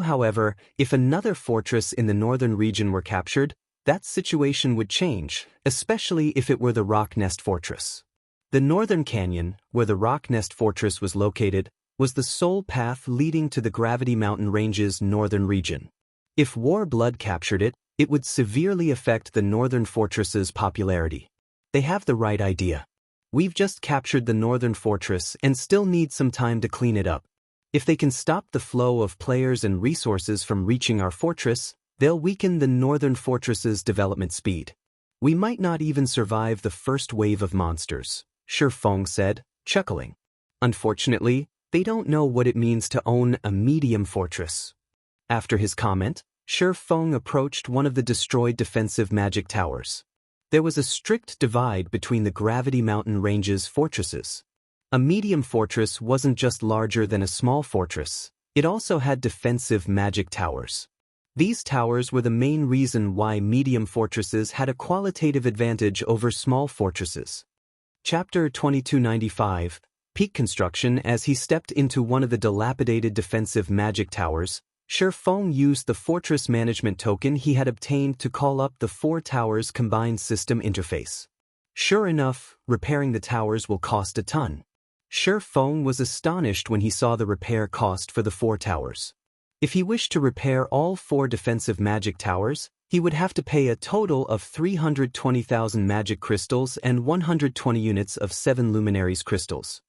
However, if another fortress in the northern region were captured, that situation would change, especially if it were the Rock Nest Fortress. The Northern Canyon, where the Rock Nest Fortress was located, was the sole path leading to the Gravity Mountain Range's northern region. If War Blood captured it, it would severely affect the Northern Fortress's popularity. They have the right idea. We've just captured the Northern Fortress and still need some time to clean it up. If they can stop the flow of players and resources from reaching our fortress, they'll weaken the Northern Fortress's development speed. We might not even survive the first wave of monsters, Shifeng said, chuckling. Unfortunately, they don't know what it means to own a medium fortress. After his comment, Shifeng approached one of the destroyed defensive magic towers. There was a strict divide between the Gravity Mountain Range's fortresses. A medium fortress wasn't just larger than a small fortress, it also had defensive magic towers. These towers were the main reason why medium fortresses had a qualitative advantage over small fortresses. Chapter 2295, Peak Construction. As he stepped into one of the dilapidated defensive magic towers, Shifeng used the fortress management token he had obtained to call up the 4 towers combined system interface. Sure enough, repairing the towers will cost a ton. Shifeng was astonished when he saw the repair cost for the 4 towers. If he wished to repair all 4 defensive magic towers, he would have to pay a total of 320,000 magic crystals and 120 units of 7 luminaries crystals.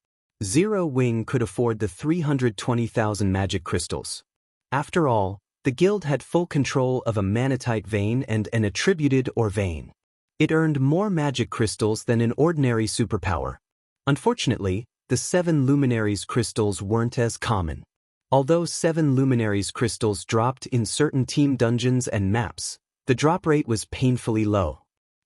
Zero Wing could afford the 320,000 magic crystals. After all, the guild had full control of a manatite vein and an attributed ore vein. It earned more magic crystals than an ordinary superpower. Unfortunately, the 7 luminaries crystals weren't as common. Although 7 luminaries crystals dropped in certain team dungeons and maps, the drop rate was painfully low.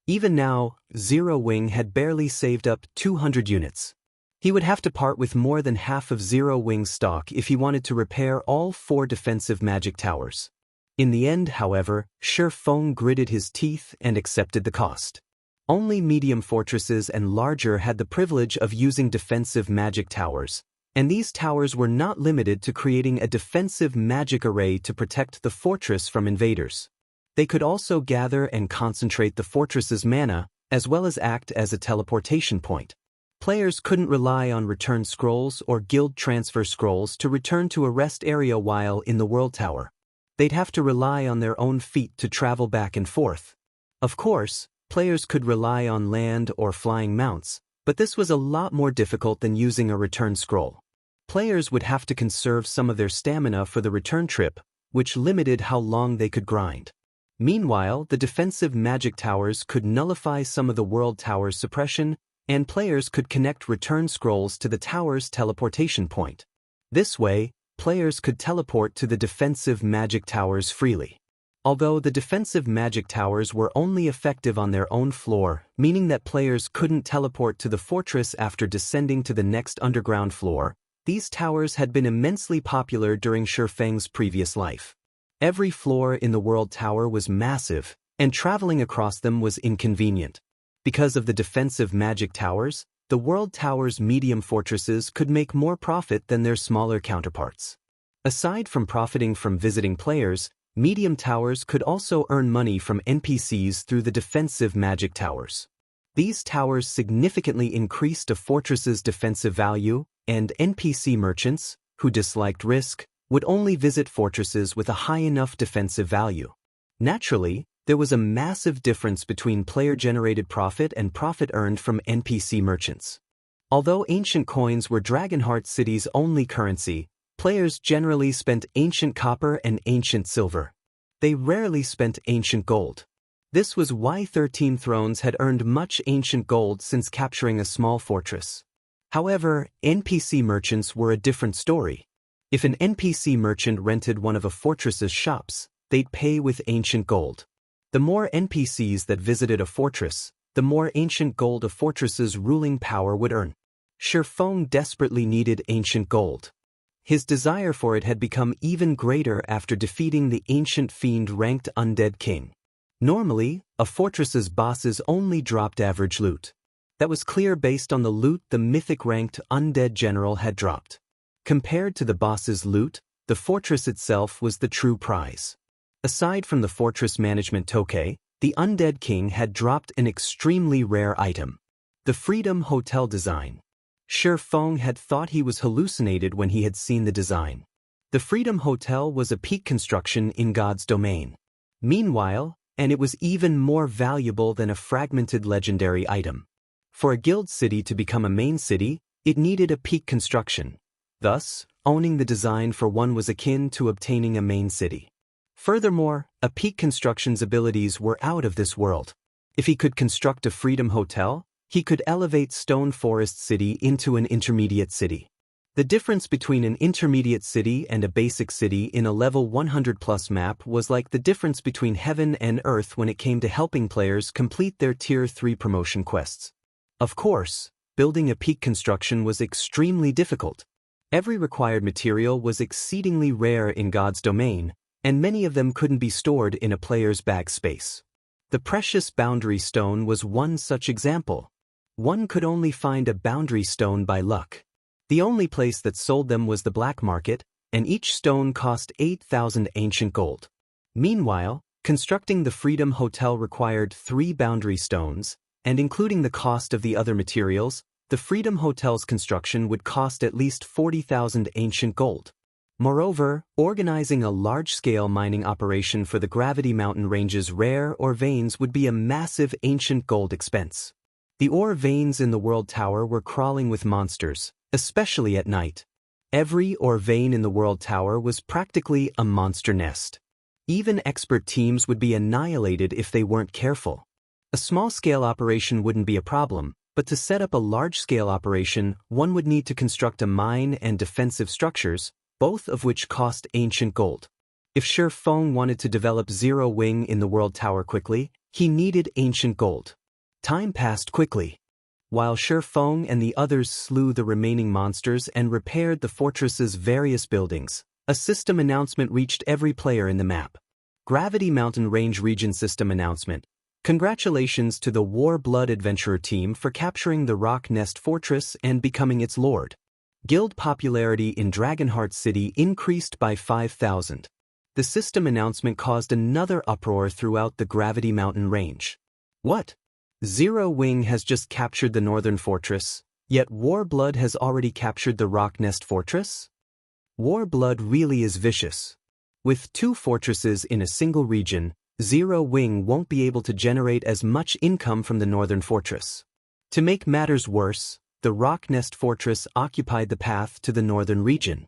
Even now, Zero Wing had barely saved up 200 units. He would have to part with more than half of Zero Wing's stock if he wanted to repair all 4 defensive magic towers. In the end, however, Shifeng gritted his teeth and accepted the cost. Only medium fortresses and larger had the privilege of using defensive magic towers, and these towers were not limited to creating a defensive magic array to protect the fortress from invaders. They could also gather and concentrate the fortress's mana, as well as act as a teleportation point. Players couldn't rely on return scrolls or guild transfer scrolls to return to a rest area while in the World Tower. They'd have to rely on their own feet to travel back and forth. Of course, players could rely on land or flying mounts, but this was a lot more difficult than using a return scroll. Players would have to conserve some of their stamina for the return trip, which limited how long they could grind. Meanwhile, the defensive magic towers could nullify some of the World Tower's suppression, and players could connect return scrolls to the tower's teleportation point. This way, players could teleport to the defensive magic towers freely. Although the defensive magic towers were only effective on their own floor, meaning that players couldn't teleport to the fortress after descending to the next underground floor, these towers had been immensely popular during Shifeng's previous life. Every floor in the World Tower was massive, and traveling across them was inconvenient. Because of the defensive magic towers, the World Tower's medium fortresses could make more profit than their smaller counterparts. Aside from profiting from visiting players, medium towers could also earn money from NPCs through the defensive magic towers. These towers significantly increased a fortress's defensive value, and NPC merchants, who disliked risk, would only visit fortresses with a high enough defensive value. Naturally, there was a massive difference between player-generated profit and profit earned from NPC merchants. Although ancient coins were Dragonheart City's only currency, players generally spent ancient copper and ancient silver. They rarely spent ancient gold. This was why 13 Thrones had earned much ancient gold since capturing a small fortress. However, NPC merchants were a different story. If an NPC merchant rented one of a fortress's shops, they'd pay with ancient gold. The more NPCs that visited a fortress, the more ancient gold a fortress's ruling power would earn. Shifeng desperately needed ancient gold. His desire for it had become even greater after defeating the ancient fiend-ranked undead king. Normally, a fortress's bosses only dropped average loot. That was clear based on the loot the mythic-ranked undead general had dropped. Compared to the boss's loot, the fortress itself was the true prize. Aside from the fortress management toke, the undead king had dropped an extremely rare item: the Freedom Hotel design. Shifeng had thought he was hallucinated when he had seen the design. The Freedom Hotel was a peak construction in God's domain. Meanwhile, and it was even more valuable than a fragmented legendary item. For a guild city to become a main city, it needed a peak construction. Thus, owning the design for one was akin to obtaining a main city. Furthermore, a peak construction's abilities were out of this world. If he could construct a Freedom Hotel, he could elevate Stone Forest City into an intermediate city. The difference between an intermediate city and a basic city in a level 100+ map was like the difference between heaven and earth when it came to helping players complete their Tier 3 promotion quests. Of course, building a peak construction was extremely difficult. Every required material was exceedingly rare in God's domain, and many of them couldn't be stored in a player's bag space. The precious boundary stone was one such example. One could only find a boundary stone by luck. The only place that sold them was the black market, and each stone cost 8,000 ancient gold. Meanwhile, constructing the Freedom Hotel required 3 boundary stones, and including the cost of the other materials, the Freedom Hotel's construction would cost at least 40,000 ancient gold. Moreover, organizing a large-scale mining operation for the Gravity Mountain Range's rare ore veins would be a massive ancient gold expense. The ore veins in the World Tower were crawling with monsters, especially at night. Every ore vein in the World Tower was practically a monster nest. Even expert teams would be annihilated if they weren't careful. A small-scale operation wouldn't be a problem, but to set up a large-scale operation, one would need to construct a mine and defensive structures, both of which cost ancient gold. If Shifeng wanted to develop Zero Wing in the World Tower quickly, he needed ancient gold. Time passed quickly. While Shifeng and the others slew the remaining monsters and repaired the fortress's various buildings, a system announcement reached every player in the map. Gravity Mountain Range Region System Announcement. Congratulations to the War Blood Adventurer team for capturing the Rock Nest Fortress and becoming its lord. Guild popularity in Dragonheart City increased by 5,000. The system announcement caused another uproar throughout the Gravity Mountain Range. What? Zero Wing has just captured the Northern Fortress, yet Warblood has already captured the Rock Nest Fortress? Warblood really is vicious. With 2 fortresses in a single region, Zero Wing won't be able to generate as much income from the Northern Fortress. To make matters worse, the Rock Nest Fortress occupied the path to the Northern region.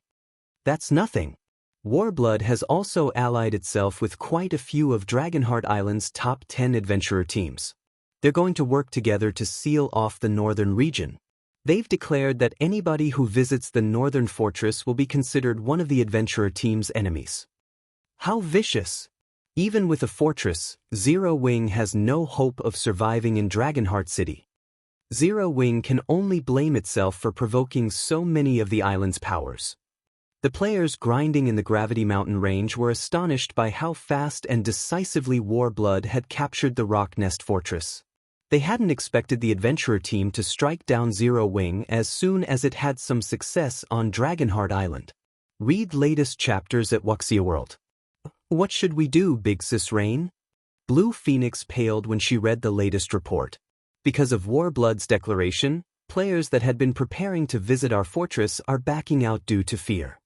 That's nothing. Warblood has also allied itself with quite a few of Dragonheart Island's top 10 adventurer teams. They're going to work together to seal off the northern region. They've declared that anybody who visits the Northern Fortress will be considered one of the adventurer team's enemies. How vicious! Even with a fortress, Zero Wing has no hope of surviving in Dragonheart City. Zero Wing can only blame itself for provoking so many of the island's powers. The players grinding in the Gravity Mountain Range were astonished by how fast and decisively Warblood had captured the Rock Nest Fortress. They hadn't expected the adventurer team to strike down Zero Wing as soon as it had some success on Dragonheart Island. Read latest chapters at Wuxia World. What should we do, Big Sis Rain? Blue Phoenix paled when she read the latest report. Because of Warblood's declaration, players that had been preparing to visit our fortress are backing out due to fear.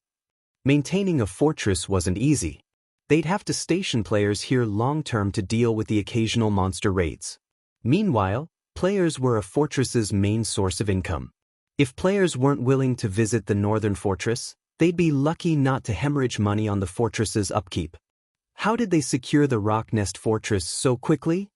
Maintaining a fortress wasn't easy. They'd have to station players here long-term to deal with the occasional monster raids. Meanwhile, players were a fortress's main source of income. If players weren't willing to visit the northern fortress, they'd be lucky not to hemorrhage money on the fortress's upkeep. How did they secure the Rock Nest Fortress so quickly?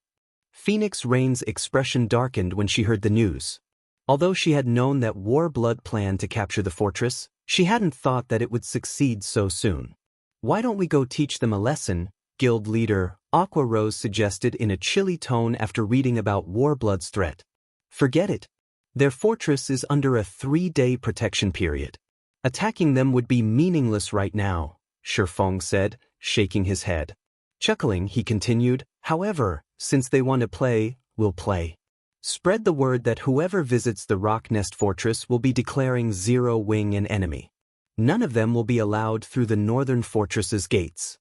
Phoenix Rain's expression darkened when she heard the news. Although she had known that Warblood planned to capture the fortress, she hadn't thought that it would succeed so soon. Why don't we go teach them a lesson? Guild leader Aqua Rose suggested in a chilly tone after reading about Warblood's threat. Forget it. Their fortress is under a 3-day protection period. Attacking them would be meaningless right now, Shifeng said, shaking his head. Chuckling, he continued, however, since they want to play, we'll play. Spread the word that whoever visits the Rock Nest Fortress will be declaring Zero Wing an enemy. None of them will be allowed through the northern fortress's gates.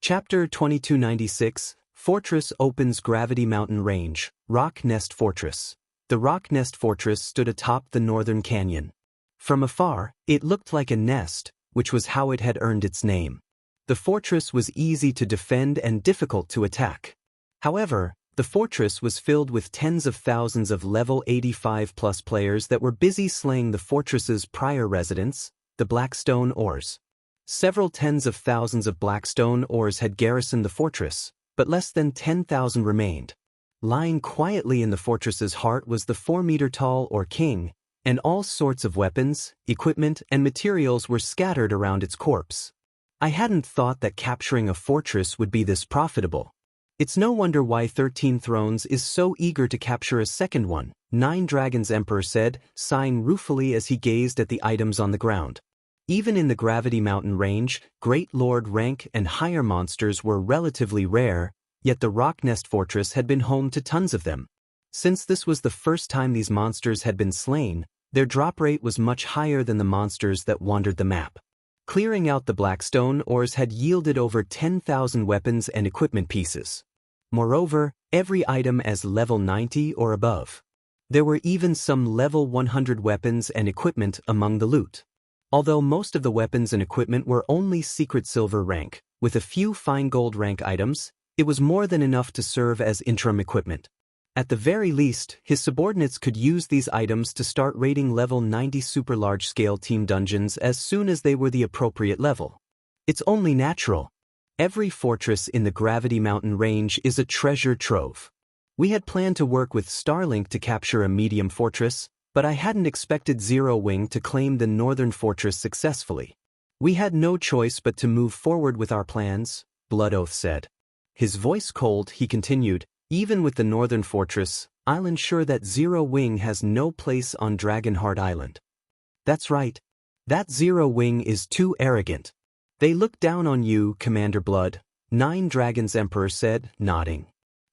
Chapter 2296, Fortress opens Gravity Mountain Range, Rock Nest Fortress. The Rock Nest Fortress stood atop the northern canyon. From afar, it looked like a nest, which was how it had earned its name. The fortress was easy to defend and difficult to attack. However, the fortress was filled with tens of thousands of level 85+ players that were busy slaying the fortress's prior residents, the Blackstone Ores. Several tens of thousands of Blackstone Ores had garrisoned the fortress, but less than 10,000 remained. Lying quietly in the fortress's heart was the 4-meter-tall Ore King, and all sorts of weapons, equipment, and materials were scattered around its corpse. I hadn't thought that capturing a fortress would be this profitable. It's no wonder why 13 Thrones is so eager to capture a second one, 9 Dragons Emperor said, sighing ruefully as he gazed at the items on the ground. Even in the Gravity Mountain range, Great Lord rank and higher monsters were relatively rare, yet the Rock Nest Fortress had been home to tons of them. Since this was the first time these monsters had been slain, their drop rate was much higher than the monsters that wandered the map. Clearing out the Blackstone Ores had yielded over 10,000 weapons and equipment pieces. Moreover, every item as level 90 or above. There were even some level 100 weapons and equipment among the loot. Although most of the weapons and equipment were only secret silver rank, with a few fine gold rank items, it was more than enough to serve as interim equipment. At the very least, his subordinates could use these items to start raiding level 90 super large-scale team dungeons as soon as they were the appropriate level. It's only natural. Every fortress in the Gravity Mountain range is a treasure trove. We had planned to work with Starlink to capture a medium fortress, but I hadn't expected Zero Wing to claim the northern fortress successfully. We had no choice but to move forward with our plans, Blood Oath said. His voice cold, he continued, even with the northern fortress, I'll ensure that Zero Wing has no place on Dragonheart Island. That's right. That Zero Wing is too arrogant. They look down on you, Commander Blood, 9 Dragons Emperor said, nodding.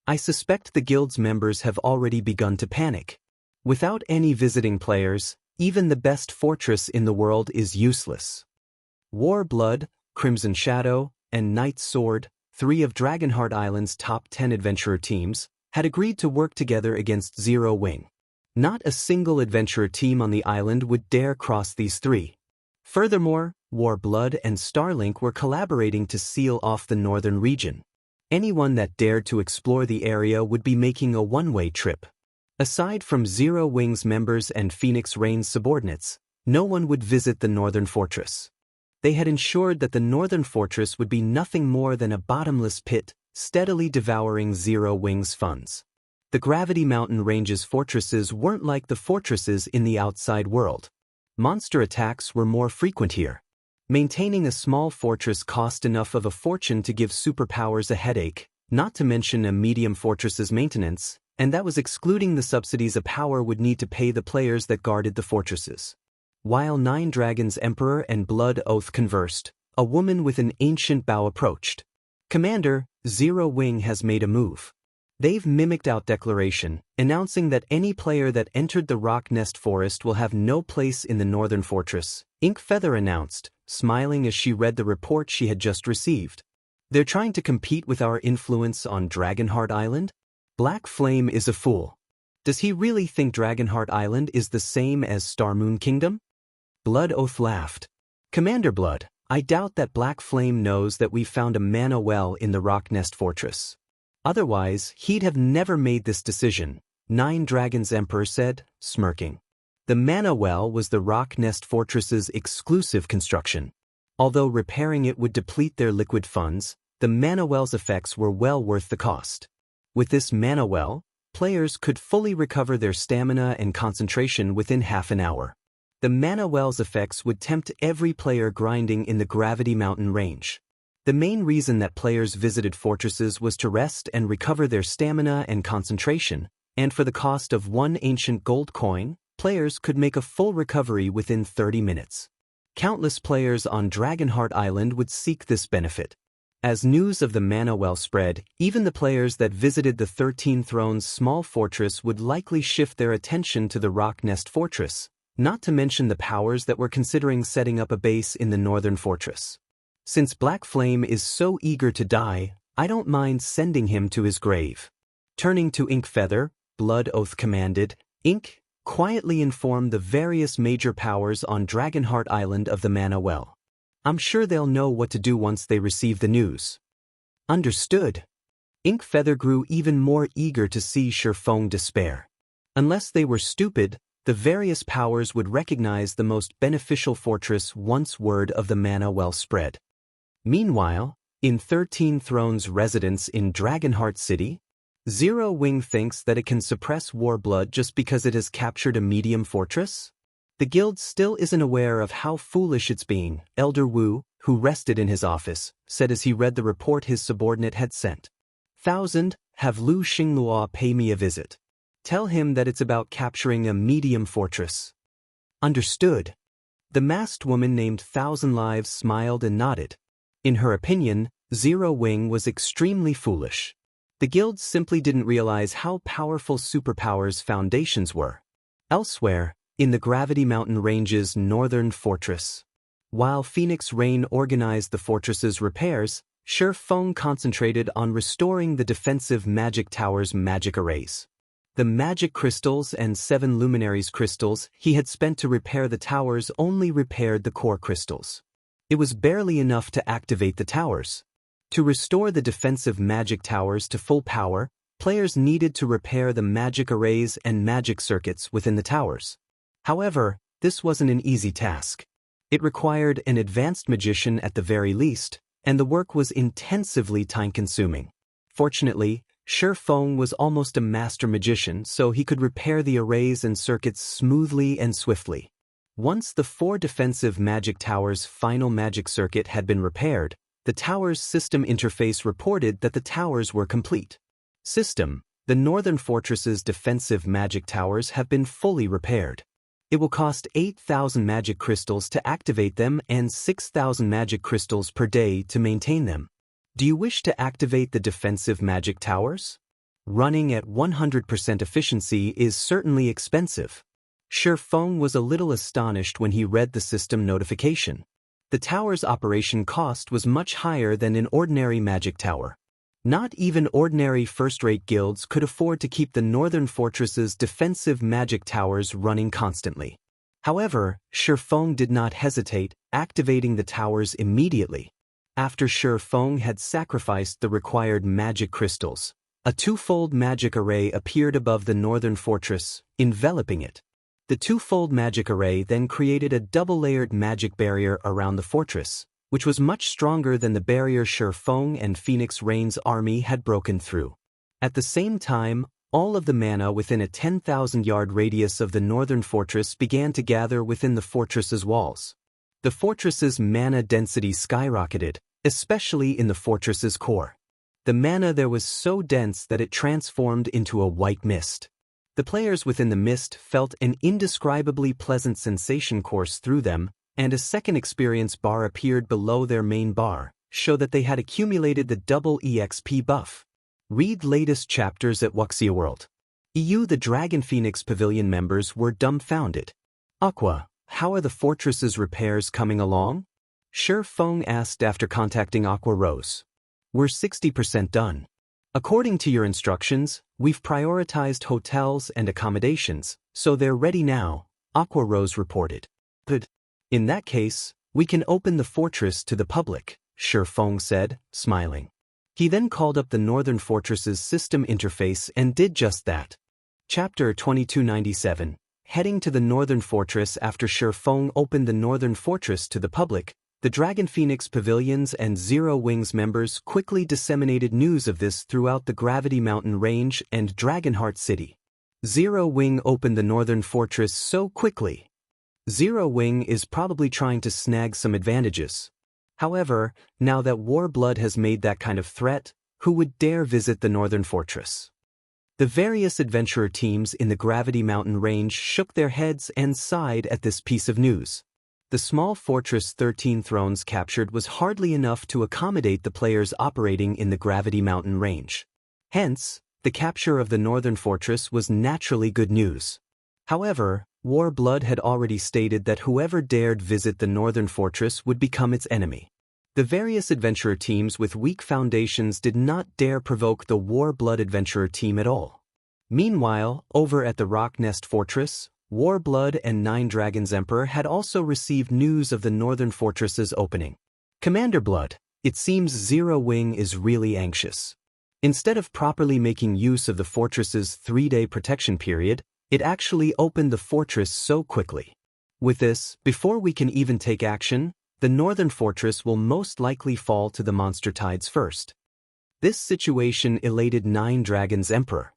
I suspect the guild's members have already begun to panic. Without any visiting players, even the best fortress in the world is useless. Warblood, Crimson Shadow, and Knight's Sword, 3 of Dragonheart Island's top 10 adventurer teams, had agreed to work together against Zero Wing. Not a single adventurer team on the island would dare cross these 3. Furthermore, Warblood and Starlink were collaborating to seal off the northern region. Anyone that dared to explore the area would be making a one-way trip. Aside from Zero Wing's members and Phoenix Rain's subordinates, no one would visit the northern fortress. They had ensured that the northern fortress would be nothing more than a bottomless pit, steadily devouring Zero Wing's funds. The Gravity Mountain Range's fortresses weren't like the fortresses in the outside world. Monster attacks were more frequent here. Maintaining a small fortress cost enough of a fortune to give superpowers a headache, not to mention a medium fortress's maintenance, and that was excluding the subsidies a power would need to pay the players that guarded the fortresses. While 9 Dragons Emperor and Blood Oath conversed, a woman with an ancient bow approached. Commander, Zero Wing has made a move. They've mimicked out declaration, announcing that any player that entered the Rock Nest Forest will have no place in the Northern Fortress, Inkfeather announced, smiling as she read the report she had just received. They're trying to compete with our influence on Dragonheart Island? Black Flame is a fool. Does he really think Dragonheart Island is the same as Starmoon Kingdom? Blood Oath laughed. Commander Blood, I doubt that Black Flame knows that we've found a mana well in the Rock Nest Fortress. Otherwise, he'd have never made this decision, Nine Dragons Emperor said, smirking. The mana well was the Rock Nest Fortress's exclusive construction. Although repairing it would deplete their liquid funds, the mana well's effects were well worth the cost. With this mana well, players could fully recover their stamina and concentration within half an hour. The mana well's effects would tempt every player grinding in the Gravity Mountain range. The main reason that players visited fortresses was to rest and recover their stamina and concentration, and for the cost of one ancient gold coin, players could make a full recovery within 30 minutes. Countless players on Dragonheart Island would seek this benefit. As news of the mana well spread, even the players that visited the 13 Thrones small fortress would likely shift their attention to the Rock Nest Fortress, not to mention the powers that were considering setting up a base in the Northern Fortress. Since Black Flame is so eager to die, I don't mind sending him to his grave. Turning to Inkfeather, Blood Oath commanded, Ink, quietly inform the various major powers on Dragonheart Island of the mana well. I'm sure they'll know what to do once they receive the news. Understood. Inkfeather grew even more eager to see Shurfeng despair. Unless they were stupid, the various powers would recognize the most beneficial fortress once word of the mana well spread. Meanwhile, in 13 Thrones residence in Dragonheart City, Zero Wing thinks that it can suppress Warblood just because it has captured a medium fortress? The guild still isn't aware of how foolish it's being, Elder Wu, who rested in his office, said as he read the report his subordinate had sent. 1,000, have Lu Xinglua pay me a visit. Tell him that it's about capturing a medium fortress. Understood. The masked woman named 1,000 Lives smiled and nodded. In her opinion, Zero Wing was extremely foolish. The guild simply didn't realize how powerful superpowers foundations were. Elsewhere, in the Gravity Mountain Range's northern fortress. While Phoenix Rain organized the fortress's repairs, Shurfeng concentrated on restoring the defensive magic tower's magic arrays. The magic crystals and 7 luminaries crystals he had spent to repair the towers only repaired the core crystals. It was barely enough to activate the towers. To restore the defensive magic towers to full power, players needed to repair the magic arrays and magic circuits within the towers. However, this wasn't an easy task. It required an advanced magician at the very least, and the work was intensively time-consuming. Fortunately, Shurfeng was almost a master magician, so he could repair the arrays and circuits smoothly and swiftly. Once the 4 defensive magic towers' final magic circuit had been repaired, the tower's system interface reported that the towers were complete. System: the Northern Fortress's defensive magic towers have been fully repaired. It will cost 8,000 magic crystals to activate them and 6,000 magic crystals per day to maintain them. Do you wish to activate the defensive magic towers? Running at 100% efficiency is certainly expensive. Shurfeng was a little astonished when he read the system notification. The tower's operation cost was much higher than an ordinary magic tower. Not even ordinary first-rate guilds could afford to keep the Northern Fortress's defensive magic towers running constantly. However, Shurfeng did not hesitate, activating the towers immediately. After Shurfeng had sacrificed the required magic crystals, a 2-fold magic array appeared above the Northern Fortress, enveloping it. The 2-fold magic array then created a double-layered magic barrier around the fortress, which was much stronger than the barrier Shurfeng and Phoenix Rain's army had broken through. At the same time, all of the mana within a 10,000-yard radius of the Northern Fortress began to gather within the fortress's walls. The fortress's mana density skyrocketed, especially in the fortress's core. The mana there was so dense that it transformed into a white mist. The players within the mist felt an indescribably pleasant sensation course through them, and a second experience bar appeared below their main bar, show that they had accumulated the double EXP buff. Read latest chapters at Wuxia World. EU. The Dragon Phoenix Pavilion members were dumbfounded. Aqua, how are the fortress's repairs coming along? Shi Feng asked after contacting Aqua Rose. We're 60% done. According to your instructions, we've prioritized hotels and accommodations, so they're ready now, Aqua Rose reported. Good. In that case, we can open the fortress to the public, Shi Feng said, smiling. He then called up the Northern Fortress's system interface and did just that. Chapter 2297. Heading to the Northern Fortress. After Shi Feng opened the Northern Fortress to the public, the Dragon Phoenix Pavilions and Zero Wings members quickly disseminated news of this throughout the Gravity Mountain Range and Dragonheart City. Zero Wing opened the Northern Fortress so quickly. Zero Wing is probably trying to snag some advantages. However, now that Warblood has made that kind of threat, who would dare visit the Northern Fortress? The various adventurer teams in the Gravity Mountain Range shook their heads and sighed at this piece of news. The small fortress 13 Thrones captured was hardly enough to accommodate the players operating in the Gravity Mountain Range. Hence, the capture of the Northern Fortress was naturally good news. However, Warblood had already stated that whoever dared visit the Northern Fortress would become its enemy. The various adventurer teams with weak foundations did not dare provoke the Warblood adventurer team at all. Meanwhile, over at the Rock Nest Fortress, Warblood and Nine Dragons Emperor had also received news of the Northern Fortress's opening. Commander Blood, it seems Zero Wing is really anxious. Instead of properly making use of the fortress's 3-day protection period, it actually opened the fortress so quickly. With this, before we can even take action, the Northern Fortress will most likely fall to the monster tides first. This situation elated Nine Dragons Emperor.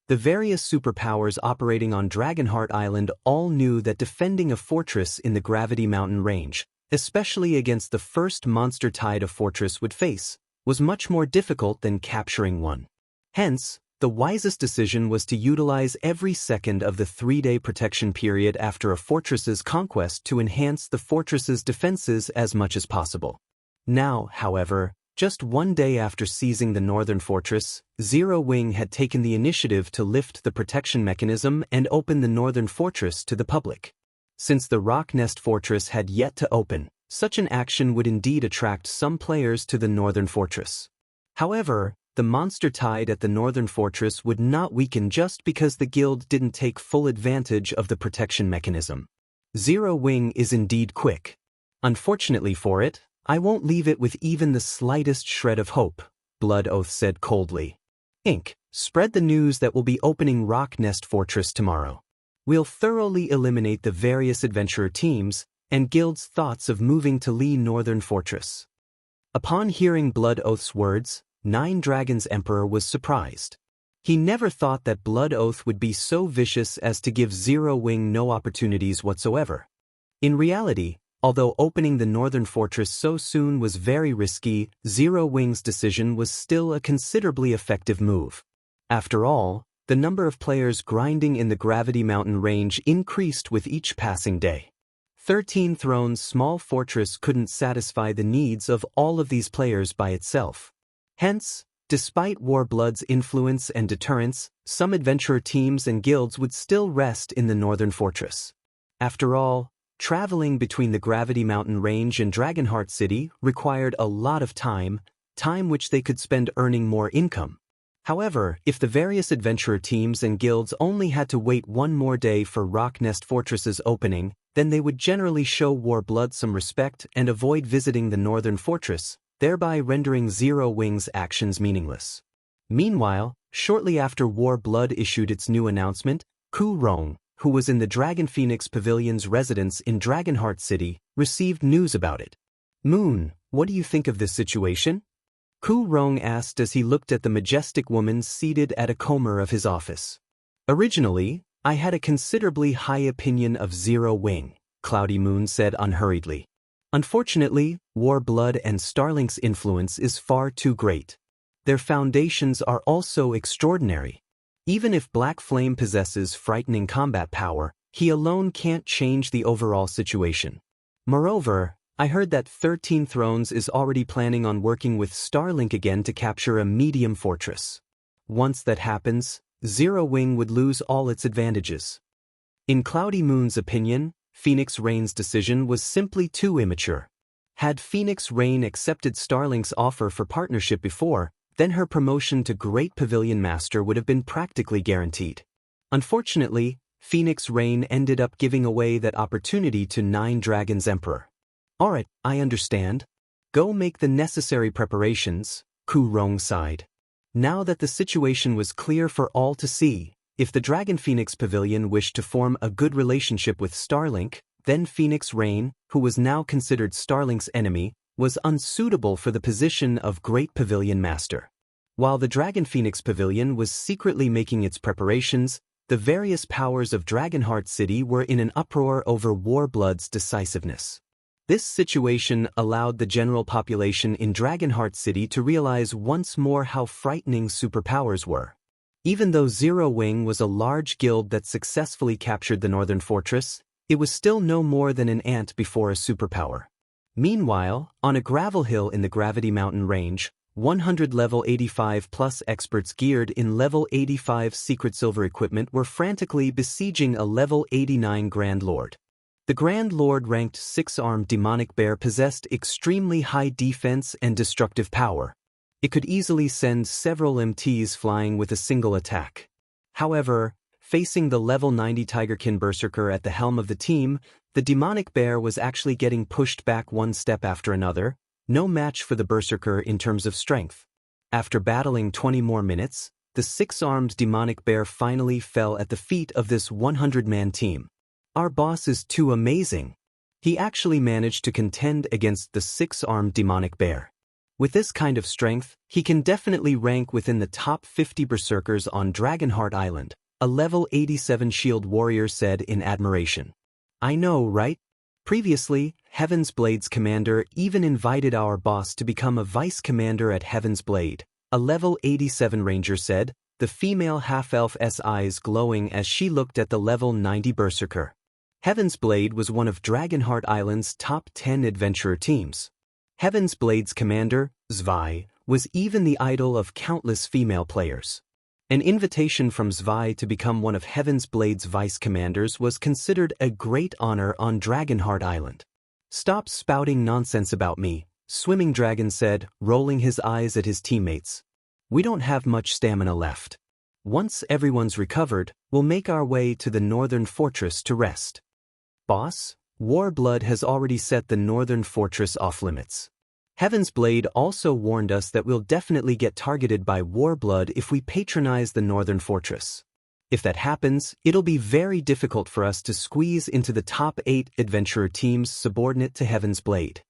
The various superpowers operating on Dragonheart Island all knew that defending a fortress in the Gravity Mountain Range, especially against the first monster tide a fortress would face, was much more difficult than capturing one. Hence, the wisest decision was to utilize every second of the 3-day protection period after a fortress's conquest to enhance the fortress's defenses as much as possible. Now, however, just 1 day after seizing the Northern Fortress, Zero Wing had taken the initiative to lift the protection mechanism and open the Northern Fortress to the public. Since the Rock Nest Fortress had yet to open, such an action would indeed attract some players to the Northern Fortress. However, the monster tide at the Northern Fortress would not weaken just because the guild didn't take full advantage of the protection mechanism. Zero Wing is indeed quick. Unfortunately for it, I won't leave it with even the slightest shred of hope, Blood Oath said coldly. Inc. Spread the news that we'll be opening Rock Nest Fortress tomorrow. We'll thoroughly eliminate the various adventurer teams and guilds' thoughts of moving to Lee Northern Fortress. Upon hearing Blood Oath's words, Nine Dragons Emperor was surprised. He never thought that Blood Oath would be so vicious as to give Zero Wing no opportunities whatsoever. In reality, although opening the Northern Fortress so soon was very risky, Zero Wing's decision was still a considerably effective move. After all, the number of players grinding in the Gravity Mountain Range increased with each passing day. 13 Thrones' small fortress couldn't satisfy the needs of all of these players by itself. Hence, despite Warblood's influence and deterrence, some adventurer teams and guilds would still rest in the Northern Fortress. After all, traveling between the Gravity Mountain Range and Dragonheart City required a lot of time which they could spend earning more income. However, if the various adventurer teams and guilds only had to wait 1 more day for Rock Nest Fortress's opening, then they would generally show Warblood some respect and avoid visiting the Northern Fortress, thereby rendering Zero Wing's actions meaningless. Meanwhile, shortly after Warblood issued its new announcement, Ku Rong, who was in the Dragon Phoenix Pavilion's residence in Dragonheart City, received news about it. Moon, what do you think of this situation? Ku Rong asked as he looked at the majestic woman seated at a corner of his office. Originally, I had a considerably high opinion of Zero Wing, Cloudy Moon said unhurriedly. Unfortunately, Warblood and Starlink's influence is far too great. Their foundations are also extraordinary. Even if Black Flame possesses frightening combat power, he alone can't change the overall situation. Moreover, I heard that 13 Thrones is already planning on working with Starlink again to capture a medium fortress. once that happens, Zero Wing would lose all its advantages. In Cloudy Moon's opinion, Phoenix Rain's decision was simply too immature. Had Phoenix Rain accepted Starlink's offer for partnership before, then her promotion to Great Pavilion Master would have been practically guaranteed. Unfortunately, Phoenix Rain ended up giving away that opportunity to Nine Dragons Emperor. Alright, I understand. Go make the necessary preparations, Ku Rong sighed. Now that the situation was clear for all to see, if the Dragon Phoenix Pavilion wished to form a good relationship with Starlink, then Phoenix Rain, who was now considered Starlink's enemy, was unsuitable for the position of Great Pavilion Master. While the Dragon Phoenix Pavilion was secretly making its preparations, the various powers of Dragonheart City were in an uproar over Warblood's decisiveness. This situation allowed the general population in Dragonheart City to realize once more how frightening superpowers were. Even though Zero Wing was a large guild that successfully captured the Northern Fortress, it was still no more than an ant before a superpower. Meanwhile, on a gravel hill in the Gravity Mountain Range, 100 level 85 plus experts geared in level 85 secret silver equipment were frantically besieging a level 89 Grand Lord. The Grand Lord ranked 6-armed demonic bear possessed extremely high defense and destructive power. It could easily send several MTs flying with a single attack. However, facing the level 90 Tigerkin Berserker at the helm of the team, the demonic bear was actually getting pushed back one step after another, no match for the Berserker in terms of strength. After battling 20 more minutes, the 6-armed demonic bear finally fell at the feet of this 100-man team. Our boss is too amazing. He actually managed to contend against the 6-armed demonic bear. With this kind of strength, he can definitely rank within the top 50 berserkers on Dragonheart Island, a level 87 shield warrior said in admiration. I know, right? Previously, Heaven's Blade's commander even invited our boss to become a vice commander at Heaven's Blade, a level 87 ranger said, the female half-elf's eyes glowing as she looked at the level 90 berserker. Heaven's Blade was one of Dragonheart Island's top 10 adventurer teams. Heaven's Blade's commander, Zwei, was even the idol of countless female players. An invitation from Zwei to become one of Heaven's Blade's vice commanders was considered a great honor on Dragonheart Island. Stop spouting nonsense about me, Swimming Dragon said, rolling his eyes at his teammates. We don't have much stamina left. Once everyone's recovered, we'll make our way to the Northern Fortress to rest. Boss, Warblood has already set the Northern Fortress off-limits. Heaven's Blade also warned us that we'll definitely get targeted by Warblood if we patronize the Northern Fortress. If that happens, it'll be very difficult for us to squeeze into the top 8 adventurer teams subordinate to Heaven's Blade.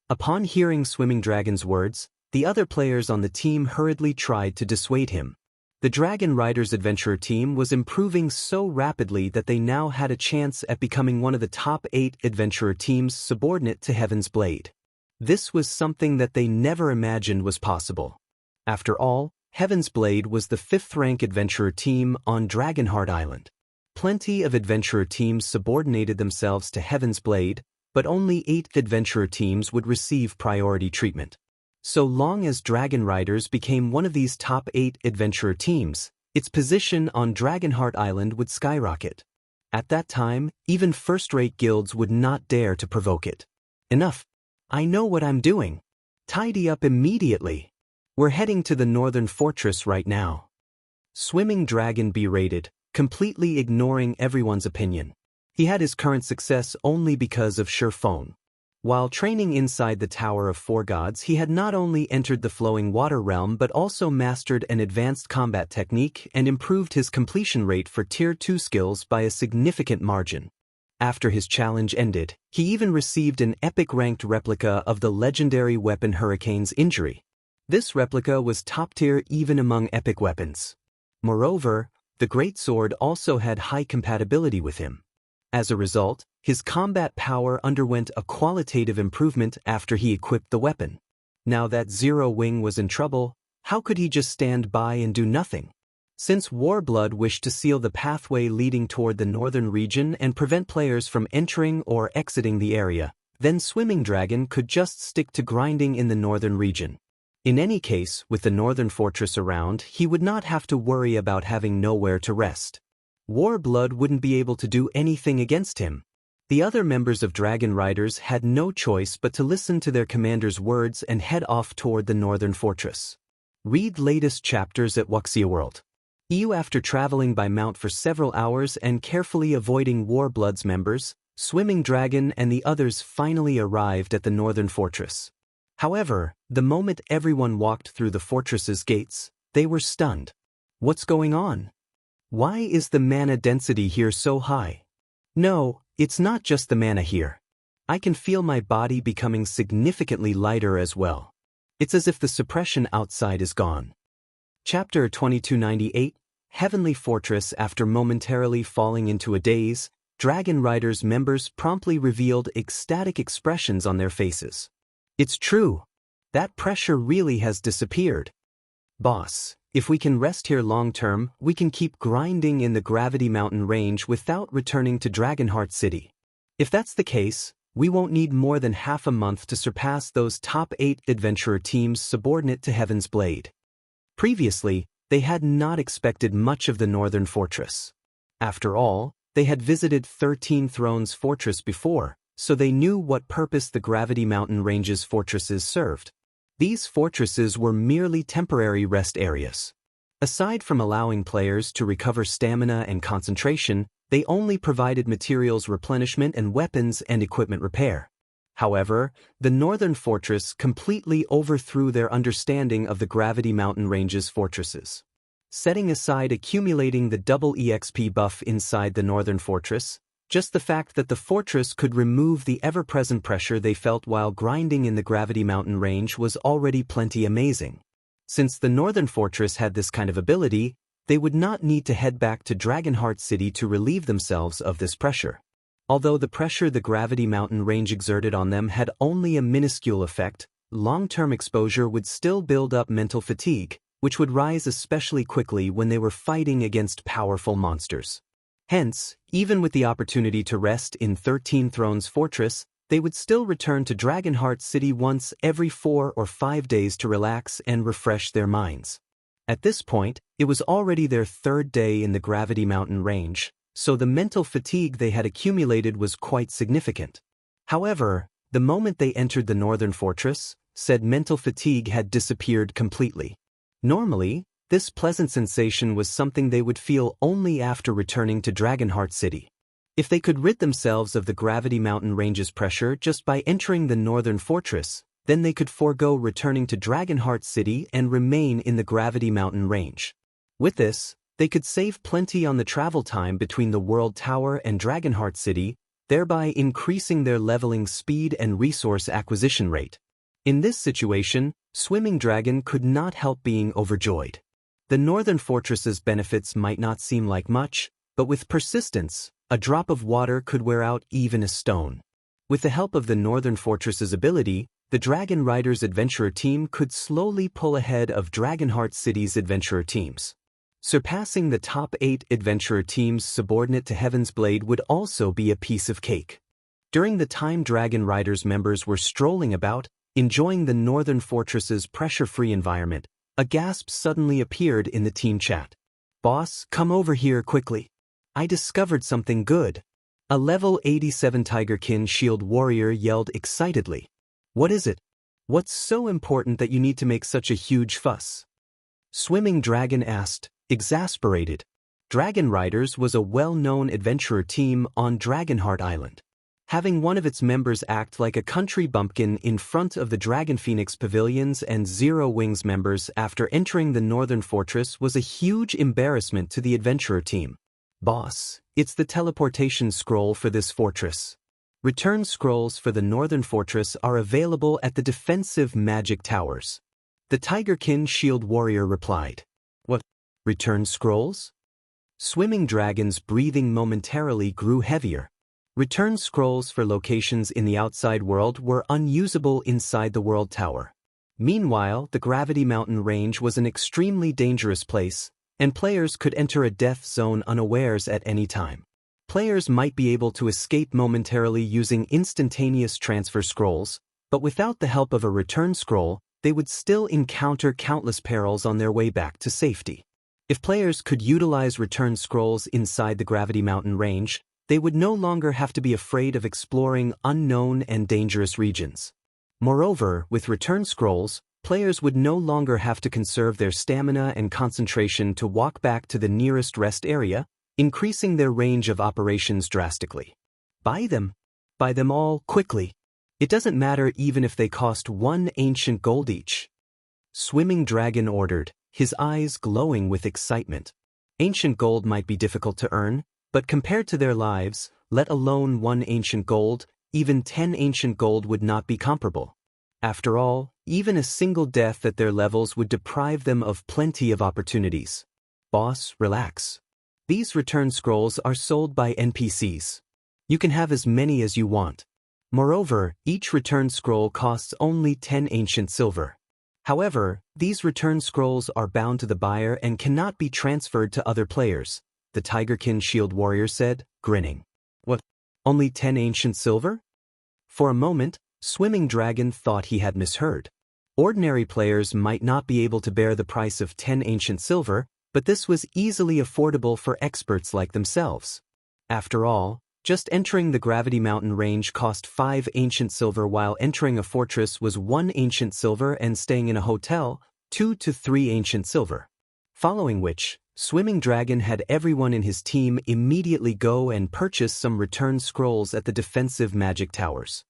Upon hearing Swimming Dragon's words, the other players on the team hurriedly tried to dissuade him. The Dragon Riders adventurer team was improving so rapidly that they now had a chance at becoming one of the top 8 adventurer teams subordinate to Heaven's Blade. This was something that they never imagined was possible. After all, Heaven's Blade was the 5th-rank adventurer team on Dragonheart Island. Plenty of adventurer teams subordinated themselves to Heaven's Blade, but only 8 adventurer teams would receive priority treatment. So long as Dragon Riders became one of these top 8 adventurer teams, its position on Dragonheart Island would skyrocket. At that time, even first-rate guilds would not dare to provoke it. Enough. I know what I'm doing. Tidy up immediately. We're heading to the Northern Fortress right now. Swimming Dragon berated, completely ignoring everyone's opinion. He had his current success only because of sure phone. While training inside the Tower of Four Gods, he had not only entered the flowing water realm but also mastered an advanced combat technique and improved his completion rate for Tier 2 skills by a significant margin. After his challenge ended, he even received an epic-ranked replica of the legendary weapon Hurricane's Injury. This replica was top-tier even among epic weapons. Moreover, the Great Sword also had high compatibility with him. As a result, his combat power underwent a qualitative improvement after he equipped the weapon. Now that Zero Wing was in trouble, how could he just stand by and do nothing? Since Warblood wished to seal the pathway leading toward the northern region and prevent players from entering or exiting the area, then Swimming Dragon could just stick to grinding in the northern region. In any case, with the northern fortress around, he would not have to worry about having nowhere to rest. Warblood wouldn't be able to do anything against him. The other members of Dragon Riders had no choice but to listen to their commander's words and head off toward the northern fortress. Read latest chapters at Wuxia World. EU. After traveling by mount for several hours and carefully avoiding Warblood's members, Swimming Dragon and the others finally arrived at the northern fortress. However, the moment everyone walked through the fortress's gates, they were stunned. What's going on? Why is the mana density here so high? No, it's not just the mana here. I can feel my body becoming significantly lighter as well. It's as if the suppression outside is gone. Chapter 2298, Heavenly Fortress. After momentarily falling into a daze, Dragon Riders members promptly revealed ecstatic expressions on their faces. It's true. That pressure really has disappeared. Boss, if we can rest here long-term, we can keep grinding in the Gravity Mountain range without returning to Dragonheart City. If that's the case, we won't need more than half a month to surpass those top 8 adventurer teams subordinate to Heaven's Blade. Previously, they had not expected much of the Northern Fortress. After all, they had visited 13 Thrones Fortress before, so they knew what purpose the Gravity Mountain Range's fortresses served. These fortresses were merely temporary rest areas. Aside from allowing players to recover stamina and concentration, they only provided materials replenishment and weapons and equipment repair. However, the Northern Fortress completely overthrew their understanding of the Gravity Mountain Range's fortresses. Setting aside accumulating the double EXP buff inside the Northern Fortress, just the fact that the fortress could remove the ever-present pressure they felt while grinding in the Gravity Mountain range was already plenty amazing. Since the Northern Fortress had this kind of ability, they would not need to head back to Dragonheart City to relieve themselves of this pressure. Although the pressure the Gravity Mountain range exerted on them had only a minuscule effect, long-term exposure would still build up mental fatigue, which would rise especially quickly when they were fighting against powerful monsters. Hence, even with the opportunity to rest in 13 Thrones Fortress, they would still return to Dragonheart City once every 4 or 5 days to relax and refresh their minds. At this point, it was already their 3rd day in the Gravity Mountain range, so the mental fatigue they had accumulated was quite significant. However, the moment they entered the Northern Fortress, said mental fatigue had disappeared completely. Normally, this pleasant sensation was something they would feel only after returning to Dragonheart City. If they could rid themselves of the Gravity Mountain range's pressure just by entering the Northern Fortress, then they could forego returning to Dragonheart City and remain in the Gravity Mountain range. With this, they could save plenty on the travel time between the World Tower and Dragonheart City, thereby increasing their leveling speed and resource acquisition rate. In this situation, Swimming Dragon could not help being overjoyed. The Northern Fortress's benefits might not seem like much, but with persistence, a drop of water could wear out even a stone. With the help of the Northern Fortress's ability, the Dragon Riders adventurer team could slowly pull ahead of Dragonheart City's adventurer teams. Surpassing the top 8 adventurer teams subordinate to Heaven's Blade would also be a piece of cake. During the time Dragon Riders members were strolling about, enjoying the Northern Fortress's pressure-free environment, a gasp suddenly appeared in the team chat. "Boss, come over here quickly. I discovered something good." A level 87 Tigerkin Shield warrior yelled excitedly. "What is it? What's so important that you need to make such a huge fuss?" Swimming Dragon asked, exasperated. Dragon Riders was a well-known adventurer team on Dragonheart Island. Having one of its members act like a country bumpkin in front of the Dragon Phoenix pavilions and Zero Wings members after entering the Northern Fortress was a huge embarrassment to the adventurer team. "Boss, it's the teleportation scroll for this fortress. Return scrolls for the Northern Fortress are available at the defensive magic towers." The Tigerkin Shield warrior replied. "What? Return scrolls?" Swimming Dragon's breathing momentarily grew heavier. Return scrolls for locations in the outside world were unusable inside the World Tower. Meanwhile, the Gravity Mountain range was an extremely dangerous place, and players could enter a death zone unawares at any time. Players might be able to escape momentarily using instantaneous transfer scrolls, but without the help of a return scroll, they would still encounter countless perils on their way back to safety. If players could utilize return scrolls inside the Gravity Mountain range, they would no longer have to be afraid of exploring unknown and dangerous regions. Moreover, with return scrolls, players would no longer have to conserve their stamina and concentration to walk back to the nearest rest area, increasing their range of operations drastically. Buy them. Buy them all quickly. It doesn't matter even if they cost 1 ancient gold each. Swimming Dragon ordered, his eyes glowing with excitement. Ancient gold might be difficult to earn, but compared to their lives, let alone 1 ancient gold, even 10 ancient gold would not be comparable. After all, even a single death at their levels would deprive them of plenty of opportunities. Boss, relax. These return scrolls are sold by NPCs. You can have as many as you want. Moreover, each return scroll costs only 10 ancient silver. However, these return scrolls are bound to the buyer and cannot be transferred to other players, the Tigerkin Shield Warrior said, grinning. What? Only 10 ancient silver? For a moment, Swimming Dragon thought he had misheard. Ordinary players might not be able to bear the price of 10 ancient silver, but this was easily affordable for experts like themselves. After all, just entering the Gravity Mountain range cost 5 ancient silver, while entering a fortress was 1 ancient silver and staying in a hotel, 2 to 3 ancient silver. Following which, Swimming Dragon had everyone in his team immediately go and purchase some return scrolls at the defensive magic towers.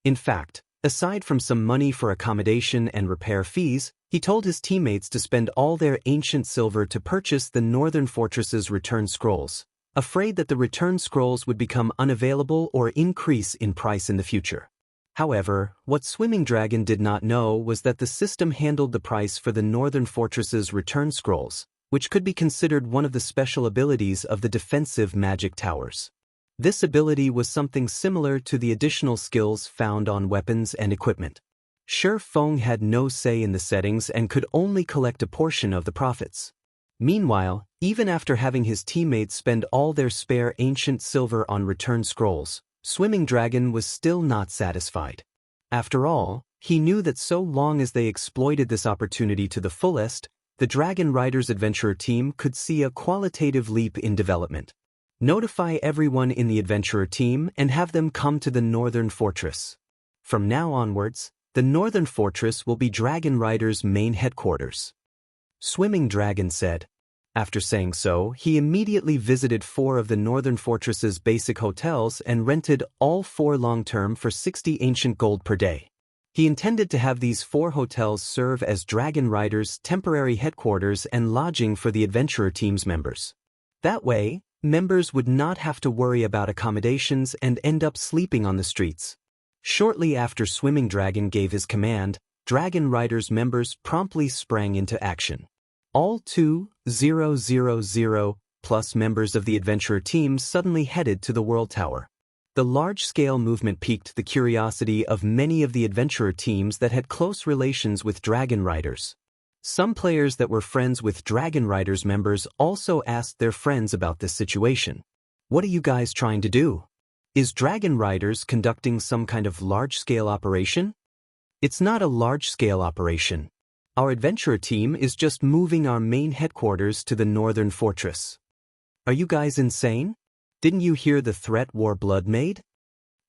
In fact, aside from some money for accommodation and repair fees, he told his teammates to spend all their ancient silver to purchase the Northern Fortress's return scrolls, afraid that the return scrolls would become unavailable or increase in price in the future. However, what Swimming Dragon did not know was that the system handled the price for the Northern Fortress's return scrolls, which could be considered one of the special abilities of the defensive magic towers. This ability was something similar to the additional skills found on weapons and equipment. Shi Feng had no say in the settings and could only collect a portion of the profits. Meanwhile, even after having his teammates spend all their spare ancient silver on return scrolls, Swimming Dragon was still not satisfied. After all, he knew that so long as they exploited this opportunity to the fullest, the Dragon Riders Adventurer team could see a qualitative leap in development. Notify everyone in the Adventurer team and have them come to the Northern Fortress. From now onwards, the Northern Fortress will be Dragon Riders' main headquarters. Swimming Dragon said. After saying so, he immediately visited 4 of the Northern Fortress's basic hotels and rented all 4 long-term for 60 ancient gold per day. He intended to have these 4 hotels serve as Dragon Riders' temporary headquarters and lodging for the Adventurer team's members. That way, members would not have to worry about accommodations and end up sleeping on the streets. Shortly after Swimming Dragon gave his command, Dragon Riders members promptly sprang into action. All 2,000 plus members of the Adventurer team suddenly headed to the World Tower. The large-scale movement piqued the curiosity of many of the Adventurer teams that had close relations with Dragon Riders. Some players that were friends with Dragon Riders members also asked their friends about this situation. What are you guys trying to do? Is Dragon Riders conducting some kind of large-scale operation? It's not a large-scale operation. Our Adventurer team is just moving our main headquarters to the Northern Fortress. Are you guys insane? Didn't you hear the threat Warblood made?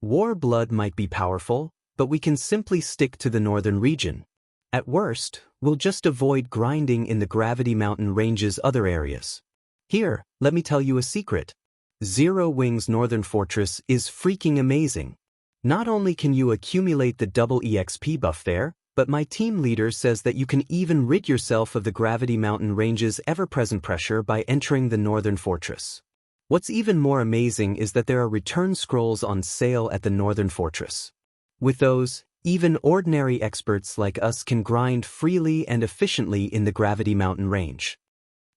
Warblood might be powerful, but we can simply stick to the northern region. At worst, we'll just avoid grinding in the Gravity Mountain Range's other areas. Here, let me tell you a secret. Zero Wing's Northern Fortress is freaking amazing. Not only can you accumulate the double EXP buff there, but my team leader says that you can even rid yourself of the Gravity Mountain Range's ever-present pressure by entering the Northern Fortress. What's even more amazing is that there are return scrolls on sale at the Northern Fortress. With those, even ordinary experts like us can grind freely and efficiently in the Gravity Mountain Range.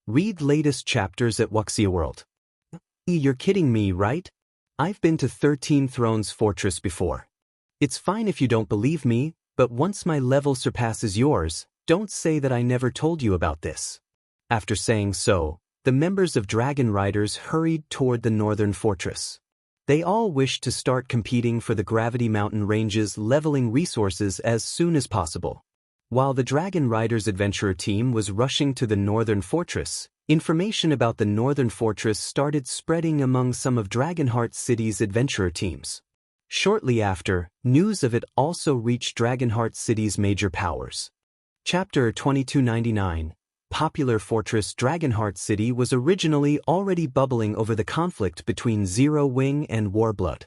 Read latest chapters at Wuxia World. You're kidding me, right? I've been to 13 Thrones Fortress before. It's fine if you don't believe me, but once my level surpasses yours, don't say that I never told you about this. After saying so, the members of Dragon Riders hurried toward the Northern Fortress. They all wished to start competing for the Gravity Mountain Range's leveling resources as soon as possible. While the Dragon Riders adventurer team was rushing to the Northern Fortress, information about the Northern Fortress started spreading among some of Dragonheart City's adventurer teams. Shortly after, news of it also reached Dragonheart City's major powers. Chapter 2299. Popular fortress Dragonheart City was originally already bubbling over the conflict between Zero Wing and Warblood.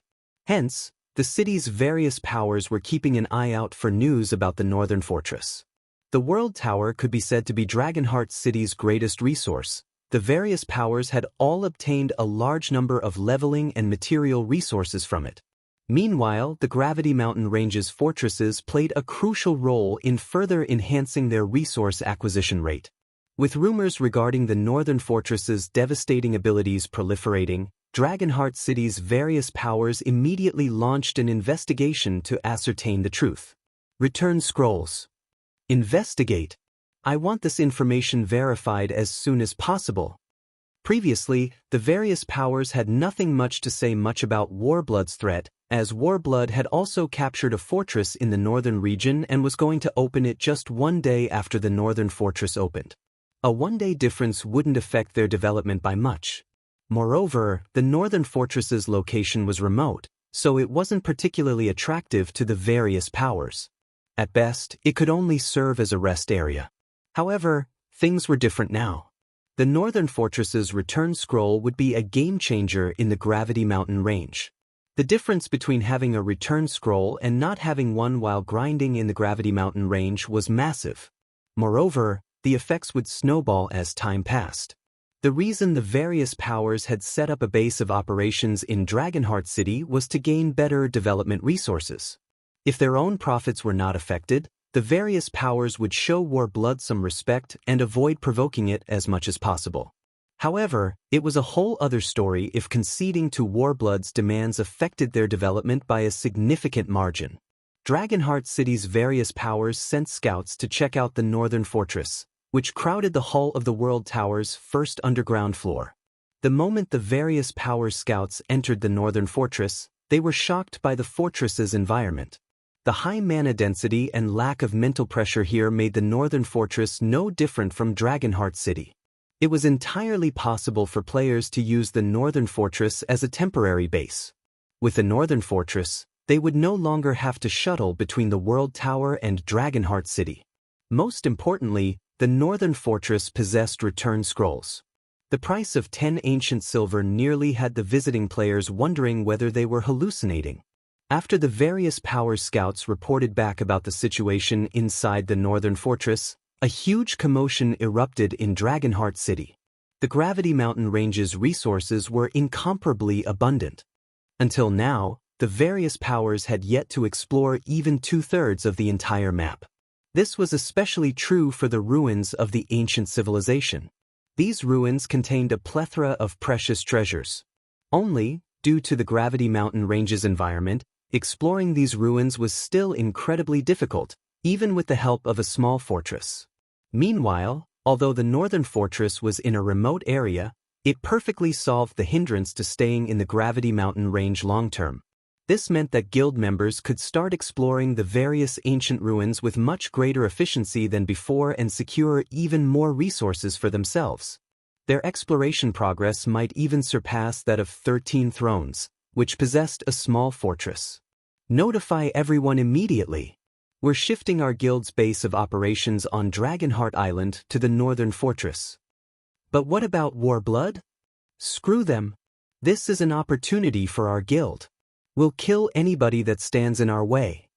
Hence, the city's various powers were keeping an eye out for news about the Northern Fortress. The World Tower could be said to be Dragonheart City's greatest resource. The various powers had all obtained a large number of leveling and material resources from it. Meanwhile, the Gravity Mountain Range's fortresses played a crucial role in further enhancing their resource acquisition rate. With rumors regarding the Northern Fortress's devastating abilities proliferating, Dragonheart City's various powers immediately launched an investigation to ascertain the truth. Return scrolls. Investigate. I want this information verified as soon as possible. Previously, the various powers had nothing much to say much about Warblood's threat, as Warblood had also captured a fortress in the northern region and was going to open it just one day after the Northern Fortress opened. A one-day difference wouldn't affect their development by much. Moreover, the Northern Fortress's location was remote, so it wasn't particularly attractive to the various powers. At best, it could only serve as a rest area. However, things were different now. The Northern Fortress's return scroll would be a game-changer in the Gravity Mountain Range. The difference between having a return scroll and not having one while grinding in the Gravity Mountain Range was massive. Moreover, the effects would snowball as time passed. The reason the various powers had set up a base of operations in Dragonheart City was to gain better development resources. If their own profits were not affected, the various powers would show Warblood some respect and avoid provoking it as much as possible. However, it was a whole other story if conceding to Warblood's demands affected their development by a significant margin. Dragonheart City's various powers sent scouts to check out the Northern Fortress, which crowded the hull of the World Tower's first underground floor. The moment the various power scouts entered the Northern Fortress, they were shocked by the fortress's environment. The high mana density and lack of mental pressure here made the Northern Fortress no different from Dragonheart City. It was entirely possible for players to use the Northern Fortress as a temporary base. With the Northern Fortress, they would no longer have to shuttle between the World Tower and Dragonheart City. Most importantly, the Northern Fortress possessed return scrolls. The price of 10 ancient silver nearly had the visiting players wondering whether they were hallucinating. After the various power scouts reported back about the situation inside the Northern Fortress, a huge commotion erupted in Dragonheart City. The Gravity Mountain Range's resources were incomparably abundant. Until now, the various powers had yet to explore even 2/3 of the entire map. This was especially true for the ruins of the ancient civilization. These ruins contained a plethora of precious treasures. Only, due to the Gravity Mountain Range's environment, exploring these ruins was still incredibly difficult, even with the help of a small fortress. Meanwhile, although the Northern Fortress was in a remote area, it perfectly solved the hindrance to staying in the Gravity Mountain Range long-term. This meant that guild members could start exploring the various ancient ruins with much greater efficiency than before and secure even more resources for themselves. Their exploration progress might even surpass that of 13 Thrones, which possessed a small fortress. Notify everyone immediately. We're shifting our guild's base of operations on Dragonheart Island to the Northern Fortress. But what about Warblood? Screw them. This is an opportunity for our guild. We'll kill anybody that stands in our way.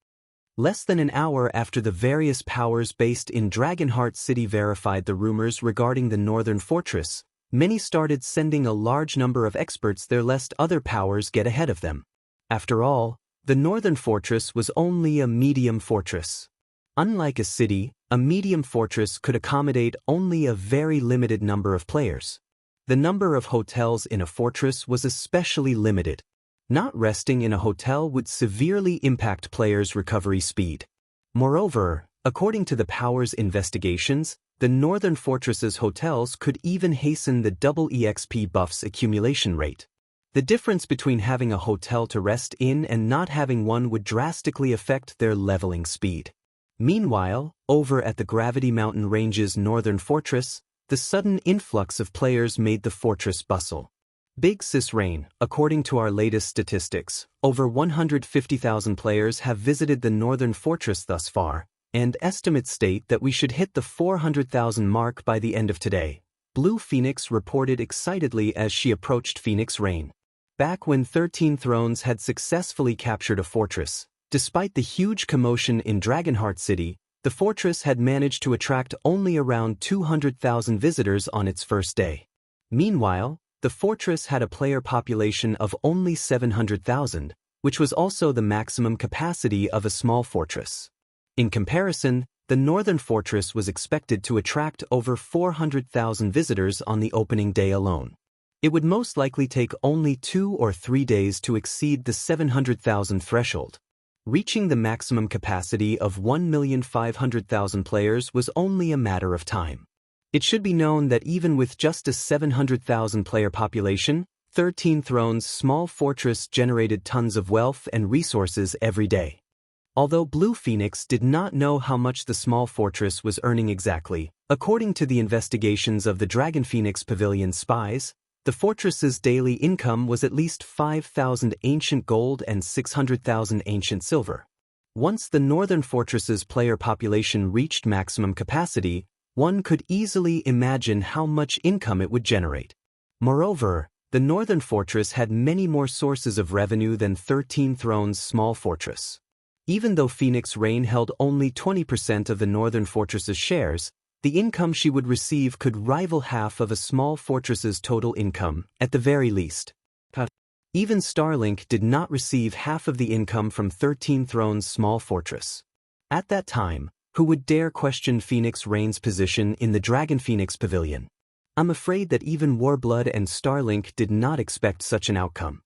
Less than an hour after the various powers based in Dragonheart City verified the rumors regarding the Northern Fortress, many started sending a large number of experts there lest other powers get ahead of them. After all, the Northern Fortress was only a medium fortress. Unlike a city, a medium fortress could accommodate only a very limited number of players. The number of hotels in a fortress was especially limited. Not resting in a hotel would severely impact players' recovery speed. Moreover, according to the Power's investigations, the Northern Fortress's hotels could even hasten the double EXP buff's accumulation rate. The difference between having a hotel to rest in and not having one would drastically affect their leveling speed. Meanwhile, over at the Gravity Mountain Range's northern fortress, the sudden influx of players made the fortress bustle. Big Sis Rain, according to our latest statistics, over 150,000 players have visited the northern fortress thus far, and estimates state that we should hit the 400,000 mark by the end of today, Blue Phoenix reported excitedly as she approached Phoenix Rain. Back when 13 Thrones had successfully captured a fortress, despite the huge commotion in Dragonheart City, the fortress had managed to attract only around 200,000 visitors on its first day. Meanwhile, the fortress had a player population of only 700,000, which was also the maximum capacity of a small fortress. In comparison, the northern fortress was expected to attract over 400,000 visitors on the opening day alone. It would most likely take only 2 or 3 days to exceed the 700,000 threshold. Reaching the maximum capacity of 1,500,000 players was only a matter of time. It should be known that even with just a 700,000 player population, 13 Thrones' small fortress generated tons of wealth and resources every day. Although Blue Phoenix did not know how much the small fortress was earning exactly, according to the investigations of the Dragon Phoenix Pavilion spies, the fortress's daily income was at least 5,000 ancient gold and 600,000 ancient silver. Once the northern fortress's player population reached maximum capacity, one could easily imagine how much income it would generate. Moreover, the northern fortress had many more sources of revenue than 13 Thrones' small fortress. Even though Phoenix Rain held only 20% of the northern fortress's shares, the income she would receive could rival half of a small fortress's total income, at the very least. Even Starlink did not receive half of the income from 13 Thrones' small fortress. At that time, who would dare question Phoenix Rain's position in the Dragon Phoenix Pavilion? I'm afraid that even Warblood and Starlink did not expect such an outcome.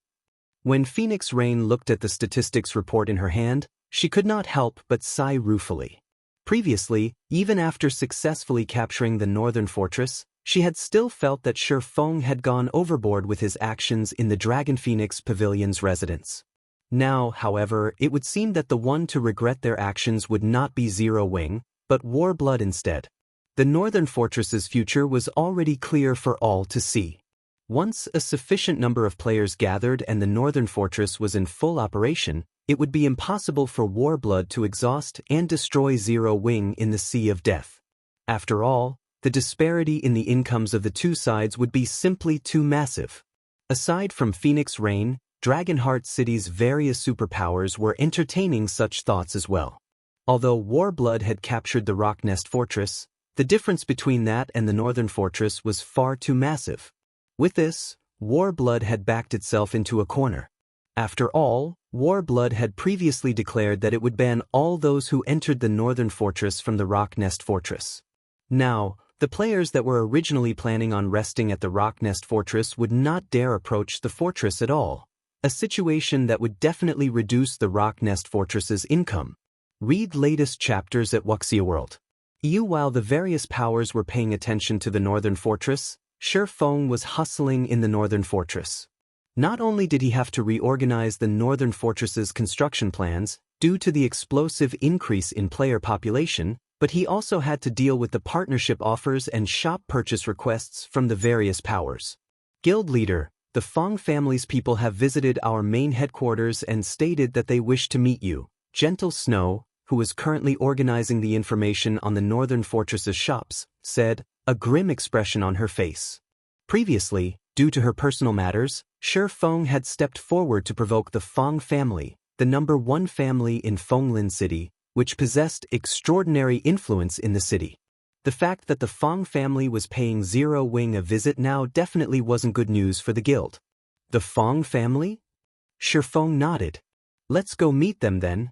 When Phoenix Rain looked at the statistics report in her hand, she could not help but sigh ruefully. Previously, even after successfully capturing the northern fortress, she had still felt that Shi Feng had gone overboard with his actions in the Dragon Phoenix Pavilion's residence. Now, however, it would seem that the one to regret their actions would not be Zero Wing, but Warblood instead. The northern fortress's future was already clear for all to see. Once a sufficient number of players gathered and the northern fortress was in full operation, it would be impossible for Warblood to exhaust and destroy Zero Wing in the Sea of Death. After all, the disparity in the incomes of the two sides would be simply too massive. Aside from Phoenix Rain, Dragonheart City's various superpowers were entertaining such thoughts as well. Although Warblood had captured the Rock Nest Fortress, the difference between that and the northern fortress was far too massive. With this, Warblood had backed itself into a corner. After all, Warblood had previously declared that it would ban all those who entered the northern fortress from the Rock Nest Fortress. Now, the players that were originally planning on resting at the Rock Nest Fortress would not dare approach the fortress at all, a situation that would definitely reduce the Rock Nest Fortress's income. Read latest chapters at Wuxia World. While the various powers were paying attention to the northern fortress, Shi Feng was hustling in the northern fortress. Not only did he have to reorganize the northern fortress's construction plans due to the explosive increase in player population, but he also had to deal with the partnership offers and shop purchase requests from the various powers. Guild leader, the Feng family's people have visited our main headquarters and stated that they wish to meet you, Gentle Snow, who is currently organizing the information on the northern fortress's shops, said, a grim expression on her face. Previously, due to her personal matters, Shi Feng had stepped forward to provoke the Feng family, the #1 family in Fenglin City, which possessed extraordinary influence in the city. The fact that the Feng family was paying Zero Wing a visit now definitely wasn't good news for the guild. The Feng family? Shi Feng nodded. Let's go meet them then.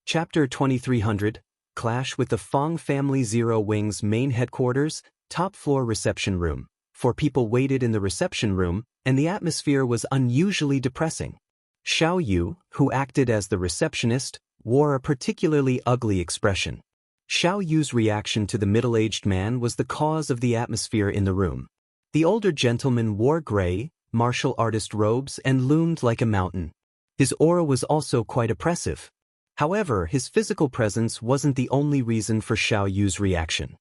Chapter 2300, Clash with the Feng family. Zero Wing's main headquarters, top floor reception room. 4 people waited in the reception room, and the atmosphere was unusually depressing. Xiao Yu, who acted as the receptionist, wore a particularly ugly expression. Xiao Yu's reaction to the middle-aged man was the cause of the atmosphere in the room. The older gentleman wore gray, martial artist robes and loomed like a mountain. His aura was also quite oppressive. However, his physical presence wasn't the only reason for Xiao Yu's reaction.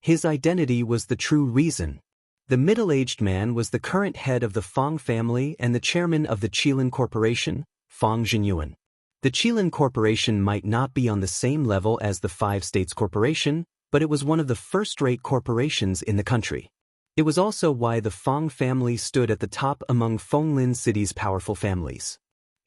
His identity was the true reason. The middle-aged man was the current head of the Fong family and the chairman of the Qilin Corporation, Fong Jinyuan. The Qilin Corporation might not be on the same level as the Five States Corporation, but it was one of the first-rate corporations in the country. It was also why the Fong family stood at the top among Fonglin City's powerful families.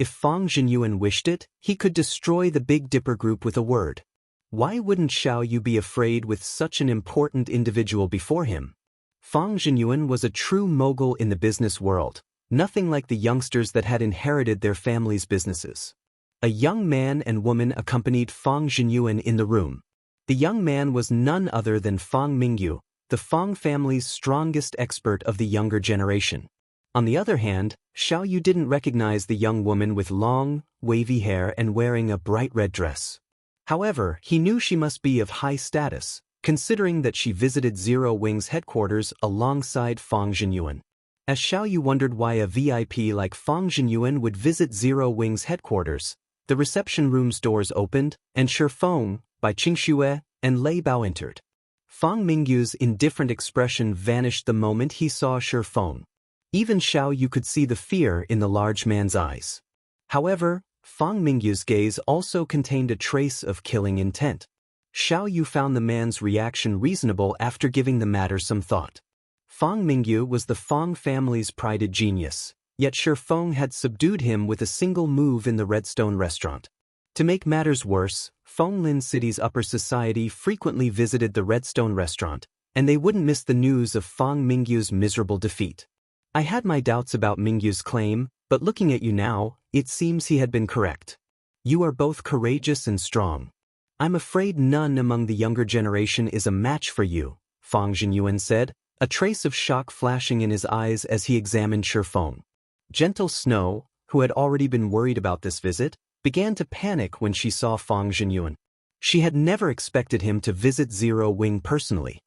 If Fong Jinyuan wished it, he could destroy the Big Dipper group with a word. Why wouldn't Xiao Yu be afraid with such an important individual before him? Fong Jinyuan was a true mogul in the business world, nothing like the youngsters that had inherited their family's businesses. A young man and woman accompanied Fong Jinyuan in the room. The young man was none other than Fong Mingyu, the Fong family's strongest expert of the younger generation. On the other hand, Xiao Yu didn't recognize the young woman with long, wavy hair and wearing a bright red dress. However, he knew she must be of high status, considering that she visited Zero Wing's headquarters alongside Fong Jinyuan. As Xiao Yu wondered why a VIP like Fong Jinyuan would visit Zero Wing's headquarters, the reception room's doors opened, and Shi Feng, Bai Qingxue, and Lei Bao entered. Fong Mingyu's indifferent expression vanished the moment he saw Shi Feng. Even Xiao Yu could see the fear in the large man's eyes. However, Fong Mingyu's gaze also contained a trace of killing intent. Xiao Yu found the man's reaction reasonable after giving the matter some thought. Fong Mingyu was the Fong family's prided genius, yet Shi Feng had subdued him with a single move in the Redstone restaurant. To make matters worse, Fonglin City's upper society frequently visited the Redstone restaurant, and they wouldn't miss the news of Fong Mingyu's miserable defeat. I had my doubts about Mingyu's claim, but looking at you now, it seems he had been correct. You are both courageous and strong. I'm afraid none among the younger generation is a match for you, Fong Jinyuan said, a trace of shock flashing in his eyes as he examined Shi Feng. Gentle Snow, who had already been worried about this visit, began to panic when she saw Fong Jinyuan. She had never expected him to visit Zero Wing personally.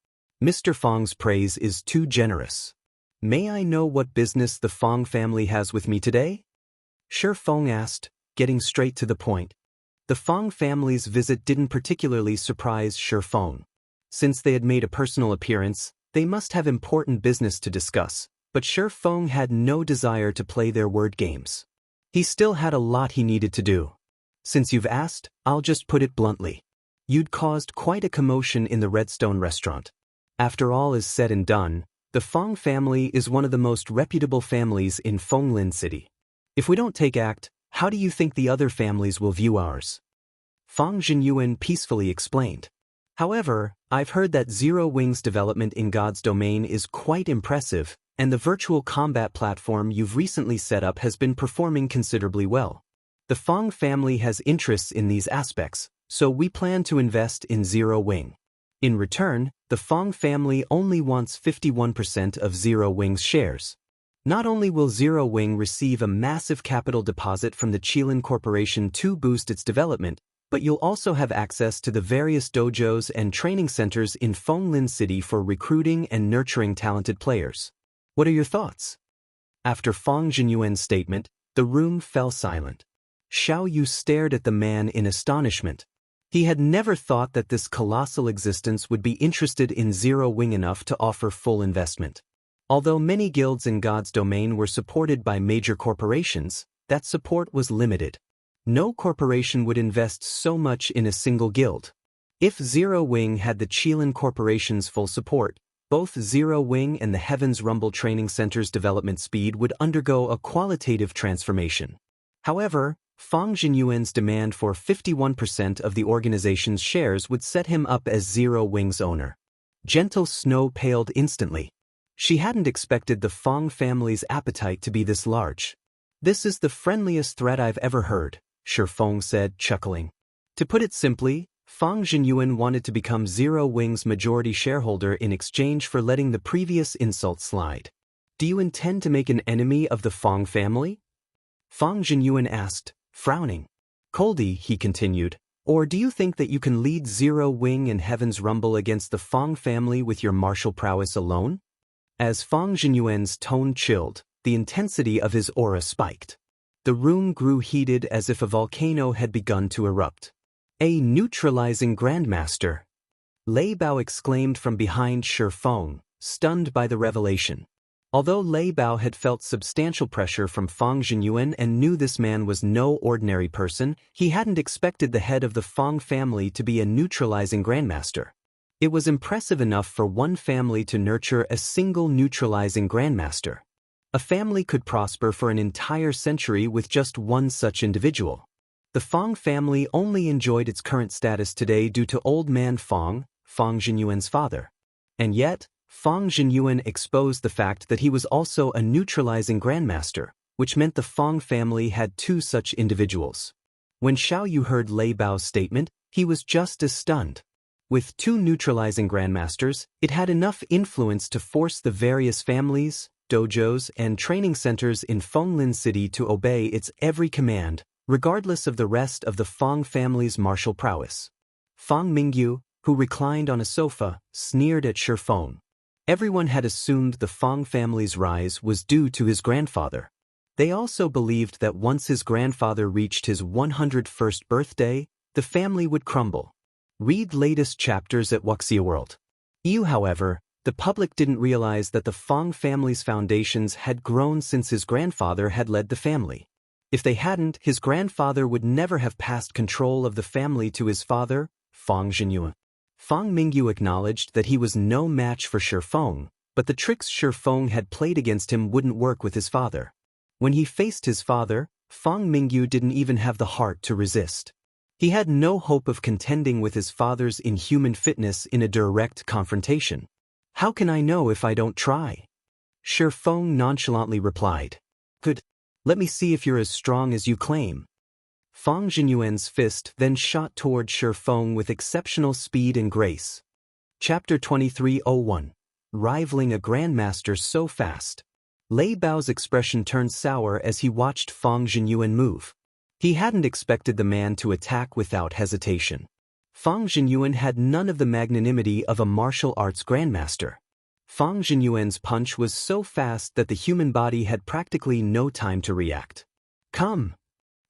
Mr. Fong's praise is too generous. May I know what business the Fong family has with me today? Shi Feng asked, getting straight to the point. The Fong family's visit didn't particularly surprise Shi Feng. Since they had made a personal appearance, they must have important business to discuss, but Shi Feng had no desire to play their word games. He still had a lot he needed to do. Since you've asked, I'll just put it bluntly. You'd caused quite a commotion in the Redstone restaurant. After all is said and done, the Fong family is one of the most reputable families in Fonglin City. If we don't take act, how do you think the other families will view ours? Fong Jinyuan peacefully explained. However, I've heard that Zero Wing's development in God's domain is quite impressive, and the virtual combat platform you've recently set up has been performing considerably well. The Fong family has interests in these aspects, so we plan to invest in Zero Wing. In return, the Fong family only wants 51% of Zero Wing's shares. Not only will Zero Wing receive a massive capital deposit from the Qilin Corporation to boost its development, but you'll also have access to the various dojos and training centers in Fonglin City for recruiting and nurturing talented players. What are your thoughts? After Fong Jinyuan's statement, the room fell silent. Xiao Yu stared at the man in astonishment. He had never thought that this colossal existence would be interested in Zero Wing enough to offer full investment. Although many guilds in God's domain were supported by major corporations, that support was limited. No corporation would invest so much in a single guild. If Zero Wing had the Qilin Corporation's full support, both Zero Wing and the Heaven's Rumble Training Center's development speed would undergo a qualitative transformation. However, Fong Jinyuan's demand for 51% of the organization's shares would set him up as Zero Wing's owner. Gentle Snow paled instantly. She hadn't expected the Fong family's appetite to be this large. This is the friendliest threat I've ever heard, Shi Feng said, chuckling. To put it simply, Fong Jinyuan wanted to become Zero Wing's majority shareholder in exchange for letting the previous insult slide. Do you intend to make an enemy of the Fong family? Fong Jinyuan asked, frowning. Coldly, he continued, or do you think that you can lead Zero Wing and Heaven's Rumble against the Fong family with your martial prowess alone? As Fong Jinyuan's tone chilled, the intensity of his aura spiked. The room grew heated as if a volcano had begun to erupt. A neutralizing grandmaster! Lei Bao exclaimed from behind Shi Feng, stunned by the revelation. Although Lei Bao had felt substantial pressure from Fang Jinyuan and knew this man was no ordinary person, he hadn't expected the head of the Fang family to be a neutralizing grandmaster. It was impressive enough for one family to nurture a single neutralizing grandmaster. A family could prosper for an entire century with just one such individual. The Fang family only enjoyed its current status today due to old man Fang, Fang Jinyuan's father. And yet, Fang Jinyuan exposed the fact that he was also a neutralizing grandmaster, which meant the Fang family had two such individuals. When Xiao Yu heard Lei Bao's statement, he was just as stunned. With two neutralizing grandmasters, it had enough influence to force the various families, dojos, and training centers in Fenglin City to obey its every command, regardless of the rest of the Fang family's martial prowess. Fang Mingyu, who reclined on a sofa, sneered at Shi Feng. Everyone had assumed the Fang family's rise was due to his grandfather. They also believed that once his grandfather reached his 101st birthday, the family would crumble. Read latest chapters at Wuxia World. However, the public didn't realize that the Fang family's foundations had grown since his grandfather had led the family. If they hadn't, his grandfather would never have passed control of the family to his father, Fang Jinyuan. Fang Mingyu acknowledged that he was no match for Shi Feng, but the tricks Shi Feng had played against him wouldn't work with his father. When he faced his father, Fang Mingyu didn't even have the heart to resist. He had no hope of contending with his father's inhuman fitness in a direct confrontation. "How can I know if I don't try?" Shi Feng nonchalantly replied. "Good. Let me see if you're as strong as you claim." Fang Jinyuan's fist then shot toward Shi Feng with exceptional speed and grace. Chapter 2301. Rivaling a grandmaster so fast. Lei Bao's expression turned sour as he watched Fang Jinyuan move. He hadn't expected the man to attack without hesitation. Fang Jinyuan had none of the magnanimity of a martial arts grandmaster. Fang Jinyuan's punch was so fast that the human body had practically no time to react. "Come!"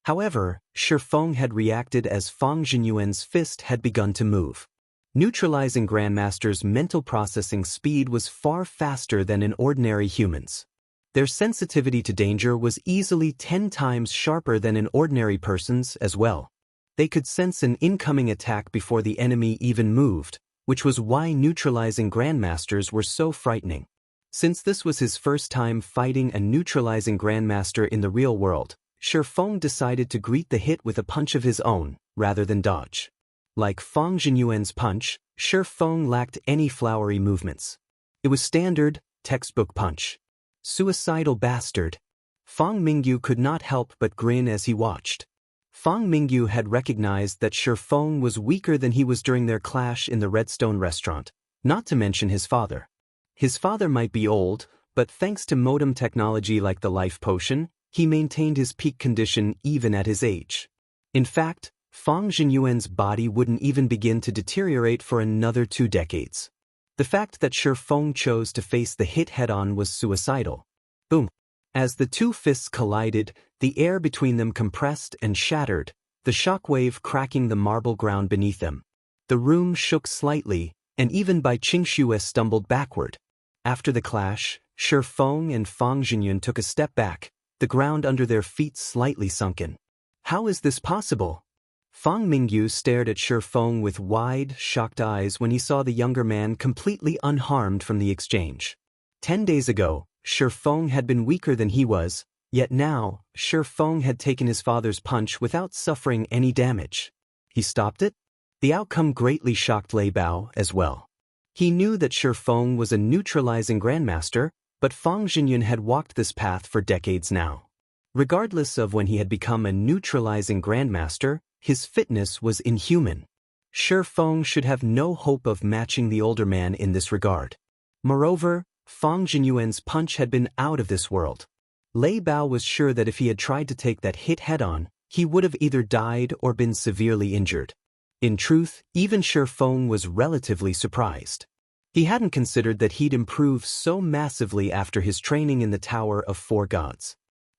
However, Shi Feng had reacted as Fang Jinyuan's fist had begun to move. Neutralizing grandmasters' mental processing speed was far faster than an ordinary human's. Their sensitivity to danger was easily 10 times sharper than an ordinary person's as well. They could sense an incoming attack before the enemy even moved, which was why neutralizing grandmasters were so frightening. Since this was his first time fighting a neutralizing grandmaster in the real world, Shi Feng decided to greet the hit with a punch of his own, rather than dodge. Like Fang Jinyuan's punch, Shi Feng lacked any flowery movements. It was standard, textbook punch. Suicidal bastard. Fang Mingyu could not help but grin as he watched. Fang Mingyu had recognized that Shi Feng was weaker than he was during their clash in the Redstone restaurant, not to mention his father. His father might be old, but thanks to modem technology like the life potion, he maintained his peak condition even at his age. In fact, Fang Jinyuan's body wouldn't even begin to deteriorate for another 2 decades. The fact that Shi Feng chose to face the hit head-on was suicidal. Boom! As the two fists collided, the air between them compressed and shattered, the shockwave cracking the marble ground beneath them. The room shook slightly, and even Bai Qingxue stumbled backward. After the clash, Shi Feng and Fang Jinyuan took a step back, the ground under their feet slightly sunken. How is this possible? Fang Mingyu stared at Shi Feng with wide, shocked eyes when he saw the younger man completely unharmed from the exchange. 10 days ago, Shi Feng had been weaker than he was, yet now, Shi Feng had taken his father's punch without suffering any damage. He stopped it? The outcome greatly shocked Lei Bao as well. He knew that Shi Feng was a neutralizing grandmaster, but Fang Jinyuan had walked this path for decades now. Regardless of when he had become a neutralizing grandmaster, his fitness was inhuman. Shi Feng should have no hope of matching the older man in this regard. Moreover, Fang Jinyuan's punch had been out of this world. Lei Bao was sure that if he had tried to take that hit head-on, he would have either died or been severely injured. In truth, even Shi Feng was relatively surprised. He hadn't considered that he'd improve so massively after his training in the Tower of Four Gods.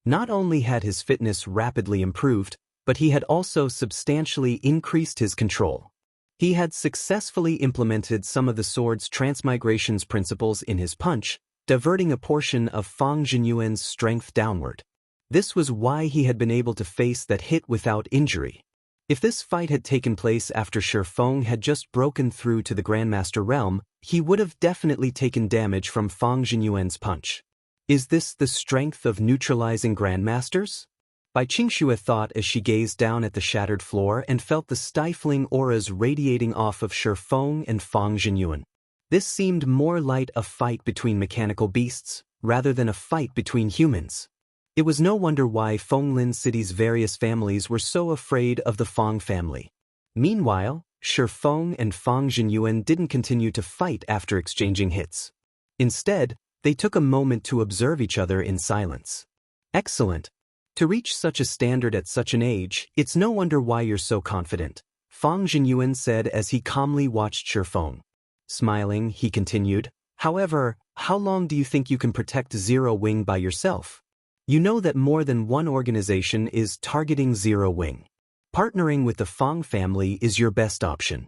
Not only had his fitness rapidly improved, but he had also substantially increased his control. He had successfully implemented some of the sword's transmigration's principles in his punch, diverting a portion of Fang Jinyuan's strength downward. This was why he had been able to face that hit without injury. If this fight had taken place after Shi Feng had just broken through to the Grandmaster realm, he would have definitely taken damage from Fang Jinyuan's punch. Is this the strength of neutralizing Grandmasters? Bai Qingxue thought as she gazed down at the shattered floor and felt the stifling auras radiating off of Shi Feng and Fang Jinyuan. This seemed more like a fight between mechanical beasts, rather than a fight between humans. It was no wonder why Fenglin City's various families were so afraid of the Fang family. Meanwhile, Shi Feng and Fang Jinyuan didn't continue to fight after exchanging hits. Instead, they took a moment to observe each other in silence. Excellent. To reach such a standard at such an age, it's no wonder why you're so confident, Fang Jinyuan said as he calmly watched Shi Feng. Smiling, he continued, however, how long do you think you can protect Zero Wing by yourself? You know that more than one organization is targeting Zero Wing. Partnering with the Fang family is your best option.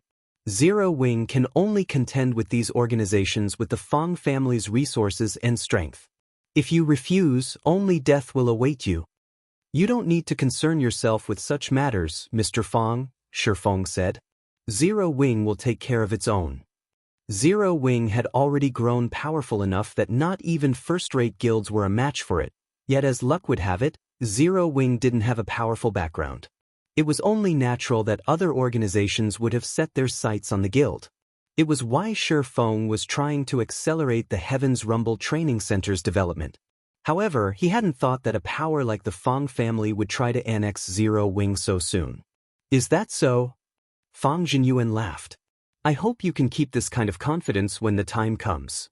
Zero Wing can only contend with these organizations with the Fang family's resources and strength. If you refuse, only death will await you. You don't need to concern yourself with such matters, Mr. Fang, Shi Feng said. Zero Wing will take care of its own. Zero Wing had already grown powerful enough that not even first-rate guilds were a match for it, yet as luck would have it, Zero Wing didn't have a powerful background. It was only natural that other organizations would have set their sights on the guild. It was why Shi Feng was trying to accelerate the Heaven's Rumble Training Center's development. However, he hadn't thought that a power like the Fang family would try to annex Zero Wing so soon. Is that so? Fang Jinyuan laughed. I hope you can keep this kind of confidence when the time comes.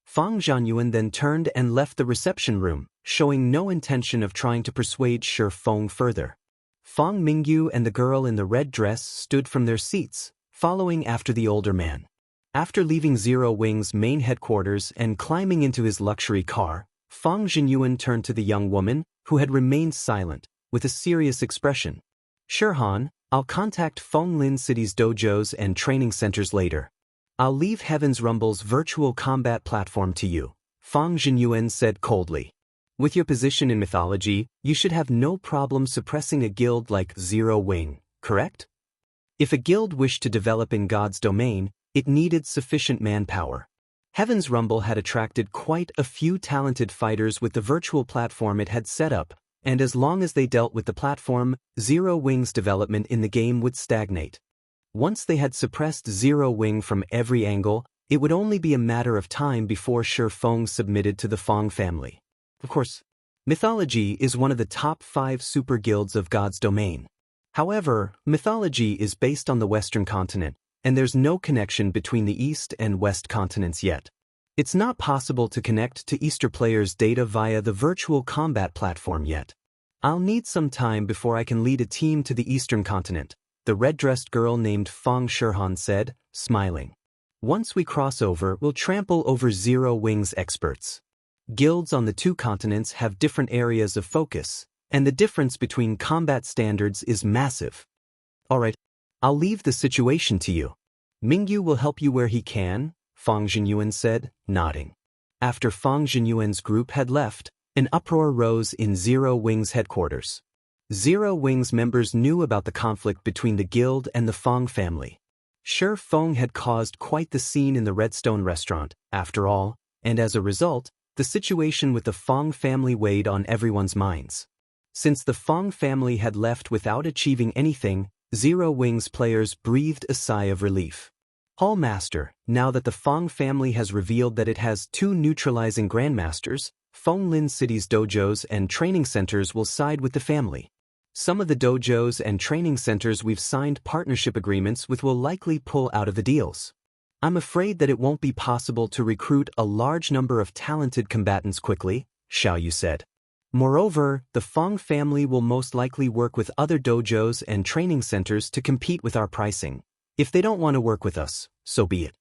Fang Jinyuan then turned and left the reception room, showing no intention of trying to persuade Shi Feng further. Fang Mingyu and the girl in the red dress stood from their seats, following after the older man. After leaving Zero Wing's main headquarters and climbing into his luxury car, Fang Jinyuan turned to the young woman, who had remained silent, with a serious expression. Shirhan, I'll contact Fenglin City's dojos and training centers later. I'll leave Heaven's Rumble's virtual combat platform to you, Fang Jinyuan said coldly. With your position in mythology, you should have no problem suppressing a guild like Zero Wing, correct? If a guild wished to develop in God's domain, it needed sufficient manpower. Heaven's Rumble had attracted quite a few talented fighters with the virtual platform it had set up, and as long as they dealt with the platform, Zero Wing's development in the game would stagnate. Once they had suppressed Zero Wing from every angle, it would only be a matter of time before Shi Feng submitted to the Fang family. Of course, mythology is one of the top 5 super guilds of God's domain. However, mythology is based on the Western continent, and there's no connection between the East and West continents yet. It's not possible to connect to Easter players' data via the virtual combat platform yet. I'll need some time before I can lead a team to the Eastern continent, the red-dressed girl named Fang Shirhan said, smiling. Once we cross over, we'll trample over Zero Wing's experts. Guilds on the 2 continents have different areas of focus, and the difference between combat standards is massive. Alright, I'll leave the situation to you. Mingyu will help you where he can, Fang Jinyuan said, nodding. After Fang Jinyuan's group had left, an uproar rose in Zero Wing's headquarters. Zero Wing's members knew about the conflict between the guild and the Fang family. Shi Feng had caused quite the scene in the Redstone restaurant, after all, and as a result, the situation with the Fang family weighed on everyone's minds. Since the Fang family had left without achieving anything, Zero Wing's players breathed a sigh of relief. Hallmaster, now that the Fang family has revealed that it has 2 neutralizing grandmasters, Fenglin City's dojos and training centers will side with the family. Some of the dojos and training centers we've signed partnership agreements with will likely pull out of the deals. I'm afraid that it won't be possible to recruit a large number of talented combatants quickly, Xiaoyu said. Moreover, the Fang family will most likely work with other dojos and training centers to compete with our pricing. If they don't want to work with us, so be it.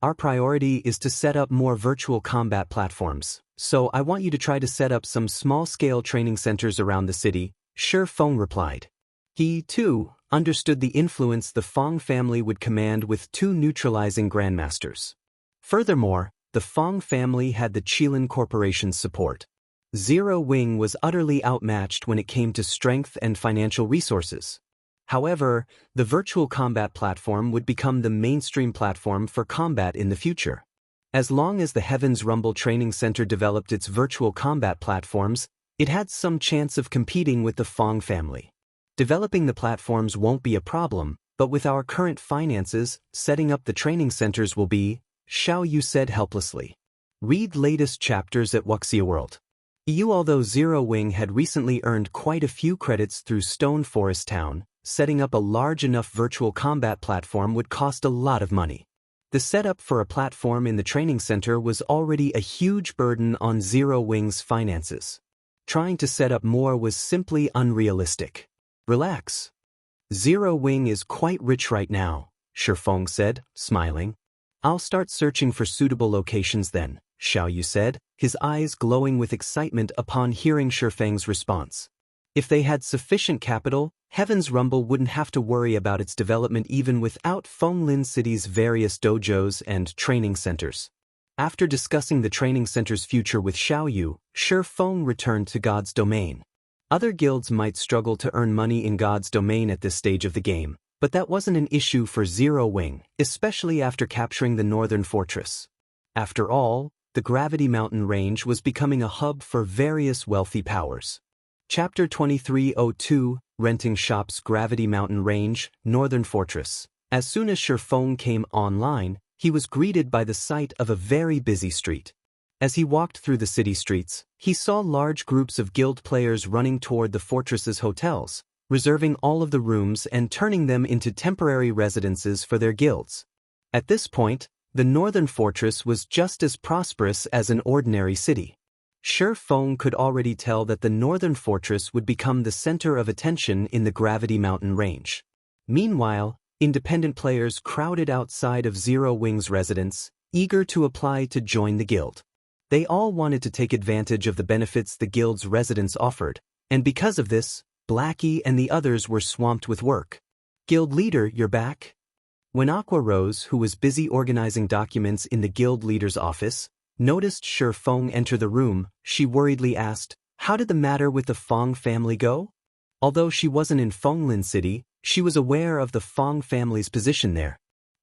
Our priority is to set up more virtual combat platforms. So I want you to try to set up some small-scale training centers around the city, Shi Feng replied. He, too, understood the influence the Feng family would command with two neutralizing grandmasters. Furthermore, the Feng family had the Qilin Corporation's support. Zero Wing was utterly outmatched when it came to strength and financial resources. However, the virtual combat platform would become the mainstream platform for combat in the future. As long as the Heaven's Rumble Training Center developed its virtual combat platforms, it had some chance of competing with the Feng family. Developing the platforms won't be a problem, but with our current finances, setting up the training centers will be, Xiao Yu said helplessly. Read latest chapters at Wuxia World. Although Zero Wing had recently earned quite a few credits through Stone Forest Town, setting up a large enough virtual combat platform would cost a lot of money. The setup for a platform in the training center was already a huge burden on Zero Wing's finances. Trying to set up more was simply unrealistic. Relax. Zero Wing is quite rich right now, Shi Feng said, smiling. I'll start searching for suitable locations then, Xiao Yu said, his eyes glowing with excitement upon hearing Shi Feng's response. If they had sufficient capital, Heaven's Rumble wouldn't have to worry about its development even without Fenglin City's various dojos and training centers. After discussing the training center's future with Xiao Yu, Shi Feng returned to God's Domain. Other guilds might struggle to earn money in God's Domain at this stage of the game, but that wasn't an issue for Zero Wing, especially after capturing the Northern Fortress. After all, the Gravity Mountain Range was becoming a hub for various wealthy powers. Chapter 2302, Renting Shops. Gravity Mountain Range, Northern Fortress. As soon as Shi Feng came online, he was greeted by the sight of a very busy street. As he walked through the city streets, he saw large groups of guild players running toward the fortress's hotels, reserving all of the rooms and turning them into temporary residences for their guilds. At this point, the Northern Fortress was just as prosperous as an ordinary city. Shi Feng could already tell that the Northern Fortress would become the center of attention in the Gravity Mountain Range. Meanwhile, independent players crowded outside of Zero Wing's residence, eager to apply to join the guild. They all wanted to take advantage of the benefits the guild's residence offered, and because of this, Blackie and the others were swamped with work. Guild leader, you're back? When Aqua Rose, who was busy organizing documents in the guild leader's office, noticed Shi Feng enter the room, she worriedly asked, how did the matter with the Feng family go? Although she wasn't in Fenglin City, she was aware of the Feng family's position there.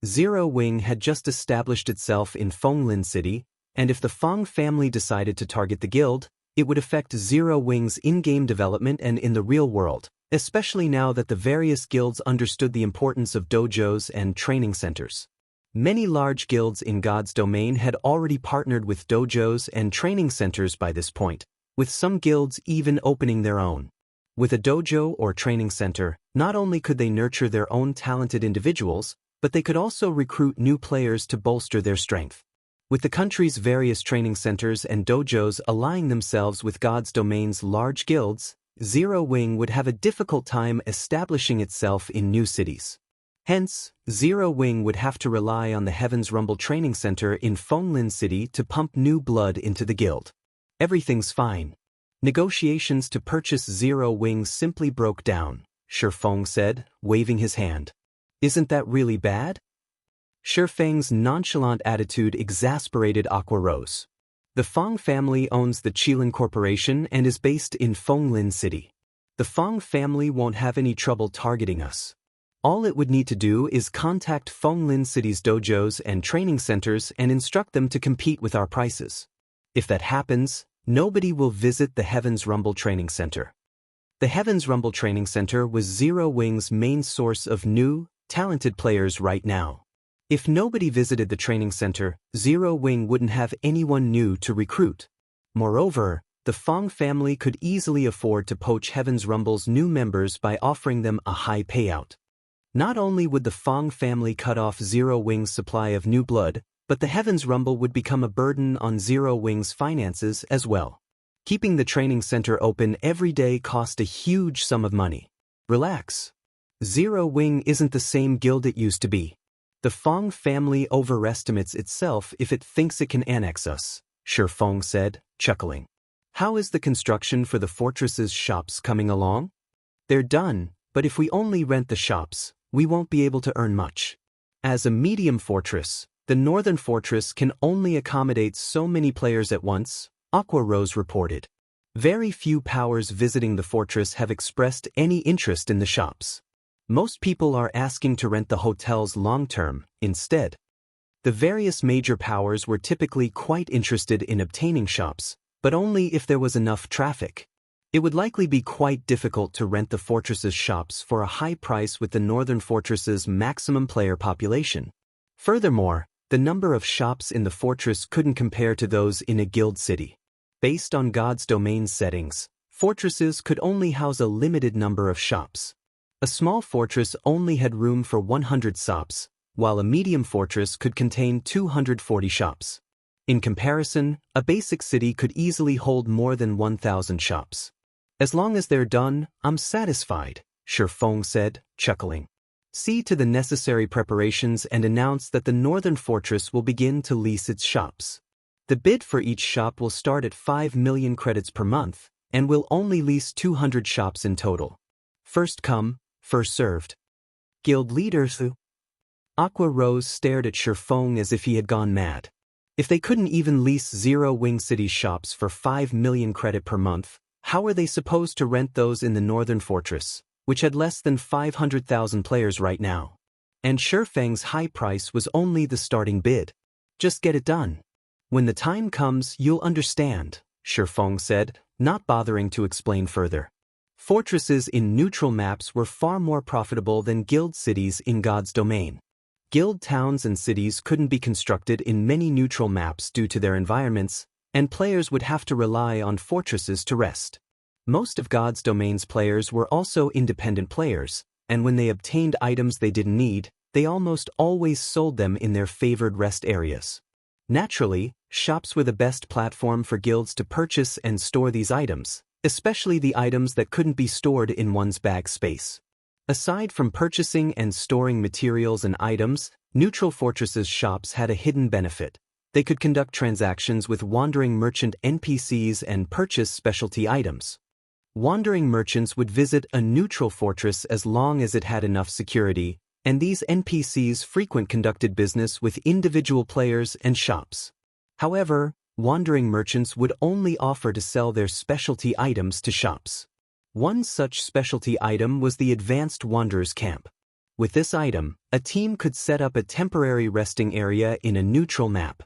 Zero Wing had just established itself in Fenglin City, and if the Feng family decided to target the guild, it would affect Zero Wing's in-game development and in the real world, especially now that the various guilds understood the importance of dojos and training centers. Many large guilds in God's Domain had already partnered with dojos and training centers by this point, with some guilds even opening their own. With a dojo or training center, not only could they nurture their own talented individuals, but they could also recruit new players to bolster their strength. With the country's various training centers and dojos allying themselves with God's Domain's large guilds, Zero Wing would have a difficult time establishing itself in new cities. Hence, Zero Wing would have to rely on the Heaven's Rumble Training Center in Fenglin City to pump new blood into the guild. Everything's fine. Negotiations to purchase Zero Wing simply broke down, Shi Feng said, waving his hand. Isn't that really bad? Shi Feng's nonchalant attitude exasperated Aqua Rose. The Feng family owns the Qilin Corporation and is based in Fenglin City. The Feng family won't have any trouble targeting us. All it would need to do is contact Fenglin City's dojos and training centers and instruct them to compete with our prices. If that happens, nobody will visit the Heaven's Rumble Training Center. The Heaven's Rumble Training Center was Zero Wing's main source of new, talented players right now. If nobody visited the training center, Zero Wing wouldn't have anyone new to recruit. Moreover, the Feng family could easily afford to poach Heaven's Rumble's new members by offering them a high payout. Not only would the Feng family cut off Zero Wing's supply of new blood, but the Heaven's Rumble would become a burden on Zero Wing's finances as well. Keeping the training center open every day cost a huge sum of money. Relax. Zero Wing isn't the same guild it used to be. The Feng family overestimates itself if it thinks it can annex us, Shi Feng said, chuckling. How is the construction for the fortress's shops coming along? They're done, but if we only rent the shops, we won't be able to earn much. As a medium fortress, the northern fortress can only accommodate so many players at once, Aqua Rose reported. Very few powers visiting the fortress have expressed any interest in the shops. Most people are asking to rent the hotels long-term, instead. The various major powers were typically quite interested in obtaining shops, but only if there was enough traffic. It would likely be quite difficult to rent the fortress's shops for a high price with the northern fortress's maximum player population. Furthermore, the number of shops in the fortress couldn't compare to those in a guild city. Based on God's domain settings, fortresses could only house a limited number of shops. A small fortress only had room for 100 shops, while a medium fortress could contain 240 shops. In comparison, a basic city could easily hold more than 1,000 shops. As long as they're done, I'm satisfied, Shifeng said, chuckling. See to the necessary preparations and announce that the northern fortress will begin to lease its shops. The bid for each shop will start at 5 million credits per month, and will only lease 200 shops in total. First come, first served. Guild leaders. Aqua Rose stared at Shifeng as if he had gone mad. If they couldn't even lease Zero Wing City's shops for 5 million credit per month, how were they supposed to rent those in the northern fortress, which had less than 500,000 players right now? And Shifeng's high price was only the starting bid. Just get it done. When the time comes, you'll understand, Shifeng said, not bothering to explain further. Fortresses in neutral maps were far more profitable than guild cities in God's domain. Guild towns and cities couldn't be constructed in many neutral maps due to their environments, and players would have to rely on fortresses to rest. Most of God's domain's players were also independent players, and when they obtained items they didn't need, they almost always sold them in their favored rest areas. Naturally, shops were the best platform for guilds to purchase and store these items, especially the items that couldn't be stored in one's bag space. Aside from purchasing and storing materials and items, neutral fortresses' shops had a hidden benefit. They could conduct transactions with wandering merchant NPCs and purchase specialty items. Wandering merchants would visit a neutral fortress as long as it had enough security, and these NPCs frequently conducted business with individual players and shops. However, wandering merchants would only offer to sell their specialty items to shops. One such specialty item was the Advanced Wanderers Camp. With this item, a team could set up a temporary resting area in a neutral map.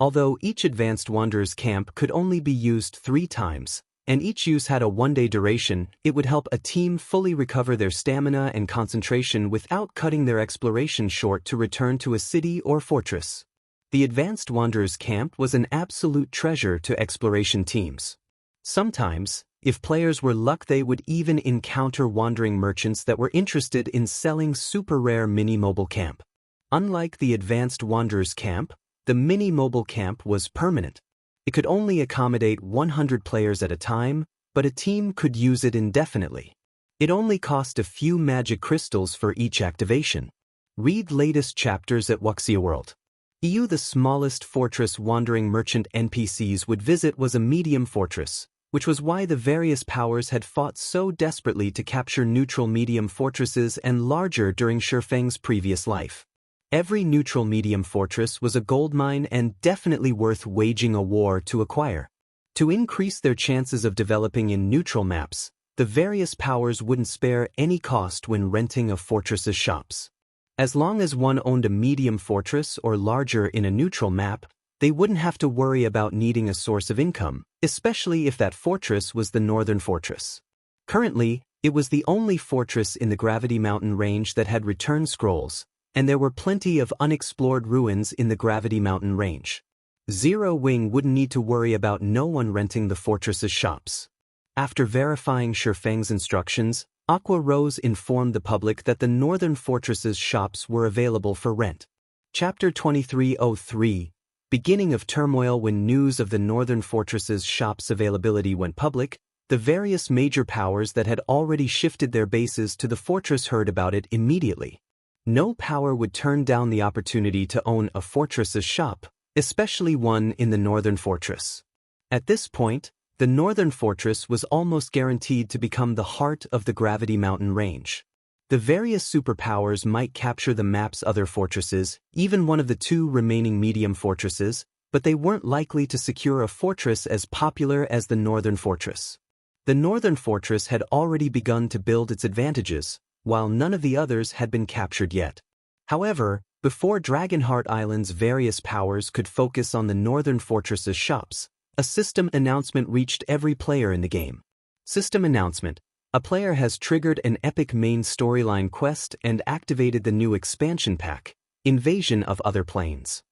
Although each Advanced Wanderers Camp could only be used 3 times, and each use had a 1-day duration, it would help a team fully recover their stamina and concentration without cutting their exploration short to return to a city or fortress. The Advanced Wanderers Camp was an absolute treasure to exploration teams. Sometimes, if players were lucky, they would even encounter wandering merchants that were interested in selling super rare mini-mobile camp. Unlike the Advanced Wanderers Camp, the mini-mobile camp was permanent. It could only accommodate 100 players at a time, but a team could use it indefinitely. It only cost a few magic crystals for each activation. Read latest chapters at Wuxia World. The smallest fortress wandering merchant NPCs would visit was a medium fortress, which was why the various powers had fought so desperately to capture neutral medium fortresses and larger during Shifeng's previous life. Every neutral medium fortress was a goldmine and definitely worth waging a war to acquire. To increase their chances of developing in neutral maps, the various powers wouldn't spare any cost when renting a fortress's shops. As long as one owned a medium fortress or larger in a neutral map, they wouldn't have to worry about needing a source of income, especially if that fortress was the northern fortress. Currently, it was the only fortress in the Gravity Mountain range that had return scrolls, and there were plenty of unexplored ruins in the Gravity Mountain range. Zero Wing wouldn't need to worry about no one renting the fortress's shops. After verifying Shifeng's instructions, Aqua Rose informed the public that the northern fortress's shops were available for rent. Chapter 2303, Beginning of Turmoil. When news of the northern fortress's shops availability went public, the various major powers that had already shifted their bases to the fortress heard about it immediately. No power would turn down the opportunity to own a fortress's shop, especially one in the northern fortress. At this point, the northern fortress was almost guaranteed to become the heart of the Gravity Mountain range. The various superpowers might capture the map's other fortresses, even one of the two remaining medium fortresses, but they weren't likely to secure a fortress as popular as the northern fortress. The northern fortress had already begun to build its advantages, while none of the others had been captured yet. However, before Dragonheart Island's various powers could focus on the northern fortress's shops, a system announcement reached every player in the game. System announcement. A player has triggered an epic main storyline quest and activated the new expansion pack, Invasion of Other Planes.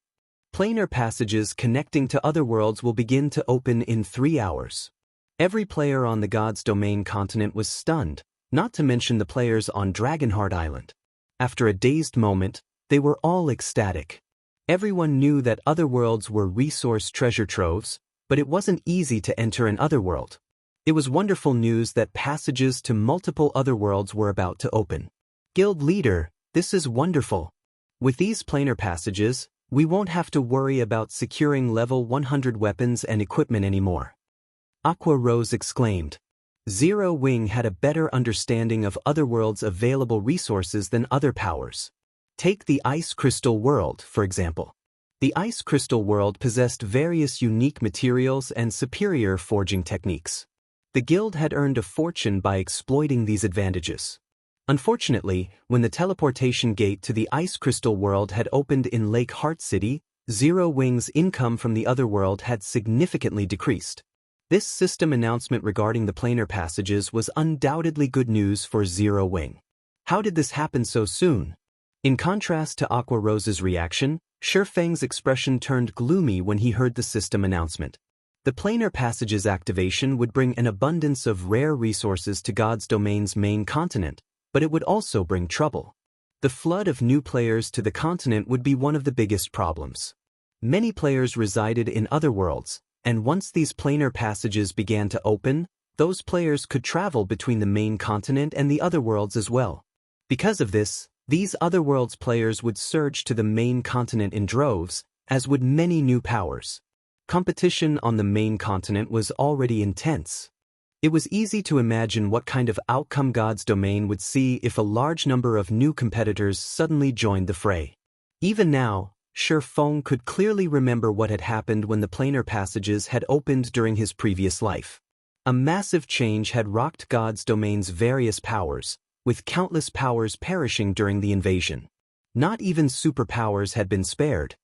Planar passages connecting to other worlds will begin to open in 3 hours. Every player on the God's Domain continent was stunned, not to mention the players on Dragonheart Island. After a dazed moment, they were all ecstatic. Everyone knew that other worlds were resource treasure troves, but it wasn't easy to enter an otherworld. It was wonderful news that passages to multiple other worlds were about to open. Guild leader, this is wonderful. With these planar passages, we won't have to worry about securing level 100 weapons and equipment anymore. Aqua Rose exclaimed. Zero Wing had a better understanding of Otherworld's available resources than other powers. Take the Ice Crystal World, for example. The Ice Crystal World possessed various unique materials and superior forging techniques. The guild had earned a fortune by exploiting these advantages. Unfortunately, when the teleportation gate to the Ice Crystal World had opened in Lake Heart City, Zero Wing's income from the otherworld had significantly decreased. This system announcement regarding the planar passages was undoubtedly good news for Zero Wing. How did this happen so soon? In contrast to Aqua Rose's reaction, Shurfeng's expression turned gloomy when he heard the system announcement. The planar passages activation would bring an abundance of rare resources to God's Domain's main continent, but it would also bring trouble. The flood of new players to the continent would be one of the biggest problems. Many players resided in other worlds, and once these planar passages began to open, those players could travel between the main continent and the other worlds as well. Because of this, these otherworlds players would surge to the main continent in droves, as would many new powers. Competition on the main continent was already intense. It was easy to imagine what kind of outcome God's Domain would see if a large number of new competitors suddenly joined the fray. Even now, Shurfeng could clearly remember what had happened when the planar passages had opened during his previous life. A massive change had rocked God's Domain's various powers, with countless powers perishing during the invasion. Not even superpowers had been spared.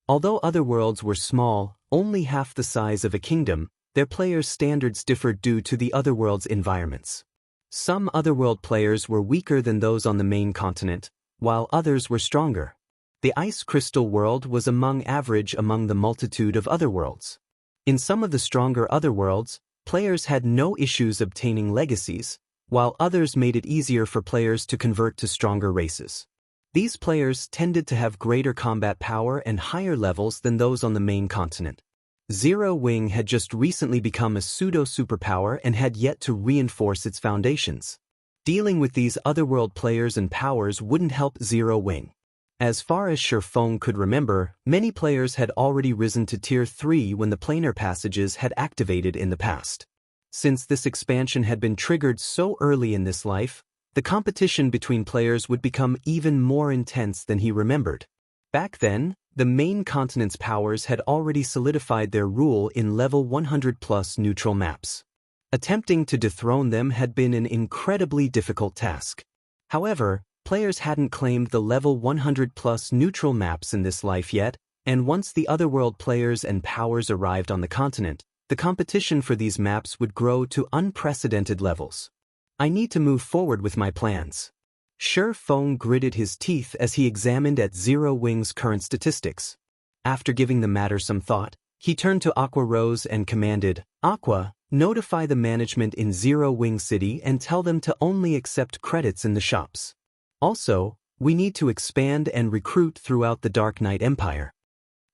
Although other worlds were small, only half the size of a kingdom, their players' standards differed due to the otherworld's environments. Some otherworld players were weaker than those on the main continent, while others were stronger. The Ice Crystal World was average among the multitude of otherworlds. In some of the stronger otherworlds, players had no issues obtaining legacies, while others made it easier for players to convert to stronger races. These players tended to have greater combat power and higher levels than those on the main continent. Zero Wing had just recently become a pseudo-superpower and had yet to reinforce its foundations. Dealing with these otherworld players and powers wouldn't help Zero Wing. As far as Shurfeng could remember, many players had already risen to Tier 3 when the planar passages had activated in the past. Since this expansion had been triggered so early in this life, the competition between players would become even more intense than he remembered. Back then, the main continent's powers had already solidified their rule in level 100+ neutral maps. Attempting to dethrone them had been an incredibly difficult task. However, players hadn't claimed the level 100+ neutral maps in this life yet, and once the otherworld players and powers arrived on the continent, the competition for these maps would grow to unprecedented levels. I need to move forward with my plans. Shurfeng gritted his teeth as he examined at Zero Wing's current statistics. After giving the matter some thought, he turned to Aqua Rose and commanded, Aqua, notify the management in Zero Wing City and tell them to only accept credits in the shops. Also, we need to expand and recruit throughout the Dark Knight Empire.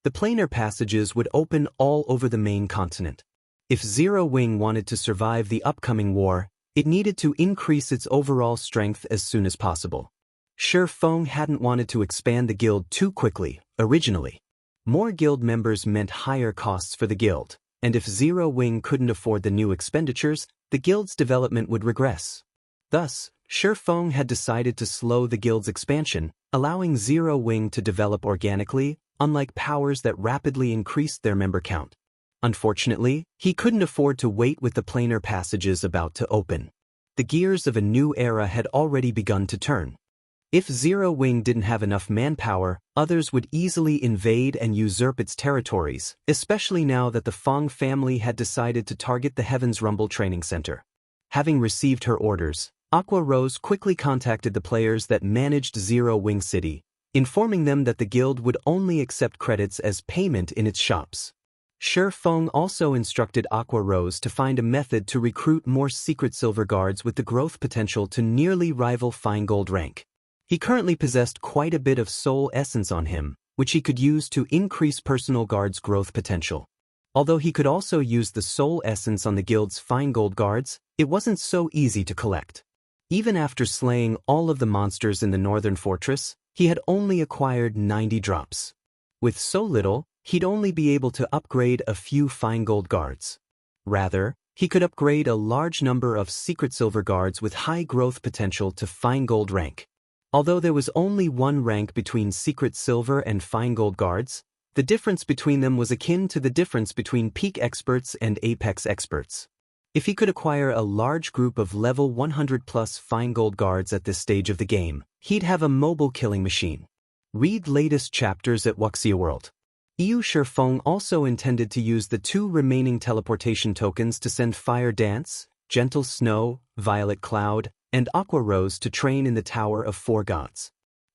The planar passages would open all over the main continent. If Zero Wing wanted to survive the upcoming war, it needed to increase its overall strength as soon as possible. Shurfeng hadn't wanted to expand the guild too quickly, originally. More guild members meant higher costs for the guild, and if Zero Wing couldn't afford the new expenditures, the guild's development would regress. Thus, Shifeng had decided to slow the guild's expansion, allowing Zero Wing to develop organically, unlike powers that rapidly increased their member count. Unfortunately, he couldn't afford to wait with the planar passages about to open. The gears of a new era had already begun to turn. If Zero Wing didn't have enough manpower, others would easily invade and usurp its territories, especially now that the Feng family had decided to target the Heaven's Rumble Training Center. Having received her orders, Aqua Rose quickly contacted the players that managed Zero Wing City, informing them that the guild would only accept credits as payment in its shops. Shifeng also instructed Aqua Rose to find a method to recruit more secret silver guards with the growth potential to nearly rival fine gold rank. He currently possessed quite a bit of soul essence on him, which he could use to increase personal guards' growth potential. Although he could also use the soul essence on the guild's fine gold guards, it wasn't so easy to collect. Even after slaying all of the monsters in the northern fortress, he had only acquired 90 drops. With so little, he'd only be able to upgrade a few fine gold guards. Rather, he could upgrade a large number of secret silver guards with high growth potential to fine gold rank. Although there was only one rank between secret silver and fine gold guards, the difference between them was akin to the difference between peak experts and apex experts. If he could acquire a large group of level 100 plus fine gold guards at this stage of the game, he'd have a mobile killing machine. Read latest chapters at Wuxia World. Shifeng also intended to use the 2 remaining teleportation tokens to send Fire Dance, Gentle Snow, Violet Cloud, and Aqua Rose to train in the Tower of 4 Gods.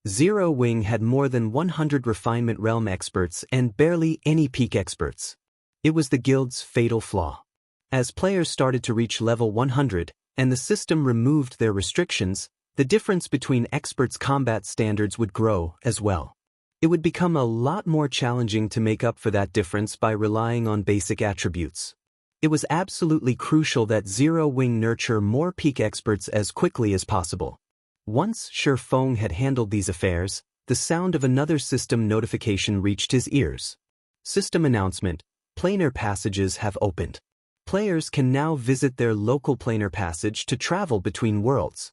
Zero Wing had more than 100 Refinement Realm experts and barely any peak experts. It was the guild's fatal flaw. As players started to reach level 100, and the system removed their restrictions, the difference between experts' combat standards would grow as well. It would become a lot more challenging to make up for that difference by relying on basic attributes. It was absolutely crucial that Zero Wing nurture more peak experts as quickly as possible. Once Shifeng had handled these affairs, the sound of another system notification reached his ears. System announcement: planar passages have opened. Players can now visit their local planar passage to travel between worlds.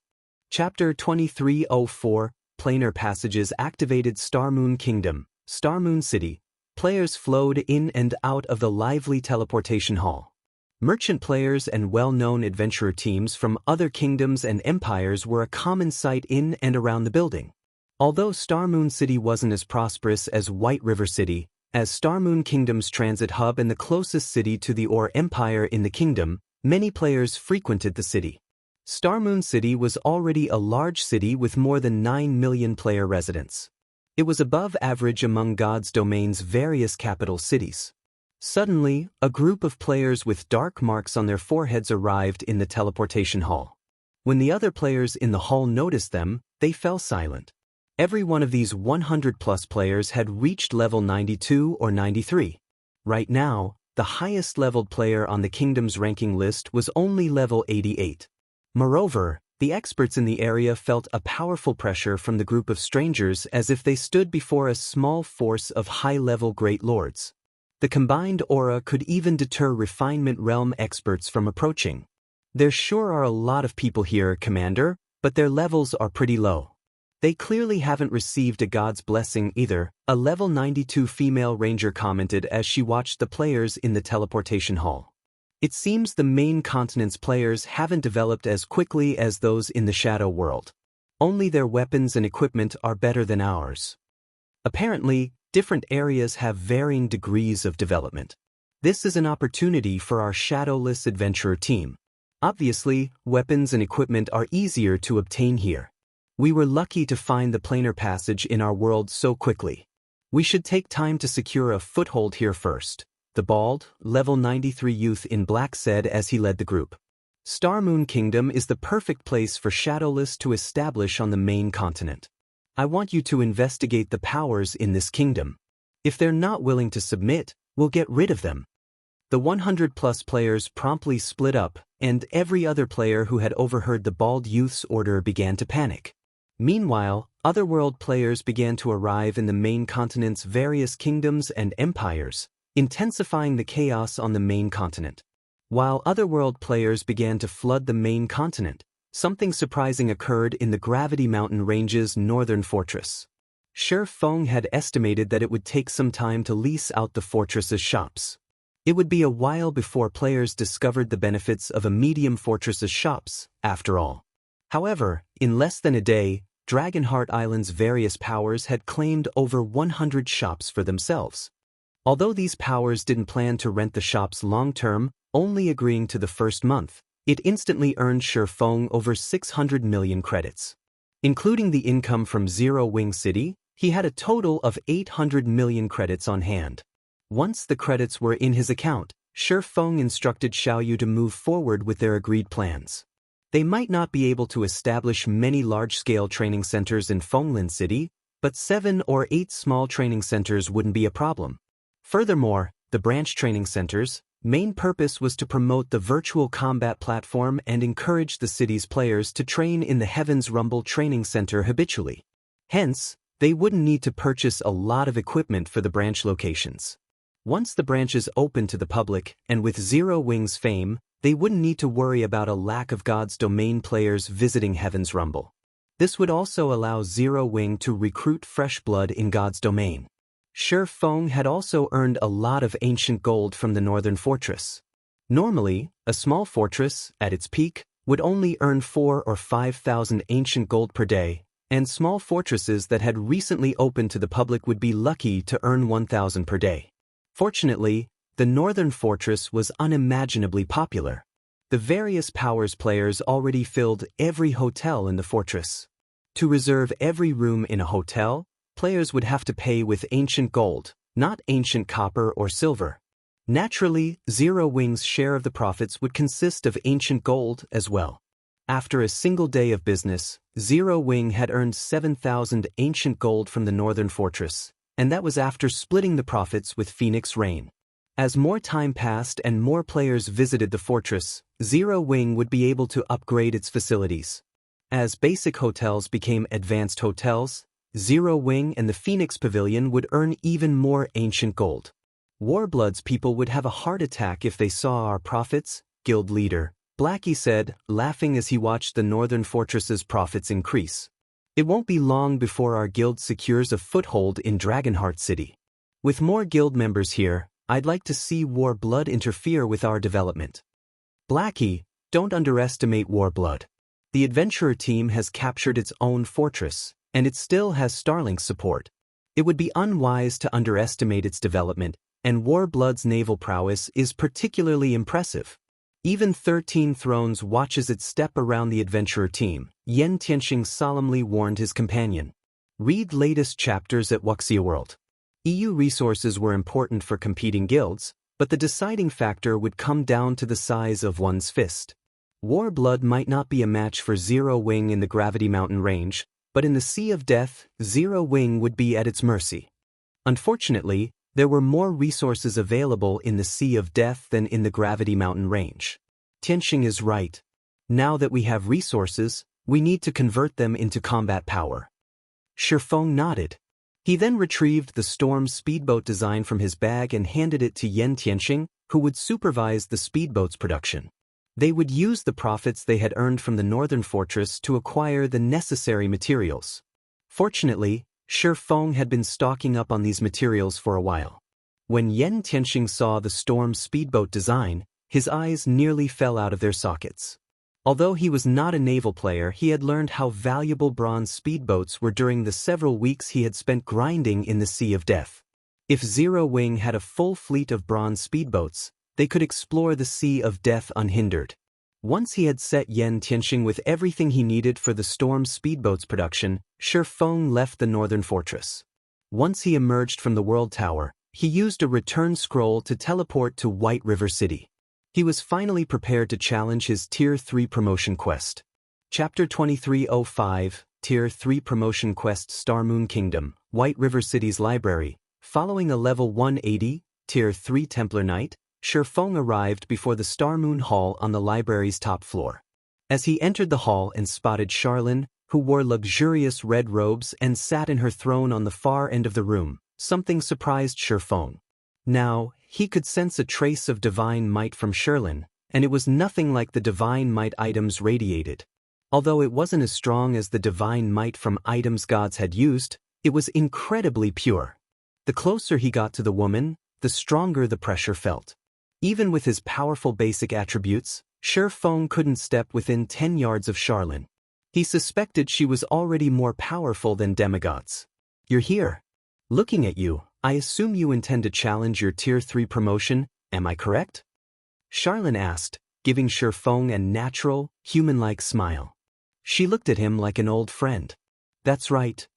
Chapter 2304, Planar Passages activated. Starmoon Kingdom, Starmoon City. Players flowed in and out of the lively teleportation hall. Merchant players and well-known adventurer teams from other kingdoms and empires were a common sight in and around the building. Although Starmoon City wasn't as prosperous as White River City, as Starmoon Kingdom's transit hub and the closest city to the Ore Empire in the kingdom, many players frequented the city. Starmoon City was already a large city with more than 9 million player residents. It was above average among God's Domain's various capital cities. Suddenly, a group of players with dark marks on their foreheads arrived in the teleportation hall. When the other players in the hall noticed them, they fell silent. Every one of these 100-plus players had reached level 92 or 93. Right now, the highest-leveled player on the kingdom's ranking list was only level 88. Moreover, the experts in the area felt a powerful pressure from the group of strangers as if they stood before a small force of high-level great lords. The combined aura could even deter Refinement Realm experts from approaching. There sure are a lot of people here, Commander, but their levels are pretty low. They clearly haven't received a god's blessing either, a level 92 female ranger commented as she watched the players in the teleportation hall. It seems the main continent's players haven't developed as quickly as those in the shadow world. Only their weapons and equipment are better than ours. Apparently, different areas have varying degrees of development. This is an opportunity for our Shadowless adventurer team. Obviously, weapons and equipment are easier to obtain here. We were lucky to find the planar passage in our world so quickly. We should take time to secure a foothold here first, the bald, level 93 youth in black said as he led the group. Starmoon Kingdom is the perfect place for Shadowless to establish on the main continent. I want you to investigate the powers in this kingdom. If they're not willing to submit, we'll get rid of them. The 100-plus players promptly split up, and every other player who had overheard the bald youth's order began to panic. Meanwhile, otherworld players began to arrive in the main continent's various kingdoms and empires, intensifying the chaos on the main continent. While otherworld players began to flood the main continent, something surprising occurred in the Gravity Mountain Range's northern fortress. Shi Feng had estimated that it would take some time to lease out the fortress's shops. It would be a while before players discovered the benefits of a medium fortress's shops, after all. However, in less than a day, Dragonheart Island's various powers had claimed over 100 shops for themselves. Although these powers didn't plan to rent the shops long-term, only agreeing to the first month, it instantly earned Shi Feng over 600 million credits. Including the income from Zero Wing City, he had a total of 800 million credits on hand. Once the credits were in his account, Shi Feng instructed Xiaoyu to move forward with their agreed plans. They might not be able to establish many large-scale training centers in Fenglin City, but 7 or 8 small training centers wouldn't be a problem. Furthermore, the branch training centers' main purpose was to promote the virtual combat platform and encourage the city's players to train in the Heaven's Rumble training center habitually. Hence, they wouldn't need to purchase a lot of equipment for the branch locations. Once the branches opened to the public, and with Zero Wing's fame, they wouldn't need to worry about a lack of God's Domain players visiting Heaven's Rumble. This would also allow Zero Wing to recruit fresh blood in God's Domain. Shi Feng had also earned a lot of ancient gold from the northern fortress. Normally, a small fortress, at its peak, would only earn 4,000 or 5,000 ancient gold per day, and small fortresses that had recently opened to the public would be lucky to earn 1,000 per day. Fortunately, the northern fortress was unimaginably popular. The various powers players already filled every hotel in the fortress. To reserve every room in a hotel, players would have to pay with ancient gold, not ancient copper or silver. Naturally, Zero Wing's share of the profits would consist of ancient gold as well. After a single day of business, Zero Wing had earned 7,000 ancient gold from the northern fortress, and that was after splitting the profits with Phoenix Rain. As more time passed and more players visited the fortress, Zero Wing would be able to upgrade its facilities. As basic hotels became advanced hotels, Zero Wing and the Phoenix Pavilion would earn even more ancient gold. Warblood's people would have a heart attack if they saw our profits, guild leader Blackie said, laughing as he watched the northern fortress's profits increase. It won't be long before our guild secures a foothold in Dragonheart City. With more guild members here, I'd like to see Warblood interfere with our development. Blackie, don't underestimate Warblood. The adventurer team has captured its own fortress, and it still has Starlink's support. It would be unwise to underestimate its development, and Warblood's naval prowess is particularly impressive. Even 13 Thrones watches its step around the adventurer team, Yen Tianxing solemnly warned his companion. Read latest chapters at Wuxia World. EU resources were important for competing guilds, but the deciding factor would come down to the size of one's fist. Warblood might not be a match for Zero Wing in the Gravity Mountain Range, but in the Sea of Death, Zero Wing would be at its mercy. Unfortunately, there were more resources available in the Sea of Death than in the Gravity Mountain Range. Tianxing is right. Now that we have resources, we need to convert them into combat power. Shi Feng nodded. He then retrieved the Storm speedboat design from his bag and handed it to Yen Tianxing, who would supervise the speedboat's production. They would use the profits they had earned from the northern fortress to acquire the necessary materials. Fortunately, Shi Feng had been stocking up on these materials for a while. When Yen Tianxing saw the Storm speedboat design, his eyes nearly fell out of their sockets. Although he was not a naval player, he had learned how valuable bronze speedboats were during the several weeks he had spent grinding in the Sea of Death. If Zero Wing had a full fleet of bronze speedboats, they could explore the Sea of Death unhindered. Once he had set Yen Tianxing with everything he needed for the Storm speedboat's production, Shi Feng left the northern fortress. Once he emerged from the World Tower, he used a return scroll to teleport to White River City. He was finally prepared to challenge his Tier 3 promotion quest. Chapter 2305, Tier 3 Promotion Quest Starmoon Kingdom, White River City's Library. Following a level 180, Tier 3 Templar Knight, Shi Feng arrived before the Starmoon Hall on the library's top floor. As he entered the hall and spotted Charlene, who wore luxurious red robes and sat in her throne on the far end of the room, something surprised Shi Feng. Now, he could sense a trace of divine might from Sherlin, and it was nothing like the divine might items radiated. Although it wasn't as strong as the divine might from items gods had used, it was incredibly pure. The closer he got to the woman, the stronger the pressure felt. Even with his powerful basic attributes, Shifeng couldn't step within 10 yards of Sherlin. He suspected she was already more powerful than demigods. "You're here. Looking at you, I assume you intend to challenge your Tier 3 promotion, am I correct?" Sherlin asked, giving Shifeng a natural, human-like smile. She looked at him like an old friend. "That's right."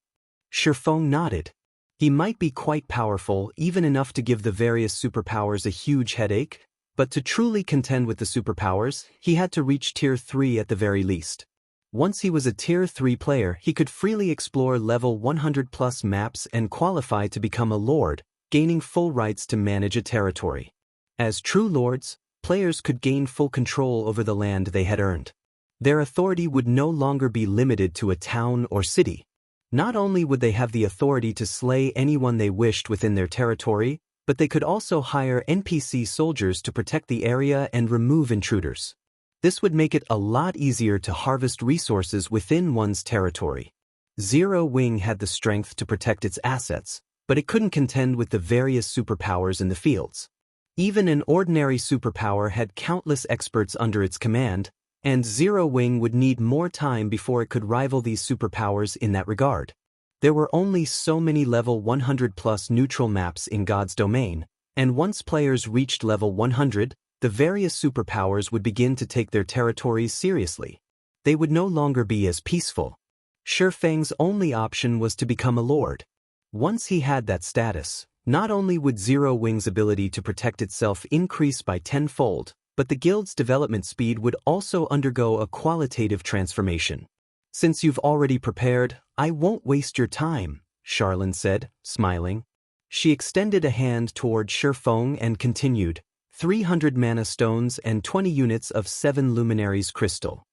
Shifeng nodded. He might be quite powerful, even enough to give the various superpowers a huge headache, but to truly contend with the superpowers, he had to reach Tier 3 at the very least. Once he was a Tier 3 player, he could freely explore level 100+ maps and qualify to become a lord, gaining full rights to manage a territory. As true lords, players could gain full control over the land they had earned. Their authority would no longer be limited to a town or city. Not only would they have the authority to slay anyone they wished within their territory, but they could also hire NPC soldiers to protect the area and remove intruders. This would make it a lot easier to harvest resources within one's territory. Zero Wing had the strength to protect its assets, but it couldn't contend with the various superpowers in the fields. Even an ordinary superpower had countless experts under its command, and Zero Wing would need more time before it could rival these superpowers in that regard. There were only so many level 100+ neutral maps in God's domain, and once players reached level 100, the various superpowers would begin to take their territories seriously. They would no longer be as peaceful. Shifeng's only option was to become a lord. Once he had that status, not only would Zero Wing's ability to protect itself increase by tenfold, but the guild's development speed would also undergo a qualitative transformation. "Since you've already prepared, I won't waste your time," Sherlin said, smiling. She extended a hand toward Shifeng and continued, 300 mana stones and 20 units of 7 luminaries crystal.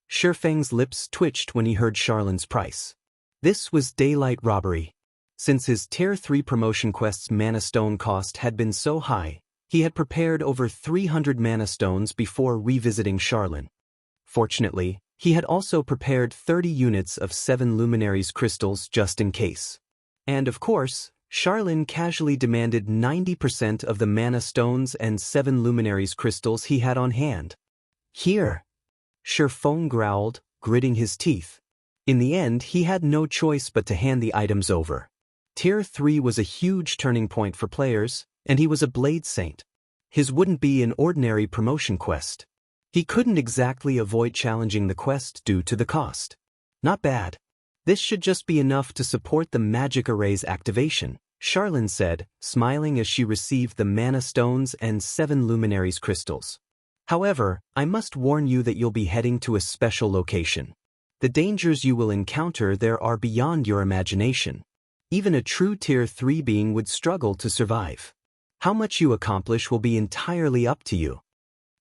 Shifeng's lips twitched when he heard Sherlin's price. This was daylight robbery. Since his Tier 3 promotion quest's mana stone cost had been so high, he had prepared over 300 mana stones before revisiting Sherlin. Fortunately, he had also prepared 30 units of 7 luminaries crystals just in case. And of course, Sherlin casually demanded 90% of the mana stones and 7 luminaries crystals he had on hand. "Here." Shifeng growled, gritting his teeth. In the end, he had no choice but to hand the items over. Tier 3 was a huge turning point for players, and he was a Blade Saint. His wouldn't be an ordinary promotion quest. He couldn't exactly avoid challenging the quest due to the cost. Not bad. This should just be enough to support the magic array's activation, Sherlin said, smiling as she received the mana stones and 7 luminaries crystals. "However, I must warn you that you'll be heading to a special location. The dangers you will encounter there are beyond your imagination. Even a true Tier 3 being would struggle to survive. How much you accomplish will be entirely up to you."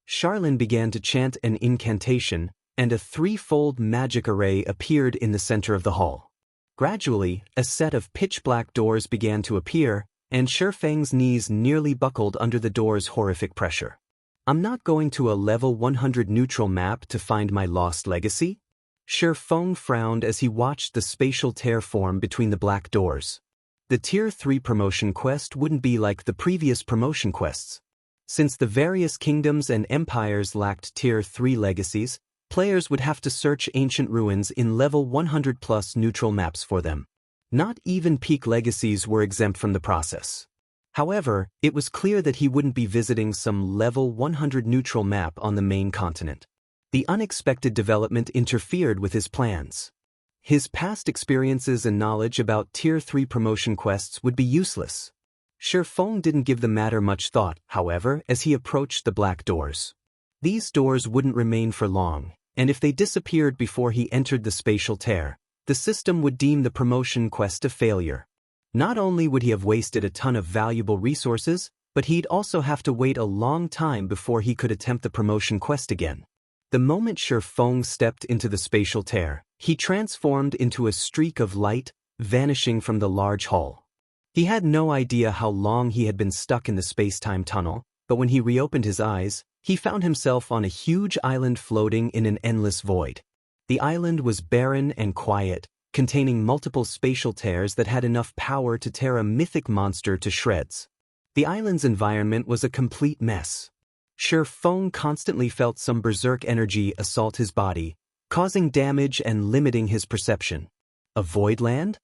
Sherlin began to chant an incantation, and a 3-fold magic array appeared in the center of the hall. Gradually, a set of pitch-black doors began to appear, and Shifeng's knees nearly buckled under the door's horrific pressure. "I'm not going to a level 100 neutral map to find my lost legacy?" Shifeng frowned as he watched the spatial tear form between the black doors. The Tier 3 promotion quest wouldn't be like the previous promotion quests. Since the various kingdoms and empires lacked Tier 3 legacies, players would have to search ancient ruins in level 100+ neutral maps for them. Not even peak legacies were exempt from the process. However, it was clear that he wouldn't be visiting some level 100 neutral map on the main continent. The unexpected development interfered with his plans. His past experiences and knowledge about Tier 3 promotion quests would be useless. Shifeng didn't give the matter much thought, however, as he approached the black doors. These doors wouldn't remain for long, and if they disappeared before he entered the spatial tear, the system would deem the promotion quest a failure. Not only would he have wasted a ton of valuable resources, but he'd also have to wait a long time before he could attempt the promotion quest again. The moment Shifeng stepped into the spatial tear, he transformed into a streak of light, vanishing from the large hall. He had no idea how long he had been stuck in the space-time tunnel, but when he reopened his eyes, he found himself on a huge island floating in an endless void. The island was barren and quiet, containing multiple spatial tears that had enough power to tear a mythic monster to shreds. The island's environment was a complete mess. Feng constantly felt some berserk energy assault his body, causing damage and limiting his perception. A void land?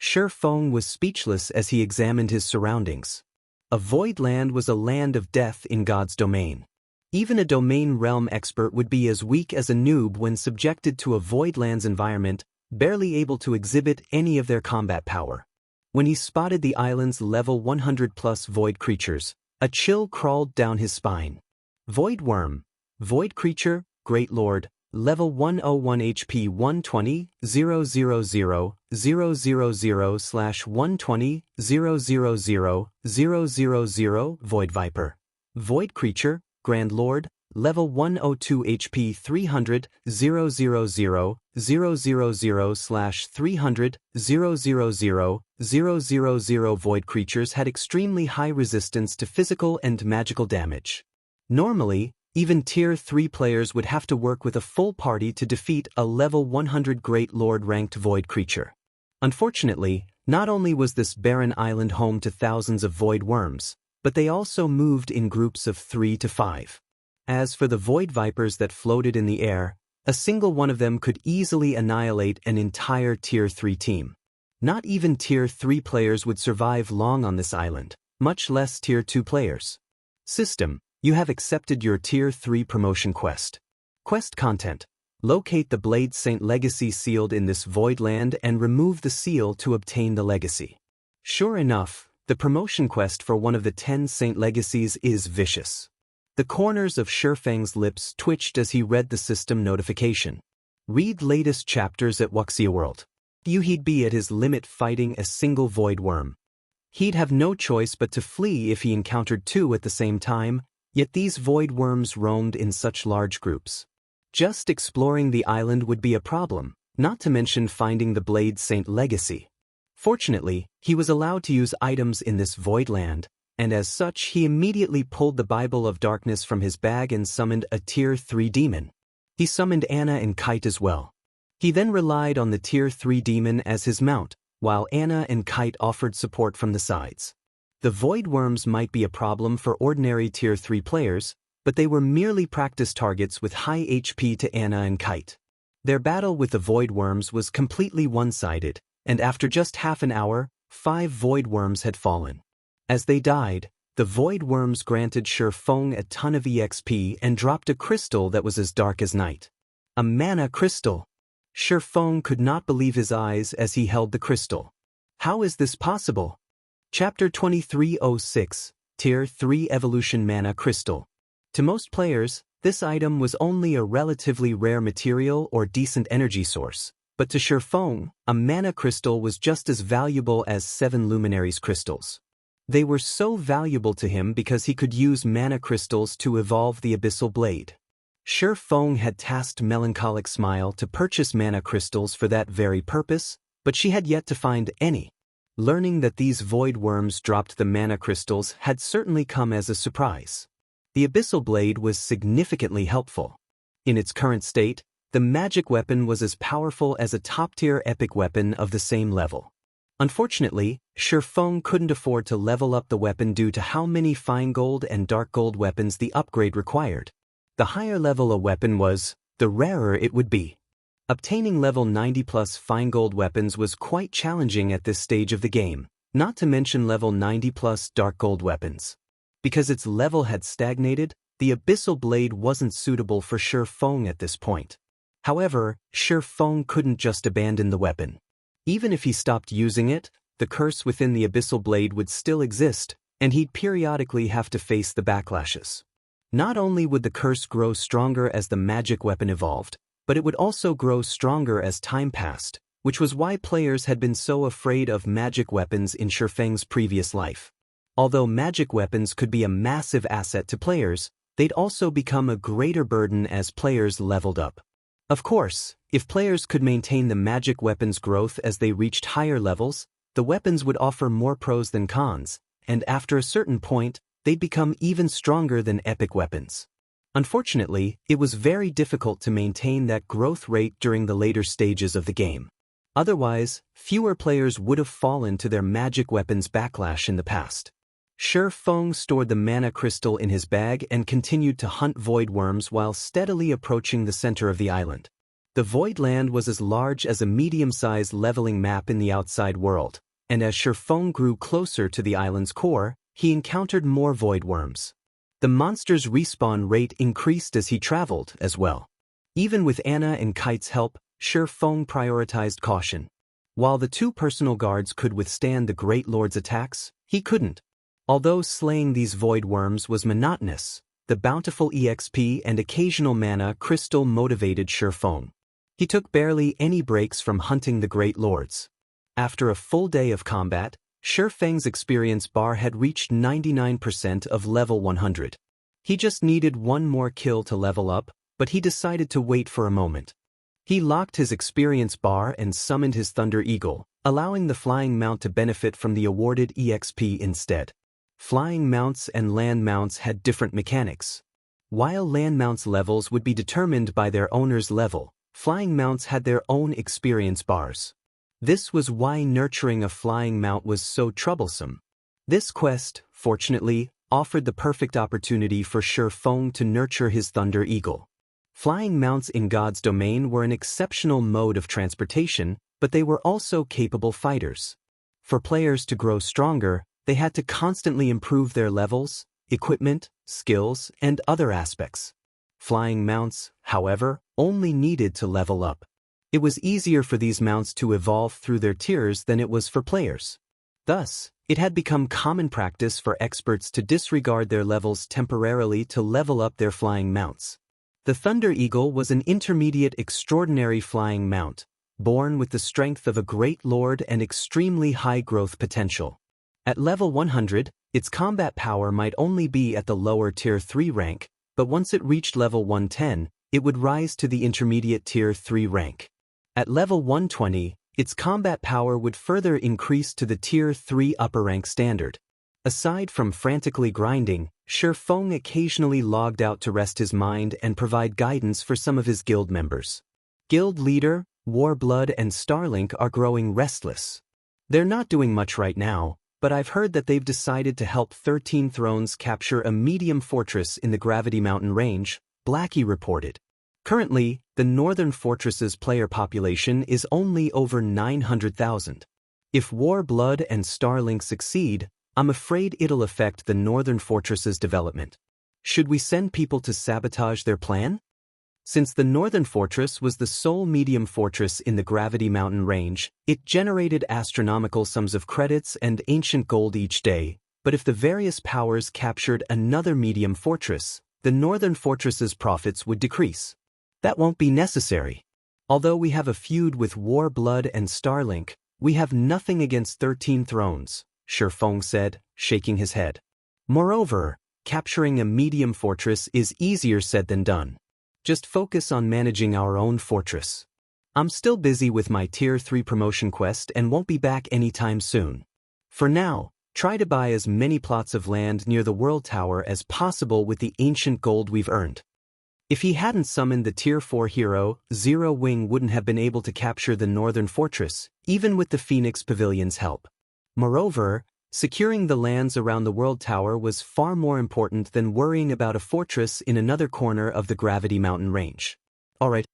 Feng was speechless as he examined his surroundings. A void land was a land of death in God's domain. Even a domain realm expert would be as weak as a noob when subjected to a void land's environment, barely able to exhibit any of their combat power. When he spotted the island's level 100+ void creatures, a chill crawled down his spine. Void Worm. Void Creature, Great Lord, Level 101 HP 120, 000, 000/120, 000, 000, Void Viper. Void Creature, Grand Lord, Level 102 HP 300, 000, 000/300, 000, 000, Void creatures had extremely high resistance to physical and magical damage. Normally, even Tier 3 players would have to work with a full party to defeat a level 100 Great Lord ranked void creature. Unfortunately, not only was this barren island home to thousands of void worms, but they also moved in groups of 3 to 5. As for the void vipers that floated in the air, a single one of them could easily annihilate an entire Tier 3 team. Not even Tier 3 players would survive long on this island, much less Tier 2 players. System: you have accepted your Tier 3 promotion quest. Quest content: locate the Blade Saint legacy sealed in this void land and remove the seal to obtain the legacy. Sure enough, the promotion quest for one of the 10 Saint legacies is vicious. The corners of Feng's lips twitched as he read the system notification. Read latest chapters at Wuxia World. He'd be at his limit fighting a single void worm. He'd have no choice but to flee if he encountered 2 at the same time, yet these void worms roamed in such large groups. Just exploring the island would be a problem, not to mention finding the Blade Saint legacy. Fortunately, he was allowed to use items in this void land, and as such he immediately pulled the Bible of Darkness from his bag and summoned a Tier 3 demon. He summoned Anna and Kite as well. He then relied on the Tier 3 demon as his mount, while Anna and Kite offered support from the sides. The void worms might be a problem for ordinary Tier 3 players, but they were merely practice targets with high HP to Anna and Kite. Their battle with the void worms was completely one-sided, and after just half an hour, 5 void worms had fallen. As they died, the void worms granted Feng a ton of EXP and dropped a crystal that was as dark as night. A mana crystal! Feng could not believe his eyes as he held the crystal. How is this possible? Chapter 2306, Tier 3 Evolution Mana Crystal. To most players, this item was only a relatively rare material or decent energy source, but to Feng, a mana crystal was just as valuable as 7 luminaries crystals. They were so valuable to him because he could use mana crystals to evolve the Abyssal Blade. Feng had tasked Melancholic Smile to purchase mana crystals for that very purpose, but she had yet to find any. Learning that these void worms dropped the mana crystals had certainly come as a surprise. The Abyssal Blade was significantly helpful. In its current state, the magic weapon was as powerful as a top-tier epic weapon of the same level. Unfortunately, Feng couldn't afford to level up the weapon due to how many fine gold and dark gold weapons the upgrade required. The higher level a weapon was, the rarer it would be. Obtaining level 90+ fine gold weapons was quite challenging at this stage of the game, not to mention level 90+ dark gold weapons. Because its level had stagnated, the Abyssal Blade wasn't suitable for Feng at this point. However, Feng couldn't just abandon the weapon. Even if he stopped using it, the curse within the Abyssal Blade would still exist, and he'd periodically have to face the backlashes. Not only would the curse grow stronger as the magic weapon evolved, but it would also grow stronger as time passed, which was why players had been so afraid of magic weapons in Feng's previous life. Although magic weapons could be a massive asset to players, they'd also become a greater burden as players leveled up. Of course, if players could maintain the magic weapons' growth as they reached higher levels, the weapons would offer more pros than cons, and after a certain point, they'd become even stronger than epic weapons. Unfortunately, it was very difficult to maintain that growth rate during the later stages of the game. Otherwise, fewer players would have fallen to their magic weapons backlash in the past. Shi Feng stored the mana crystal in his bag and continued to hunt void worms while steadily approaching the center of the island. The void land was as large as a medium-sized leveling map in the outside world, and as Shi Feng grew closer to the island's core, he encountered more void worms. The monster's respawn rate increased as he traveled as well. Even with Anna and Kite's help, Shi Feng prioritized caution. While the two personal guards could withstand the Great Lord's attacks, he couldn't. Although slaying these void worms was monotonous, the bountiful EXP and occasional mana crystal motivated Shi Feng. He took barely any breaks from hunting the Great Lords. After a full day of combat, Shi Feng's experience bar had reached 99% of level 100. He just needed one more kill to level up, but he decided to wait for a moment. He locked his experience bar and summoned his Thunder Eagle, allowing the flying mount to benefit from the awarded EXP instead. Flying mounts and land mounts had different mechanics. While land mounts' levels would be determined by their owner's level, flying mounts had their own experience bars. This was why nurturing a flying mount was so troublesome. This quest, fortunately, offered the perfect opportunity for Shi Feng to nurture his Thunder Eagle. Flying mounts in God's domain were an exceptional mode of transportation, but they were also capable fighters. For players to grow stronger, they had to constantly improve their levels, equipment, skills, and other aspects. Flying mounts, however, only needed to level up. It was easier for these mounts to evolve through their tiers than it was for players. Thus, it had become common practice for experts to disregard their levels temporarily to level up their flying mounts. The Thunder Eagle was an intermediate extraordinary flying mount, born with the strength of a great lord and extremely high growth potential. At level 100, its combat power might only be at the lower Tier 3 rank, but once it reached level 110, it would rise to the intermediate Tier 3 rank. At level 120, its combat power would further increase to the Tier 3 upper rank standard. Aside from frantically grinding, Shi Feng occasionally logged out to rest his mind and provide guidance for some of his guild members. Guild leader, Warblood and Starlink are growing restless. They're not doing much right now, but I've heard that they've decided to help 13 Thrones capture a medium fortress in the Gravity Mountain range, Blackie reported. Currently, the Northern Fortress's player population is only over 900,000. If Warblood and Starlink succeed, I'm afraid it'll affect the Northern Fortress's development. Should we send people to sabotage their plan? Since the Northern Fortress was the sole medium fortress in the Gravity Mountain range, it generated astronomical sums of credits and ancient gold each day, but if the various powers captured another medium fortress, the Northern Fortress's profits would decrease. That won't be necessary. Although we have a feud with Warblood and Starlink, we have nothing against 13 Thrones, Shi Feng said, shaking his head. Moreover, capturing a medium fortress is easier said than done. Just focus on managing our own fortress. I'm still busy with my Tier 3 promotion quest and won't be back anytime soon. For now, try to buy as many plots of land near the World Tower as possible with the ancient gold we've earned. If he hadn't summoned the Tier 4 hero, Zero Wing wouldn't have been able to capture the Northern Fortress, even with the Phoenix Pavilion's help. Moreover, securing the lands around the World Tower was far more important than worrying about a fortress in another corner of the Gravity Mountain range. Alright,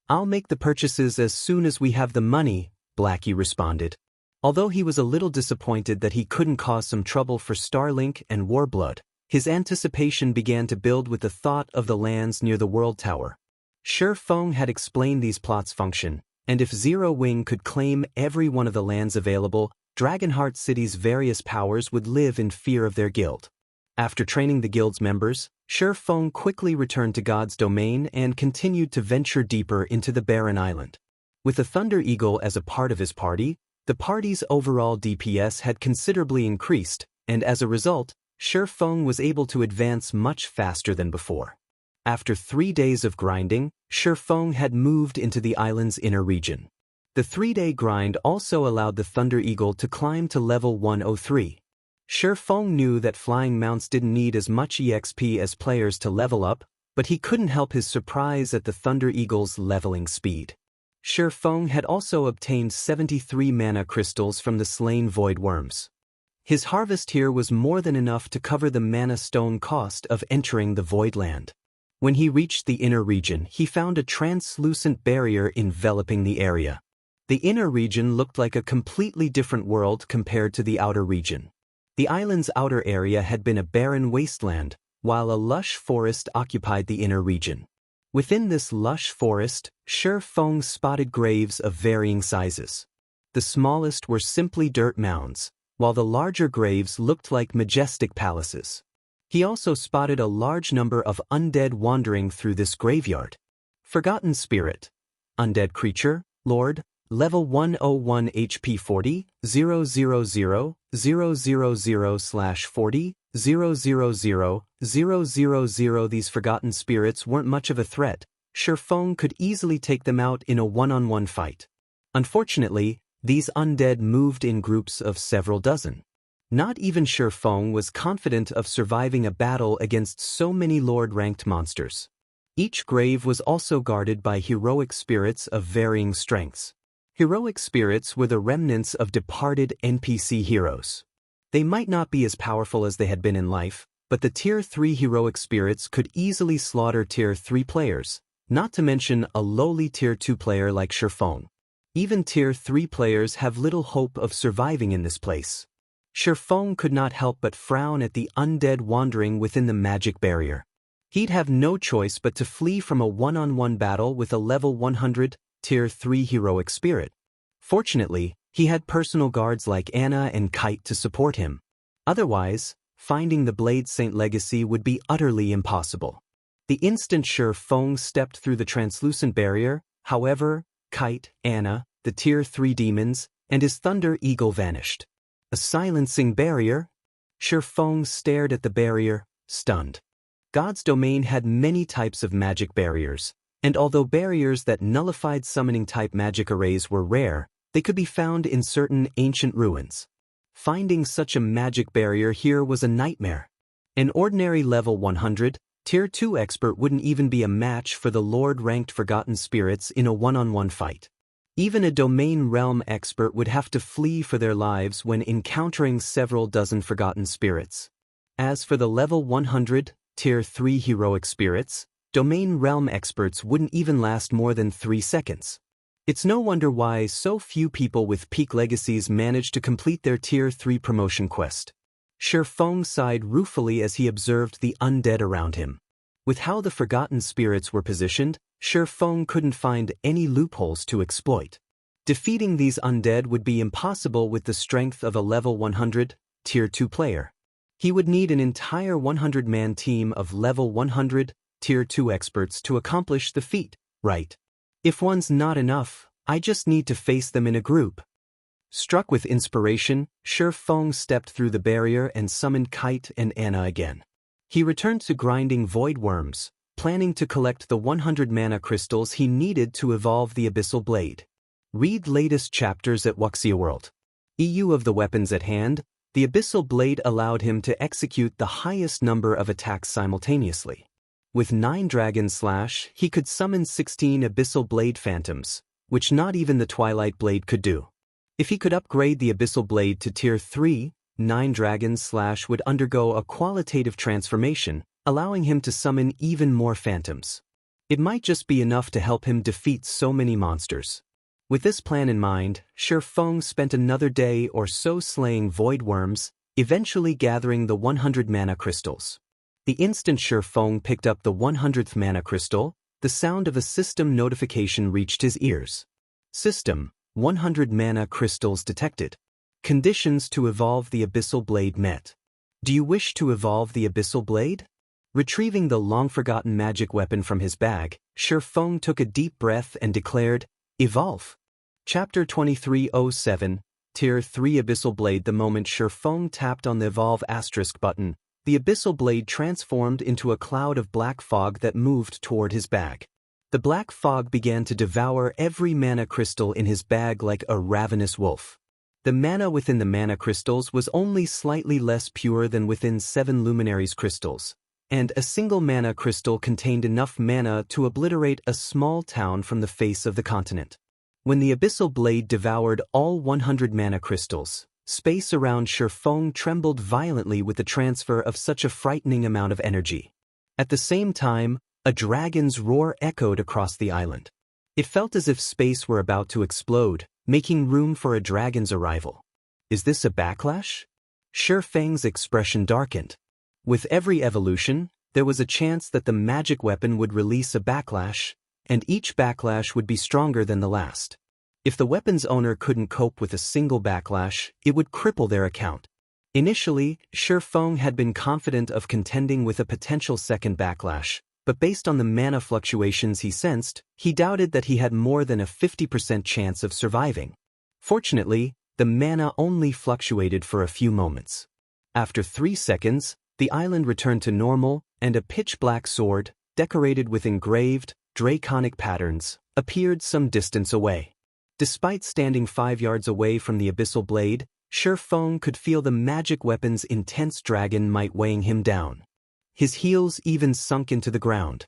I'll make the purchases as soon as we have the money, Blackie responded. Although he was a little disappointed that he couldn't cause some trouble for Starlink and Warblood, his anticipation began to build with the thought of the lands near the World Tower. Shi Feng had explained these plots' function, and if Zero Wing could claim every one of the lands available, Dragonheart City's various powers would live in fear of their guild. After training the guild's members, Shi Feng quickly returned to God's domain and continued to venture deeper into the barren island. With the Thunder Eagle as a part of his party, the party's overall DPS had considerably increased, and as a result, Shi Feng was able to advance much faster than before. After 3 days of grinding, Shi Feng had moved into the island's inner region. The 3-day grind also allowed the Thunder Eagle to climb to level 103. Shifeng knew that flying mounts didn't need as much EXP as players to level up, but he couldn't help his surprise at the Thunder Eagle's leveling speed. Shifeng had also obtained 73 mana crystals from the slain void worms. His harvest here was more than enough to cover the mana stone cost of entering the Voidland. When he reached the inner region, he found a translucent barrier enveloping the area. The inner region looked like a completely different world compared to the outer region. The island's outer area had been a barren wasteland, while a lush forest occupied the inner region. Within this lush forest, Shifeng spotted graves of varying sizes. The smallest were simply dirt mounds, while the larger graves looked like majestic palaces. He also spotted a large number of undead wandering through this graveyard. Forgotten Spirit. Undead creature, Lord, level 101 HP 40, 000, 000/40, 000, 000. These forgotten spirits weren't much of a threat. Shifeng could easily take them out in a one-on-one fight. Unfortunately, these undead moved in groups of several dozen. Not even Shifeng was confident of surviving a battle against so many Lord-ranked monsters. Each grave was also guarded by heroic spirits of varying strengths. Heroic spirits were the remnants of departed NPC heroes. They might not be as powerful as they had been in life, but the Tier 3 heroic spirits could easily slaughter Tier 3 players, not to mention a lowly Tier 2 player like Shifeng. Even Tier 3 players have little hope of surviving in this place. Shifeng could not help but frown at the undead wandering within the magic barrier. He'd have no choice but to flee from a one-on-one battle with a level 100, Tier 3 heroic spirit. Fortunately, he had personal guards like Anna and Kite to support him. Otherwise, finding the Blade Saint legacy would be utterly impossible. The instant Shifeng stepped through the translucent barrier, however, Kite, Anna, the Tier 3 demons, and his Thunder Eagle vanished. A silencing barrier? Shifeng stared at the barrier, stunned. God's domain had many types of magic barriers, and although barriers that nullified summoning-type magic arrays were rare, they could be found in certain ancient ruins. Finding such a magic barrier here was a nightmare. An ordinary level 100, Tier 2 expert wouldn't even be a match for the Lord-ranked Forgotten Spirits in a one-on-one fight. Even a Domain Realm expert would have to flee for their lives when encountering several dozen Forgotten Spirits. As for the level 100, Tier 3 heroic spirits, Domain Realm experts wouldn't even last more than 3 seconds. It's no wonder why so few people with peak legacies manage to complete their Tier 3 promotion quest. Shifeng sighed ruefully as he observed the undead around him. With how the Forgotten Spirits were positioned, Shifeng couldn't find any loopholes to exploit. Defeating these undead would be impossible with the strength of a level 100, Tier 2 player. He would need an entire 100-man team of level 100, Tier 2 experts to accomplish the feat, right? If one's not enough, I just need to face them in a group. Struck with inspiration, Shifeng stepped through the barrier and summoned Kite and Anna again. He returned to grinding void worms, planning to collect the 100 mana crystals he needed to evolve the Abyssal Blade. Read latest chapters at Wuxia World. EU of the weapons at hand, the Abyssal Blade allowed him to execute the highest number of attacks simultaneously. With 9 Dragon Slash, he could summon 16 Abyssal Blade Phantoms, which not even the Twilight Blade could do. If he could upgrade the Abyssal Blade to Tier 3, 9 Dragon Slash would undergo a qualitative transformation, allowing him to summon even more phantoms. It might just be enough to help him defeat so many monsters. With this plan in mind, Shifeng spent another day or so slaying void worms, eventually gathering the 100 mana crystals. The instant Shifeng picked up the 100th mana crystal, the sound of a system notification reached his ears. System, 100 mana crystals detected. Conditions to evolve the Abyssal Blade met. Do you wish to evolve the Abyssal Blade? Retrieving the long-forgotten magic weapon from his bag, Shifeng took a deep breath and declared, Evolve. Chapter 2307, Tier 3 Abyssal Blade. The moment Shifeng tapped on the Evolve * button, the Abyssal Blade transformed into a cloud of black fog that moved toward his bag. The black fog began to devour every mana crystal in his bag like a ravenous wolf. The mana within the mana crystals was only slightly less pure than within 7 luminaries crystals, and a single mana crystal contained enough mana to obliterate a small town from the face of the continent. When the abyssal blade devoured all 100 mana crystals, space around Shifeng trembled violently with the transfer of such a frightening amount of energy. At the same time, a dragon's roar echoed across the island. It felt as if space were about to explode, making room for a dragon's arrival. Is this a backlash? Shifeng's expression darkened. With every evolution, there was a chance that the magic weapon would release a backlash, and each backlash would be stronger than the last. If the weapon's owner couldn't cope with a single backlash, it would cripple their account. Initially, Shifeng had been confident of contending with a potential second backlash, but based on the mana fluctuations he sensed, he doubted that he had more than a 50% chance of surviving. Fortunately, the mana only fluctuated for a few moments. After 3 seconds, the island returned to normal, and a pitch-black sword, decorated with engraved, draconic patterns, appeared some distance away. Despite standing 5 yards away from the abyssal blade, Shifeng could feel the magic weapon's intense dragon might weighing him down. His heels even sunk into the ground.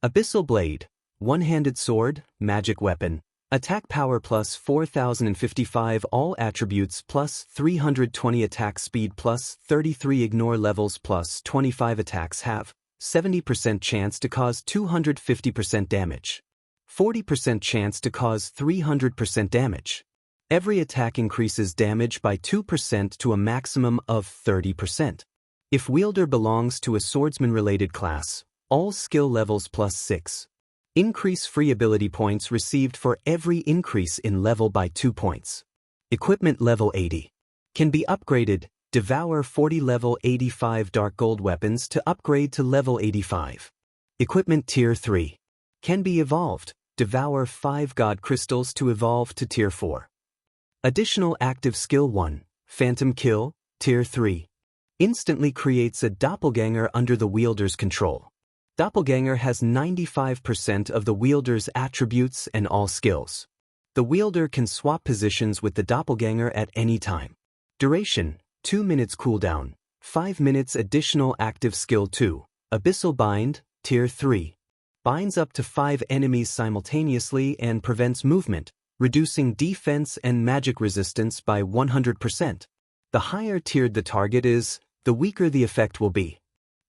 Abyssal blade, one-handed sword, magic weapon, attack power plus 4055, all attributes plus 320, attack speed plus 33, ignore levels plus 25, attacks have 70% chance to cause 250% damage. 40% chance to cause 300% damage. Every attack increases damage by 2% to a maximum of 30%. If wielder belongs to a swordsman-related class, all skill levels plus 6. Increase free ability points received for every increase in level by 2 points. Equipment level 80. Can be upgraded, devour 40 level 85 dark gold weapons to upgrade to level 85. Equipment tier 3. Can be evolved, devour 5 god crystals to evolve to tier 4. Additional active skill 1, Phantom Kill, tier 3. Instantly creates a doppelganger under the wielder's control. Doppelganger has 95% of the wielder's attributes and all skills. The wielder can swap positions with the doppelganger at any time. Duration, 2 minutes cooldown, 5 minutes. Additional active skill 2, Abyssal Bind, tier 3. Binds up to 5 enemies simultaneously and prevents movement, reducing defense and magic resistance by 100%. The higher tiered the target is, the weaker the effect will be.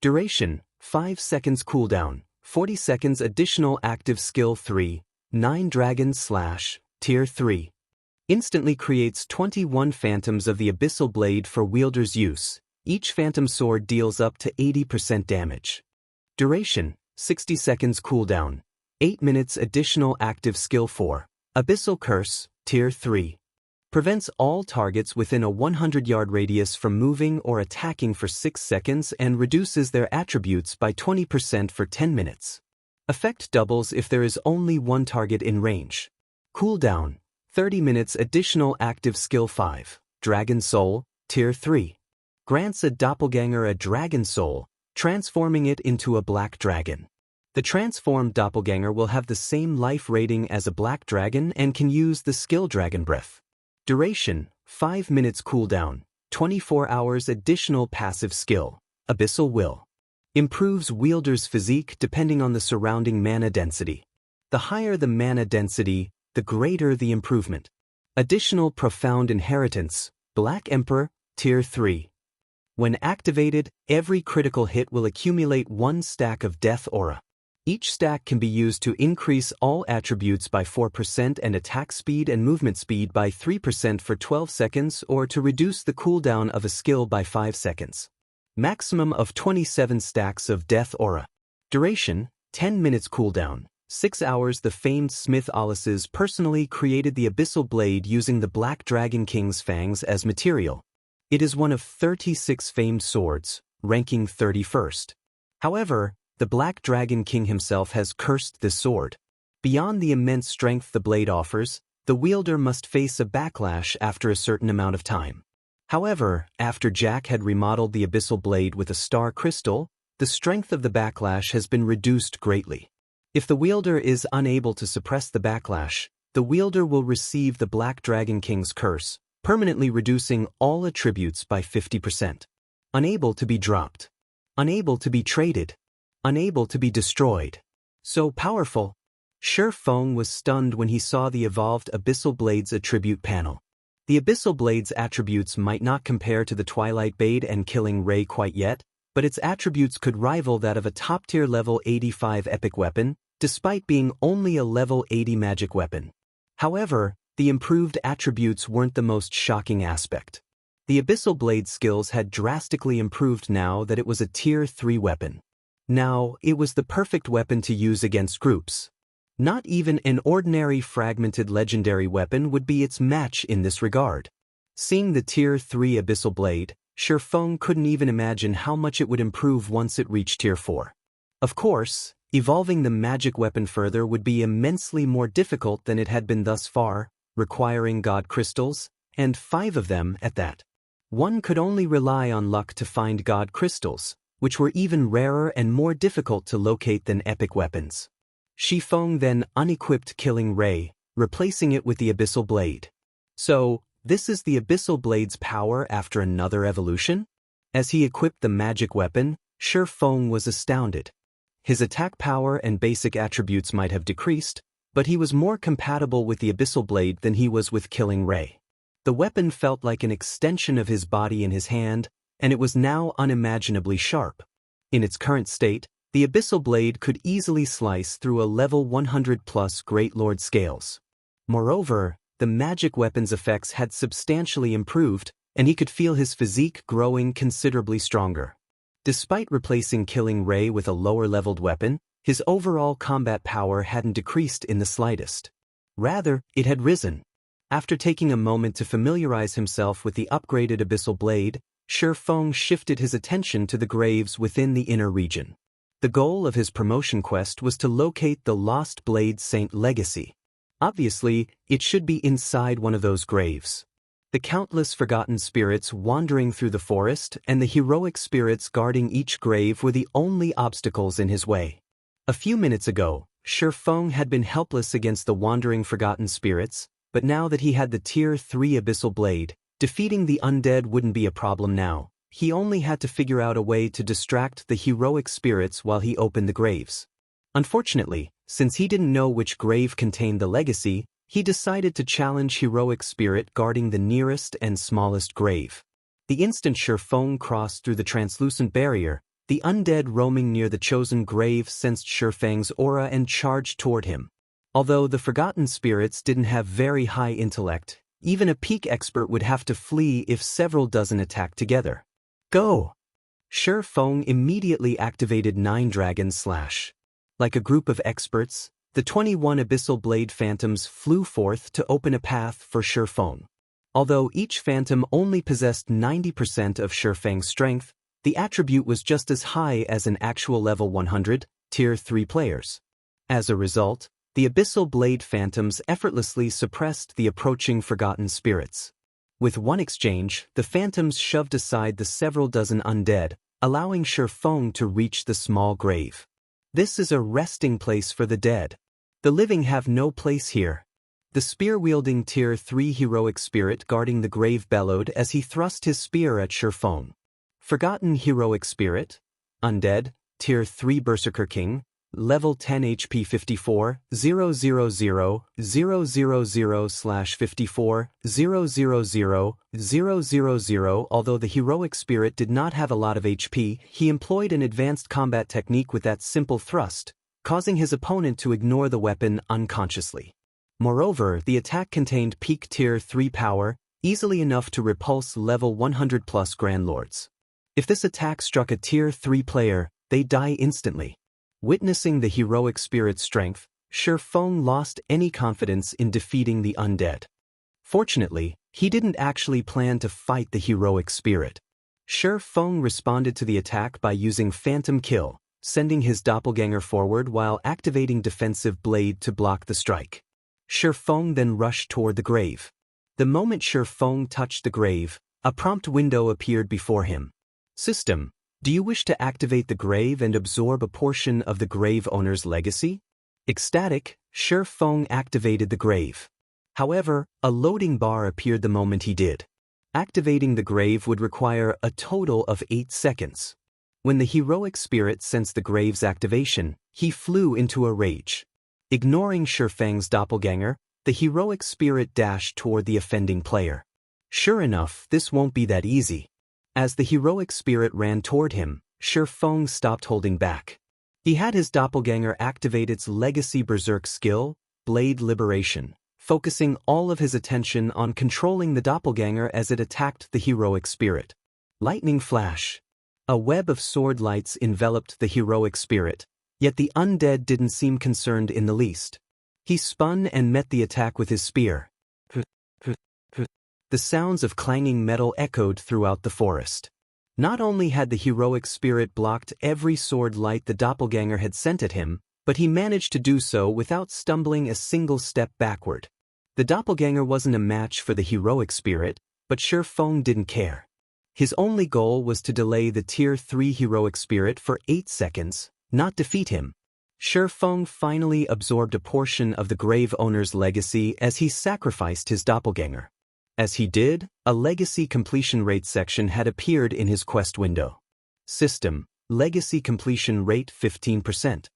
Duration, 5 seconds cooldown, 40 seconds. Additional active skill 3, 9 Dragon Slash, tier 3. Instantly creates 21 phantoms of the abyssal blade for wielder's use. Each phantom sword deals up to 80% damage. Duration, 60 seconds cooldown, 8 minutes. Additional active skill 4, Abyssal Curse, tier 3. Prevents all targets within a 100-yard radius from moving or attacking for 6 seconds and reduces their attributes by 20% for 10 minutes. Effect doubles if there is only one target in range. Cooldown, 30 minutes. Additional active skill 5, Dragon Soul, tier 3. Grants a doppelganger a dragon soul, transforming it into a black dragon. The transformed doppelganger will have the same life rating as a black dragon and can use the skill Dragon Breath. Duration, 5 minutes cooldown, 24 hours. Additional passive skill, Abyssal Will. Improves wielder's physique depending on the surrounding mana density. The higher the mana density, the greater the improvement. Additional profound inheritance, Black Emperor, tier 3. When activated, every critical hit will accumulate 1 stack of death aura. Each stack can be used to increase all attributes by 4% and attack speed and movement speed by 3% for 12 seconds or to reduce the cooldown of a skill by 5 seconds. Maximum of 27 stacks of death aura. Duration, 10 minutes cooldown, 6 hours. The famed Smith Alices personally created the abyssal blade using the Black Dragon King's fangs as material. It is one of 36 famed swords, ranking 31st. However, the Black Dragon King himself has cursed this sword. Beyond the immense strength the blade offers, the wielder must face a backlash after a certain amount of time. However, after Jack had remodeled the abyssal blade with a star crystal, the strength of the backlash has been reduced greatly. If the wielder is unable to suppress the backlash, the wielder will receive the Black Dragon King's curse, permanently reducing all attributes by 50%. Unable to be dropped. Unable to be traded. Unable to be destroyed. So powerful. Shi Feng was stunned when he saw the evolved Abyssal Blade's attribute panel. The Abyssal Blade's attributes might not compare to the Twilight Blade and Killing Ray quite yet, but its attributes could rival that of a top-tier level 85 epic weapon, despite being only a level 80 magic weapon. However, the improved attributes weren't the most shocking aspect. The Abyssal Blade skills had drastically improved now that it was a tier 3 weapon. Now, it was the perfect weapon to use against groups. Not even an ordinary fragmented legendary weapon would be its match in this regard. Seeing the tier 3 Abyssal Blade, Shi Feng couldn't even imagine how much it would improve once it reached tier 4. Of course, evolving the magic weapon further would be immensely more difficult than it had been thus far, requiring god crystals, and 5 of them at that. One could only rely on luck to find god crystals, which were even rarer and more difficult to locate than epic weapons. Shi Feng then unequipped Killing Ray, replacing it with the Abyssal Blade. So, this is the Abyssal Blade's power after another evolution? As he equipped the magic weapon, Shi Feng was astounded. His attack power and basic attributes might have decreased, but he was more compatible with the Abyssal Blade than he was with Killing Ray. The weapon felt like an extension of his body in his hand, and it was now unimaginably sharp. In its current state, the Abyssal Blade could easily slice through a level 100+ Great Lord scales. Moreover, the magic weapon's effects had substantially improved, and he could feel his physique growing considerably stronger. Despite replacing Killing Ray with a lower-leveled weapon, his overall combat power hadn't decreased in the slightest. Rather, it had risen. After taking a moment to familiarize himself with the upgraded Abyssal Blade, Shi Feng shifted his attention to the graves within the inner region. The goal of his promotion quest was to locate the Lost Blade Saint Legacy. Obviously, it should be inside one of those graves. The countless forgotten spirits wandering through the forest and the heroic spirits guarding each grave were the only obstacles in his way. A few minutes ago, Shi Feng had been helpless against the wandering forgotten spirits, but now that he had the tier 3 Abyssal Blade, defeating the undead wouldn't be a problem now. He only had to figure out a way to distract the heroic spirits while he opened the graves. Unfortunately, since he didn't know which grave contained the legacy, he decided to challenge heroic spirit guarding the nearest and smallest grave. The instant Shi Feng crossed through the translucent barrier, the undead roaming near the chosen grave sensed Shi Feng's aura and charged toward him. Although the forgotten spirits didn't have very high intellect, even a peak expert would have to flee if several dozen attacked together. Go! Shi Feng immediately activated 9 Dragon Slash. Like a group of experts, the 21 Abyssal Blade Phantoms flew forth to open a path for Shi Feng. Although each phantom only possessed 90% of Shi Feng's strength, the attribute was just as high as an actual level 100, tier 3 players. As a result, the Abyssal Blade Phantoms effortlessly suppressed the approaching forgotten spirits. With one exchange, the phantoms shoved aside the several dozen undead, allowing Shi Feng to reach the small grave. This is a resting place for the dead. The living have no place here. The spear-wielding tier 3 heroic spirit guarding the grave bellowed as he thrust his spear at Shi Feng. Forgotten heroic spirit, undead, tier 3 Berserker King, level 10 HP 54, 000, 000, 000/54, 000, 000. Although the heroic spirit did not have a lot of HP, he employed an advanced combat technique with that simple thrust, causing his opponent to ignore the weapon unconsciously. Moreover, the attack contained peak tier 3 power, easily enough to repulse level 100+ Grand Lords. If this attack struck a tier 3 player, they die instantly. Witnessing the heroic spirit's strength, Shi Feng lost any confidence in defeating the undead. Fortunately, he didn't actually plan to fight the heroic spirit. Shi Feng responded to the attack by using Phantom Kill, sending his doppelganger forward while activating Defensive Blade to block the strike. Shi Feng then rushed toward the grave. The moment Shi Feng touched the grave, a prompt window appeared before him. System, do you wish to activate the grave and absorb a portion of the grave owner's legacy? Ecstatic, Shi Feng activated the grave. However, a loading bar appeared the moment he did. Activating the grave would require a total of 8 seconds. When the heroic spirit sensed the grave's activation, he flew into a rage. Ignoring Shi Feng's doppelganger, the heroic spirit dashed toward the offending player. Sure enough, this won't be that easy. As the heroic spirit ran toward him, Shi Feng stopped holding back. He had his doppelganger activate its legacy berserk skill, Blade Liberation, focusing all of his attention on controlling the doppelganger as it attacked the heroic spirit. Lightning flash. A web of sword lights enveloped the heroic spirit, yet the undead didn't seem concerned in the least. He spun and met the attack with his spear. The sounds of clanging metal echoed throughout the forest. Not only had the heroic spirit blocked every sword light the doppelganger had sent at him, but he managed to do so without stumbling a single step backward. The doppelganger wasn't a match for the heroic spirit, but Shi Feng didn't care. His only goal was to delay the Tier 3 heroic spirit for 8 seconds, not defeat him. Shi Feng finally absorbed a portion of the grave owner's legacy as he sacrificed his doppelganger. As he did, a legacy completion rate section had appeared in his quest window. System: Legacy completion rate 15%.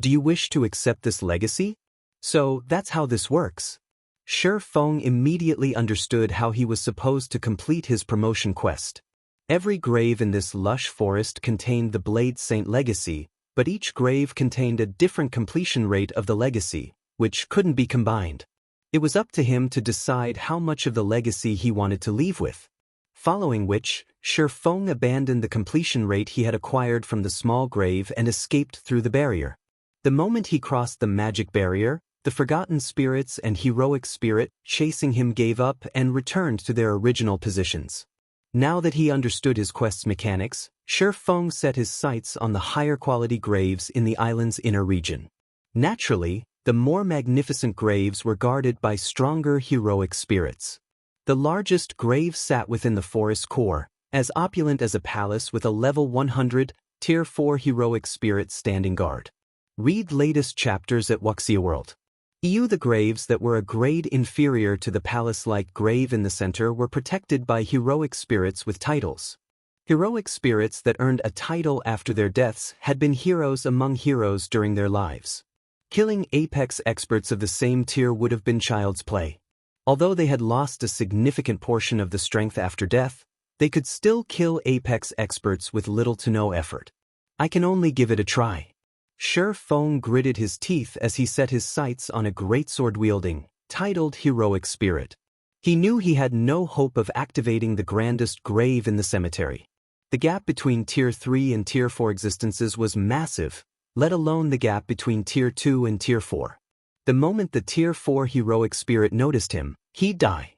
Do you wish to accept this legacy? So, that's how this works. Shi Feng immediately understood how he was supposed to complete his promotion quest. Every grave in this lush forest contained the Blade Saint legacy, but each grave contained a different completion rate of the legacy, which couldn't be combined. It was up to him to decide how much of the legacy he wanted to leave with. Following which, Shi Feng abandoned the completion rate he had acquired from the small grave and escaped through the barrier. The moment he crossed the magic barrier, the forgotten spirits and heroic spirit chasing him gave up and returned to their original positions. Now that he understood his quest's mechanics, Shi Feng set his sights on the higher quality graves in the island's inner region. Naturally, the more magnificent graves were guarded by stronger heroic spirits. The largest grave sat within the forest core, as opulent as a palace with a level 100, Tier 4 heroic spirit standing guard. Read latest chapters at Wuxia World. The graves that were a grade inferior to the palace-like grave in the center were protected by heroic spirits with titles. Heroic spirits that earned a title after their deaths had been heroes among heroes during their lives. Killing apex experts of the same tier would have been child's play. Although they had lost a significant portion of the strength after death, they could still kill apex experts with little to no effort. I can only give it a try. Shi Feng gritted his teeth as he set his sights on a greatsword-wielding, titled heroic spirit. He knew he had no hope of activating the grandest grave in the cemetery. The gap between Tier 3 and Tier 4 existences was massive, let alone the gap between Tier 2 and Tier 4. The moment the Tier 4 heroic spirit noticed him, he'd die.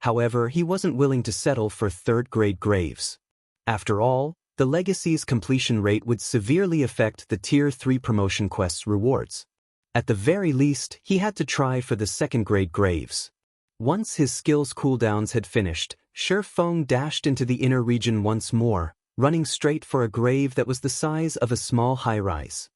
However, he wasn't willing to settle for third-grade graves. After all, the legacy's completion rate would severely affect the Tier 3 promotion quest's rewards. At the very least, he had to try for the second-grade graves. Once his skills cooldowns had finished, Shi Feng dashed into the inner region once more, running straight for a grave that was the size of a small high-rise.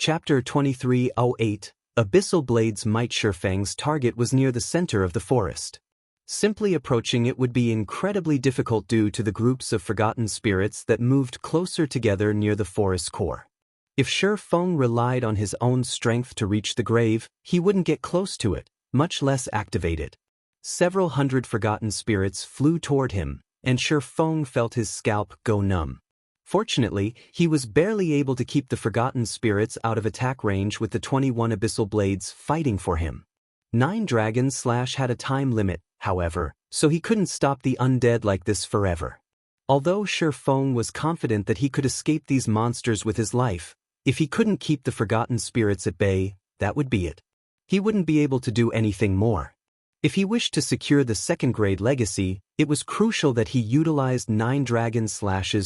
Chapter 2308, Abyssal Blade's Might. Shi Feng's target was near the center of the forest. Simply approaching it would be incredibly difficult due to the groups of forgotten spirits that moved closer together near the forest core. If Shi Feng relied on his own strength to reach the grave, he wouldn't get close to it, much less activate it. Several hundred forgotten spirits flew toward him, and Shi Feng felt his scalp go numb. Fortunately, he was barely able to keep the forgotten spirits out of attack range with the 21 abyssal blades fighting for him. 9 Dragons had a time limit, however, so he couldn't stop the undead like this forever. Although Shi Feng was confident that he could escape these monsters with his life, if he couldn't keep the forgotten spirits at bay, that would be it. He wouldn't be able to do anything more. If he wished to secure the second-grade legacy, it was crucial that he utilized 9 Dragon's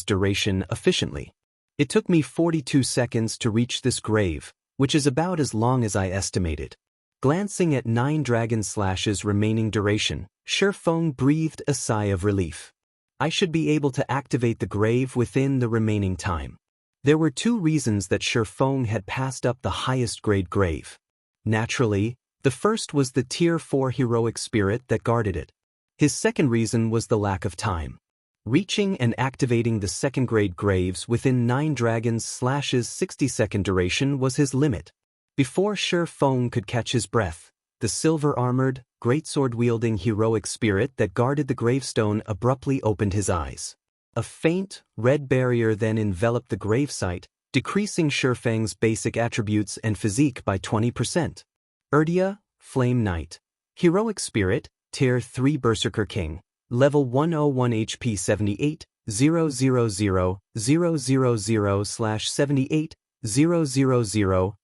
duration efficiently. It took me 42 seconds to reach this grave, which is about as long as I estimated. Glancing at 9 Dragon's remaining duration, Shi Feng breathed a sigh of relief. I should be able to activate the grave within the remaining time. There were 2 reasons that Shi Feng had passed up the highest-grade grave. Naturally, the first was the Tier 4 heroic spirit that guarded it. His second reason was the lack of time. Reaching and activating the second-grade graves within 9 dragons' 60-second duration was his limit. Before Sure Feng could catch his breath, the silver-armored, greatsword-wielding heroic spirit that guarded the gravestone abruptly opened his eyes. A faint, red barrier then enveloped the gravesite, decreasing Sure Feng's basic attributes and physique by 20%. Urdia, Flame Knight. Heroic Spirit, Tier 3 Berserker King. Level 101 HP 78, 000, 000/78, 000,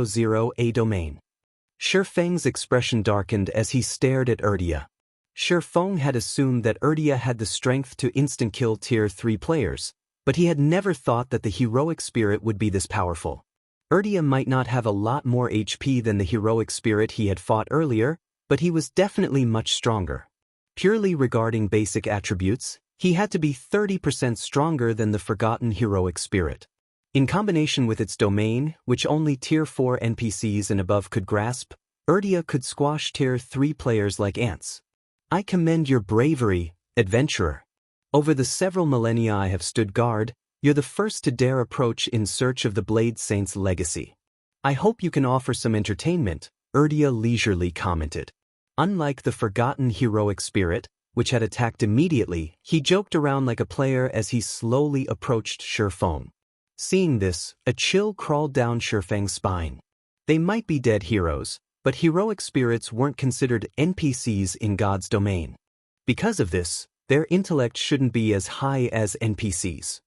000 A domain. Sure Feng's expression darkened as he stared at Urdia. Sure Feng had assumed that Urdia had the strength to instant-kill Tier 3 players, but he had never thought that the heroic spirit would be this powerful. Urdia might not have a lot more HP than the heroic spirit he had fought earlier, but he was definitely much stronger. Purely regarding basic attributes, he had to be 30% stronger than the forgotten heroic spirit. In combination with its domain, which only Tier 4 NPCs and above could grasp, Urdia could squash Tier 3 players like ants. I commend your bravery, adventurer. Over the several millennia I have stood guard, you're the first to dare approach in search of the Blade Saint's legacy. I hope you can offer some entertainment, Urdia leisurely commented. Unlike the forgotten heroic spirit, which had attacked immediately, he joked around like a player as he slowly approached Sure Feng. Seeing this, a chill crawled down Sure Feng's spine. They might be dead heroes, but heroic spirits weren't considered NPCs in God's domain. Because of this, their intellect shouldn't be as high as NPCs.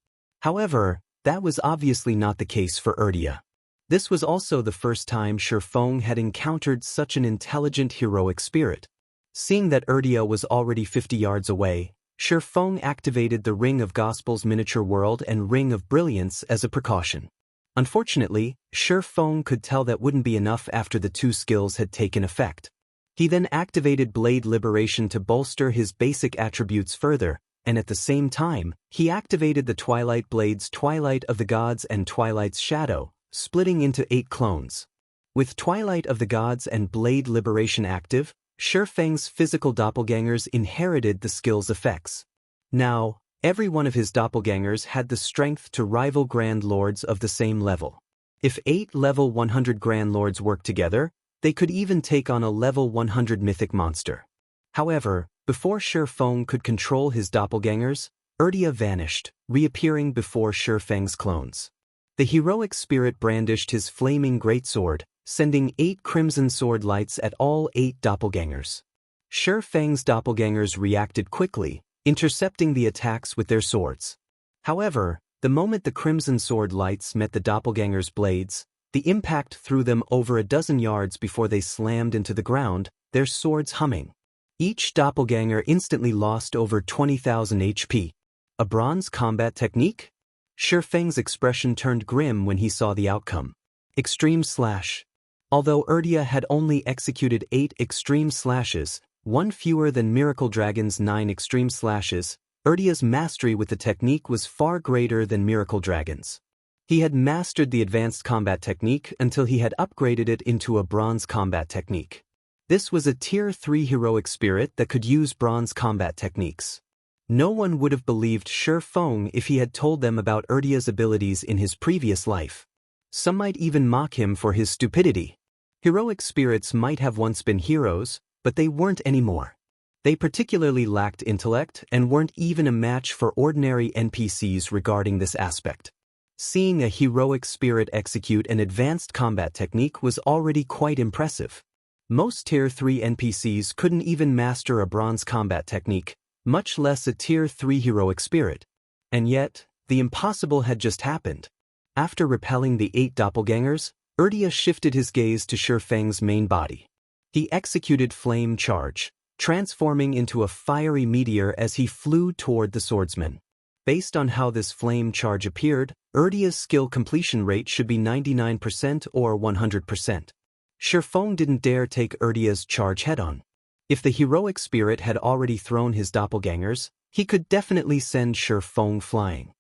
However, that was obviously not the case for Urdia. This was also the first time Sure Feng had encountered such an intelligent heroic spirit. Seeing that Urdia was already 50 yards away, Sure Feng activated the Ring of Gospel's miniature world and Ring of Brilliance as a precaution. Unfortunately, Sure Feng could tell that wouldn't be enough after the two skills had taken effect. He then activated Blade Liberation to bolster his basic attributes further, and at the same time, he activated the Twilight Blades Twilight of the Gods and Twilight's Shadow, splitting into 8 clones. With Twilight of the Gods and Blade Liberation active, Sure Feng's physical doppelgangers inherited the skill's effects. Now, every one of his doppelgangers had the strength to rival Grand Lords of the same level. If 8 level 100 Grand Lords worked together, they could even take on a level 100 mythic monster. However, before Sure Feng could control his doppelgangers, Urdia vanished, reappearing before Sure Feng's clones. The heroic spirit brandished his flaming greatsword, sending 8 crimson sword lights at all 8 doppelgangers. Sure Feng's doppelgangers reacted quickly, intercepting the attacks with their swords. However, the moment the crimson sword lights met the doppelgangers' blades, the impact threw them over a dozen yards before they slammed into the ground, their swords humming. Each doppelganger instantly lost over 20,000 HP. A bronze combat technique? Sure Feng's expression turned grim when he saw the outcome. Extreme Slash. Although Urdia had only executed 8 extreme slashes, one fewer than Miracle Dragon's 9 extreme slashes, Urdia's mastery with the technique was far greater than Miracle Dragon's. He had mastered the advanced combat technique until he had upgraded it into a bronze combat technique. This was a Tier 3 heroic spirit that could use bronze combat techniques. No one would have believed Sure Feng if he had told them about Urdia's abilities in his previous life. Some might even mock him for his stupidity. Heroic spirits might have once been heroes, but they weren't anymore. They particularly lacked intellect and weren't even a match for ordinary NPCs regarding this aspect. Seeing a heroic spirit execute an advanced combat technique was already quite impressive. Most Tier 3 NPCs couldn't even master a bronze combat technique, much less a Tier 3 heroic spirit. And yet, the impossible had just happened. After repelling the 8 doppelgangers, Urdia shifted his gaze to Sure Feng's main body. He executed Flame Charge, transforming into a fiery meteor as he flew toward the swordsman. Based on how this flame charge appeared, Urdia's skill completion rate should be 99% or 100%. Sure Feng didn't dare take Urdia's charge head-on. If the heroic spirit had already thrown his doppelgangers, he could definitely send Sure Feng flying.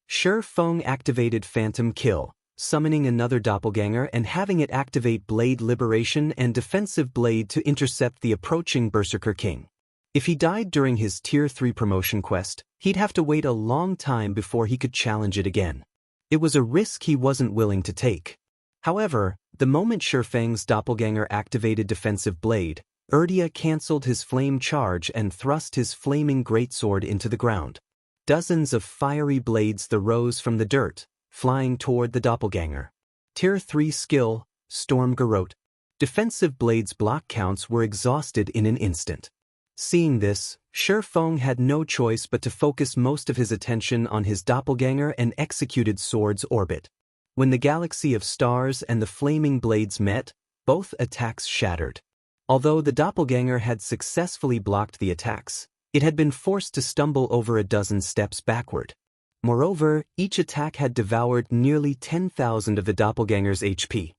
Sure Feng activated Phantom Kill, summoning another doppelganger and having it activate Blade Liberation and Defensive Blade to intercept the approaching Berserker King. If he died during his Tier 3 promotion quest, he'd have to wait a long time before he could challenge it again. It was a risk he wasn't willing to take. However, the moment Shurfang's doppelganger activated Defensive Blade, Urdia cancelled his flame charge and thrust his flaming greatsword into the ground. Dozens of fiery blades rose from the dirt, flying toward the doppelganger. Tier 3 skill, Storm Garrote. Defensive Blade's block counts were exhausted in an instant. Seeing this, Shurfang had no choice but to focus most of his attention on his doppelganger and executed Sword's Orbit. When the galaxy of stars and the flaming blades met, both attacks shattered. Although the doppelganger had successfully blocked the attacks, it had been forced to stumble over a dozen steps backward. Moreover, each attack had devoured nearly 10,000 of the doppelganger's HP.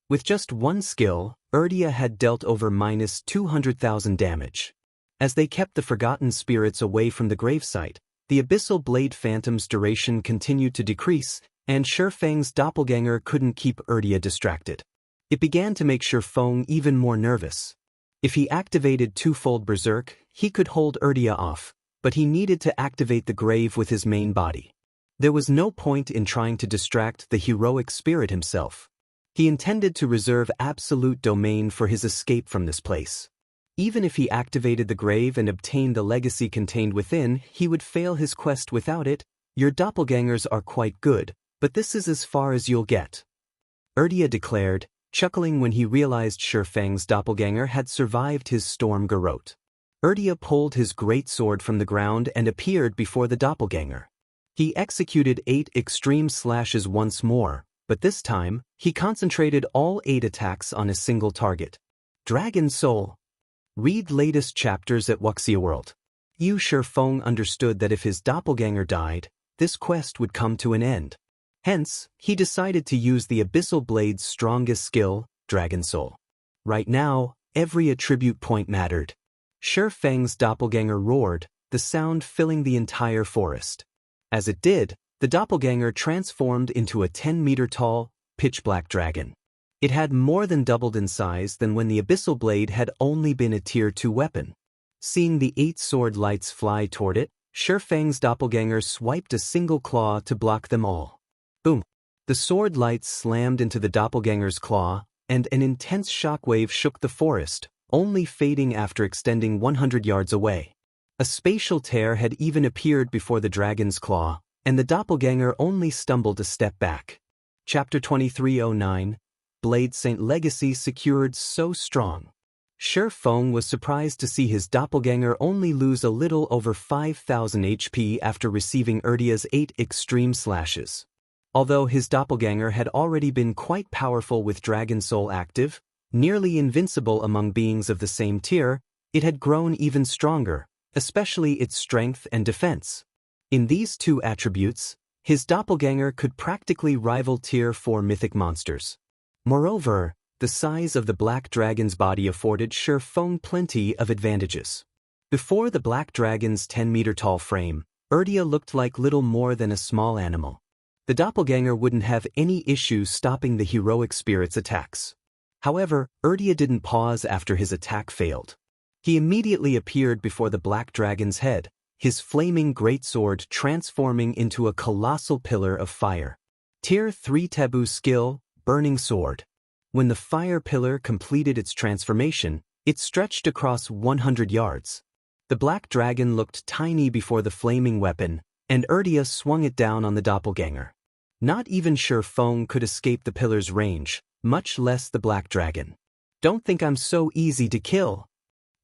With just one skill, Urdia had dealt over minus 200,000 damage. As they kept the forgotten spirits away from the gravesite, the Abyssal Blade Phantom's duration continued to decrease, and Shurfang's doppelganger couldn't keep Urdia distracted. It began to make Shurfang even more nervous. If he activated Twofold Berserk, he could hold Urdia off, but he needed to activate the grave with his main body. There was no point in trying to distract the heroic spirit himself. He intended to reserve absolute domain for his escape from this place. Even if he activated the grave and obtained the legacy contained within, he would fail his quest without it. Your doppelgangers are quite good, but this is as far as you'll get, Urdia declared, chuckling when he realized Shurfang's doppelganger had survived his Storm Garrote. Urdia pulled his greatsword from the ground and appeared before the doppelganger. He executed 8 extreme slashes once more, but this time, he concentrated all 8 attacks on a single target. Dragon Soul. Read latest chapters at Wuxia World. Shurfang understood that if his doppelganger died, this quest would come to an end. Hence, he decided to use the Abyssal Blade's strongest skill, Dragon Soul. Right now, every attribute point mattered. Shurfang's doppelganger roared, the sound filling the entire forest. As it did, the doppelganger transformed into a 10-meter-tall, pitch-black dragon. It had more than doubled in size than when the Abyssal Blade had only been a Tier 2 weapon. Seeing the 8 sword lights fly toward it, Shurfang's doppelganger swiped a single claw to block them all. Boom! The sword lights slammed into the doppelganger's claw, and an intense shockwave shook the forest, only fading after extending 100 yards away. A spatial tear had even appeared before the dragon's claw, and the doppelganger only stumbled a step back. Chapter 2309, Blade Saint Legacy secured so strong. Shurfang was surprised to see his doppelganger only lose a little over 5,000 HP after receiving Urdia's 8 extreme slashes. Although his doppelganger had already been quite powerful with Dragon Soul active, nearly invincible among beings of the same tier, it had grown even stronger, especially its strength and defense. In these 2 attributes, his doppelganger could practically rival Tier 4 mythic monsters. Moreover, the size of the black dragon's body afforded Shurfang plenty of advantages. Before the black dragon's 10-meter-tall frame, Urdia looked like little more than a small animal. The doppelganger wouldn't have any issue stopping the heroic spirit's attacks. However, Urdia didn't pause after his attack failed. He immediately appeared before the black dragon's head, his flaming greatsword transforming into a colossal pillar of fire. Tier 3 taboo skill, Burning Sword. When the fire pillar completed its transformation, it stretched across 100 yards. The black dragon looked tiny before the flaming weapon, and Urdia swung it down on the doppelganger. Not even Shurfang could escape the pillar's range, much less the black dragon. Don't think I'm so easy to kill.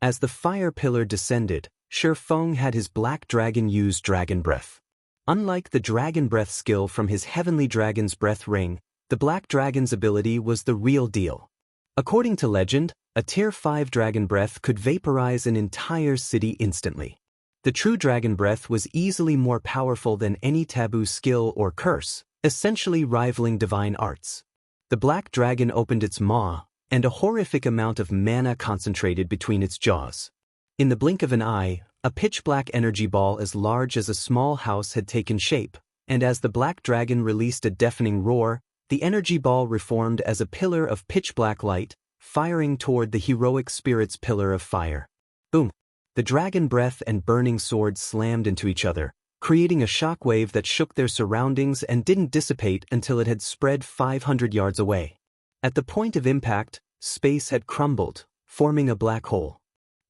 As the fire pillar descended, Shurfang had his black dragon use Dragon Breath. Unlike the Dragon Breath skill from his Heavenly Dragon's Breath Ring, the black dragon's ability was the real deal. According to legend, a Tier 5 Dragon Breath could vaporize an entire city instantly. The true Dragon Breath was easily more powerful than any taboo skill or curse, essentially rivaling divine arts. The black dragon opened its maw, and a horrific amount of mana concentrated between its jaws. In the blink of an eye, a pitch-black energy ball as large as a small house had taken shape, and as the black dragon released a deafening roar, The energy ball reformed as a pillar of pitch-black light, firing toward the heroic spirit's pillar of fire. Boom! The dragon breath and burning sword slammed into each other, creating a shockwave that shook their surroundings and didn't dissipate until it had spread 500 yards away. At the point of impact, space had crumbled, forming a black hole.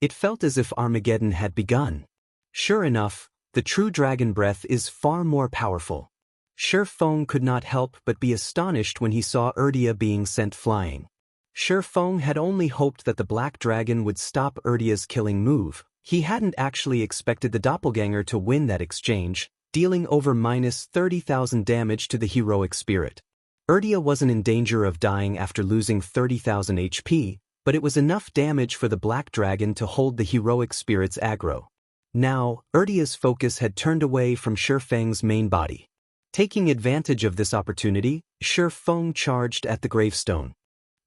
It felt as if Armageddon had begun. Sure enough, the true dragon breath is far more powerful. Shi Feng could not help but be astonished when he saw Urdia being sent flying. Shi Feng had only hoped that the black dragon would stop Urdia's killing move. He hadn't actually expected the doppelganger to win that exchange, dealing over -30,000 damage to the heroic spirit. Urdia wasn't in danger of dying after losing 30,000 HP, but it was enough damage for the black dragon to hold the heroic spirit's aggro. Now, Urdia's focus had turned away from Shi Feng's main body. Taking advantage of this opportunity, Shi Feng charged at the gravestone.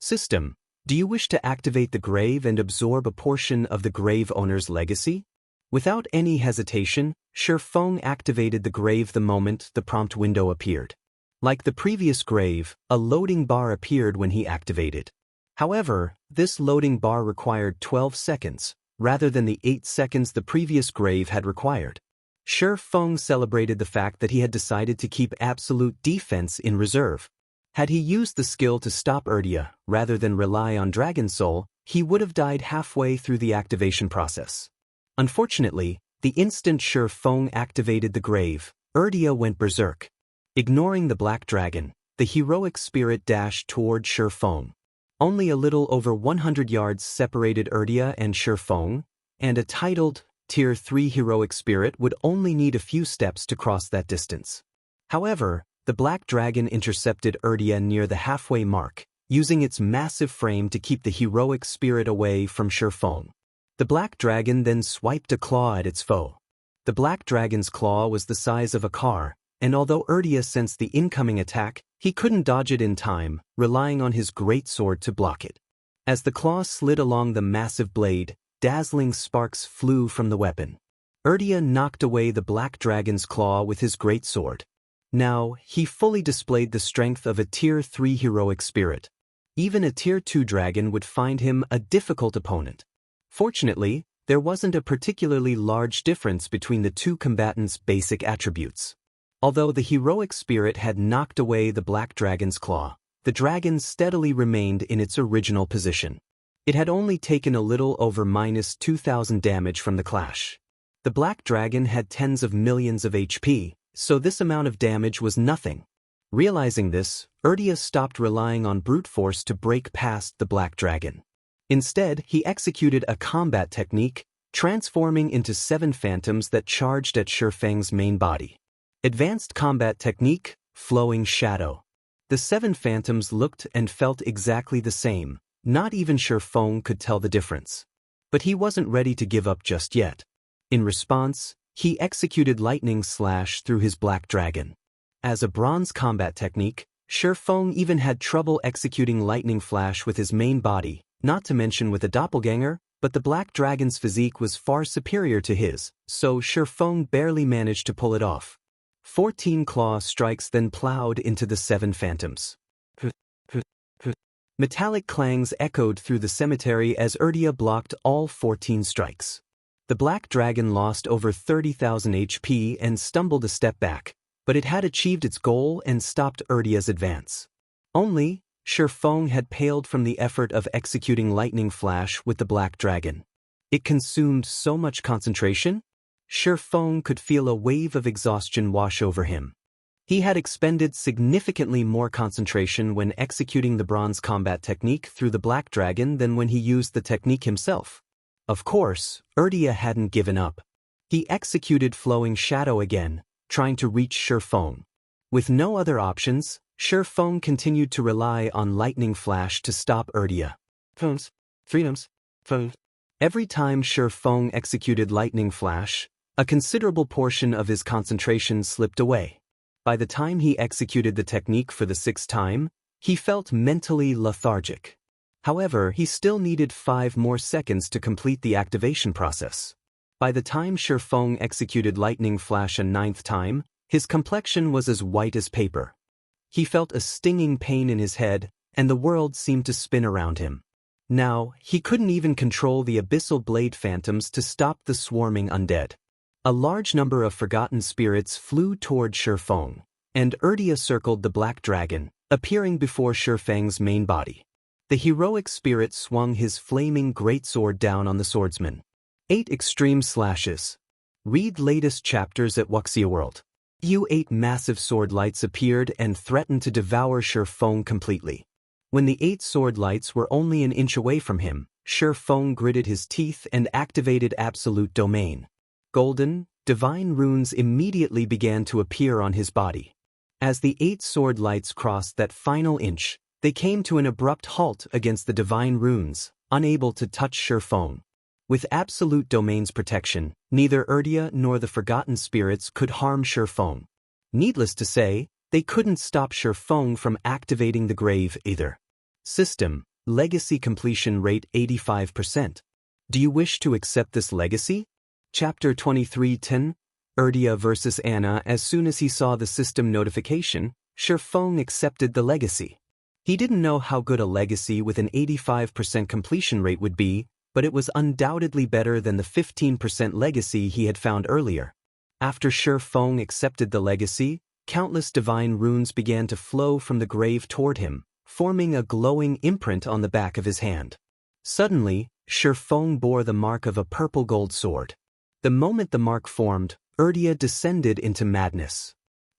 System, do you wish to activate the grave and absorb a portion of the grave owner's legacy? Without any hesitation, Shi Feng activated the grave the moment the prompt window appeared. Like the previous grave, a loading bar appeared when he activated. However, this loading bar required 12 seconds, rather than the 8 seconds the previous grave had required. Shi Feng celebrated the fact that he had decided to keep absolute defense in reserve. Had he used the skill to stop Urdia, rather than rely on Dragon Soul, he would have died halfway through the activation process. Unfortunately, the instant Shi Feng activated the grave, Urdia went berserk. Ignoring the black dragon, the heroic spirit dashed toward Shi Feng. Only a little over 100 yards separated Urdia and Shi Feng, and a titled Tier 3 heroic spirit would only need a few steps to cross that distance. However, the black dragon intercepted Urdia near the halfway mark, using its massive frame to keep the heroic spirit away from Shi Feng. The black dragon then swiped a claw at its foe. The black dragon's claw was the size of a car, and although Urdia sensed the incoming attack, he couldn't dodge it in time, relying on his great sword to block it. As the claw slid along the massive blade, dazzling sparks flew from the weapon. Urdia knocked away the black dragon's claw with his great sword. Now, he fully displayed the strength of a Tier 3 heroic spirit. Even a Tier 2 dragon would find him a difficult opponent. Fortunately, there wasn't a particularly large difference between the two combatants' basic attributes. Although the heroic spirit had knocked away the black dragon's claw, the dragon steadily remained in its original position. It had only taken a little over -2,000 damage from the clash. The black dragon had tens of millions of HP, so this amount of damage was nothing. Realizing this, Urdia stopped relying on brute force to break past the black dragon. Instead, he executed a combat technique, transforming into 7 phantoms that charged at Shi Feng's main body. Advanced combat technique, Flowing Shadow. The 7 phantoms looked and felt exactly the same. Not even Shi Feng could tell the difference. But he wasn't ready to give up just yet. In response, he executed Lightning Slash through his black dragon. As a bronze combat technique, Shi Feng even had trouble executing Lightning Flash with his main body, not to mention with a doppelganger, but the black dragon's physique was far superior to his, so Shi Feng barely managed to pull it off. 14 claw strikes then plowed into the 7 phantoms. Metallic clangs echoed through the cemetery as Urdia blocked all 14 strikes. The black dragon lost over 30,000 HP and stumbled a step back, but it had achieved its goal and stopped Urdia's advance. Only, Shi Feng had paled from the effort of executing Lightning Flash with the black dragon. It consumed so much concentration, Shi Feng could feel a wave of exhaustion wash over him. He had expended significantly more concentration when executing the bronze combat technique through the black dragon than when he used the technique himself. Of course, Urdia hadn't given up. He executed Flowing Shadow again, trying to reach Shi Feng. With no other options, Shi Feng continued to rely on Lightning Flash to stop Urdia. Every time Shi Feng executed Lightning Flash, a considerable portion of his concentration slipped away. By the time he executed the technique for the 6th time, he felt mentally lethargic. However, he still needed 5 more seconds to complete the activation process. By the time Shi Feng executed Lightning Flash a 9th time, his complexion was as white as paper. He felt a stinging pain in his head, and the world seemed to spin around him. Now, he couldn't even control the abyssal blade phantoms to stop the swarming undead. A large number of forgotten spirits flew toward Shifeng, and Urdia circled the black dragon, appearing before Shifeng's main body. The heroic spirit swung his flaming greatsword down on the swordsman. 8 extreme slashes. Read latest chapters at Wuxia World. 8 massive sword lights appeared and threatened to devour Shifeng completely. When the 8 sword lights were only an inch away from him, Shifeng gritted his teeth and activated Absolute Domain. Golden, divine runes immediately began to appear on his body. As the 8 sword lights crossed that final inch, they came to an abrupt halt against the divine runes, unable to touch Shifeng. With Absolute Domain's protection, neither Urdia nor the Forgotten Spirits could harm Shifeng. Needless to say, they couldn't stop Shifeng from activating the grave either. System, Legacy Completion Rate 85%. Do you wish to accept this legacy? Chapter 23:10, Urdia vs. Anna. As soon as he saw the system notification, Shifeng accepted the legacy. He didn't know how good a legacy with an 85% completion rate would be, but it was undoubtedly better than the 15% legacy he had found earlier. After Shifeng accepted the legacy, countless divine runes began to flow from the grave toward him, forming a glowing imprint on the back of his hand. Suddenly, Shifeng bore the mark of a purple gold sword. The moment the mark formed, Urdia descended into madness.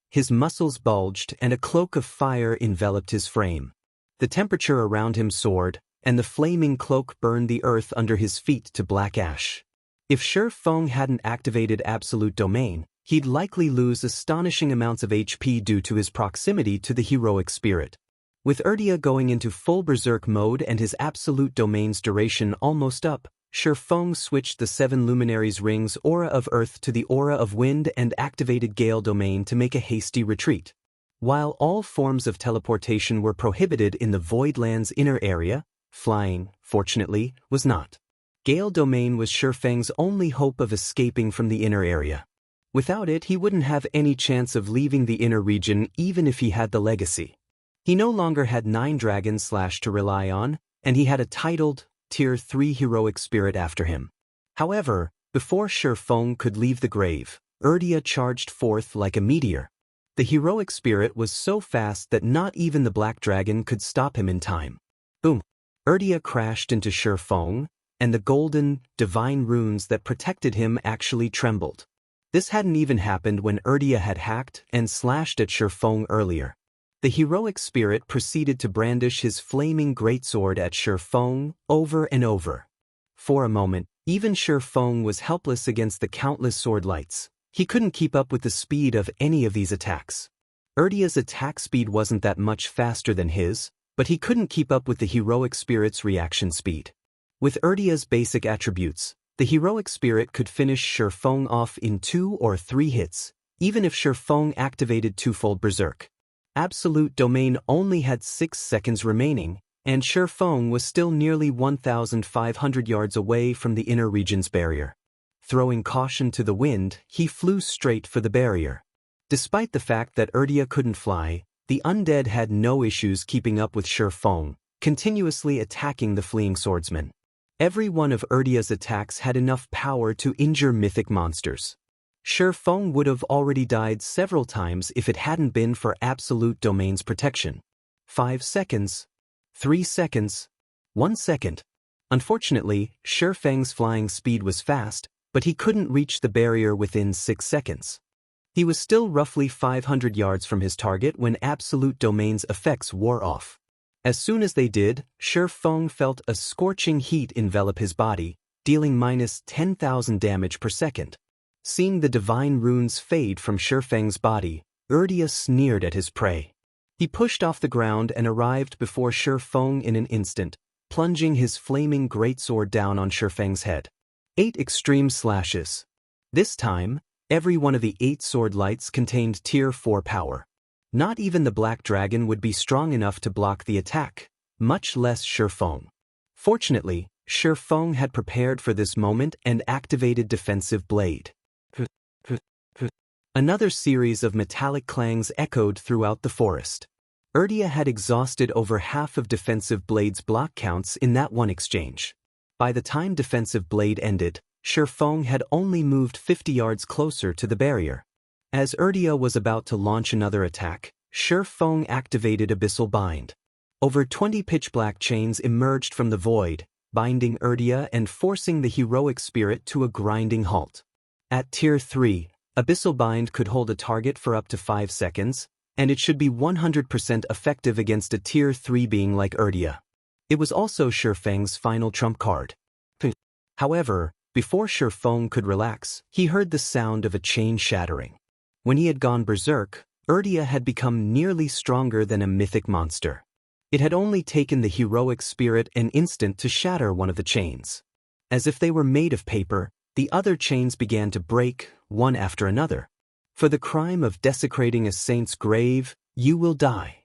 His muscles bulged and a cloak of fire enveloped his frame. The temperature around him soared, and the flaming cloak burned the earth under his feet to black ash. If Shifeng hadn't activated Absolute Domain, he'd likely lose astonishing amounts of HP due to his proximity to the heroic spirit. With Urdia going into full berserk mode and his Absolute Domain's duration almost up, Shifeng switched the 7 luminaries' rings aura of earth to the aura of wind and activated Gale Domain to make a hasty retreat. While all forms of teleportation were prohibited in the Voidland's inner area, flying, fortunately, was not. Gale Domain was Shifeng's only hope of escaping from the inner area. Without it, he wouldn't have any chance of leaving the inner region even if he had the legacy. He no longer had 9 dragons to rely on, and he had a titled, Tier 3 heroic spirit after him. However, before Shifeng could leave the grave, Urdia charged forth like a meteor. The heroic spirit was so fast that not even the black dragon could stop him in time. Boom! Urdia crashed into Shifeng, and the golden, divine runes that protected him actually trembled. This hadn't even happened when Urdia had hacked and slashed at Shifeng earlier. The heroic spirit proceeded to brandish his flaming greatsword at Shifeng over and over. For a moment, even Shifeng was helpless against the countless sword lights. He couldn't keep up with the speed of any of these attacks. Urdia's attack speed wasn't that much faster than his, but he couldn't keep up with the heroic spirit's reaction speed. With Urdia's basic attributes, the heroic spirit could finish Shifeng off in 2 or 3 hits, even if Shifeng activated twofold berserk. Absolute Domain only had 6 seconds remaining, and Shifeng was still nearly 1,500 yards away from the inner region's barrier. Throwing caution to the wind, he flew straight for the barrier. Despite the fact that Urdia couldn't fly, the undead had no issues keeping up with Shifeng, continuously attacking the fleeing swordsman. Every one of Urdia's attacks had enough power to injure mythic monsters. Shifeng would have already died several times if it hadn't been for Absolute Domain's protection. 5 seconds. 3 seconds. 1 second. Unfortunately, Shifeng's flying speed was fast, but he couldn't reach the barrier within 6 seconds. He was still roughly 500 yards from his target when Absolute Domain's effects wore off. As soon as they did, Shifeng felt a scorching heat envelop his body, dealing minus 10,000 damage per second. Seeing the divine runes fade from Shifeng's body, Urdia sneered at his prey. He pushed off the ground and arrived before Shifeng in an instant, plunging his flaming greatsword down on Shifeng's head. 8 extreme slashes. This time, every one of the 8 sword lights contained Tier 4 power. Not even the black dragon would be strong enough to block the attack, much less Shifeng. Fortunately, Shifeng had prepared for this moment and activated Defensive Blade. Another series of metallic clangs echoed throughout the forest. Urdia had exhausted over half of Defensive Blade's block counts in that one exchange. By the time Defensive Blade ended, Shifeng had only moved 50 yards closer to the barrier. As Urdia was about to launch another attack, Shifeng activated Abyssal Bind. Over 20 pitch-black chains emerged from the void, binding Urdia and forcing the heroic spirit to a grinding halt. At Tier 3, Abyssal Bind could hold a target for up to 5 seconds, and it should be 100% effective against a Tier 3 being like Urdia. It was also Shifeng's final trump card. However, before Shifeng could relax, he heard the sound of a chain shattering. When he had gone berserk, Urdia had become nearly stronger than a mythic monster. It had only taken the heroic spirit an instant to shatter one of the chains. As if they were made of paper, the other chains began to break, one after another. For the crime of desecrating a saint's grave, you will die.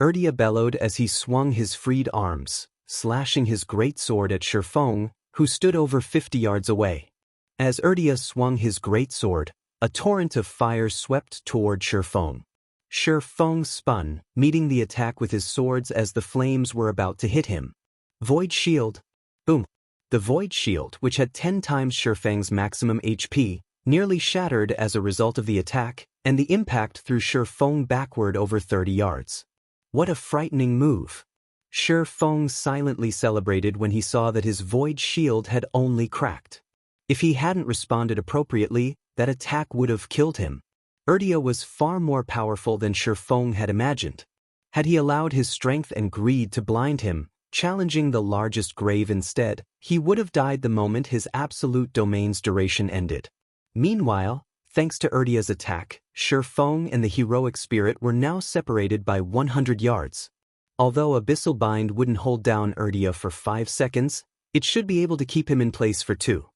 Urdia bellowed as he swung his freed arms, slashing his great sword at Shifeng, who stood over 50 yards away. As Urdia swung his great sword, a torrent of fire swept toward Shifeng. Shifeng spun, meeting the attack with his swords as the flames were about to hit him. Void Shield. Boom. The Void Shield, which had 10 times Shifeng's maximum HP, nearly shattered as a result of the attack, and the impact threw Shifeng backward over 30 yards. What a frightening move. Shifeng silently celebrated when he saw that his Void Shield had only cracked. If he hadn't responded appropriately, that attack would have killed him. Urdia was far more powerful than Shifeng had imagined. Had he allowed his strength and greed to blind him, challenging the largest grave instead, he would have died the moment his absolute domain's duration ended. Meanwhile, thanks to Urdia's attack, Shifeng and the heroic spirit were now separated by 100 yards. Although Abyssal Bind wouldn't hold down Urdia for 5 seconds, it should be able to keep him in place for 2.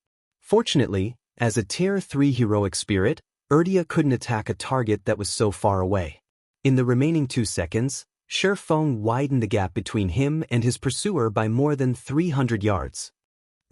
Fortunately, as a Tier 3 heroic spirit, Urdia couldn't attack a target that was so far away. In the remaining 2 seconds, Shifeng widened the gap between him and his pursuer by more than 300 yards.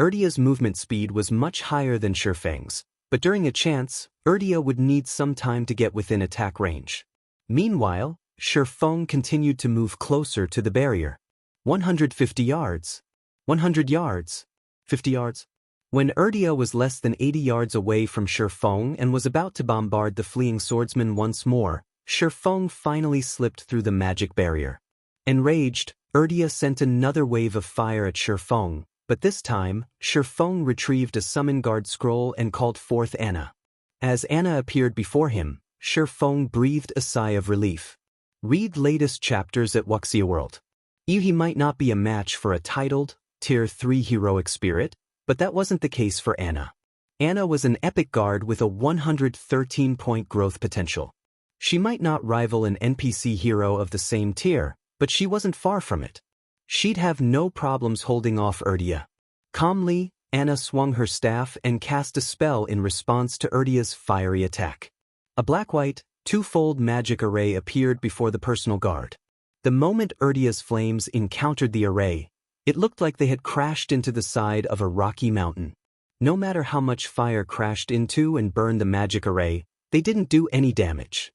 Urdia's movement speed was much higher than Shifeng's, but during a chance, Urdia would need some time to get within attack range. Meanwhile, Shifeng continued to move closer to the barrier. 150 yards. 100 yards. 50 yards. When Urdia was less than 80 yards away from Shifeng and was about to bombard the fleeing swordsman once more, Shifeng finally slipped through the magic barrier. Enraged, Urdia sent another wave of fire at Shifeng, but this time, Shifeng retrieved a summon guard scroll and called forth Anna. As Anna appeared before him, Shifeng breathed a sigh of relief. Read latest chapters at Wuxia World. He might not be a match for a titled, Tier 3 heroic spirit, but that wasn't the case for Anna. Anna was an epic guard with a 113-point growth potential. She might not rival an NPC hero of the same tier, but she wasn't far from it. She'd have no problems holding off Urdia. Calmly, Anna swung her staff and cast a spell in response to Urdia's fiery attack. A black-white, two-fold magic array appeared before the personal guard. The moment Urdia's flames encountered the array, it looked like they had crashed into the side of a rocky mountain. No matter how much fire crashed into and burned the magic array, they didn't do any damage.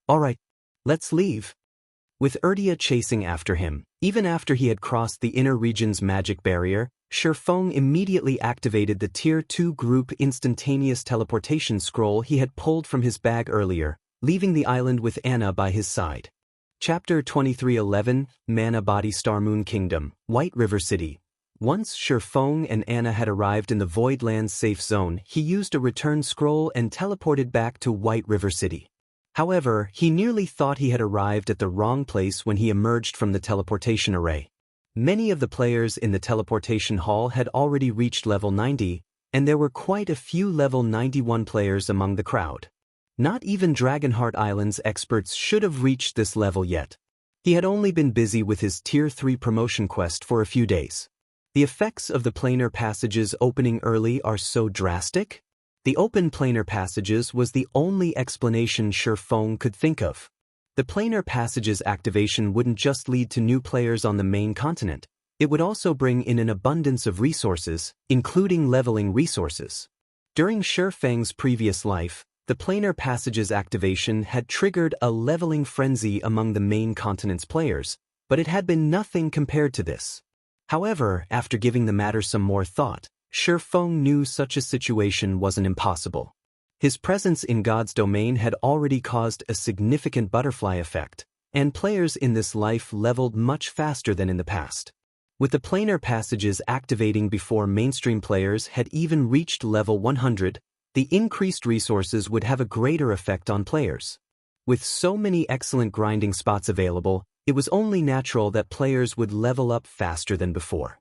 Alright, let's leave. With Urdia chasing after him, even after he had crossed the inner region's magic barrier, Shifeng immediately activated the Tier 2 group instantaneous teleportation scroll he had pulled from his bag earlier, leaving the island with Anna by his side. Chapter 2311, Mana Body Starmoon Kingdom, White River City. Once Shifeng and Anna had arrived in the Voidlands safe zone, he used a return scroll and teleported back to White River City. However, he nearly thought he had arrived at the wrong place when he emerged from the teleportation array. Many of the players in the teleportation hall had already reached level 90, and there were quite a few level 91 players among the crowd. Not even Dragonheart Island's experts should have reached this level yet. He had only been busy with his Tier 3 promotion quest for a few days. The effects of the planar passages opening early are so drastic? The open planar passages was the only explanation Shifeng could think of. The planar passages activation wouldn't just lead to new players on the main continent, it would also bring in an abundance of resources, including leveling resources. During Shifeng's previous life, The planar passage's activation had triggered a leveling frenzy among the main continent's players, but it had been nothing compared to this. However, after giving the matter some more thought, Shi Feng knew such a situation wasn't impossible. His presence in God's domain had already caused a significant butterfly effect, and players in this life leveled much faster than in the past. With the planar passages activating before mainstream players had even reached level 100, the increased resources would have a greater effect on players. With so many excellent grinding spots available, it was only natural that players would level up faster than before.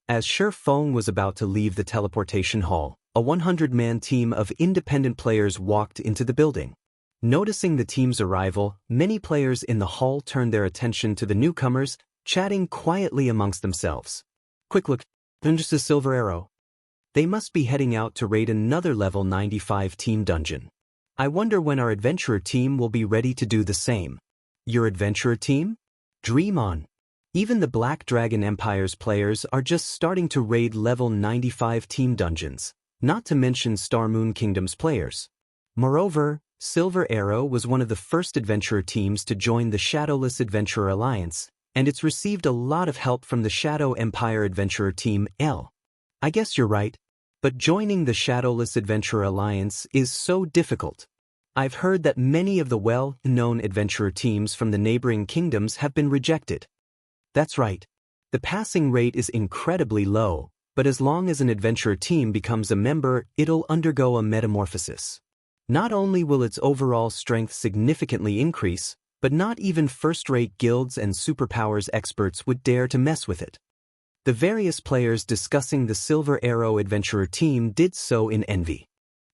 As Shi Feng was about to leave the teleportation hall, a 100-man team of independent players walked into the building. Noticing the team's arrival, many players in the hall turned their attention to the newcomers, chatting quietly amongst themselves. Quick look, there's a silver arrow. They must be heading out to raid another level 95 team dungeon. I wonder when our adventurer team will be ready to do the same. Your adventurer team? Dream on. Even the Black Dragon Empire's players are just starting to raid level 95 team dungeons, not to mention Star Moon Kingdom's players. Moreover, Silver Arrow was one of the first adventurer teams to join the Shadowless Adventurer Alliance, and it's received a lot of help from the Shadow Empire Adventurer Team L. I guess you're right, but joining the Shadowless Adventurer Alliance is so difficult. I've heard that many of the well-known adventurer teams from the neighboring kingdoms have been rejected. That's right. The passing rate is incredibly low, but as long as an adventurer team becomes a member, it'll undergo a metamorphosis. Not only will its overall strength significantly increase, but not even first-rate guilds and superpowers experts would dare to mess with it. The various players discussing the Silver Arrow Adventurer team did so in envy.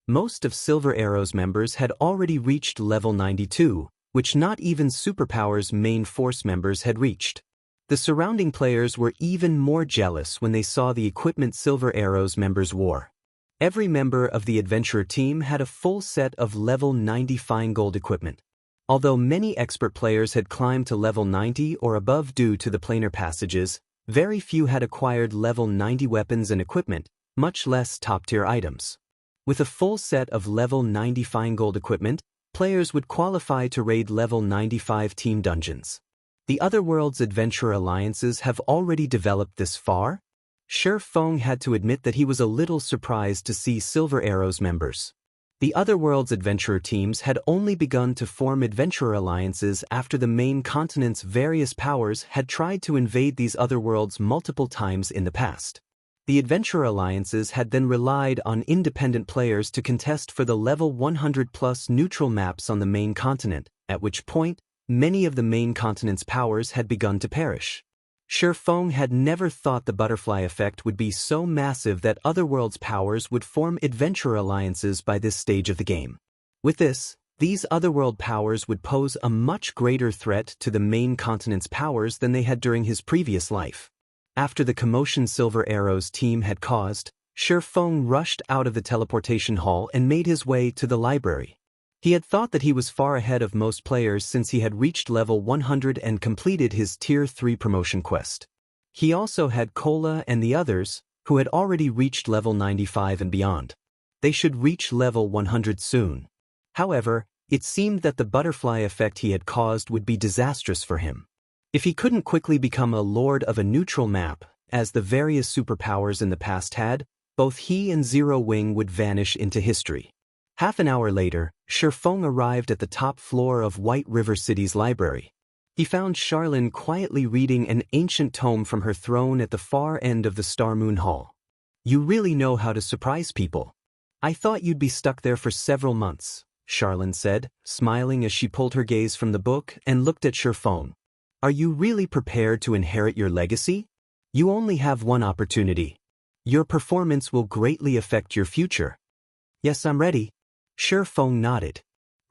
Most of Silver Arrow's members had already reached level 92, which not even Superpower's main force members had reached. The surrounding players were even more jealous when they saw the equipment Silver Arrow's members wore. Every member of the adventurer team had a full set of level 90 fine gold equipment. Although many expert players had climbed to level 90 or above due to the planar passages, very few had acquired level 90 weapons and equipment, much less top-tier items. With a full set of level 90 fine gold equipment, players would qualify to raid level 95 team dungeons. The Otherworld's adventurer alliances have already developed this far? Shi Feng had to admit that he was a little surprised to see Silver Arrow's members. The Otherworld's adventurer teams had only begun to form adventurer alliances after the main continent's various powers had tried to invade these otherworlds multiple times in the past. The adventurer alliances had then relied on independent players to contest for the level 100+ neutral maps on the main continent, at which point, many of the main continent's powers had begun to perish. Shi Feng had never thought the butterfly effect would be so massive that Otherworld's powers would form adventurer alliances by this stage of the game. With this, these Otherworld powers would pose a much greater threat to the main continent's powers than they had during his previous life. After the commotion Silver Arrow's team had caused, Shi Feng rushed out of the teleportation hall and made his way to the library. He had thought that he was far ahead of most players since he had reached level 100 and completed his Tier 3 promotion quest. He also had Kola and the others, who had already reached level 95 and beyond. They should reach level 100 soon. However, it seemed that the butterfly effect he had caused would be disastrous for him. If he couldn't quickly become a lord of a neutral map, as the various superpowers in the past had, both he and Zero Wing would vanish into history. Half an hour later, Shi Feng arrived at the top floor of White River City's library. He found Charlene quietly reading an ancient tome from her throne at the far end of the Star Moon Hall. You really know how to surprise people. I thought you'd be stuck there for several months, Charlene said, smiling as she pulled her gaze from the book and looked at Shi Feng. Are you really prepared to inherit your legacy? You only have one opportunity. Your performance will greatly affect your future. Yes, I'm ready. Shi Feng nodded.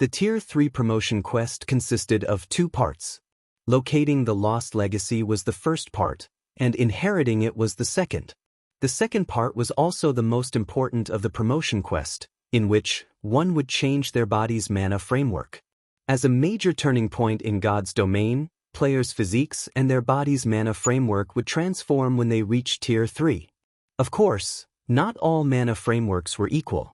The Tier 3 promotion quest consisted of 2 parts. Locating the lost legacy was the first part, and inheriting it was the second. The second part was also the most important of the promotion quest, in which one would change their body's mana framework. As a major turning point in God's domain, players' physiques and their body's mana framework would transform when they reached Tier 3. Of course, not all mana frameworks were equal.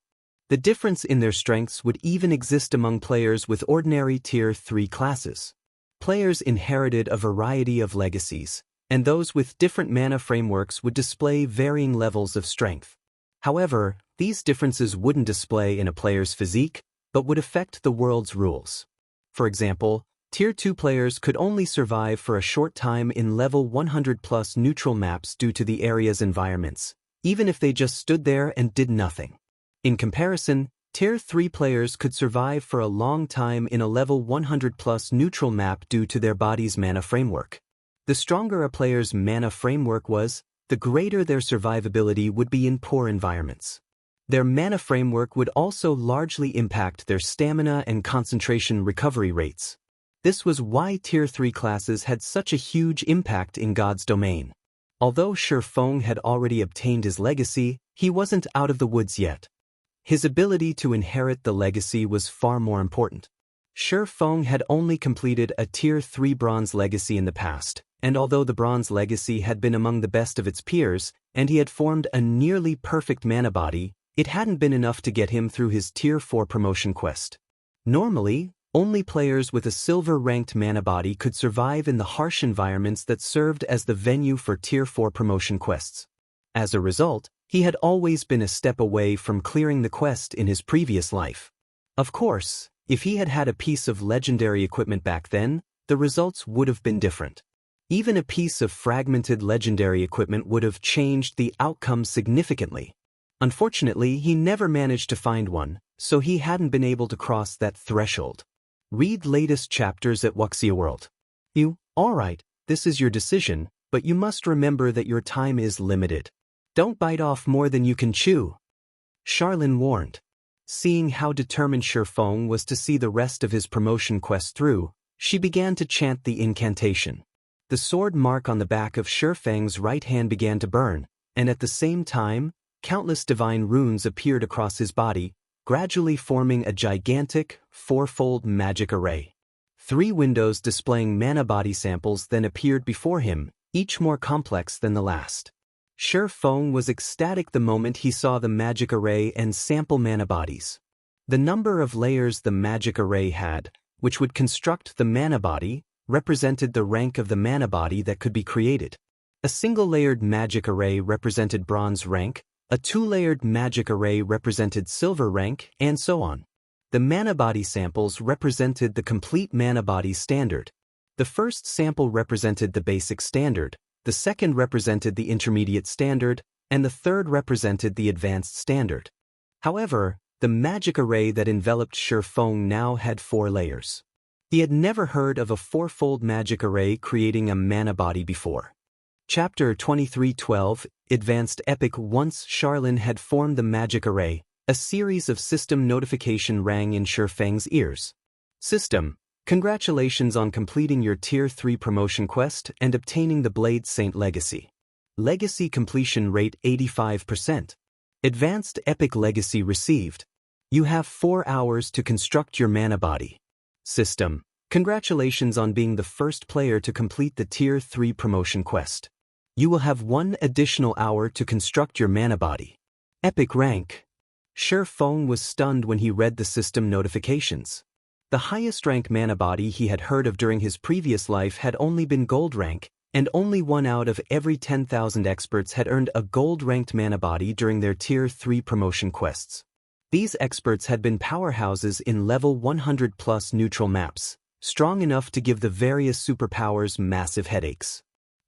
The difference in their strengths would even exist among players with ordinary Tier 3 classes. Players inherited a variety of legacies, and those with different mana frameworks would display varying levels of strength. However, these differences wouldn't display in a player's physique, but would affect the world's rules. For example, Tier 2 players could only survive for a short time in level 100+ neutral maps due to the area's environments, even if they just stood there and did nothing. In comparison, Tier 3 players could survive for a long time in a level 100+ neutral map due to their body's mana framework. The stronger a player's mana framework was, the greater their survivability would be in poor environments. Their mana framework would also largely impact their stamina and concentration recovery rates. This was why Tier 3 classes had such a huge impact in God's domain. Although Shifeng had already obtained his legacy, he wasn't out of the woods yet. His ability to inherit the legacy was far more important. Shifeng had only completed a Tier 3 Bronze legacy in the past, and although the Bronze legacy had been among the best of its peers, and he had formed a nearly perfect mana body, it hadn't been enough to get him through his Tier 4 promotion quest. Normally, only players with a silver-ranked mana body could survive in the harsh environments that served as the venue for Tier 4 promotion quests. As a result, he had always been a step away from clearing the quest in his previous life. Of course, if he had had a piece of legendary equipment back then, the results would have been different. Even a piece of fragmented legendary equipment would have changed the outcome significantly. Unfortunately, he never managed to find one, so he hadn't been able to cross that threshold. Read latest chapters at Wuxia World. Alright, this is your decision, but you must remember that your time is limited. Don't bite off more than you can chew. Charlene warned. Seeing how determined Shifeng was to see the rest of his promotion quest through, she began to chant the incantation. The sword mark on the back of Shifeng's right hand began to burn, and at the same time, countless divine runes appeared across his body, gradually forming a gigantic, fourfold magic array. 3 windows displaying mana body samples then appeared before him, each more complex than the last. Shifeng was ecstatic the moment he saw the magic array and sample mana bodies. The number of layers the magic array had, which would construct the mana body, represented the rank of the mana body that could be created. A single-layered magic array represented bronze rank, a 2-layered magic array represented silver rank, and so on. The mana body samples represented the complete mana body standard. The first sample represented the basic standard, the second represented the intermediate standard, and the third represented the advanced standard. However, the magic array that enveloped Shifeng now had 4 layers. He had never heard of a 4-fold magic array creating a mana body before. Chapter 23:12, Advanced Epic. Once Charlene had formed the magic array, a series of system notification rang in Shifeng's ears. System, congratulations on completing your Tier 3 promotion quest and obtaining the Blade Saint Legacy. Legacy completion rate 85%. Advanced Epic Legacy received. You have 4 hours to construct your mana body. System, congratulations on being the first player to complete the Tier 3 promotion quest. You will have 1 additional hour to construct your mana body. Epic rank. Shifeng was stunned when he read the system notifications. The highest rank mana body he had heard of during his previous life had only been gold rank, and only 1 out of every 10,000 experts had earned a gold-ranked mana body during their Tier 3 promotion quests. These experts had been powerhouses in level 100+ neutral maps, strong enough to give the various superpowers massive headaches.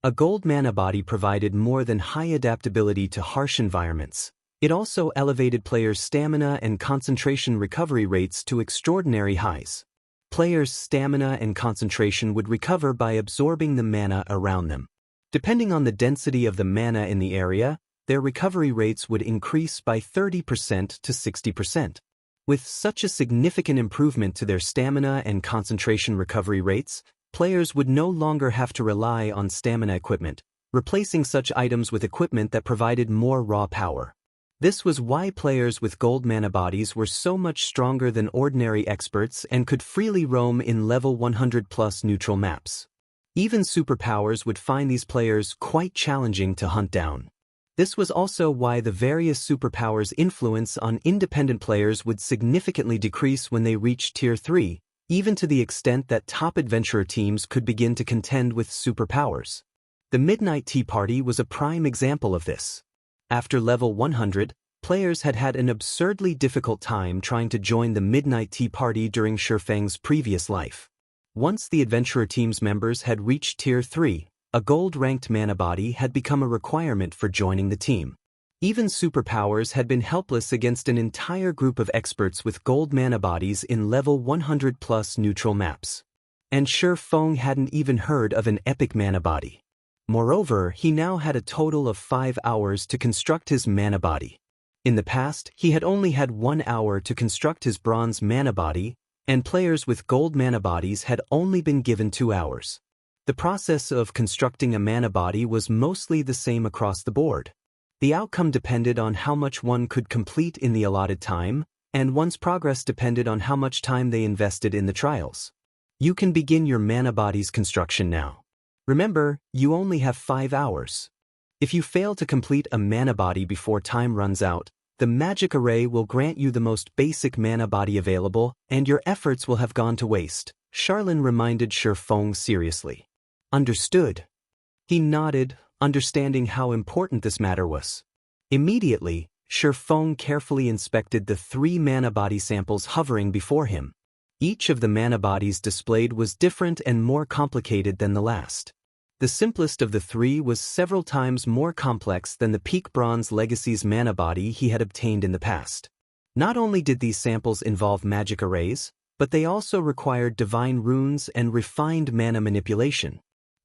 A gold mana body provided more than high adaptability to harsh environments. It also elevated players' stamina and concentration recovery rates to extraordinary highs. Players' stamina and concentration would recover by absorbing the mana around them. Depending on the density of the mana in the area, their recovery rates would increase by 30% to 60%. With such a significant improvement to their stamina and concentration recovery rates, players would no longer have to rely on stamina equipment, replacing such items with equipment that provided more raw power. This was why players with gold mana bodies were so much stronger than ordinary experts and could freely roam in level 100+ neutral maps. Even superpowers would find these players quite challenging to hunt down. This was also why the various superpowers' influence on independent players would significantly decrease when they reached Tier 3, even to the extent that top adventurer teams could begin to contend with superpowers. The Midnight Tea Party was a prime example of this. After level 100, players had had an absurdly difficult time trying to join the Midnight Tea Party during Shurfeng's previous life. Once the adventurer team's members had reached Tier 3, a gold-ranked mana body had become a requirement for joining the team. Even superpowers had been helpless against an entire group of experts with gold mana bodies in level 100+ neutral maps. And Shurfeng hadn't even heard of an epic mana body. Moreover, he now had a total of 5 hours to construct his mana body. In the past, he had only had 1 hour to construct his bronze mana body, and players with gold mana bodies had only been given 2 hours. The process of constructing a mana body was mostly the same across the board. The outcome depended on how much one could complete in the allotted time, and one's progress depended on how much time they invested in the trials. You can begin your mana body's construction now. Remember, you only have 5 hours. If you fail to complete a mana body before time runs out, the magic array will grant you the most basic mana body available, and your efforts will have gone to waste, Charlene reminded Shurfeng seriously. Understood. He nodded, understanding how important this matter was. Immediately, Shurfeng carefully inspected the 3 mana body samples hovering before him. Each of the mana bodies displayed was different and more complicated than the last. The simplest of the 3 was several times more complex than the Peak Bronze Legacy's mana body he had obtained in the past. Not only did these samples involve magic arrays, but they also required divine runes and refined mana manipulation.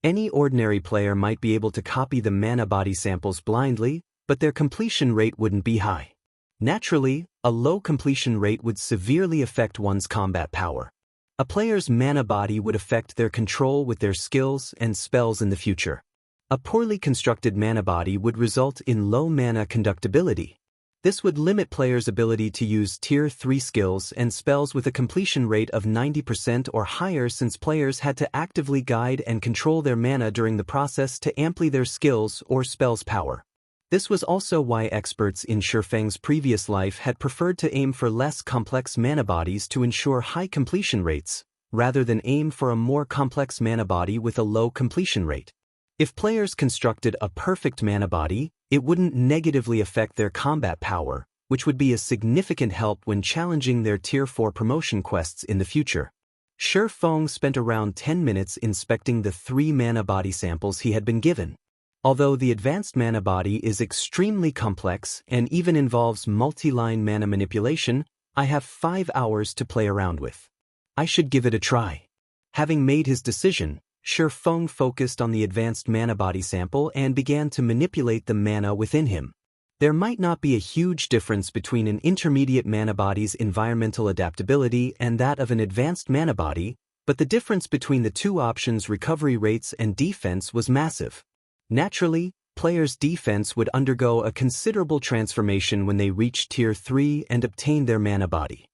Any ordinary player might be able to copy the mana body samples blindly, but their completion rate wouldn't be high. Naturally, a low completion rate would severely affect one's combat power. A player's mana body would affect their control with their skills and spells in the future. A poorly constructed mana body would result in low mana conductibility. This would limit players' ability to use Tier 3 skills and spells with a completion rate of 90% or higher, since players had to actively guide and control their mana during the process to amplify their skills or spells' power. This was also why experts in Shurfeng's previous life had preferred to aim for less complex mana bodies to ensure high completion rates, rather than aim for a more complex mana body with a low completion rate. If players constructed a perfect mana body, it wouldn't negatively affect their combat power, which would be a significant help when challenging their Tier 4 promotion quests in the future. Shurfeng spent around 10 minutes inspecting the 3 mana body samples he had been given. Although the advanced mana body is extremely complex and even involves multi-line mana manipulation, I have 5 hours to play around with. I should give it a try. Having made his decision, Shurfeng focused on the advanced mana body sample and began to manipulate the mana within him. There might not be a huge difference between an intermediate mana body's environmental adaptability and that of an advanced mana body, but the difference between the 2 options' recovery rates and defense was massive. Naturally, players' defense would undergo a considerable transformation when they reached Tier 3 and obtained their mana body.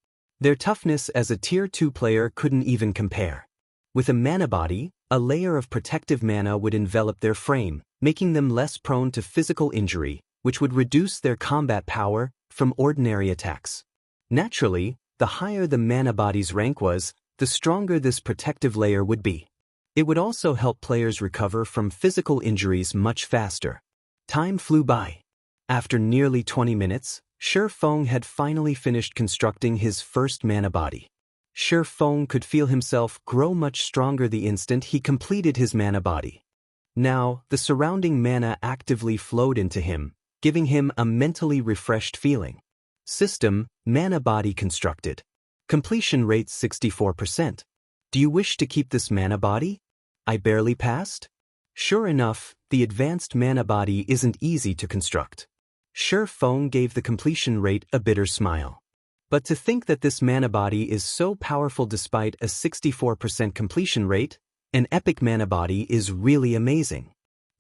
Their toughness as a Tier 2 player couldn't even compare. With a mana body, a layer of protective mana would envelop their frame, making them less prone to physical injury, which would reduce their combat power from ordinary attacks. Naturally, the higher the mana body's rank was, the stronger this protective layer would be. It would also help players recover from physical injuries much faster. Time flew by. After nearly 20 minutes, Shurfeng had finally finished constructing his first mana body. Shurfeng could feel himself grow much stronger the instant he completed his mana body. Now, the surrounding mana actively flowed into him, giving him a mentally refreshed feeling. System, mana body constructed. Completion rate 64%. Do you wish to keep this mana body? I barely passed? Sure enough, the advanced mana body isn't easy to construct. Shurfeng gave the completion rate a bitter smile. But to think that this mana body is so powerful despite a 64% completion rate, an epic mana body is really amazing.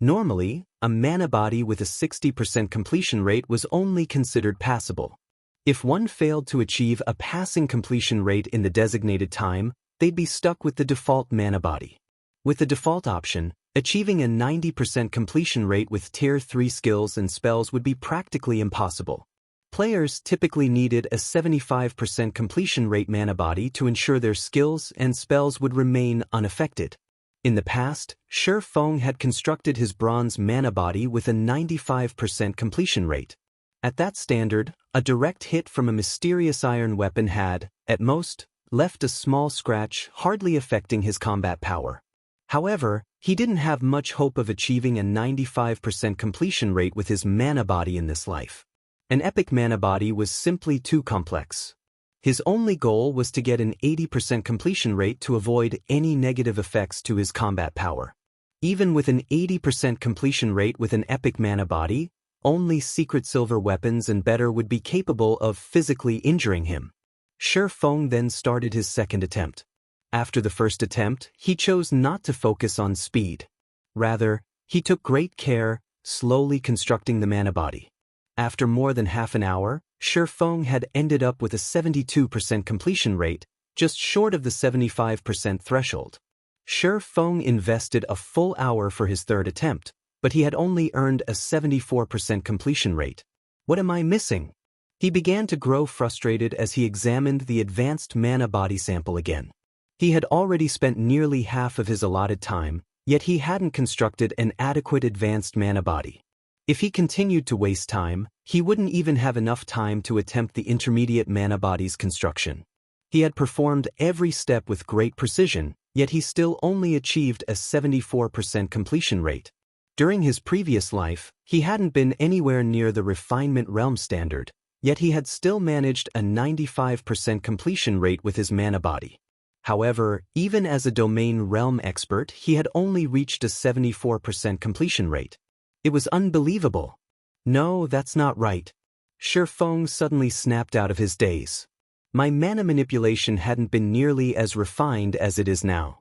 Normally, a mana body with a 60% completion rate was only considered passable. If one failed to achieve a passing completion rate in the designated time, they'd be stuck with the default mana body. With the default option, Achieving a 90% completion rate with Tier 3 skills and spells would be practically impossible. Players typically needed a 75% completion rate mana body to ensure their skills and spells would remain unaffected. In the past, Shi Feng had constructed his bronze mana body with a 95% completion rate. At that standard, a direct hit from a mysterious iron weapon had, at most, left a small scratch, hardly affecting his combat power. However, he didn't have much hope of achieving a 95% completion rate with his mana body in this life. An epic mana body was simply too complex. His only goal was to get an 80% completion rate to avoid any negative effects to his combat power. Even with an 80% completion rate with an epic mana body, only secret silver weapons and better would be capable of physically injuring him. Shi Feng then started his second attempt. After the first attempt, he chose not to focus on speed. Rather, he took great care, slowly constructing the mana body. After more than half an hour, Shi Feng had ended up with a 72% completion rate, just short of the 75% threshold. Shi Feng invested a full hour for his third attempt, but he had only earned a 74% completion rate. What am I missing? He began to grow frustrated as he examined the advanced mana body sample again. He had already spent nearly half of his allotted time, yet he hadn't constructed an adequate advanced mana body. If he continued to waste time, he wouldn't even have enough time to attempt the intermediate mana body's construction. He had performed every step with great precision, yet he still only achieved a 74% completion rate. During his previous life, he hadn't been anywhere near the refinement realm standard, yet he had still managed a 95% completion rate with his mana body. However, even as a domain realm expert, he had only reached a 74% completion rate. It was unbelievable. No, that's not right. Shi Feng suddenly snapped out of his daze. My mana manipulation hadn't been nearly as refined as it is now.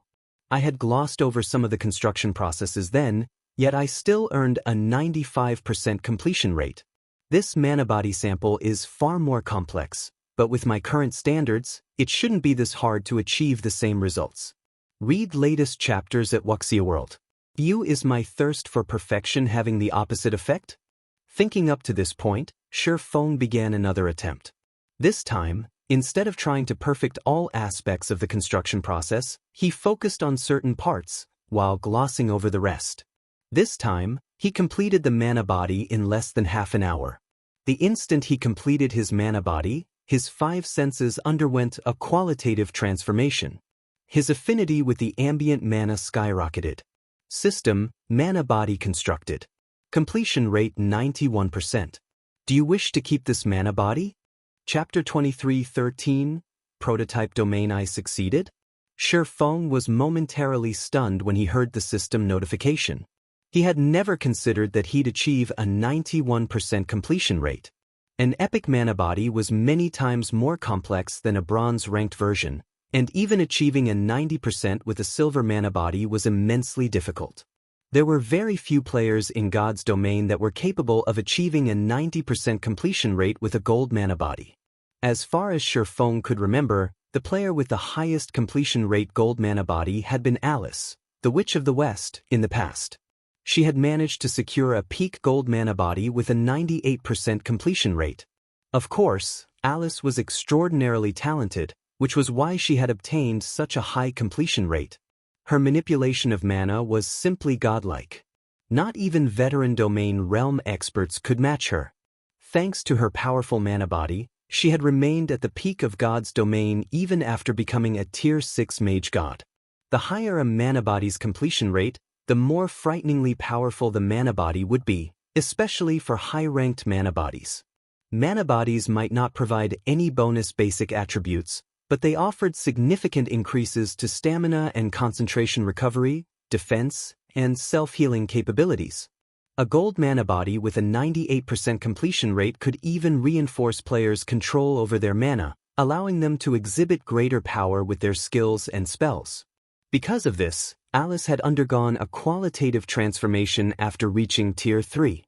I had glossed over some of the construction processes then, yet I still earned a 95% completion rate. This mana body sample is far more complex, but with my current standards, it shouldn't be this hard to achieve the same results. Read latest chapters at Wuxia World. Is my thirst for perfection having the opposite effect? Thinking up to this point, Shi Feng began another attempt. This time, instead of trying to perfect all aspects of the construction process, he focused on certain parts, while glossing over the rest. This time, he completed the mana body in less than half an hour. The instant he completed his mana body, his 5 senses underwent a qualitative transformation. His affinity with the ambient mana skyrocketed. System, mana body constructed. Completion rate 91%. Do you wish to keep this mana body? Chapter 23:13, Prototype Domain I succeeded? Shi Feng was momentarily stunned when he heard the system notification. He had never considered that he'd achieve a 91% completion rate. An epic mana body was many times more complex than a bronze-ranked version, and even achieving a 90% with a silver mana body was immensely difficult. There were very few players in God's domain that were capable of achieving a 90% completion rate with a gold mana body. As far as Shi Feng could remember, the player with the highest completion rate gold mana body had been Alice, the Witch of the West, in the past. She had managed to secure a peak gold mana body with a 98% completion rate. Of course, Alice was extraordinarily talented, which was why she had obtained such a high completion rate. Her manipulation of mana was simply godlike. Not even veteran domain realm experts could match her. Thanks to her powerful mana body, she had remained at the peak of God's domain even after becoming a Tier 6 mage god. The higher a mana body's completion rate, the more frighteningly powerful the mana body would be, especially for high-ranked mana bodies. Mana bodies might not provide any bonus basic attributes, but they offered significant increases to stamina and concentration recovery, defense, and self-healing capabilities. A gold mana body with a 98% completion rate could even reinforce players' control over their mana, allowing them to exhibit greater power with their skills and spells. Because of this, Alice had undergone a qualitative transformation after reaching Tier 3.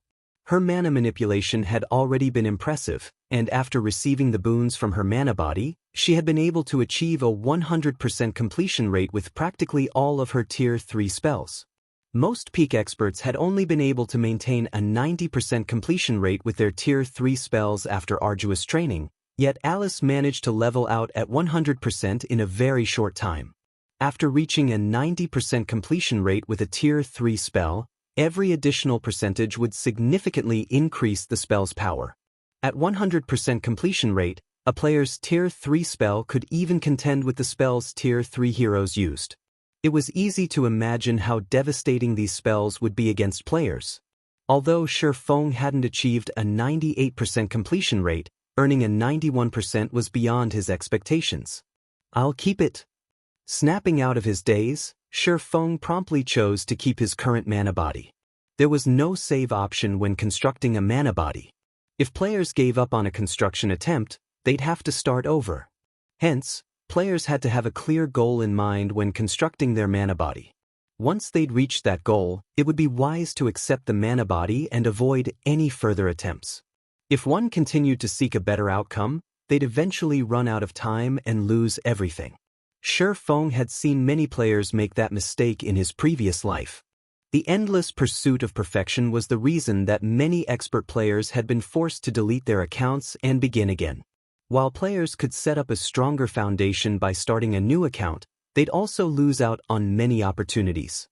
Her mana manipulation had already been impressive, and after receiving the boons from her mana body, she had been able to achieve a 100% completion rate with practically all of her Tier 3 spells. Most peak experts had only been able to maintain a 90% completion rate with their Tier 3 spells after arduous training, yet Alice managed to level out at 100% in a very short time. After reaching a 90% completion rate with a Tier 3 spell, every additional percentage would significantly increase the spell's power. At 100% completion rate, a player's Tier 3 spell could even contend with the spells Tier 3 heroes used. It was easy to imagine how devastating these spells would be against players. Although Shi Feng hadn't achieved a 98% completion rate, earning a 91% was beyond his expectations. "I'll keep it." Snapping out of his daze, Shi Feng promptly chose to keep his current mana body. There was no save option when constructing a mana body. If players gave up on a construction attempt, they'd have to start over. Hence, players had to have a clear goal in mind when constructing their mana body. Once they'd reached that goal, it would be wise to accept the mana body and avoid any further attempts. If one continued to seek a better outcome, they'd eventually run out of time and lose everything. Shi Feng had seen many players make that mistake in his previous life. The endless pursuit of perfection was the reason that many expert players had been forced to delete their accounts and begin again. While players could set up a stronger foundation by starting a new account, they'd also lose out on many opportunities.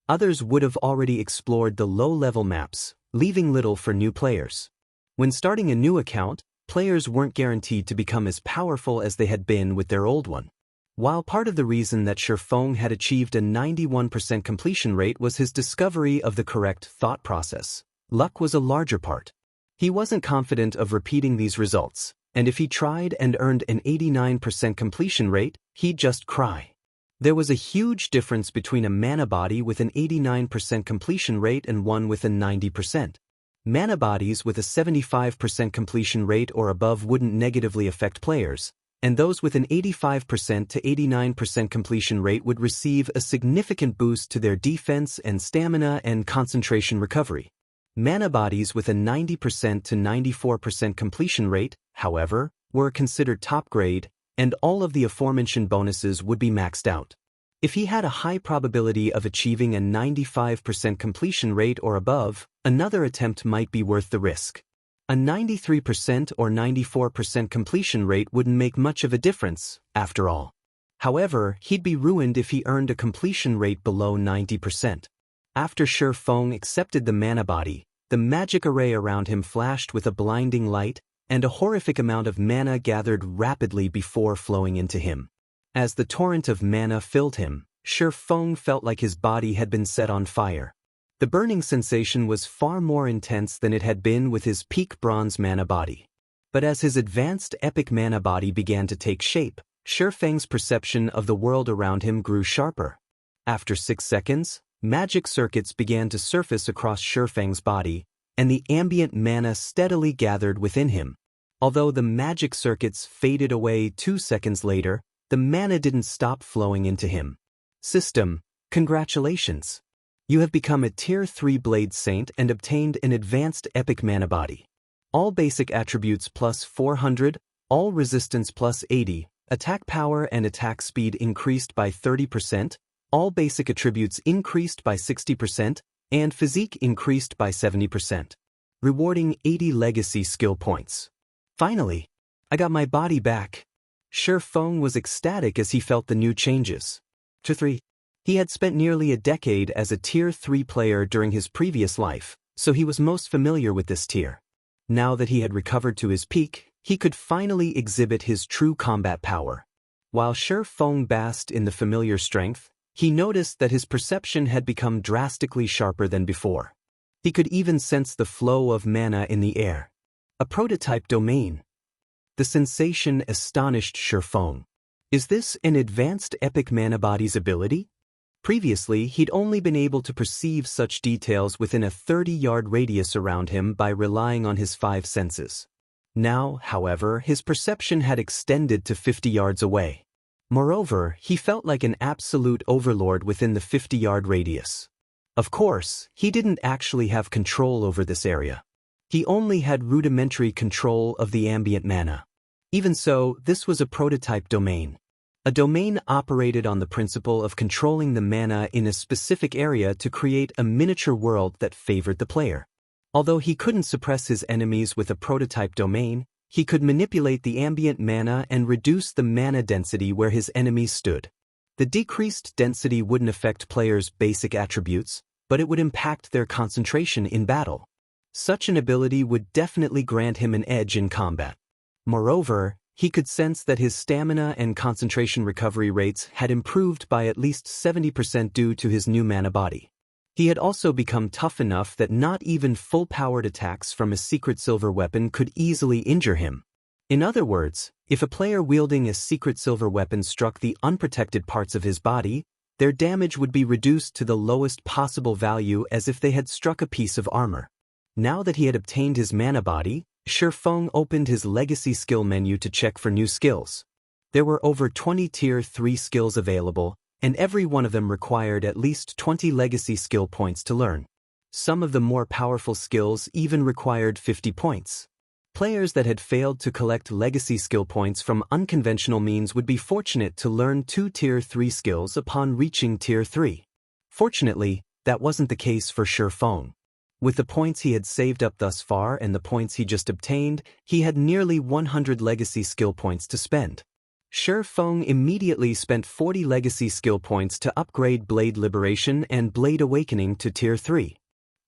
Others would have already explored the low-level maps, leaving little for new players. When starting a new account, players weren't guaranteed to become as powerful as they had been with their old one. While part of the reason that Shi Feng had achieved a 91% completion rate was his discovery of the correct thought process, luck was a larger part. He wasn't confident of repeating these results, and if he tried and earned an 89% completion rate, he'd just cry. There was a huge difference between a mana body with an 89% completion rate and one with a 90%. Mana bodies with a 75% completion rate or above wouldn't negatively affect players, and those with an 85% to 89% completion rate would receive a significant boost to their defense and stamina and concentration recovery. Mana bodies with a 90% to 94% completion rate, however, were considered top grade, and all of the aforementioned bonuses would be maxed out. If he had a high probability of achieving a 95% completion rate or above, another attempt might be worth the risk. A 93% or 94% completion rate wouldn't make much of a difference, after all. However, he'd be ruined if he earned a completion rate below 90%. After Shi Feng accepted the mana body, the magic array around him flashed with a blinding light, and a horrific amount of mana gathered rapidly before flowing into him. As the torrent of mana filled him, Shi Feng felt like his body had been set on fire. The burning sensation was far more intense than it had been with his peak bronze mana body. But as his advanced epic mana body began to take shape, Shi Feng's perception of the world around him grew sharper. After 6 seconds, magic circuits began to surface across Shi Feng's body, and the ambient mana steadily gathered within him. Although the magic circuits faded away 2 seconds later, the mana didn't stop flowing into him. System, congratulations! You have become a Tier 3 Blade Saint and obtained an advanced epic mana body. All basic attributes plus 400, all resistance plus 80, attack power and attack speed increased by 30%, all basic attributes increased by 60%, and physique increased by 70%. Rewarding 80 legacy skill points. Finally, I got my body back. Shi Feng was ecstatic as he felt the new changes. Tier 3. He had spent nearly a decade as a Tier 3 player during his previous life, so he was most familiar with this tier. Now that he had recovered to his peak, he could finally exhibit his true combat power. While Shi Feng basked in the familiar strength, he noticed that his perception had become drastically sharper than before. He could even sense the flow of mana in the air. A prototype domain. The sensation astonished Shi Feng. Is this an advanced epic mana body's ability? Previously, he'd only been able to perceive such details within a 30-yard radius around him by relying on his 5 senses. Now, however, his perception had extended to 50 yards away. Moreover, he felt like an absolute overlord within the 50-yard radius. Of course, he didn't actually have control over this area. He only had rudimentary control of the ambient mana. Even so, this was a prototype domain. A domain operated on the principle of controlling the mana in a specific area to create a miniature world that favored the player. Although he couldn't suppress his enemies with a prototype domain, he could manipulate the ambient mana and reduce the mana density where his enemies stood. The decreased density wouldn't affect players' basic attributes, but it would impact their concentration in battle. Such an ability would definitely grant him an edge in combat. Moreover, he could sense that his stamina and concentration recovery rates had improved by at least 70% due to his new mana body. He had also become tough enough that not even full-powered attacks from a secret silver weapon could easily injure him. In other words, if a player wielding a secret silver weapon struck the unprotected parts of his body, their damage would be reduced to the lowest possible value as if they had struck a piece of armor. Now that he had obtained his mana body, Shifeng opened his legacy skill menu to check for new skills. There were over 20 Tier 3 skills available, and every one of them required at least 20 legacy skill points to learn. Some of the more powerful skills even required 50 points. Players that had failed to collect legacy skill points from unconventional means would be fortunate to learn 2 Tier 3 skills upon reaching Tier 3. Fortunately, that wasn't the case for Shifeng. With the points he had saved up thus far and the points he just obtained, he had nearly 100 legacy skill points to spend. Shifeng immediately spent 40 legacy skill points to upgrade Blade Liberation and Blade Awakening to Tier 3.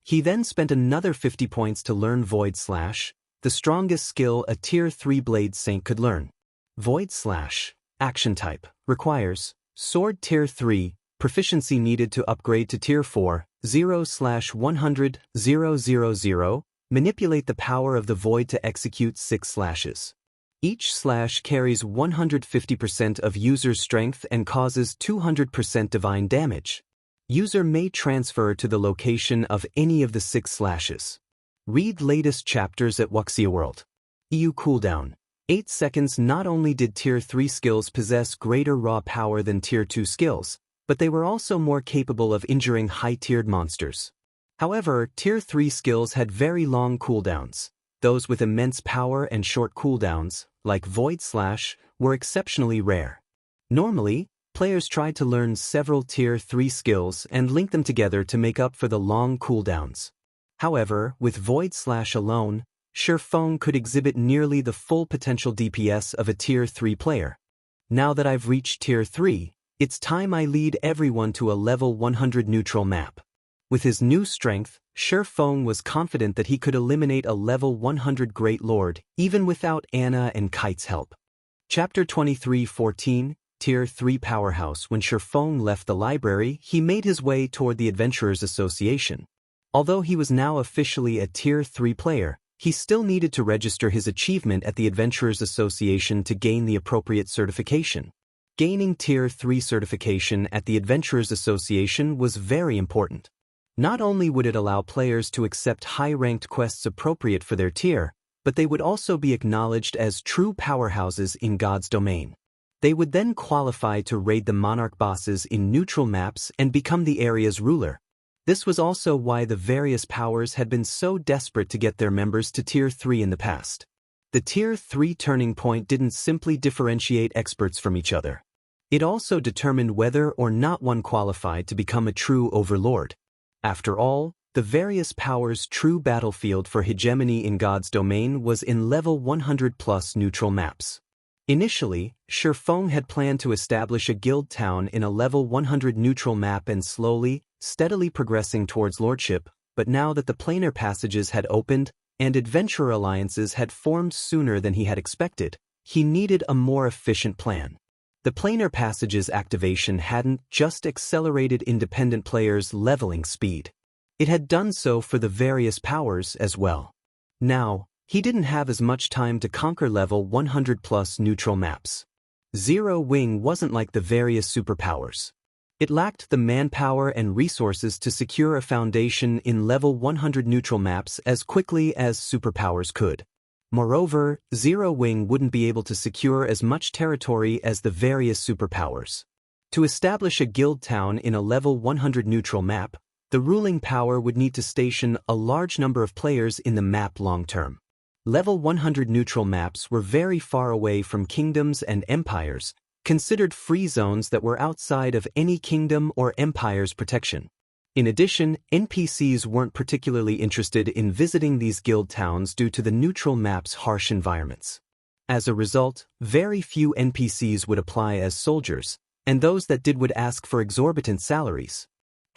He then spent another 50 points to learn Void Slash, the strongest skill a Tier 3 Blade Saint could learn. Void Slash, action type, requires Sword Tier 3, proficiency needed to upgrade to Tier 4, 0/100, 000, manipulate the power of the void to execute 6 slashes. Each slash carries 150% of user's strength and causes 200% divine damage. User may transfer to the location of any of the 6 slashes. Read latest chapters at Wuxia World. EU cooldown. 8 seconds. Not only did Tier 3 skills possess greater raw power than Tier 2 skills, but they were also more capable of injuring high-tiered monsters. However, Tier 3 skills had very long cooldowns. Those with immense power and short cooldowns, like Void Slash, were exceptionally rare. Normally, players tried to learn several Tier 3 skills and link them together to make up for the long cooldowns. However, with Void Slash alone, Shifeng could exhibit nearly the full potential DPS of a Tier 3 player. Now that I've reached Tier 3, it's time I lead everyone to a level 100 neutral map. With his new strength, Shifeng was confident that he could eliminate a level 100 Great Lord, even without Anna and Kite's help. Chapter 23:14, Tier 3 Powerhouse. When Shifeng left the library, he made his way toward the Adventurers Association. Although he was now officially a Tier 3 player, he still needed to register his achievement at the Adventurers Association to gain the appropriate certification. Gaining Tier 3 certification at the Adventurers Association was very important. Not only would it allow players to accept high-ranked quests appropriate for their tier, but they would also be acknowledged as true powerhouses in God's domain. They would then qualify to raid the Monarch bosses in neutral maps and become the area's ruler. This was also why the various powers had been so desperate to get their members to Tier 3 in the past. The Tier 3 turning point didn't simply differentiate experts from each other. It also determined whether or not one qualified to become a true overlord. After all, the various powers' true battlefield for hegemony in God's domain was in level 100+ neutral maps. Initially, Shifeng had planned to establish a guild town in a level 100 neutral map and slowly, steadily progressing towards lordship, but now that the planar passages had opened and adventurer alliances had formed sooner than he had expected, he needed a more efficient plan. The planar passage's activation hadn't just accelerated independent players' leveling speed. It had done so for the various powers as well. Now, he didn't have as much time to conquer level 100+ neutral maps. Zero Wing wasn't like the various superpowers. It lacked the manpower and resources to secure a foundation in level 100 neutral maps as quickly as superpowers could. Moreover, Zero Wing wouldn't be able to secure as much territory as the various superpowers. To establish a guild town in a level 100 neutral map, the ruling power would need to station a large number of players in the map long-term. Level 100 neutral maps were very far away from kingdoms and empires, considered free zones that were outside of any kingdom or empire's protection. In addition, NPCs weren't particularly interested in visiting these guild towns due to the neutral map's harsh environments. As a result, very few NPCs would apply as soldiers, and those that did would ask for exorbitant salaries.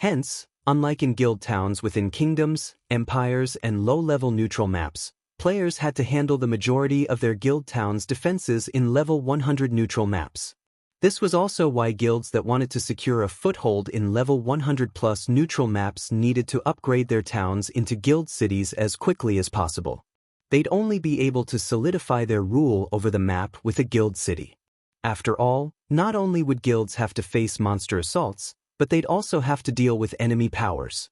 Hence, unlike in guild towns within kingdoms, empires, and low-level neutral maps, players had to handle the majority of their guild towns' defenses in level 100 neutral maps. This was also why guilds that wanted to secure a foothold in level 100+ neutral maps needed to upgrade their towns into guild cities as quickly as possible. They'd only be able to solidify their rule over the map with a guild city. After all, not only would guilds have to face monster assaults, but they'd also have to deal with enemy powers.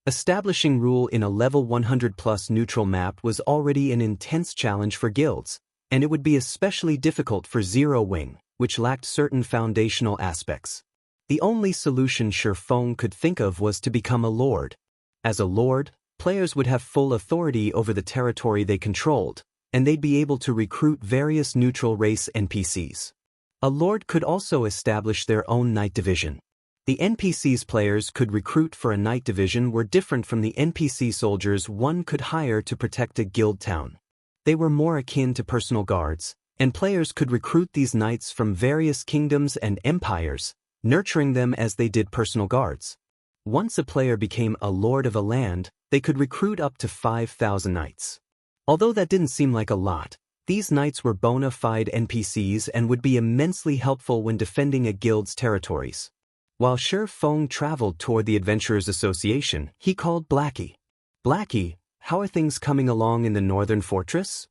Establishing rule in a level 100+ neutral map was already an intense challenge for guilds, and it would be especially difficult for Zero Wing, which lacked certain foundational aspects. The only solution Shifeng could think of was to become a lord. As a lord, players would have full authority over the territory they controlled, and they'd be able to recruit various neutral race NPCs. A lord could also establish their own knight division. The NPCs players could recruit for a knight division were different from the NPC soldiers one could hire to protect a guild town. They were more akin to personal guards, and players could recruit these knights from various kingdoms and empires, nurturing them as they did personal guards. Once a player became a lord of a land, they could recruit up to 5,000 knights. Although that didn't seem like a lot, these knights were bona fide NPCs and would be immensely helpful when defending a guild's territories. While Shifeng traveled toward the Adventurers Association, he called Blackie. "Blackie, how are things coming along in the Northern Fortress?"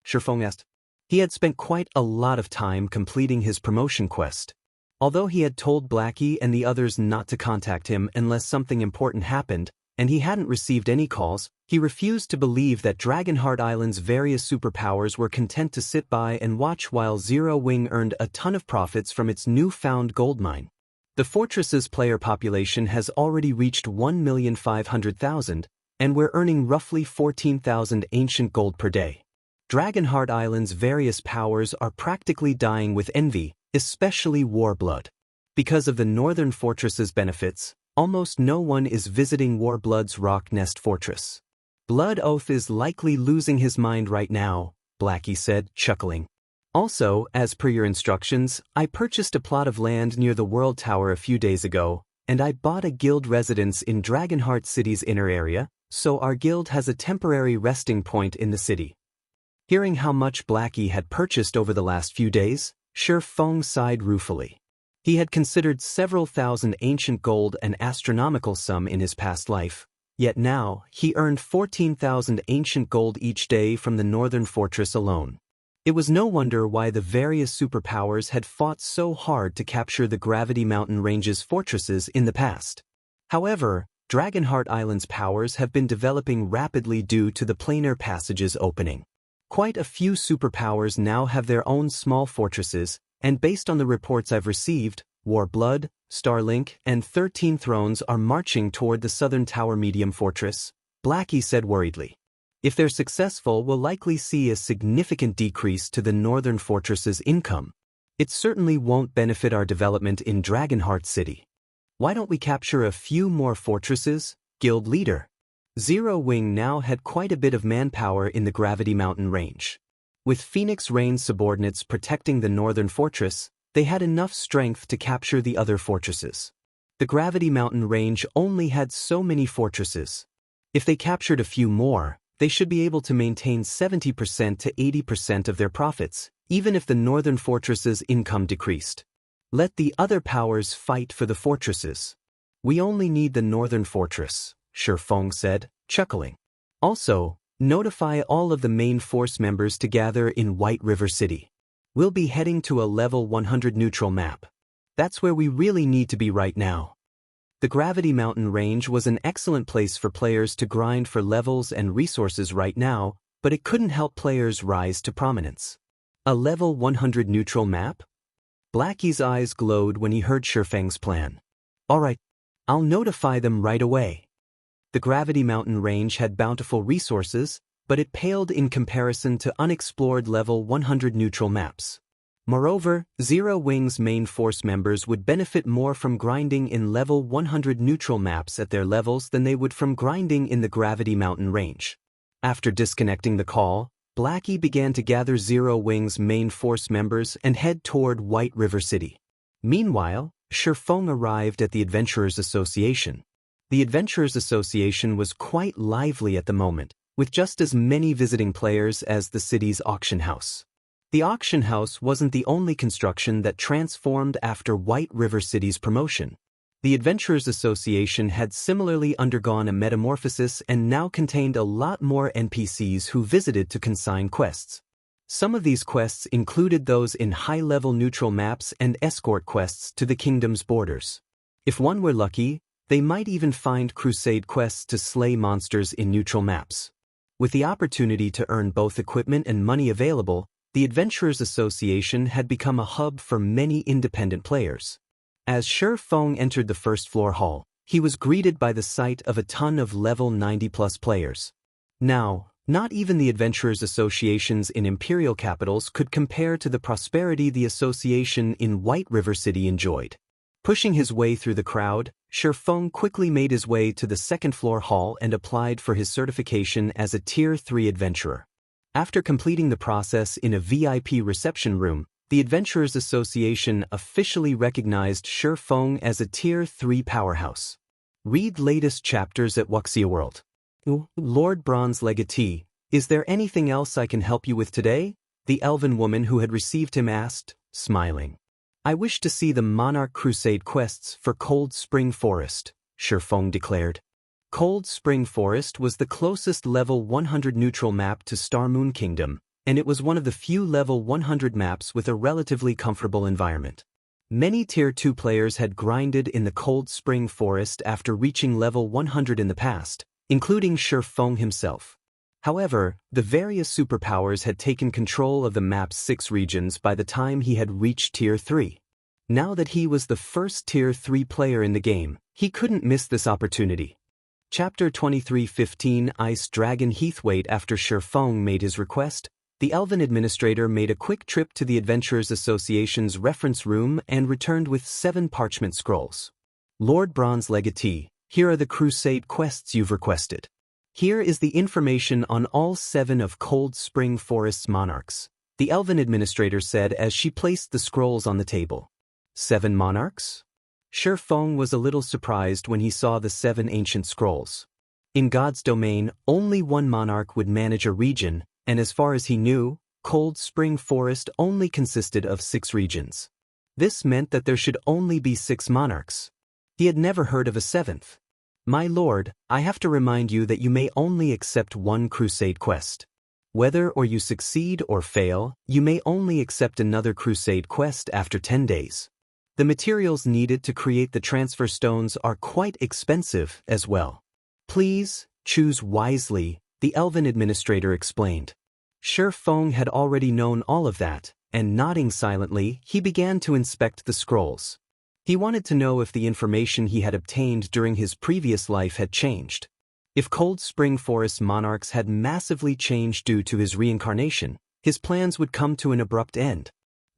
Shifeng asked. He had spent quite a lot of time completing his promotion quest. Although he had told Blackie and the others not to contact him unless something important happened, and he hadn't received any calls, he refused to believe that Dragonheart Island's various superpowers were content to sit by and watch while Zero Wing earned a ton of profits from its newfound gold mine. The fortress's player population has already reached 1,500,000, and we're earning roughly 14,000 ancient gold per day. Dragonheart Island's various powers are practically dying with envy, especially Warblood. Because of the Northern Fortress's benefits, almost no one is visiting Warblood's Rock Nest Fortress. Blood Oath is likely losing his mind right now, Blackie said, chuckling. Also, as per your instructions, I purchased a plot of land near the World Tower a few days ago, and I bought a guild residence in Dragonheart City's inner area, so our guild has a temporary resting point in the city. Hearing how much Blackie had purchased over the last few days, Shifeng sighed ruefully. He had considered several thousand ancient gold an astronomical sum in his past life, yet now he earned 14,000 ancient gold each day from the Northern Fortress alone. It was no wonder why the various superpowers had fought so hard to capture the Gravity Mountain Range's fortresses in the past. However, Dragonheart Island's powers have been developing rapidly due to the planar passage's opening. Quite a few superpowers now have their own small fortresses, and based on the reports I've received, Warblood, Starlink, and 13 Thrones are marching toward the Southern Tower Medium Fortress, Blackie said worriedly. If they're successful, we'll likely see a significant decrease to the Northern Fortress's income. It certainly won't benefit our development in Dragonheart City. Why don't we capture a few more fortresses, Guild Leader? Zero Wing now had quite a bit of manpower in the Gravity Mountain Range. With Phoenix Rain's subordinates protecting the Northern Fortress, they had enough strength to capture the other fortresses. The Gravity Mountain Range only had so many fortresses. If they captured a few more, they should be able to maintain 70% to 80% of their profits, even if the Northern Fortress's income decreased. Let the other powers fight for the fortresses. We only need the Northern Fortress, Shifeng said, chuckling. Also, notify all of the main force members to gather in White River City. We'll be heading to a level 100 neutral map. That's where we really need to be right now. The Gravity Mountain Range was an excellent place for players to grind for levels and resources right now, but it couldn't help players rise to prominence. A level 100 neutral map? Blackie's eyes glowed when he heard Shifeng's plan. All right, I'll notify them right away. The Gravity Mountain Range had bountiful resources, but it paled in comparison to unexplored level 100 neutral maps. Moreover, Zero Wing's main force members would benefit more from grinding in level 100 neutral maps at their levels than they would from grinding in the Gravity Mountain range. After disconnecting the call, Blackie began to gather Zero Wing's main force members and head toward White River City. Meanwhile, Shifeng arrived at the Adventurers Association. The Adventurers Association was quite lively at the moment, with just as many visiting players as the city's auction house. The auction house wasn't the only construction that transformed after White River City's promotion. The Adventurers Association had similarly undergone a metamorphosis and now contained a lot more NPCs who visited to consign quests. Some of these quests included those in high-level neutral maps and escort quests to the kingdom's borders. If one were lucky, they might even find crusade quests to slay monsters in neutral maps. With the opportunity to earn both equipment and money available, the Adventurers Association had become a hub for many independent players. As Shifeng entered the first-floor hall, he was greeted by the sight of a ton of level 90-plus players. Now, not even the Adventurers Associations in Imperial capitals could compare to the prosperity the association in White River City enjoyed. Pushing his way through the crowd, Shifeng quickly made his way to the second-floor hall and applied for his certification as a Tier 3 adventurer. After completing the process in a VIP reception room, the Adventurers Association officially recognized Shifeng as a Tier 3 powerhouse. Read latest chapters at Wuxia World. Lord Bronze Legatee, is there anything else I can help you with today? The elven woman who had received him asked, smiling. I wish to see the Monarch Crusade quests for Cold Spring Forest, Shifeng declared. Cold Spring Forest was the closest level 100 neutral map to Starmoon Kingdom, and it was one of the few level 100 maps with a relatively comfortable environment. Many Tier 2 players had grinded in the Cold Spring Forest after reaching level 100 in the past, including Shifeng himself. However, the various superpowers had taken control of the map's 6 regions by the time he had reached Tier 3. Now that he was the first Tier 3 player in the game, he couldn't miss this opportunity. Chapter 23:15 Ice Dragon Heathwaite. After Shifeng made his request, the Elven Administrator made a quick trip to the Adventurers Association's reference room and returned with 7 parchment scrolls. Lord Bronze Legatee, here are the crusade quests you've requested. Here is the information on all 7 of Cold Spring Forest's monarchs, the Elven Administrator said as she placed the scrolls on the table. 7 monarchs? Shifeng was a little surprised when he saw the 7 ancient scrolls. In God's domain, only one monarch would manage a region, and as far as he knew, Cold Spring Forest only consisted of 6 regions. This meant that there should only be 6 monarchs. He had never heard of a 7th. My lord, I have to remind you that you may only accept one crusade quest. Whether or you succeed or fail, you may only accept another crusade quest after 10 days. The materials needed to create the transfer stones are quite expensive as well. Please, choose wisely, the Elven Administrator explained. Shifeng had already known all of that, and nodding silently, he began to inspect the scrolls. He wanted to know if the information he had obtained during his previous life had changed. If Cold Spring Forest monarchs had massively changed due to his reincarnation, his plans would come to an abrupt end.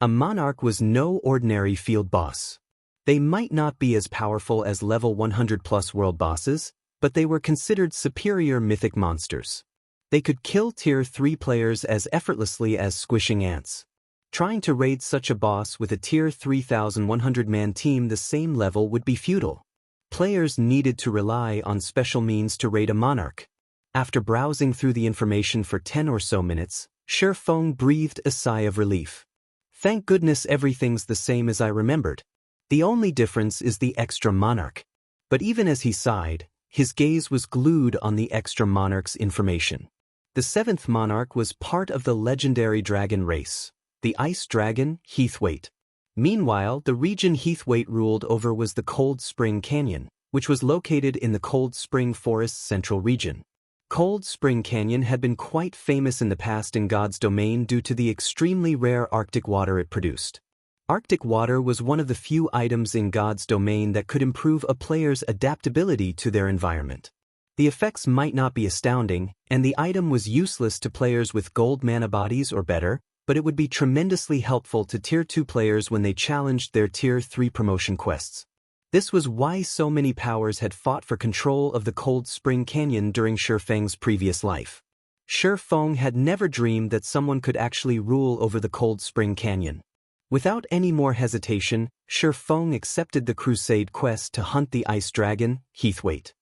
A monarch was no ordinary field boss. They might not be as powerful as level 100+ world bosses, but they were considered superior mythic monsters. They could kill Tier 3 players as effortlessly as squishing ants. Trying to raid such a boss with a Tier 3,100-man team the same level would be futile. Players needed to rely on special means to raid a monarch. After browsing through the information for 10 or so minutes, Shifeng breathed a sigh of relief. Thank goodness everything's the same as I remembered. The only difference is the extra monarch. But even as he sighed, his gaze was glued on the extra monarch's information. The 7th monarch was part of the legendary dragon race, the ice dragon, Heathwaite. Meanwhile, the region Heathwaite ruled over was the Cold Spring Canyon, which was located in the Cold Spring Forest's central region. Cold Spring Canyon had been quite famous in the past in God's domain due to the extremely rare Arctic water it produced. Arctic water was one of the few items in God's domain that could improve a player's adaptability to their environment. The effects might not be astounding, and the item was useless to players with gold mana bodies or better, but it would be tremendously helpful to Tier 2 players when they challenged their Tier 3 promotion quests. This was why so many powers had fought for control of the Cold Spring Canyon during Shifeng's previous life. Shifeng had never dreamed that someone could actually rule over the Cold Spring Canyon. Without any more hesitation, Shifeng accepted the Crusade quest to hunt the Ice Dragon, Heathwaite.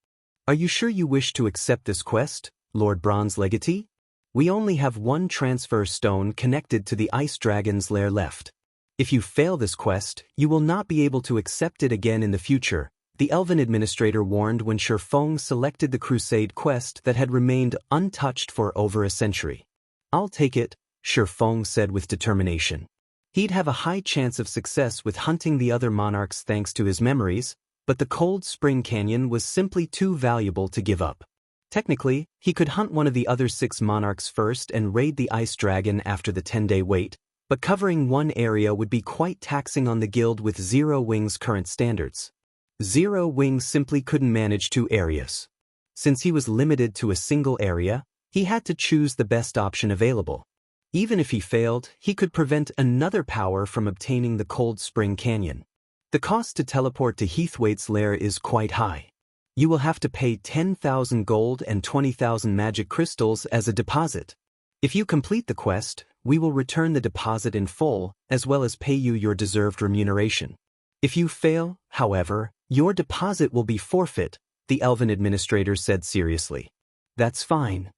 "Are you sure you wish to accept this quest, Lord Bronze Legatee? We only have one transfer stone connected to the Ice Dragon's lair left. If you fail this quest, you will not be able to accept it again in the future," the Elven administrator warned when Shifeng selected the Crusade quest that had remained untouched for over a century. "I'll take it," Shifeng said with determination. He'd have a high chance of success with hunting the other monarchs thanks to his memories, but the Cold Spring Canyon was simply too valuable to give up. Technically, he could hunt one of the other 6 monarchs first and raid the Ice Dragon after the 10-day wait, but covering one area would be quite taxing on the guild with Zero Wing's current standards. Zero Wing simply couldn't manage 2 areas. Since he was limited to a single area, he had to choose the best option available. Even if he failed, he could prevent another power from obtaining the Cold Spring Canyon. The cost to teleport to Heathwaite's lair is quite high. You will have to pay 10,000 gold and 20,000 magic crystals as a deposit. If you complete the quest, we will return the deposit in full, as well as pay you your deserved remuneration. If you fail, however, your deposit will be forfeit, the Elven administrator said seriously. "That's fine."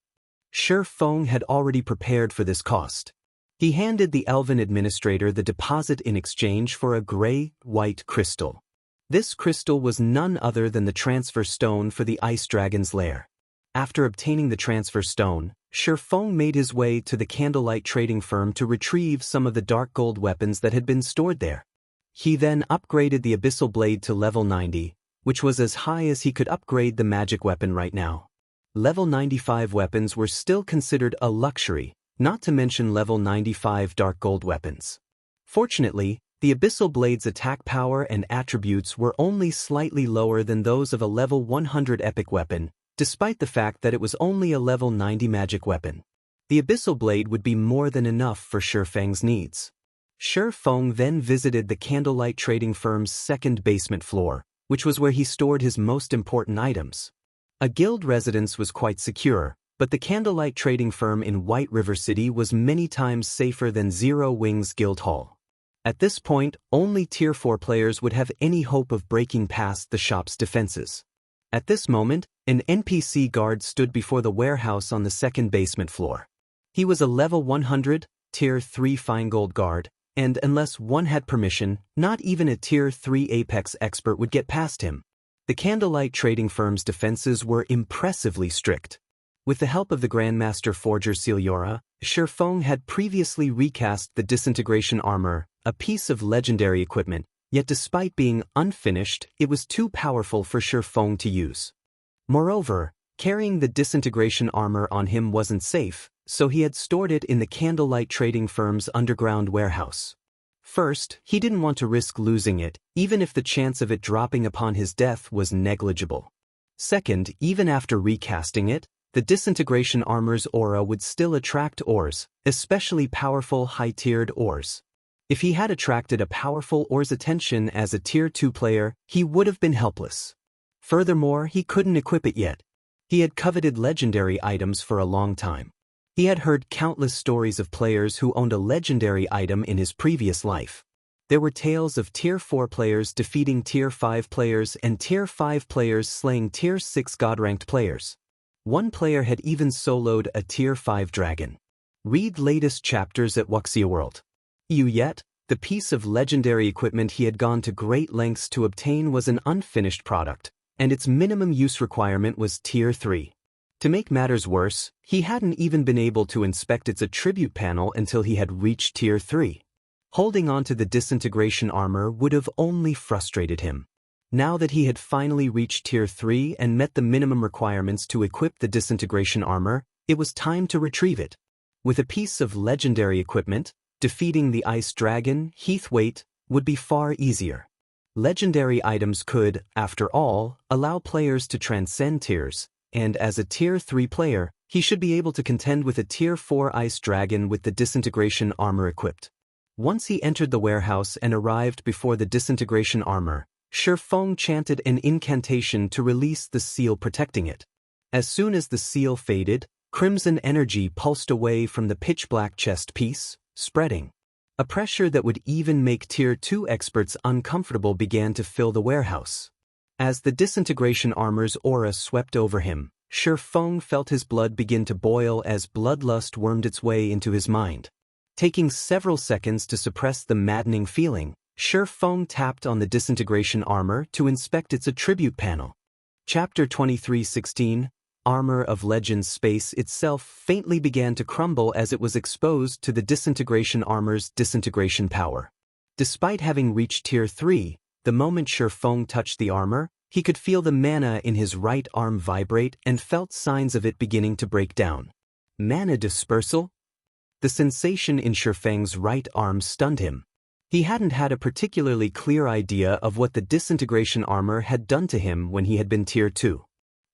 Shifeng had already prepared for this cost. He handed the Elven administrator the deposit in exchange for a gray-white crystal. This crystal was none other than the transfer stone for the Ice Dragon's lair. After obtaining the transfer stone, Shifeng made his way to the Candlelight trading firm to retrieve some of the dark gold weapons that had been stored there. He then upgraded the Abyssal Blade to level 90, which was as high as he could upgrade the magic weapon right now. Level 95 weapons were still considered a luxury, not to mention level 95 dark gold weapons. Fortunately, the Abyssal Blade's attack power and attributes were only slightly lower than those of a level 100 epic weapon, despite the fact that it was only a level 90 magic weapon. The Abyssal Blade would be more than enough for Shifeng's needs. Shifeng then visited the Candlelight trading firm's second basement floor, which was where he stored his most important items. A guild residence was quite secure, but the Candlelight trading firm in White River City was many times safer than Zero Wing's guild hall. At this point, only Tier 4 players would have any hope of breaking past the shop's defenses. At this moment, an NPC guard stood before the warehouse on the second basement floor. He was a level 100, Tier 3 fine gold guard, and unless one had permission, not even a Tier 3 Apex expert would get past him. The Candlelight trading firm's defenses were impressively strict. With the help of the Grandmaster Forger Celiora, Shifeng had previously recast the disintegration armor, a piece of legendary equipment, yet despite being unfinished, it was too powerful for Shifeng to use. Moreover, carrying the disintegration armor on him wasn't safe, so he had stored it in the Candlelight trading firm's underground warehouse. First, he didn't want to risk losing it, even if the chance of it dropping upon his death was negligible. Second, even after recasting it, the disintegration armor's aura would still attract ores, especially powerful high-tiered ores. If he had attracted a powerful ore's attention as a Tier 2 player, he would have been helpless. Furthermore, he couldn't equip it yet. He had coveted legendary items for a long time. He had heard countless stories of players who owned a legendary item in his previous life. There were tales of Tier 4 players defeating Tier 5 players and Tier 5 players slaying Tier 6 God-ranked players. One player had even soloed a Tier 5 dragon. Read latest chapters at Wuxia World. Yet, the piece of legendary equipment he had gone to great lengths to obtain was an unfinished product, and its minimum use requirement was Tier 3. To make matters worse, he hadn't even been able to inspect its attribute panel until he had reached Tier 3. Holding on to the disintegration armor would have only frustrated him. Now that he had finally reached Tier 3 and met the minimum requirements to equip the disintegration armor, it was time to retrieve it. With a piece of legendary equipment, defeating the Ice Dragon, Heathwaite, would be far easier. Legendary items could, after all, allow players to transcend tiers, and as a Tier 3 player, He should be able to contend with a Tier 4 Ice Dragon with the disintegration armor equipped. Once he entered the warehouse and arrived before the disintegration armor, Shifeng chanted an incantation to release the seal protecting it. As soon as the seal faded, crimson energy pulsed away from the pitch-black chest piece, spreading. A pressure that would even make Tier 2 experts uncomfortable began to fill the warehouse. As the disintegration armor's aura swept over him, Shifeng felt his blood begin to boil as bloodlust wormed its way into his mind. Taking several seconds to suppress the maddening feeling, Shifeng tapped on the disintegration armor to inspect its attribute panel. Chapter 23:16, Armor of Legends. Space itself faintly began to crumble as it was exposed to the disintegration armor's disintegration power. Despite having reached Tier 3, the moment Shifeng touched the armor, he could feel the mana in his right arm vibrate and felt signs of it beginning to break down. Mana dispersal? The sensation in Shifeng's right arm stunned him. He hadn't had a particularly clear idea of what the disintegration armor had done to him when he had been Tier 2.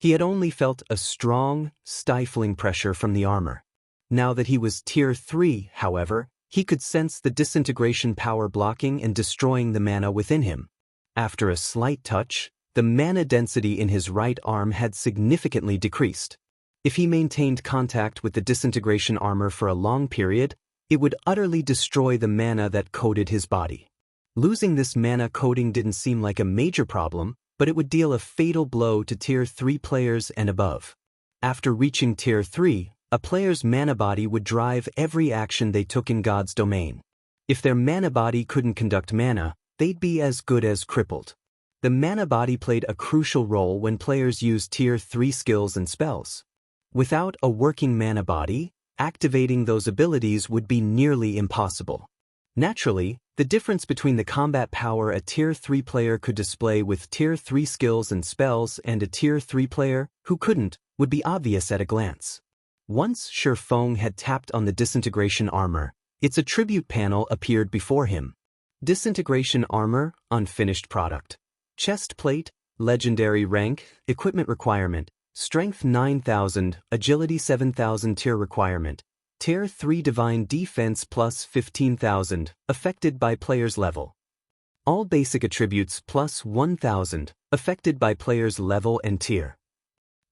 He had only felt a strong, stifling pressure from the armor. Now that he was Tier 3, however, he could sense the disintegration power blocking and destroying the mana within him. After a slight touch, the mana density in his right arm had significantly decreased. If he maintained contact with the disintegration armor for a long period, it would utterly destroy the mana that coated his body. Losing this mana coating didn't seem like a major problem, but it would deal a fatal blow to Tier 3 players and above. After reaching Tier 3, a player's mana body would drive every action they took in God's domain. If their mana body couldn't conduct mana, they'd be as good as crippled. The mana body played a crucial role when players used Tier 3 skills and spells. Without a working mana body, activating those abilities would be nearly impossible. Naturally, the difference between the combat power a Tier 3 player could display with Tier 3 skills and spells and a Tier 3 player who couldn't would be obvious at a glance. Once Shifeng had tapped on the disintegration armor, its attribute panel appeared before him. Disintegration armor, unfinished product. Chest plate, legendary rank, equipment requirement, strength 9,000, agility 7,000. Tier requirement. Tier 3 divine defense plus 15,000, affected by player's level. All basic attributes plus 1,000, affected by player's level and tier.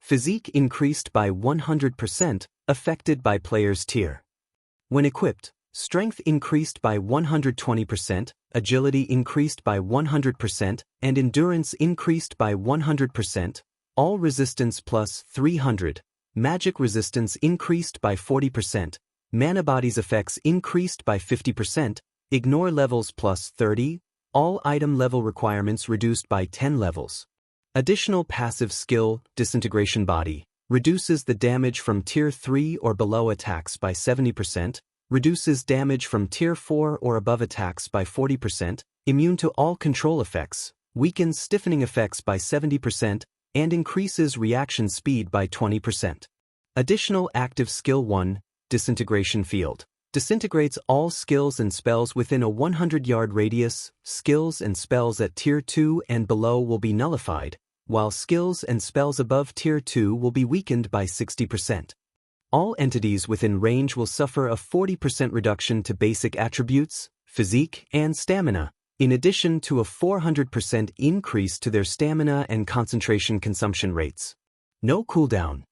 Physique increased by 100%, affected by player's tier. When equipped, strength increased by 120%, agility increased by 100%, and endurance increased by 100%, all resistance plus 300. Magic resistance increased by 40%, mana body's effects increased by 50%, ignore levels plus 30, all item level requirements reduced by 10 levels. Additional passive skill, disintegration body, reduces the damage from Tier 3 or below attacks by 70%, reduces damage from Tier 4 or above attacks by 40%, immune to all control effects, weakens stiffening effects by 70%, and increases reaction speed by 20%. Additional active skill 1, Disintegration Field. Disintegrates all skills and spells within a 100-yard radius. Skills and spells at Tier 2 and below will be nullified, while skills and spells above Tier 2 will be weakened by 60%. All entities within range will suffer a 40% reduction to basic attributes, physique, and stamina, in addition to a 400% increase to their stamina and concentration consumption rates. No cooldown.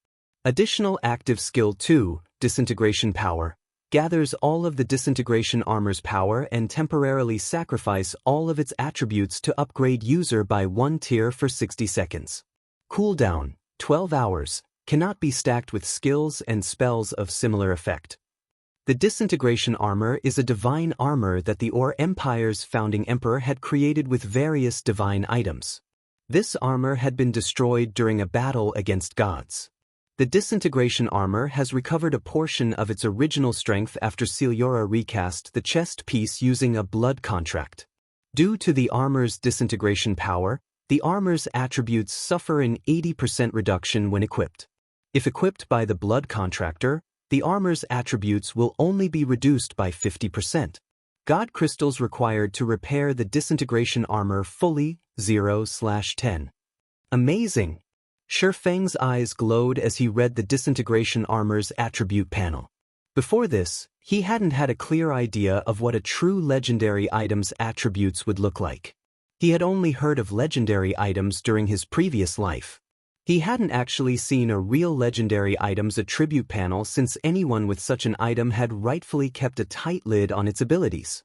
Additional active skill 2, Disintegration Power, gathers all of the disintegration armor's power and temporarily sacrifice all of its attributes to upgrade user by 1 tier for 60 seconds. Cooldown, 12 hours, cannot be stacked with skills and spells of similar effect. The disintegration armor is a divine armor that the Or Empire's founding emperor had created with various divine items. This armor had been destroyed during a battle against gods. The disintegration armor has recovered a portion of its original strength after Celiora recast the chest piece using a blood contract. Due to the armor's disintegration power, the armor's attributes suffer an 80% reduction when equipped. If equipped by the blood contractor, the armor's attributes will only be reduced by 50%. God crystals required to repair the disintegration armor fully, 0/10. Amazing! Shifeng's eyes glowed as he read the Disintegration Armor's attribute panel. Before this, he hadn't had a clear idea of what a true legendary item's attributes would look like. He had only heard of legendary items during his previous life. He hadn't actually seen a real legendary item's attribute panel since anyone with such an item had rightfully kept a tight lid on its abilities.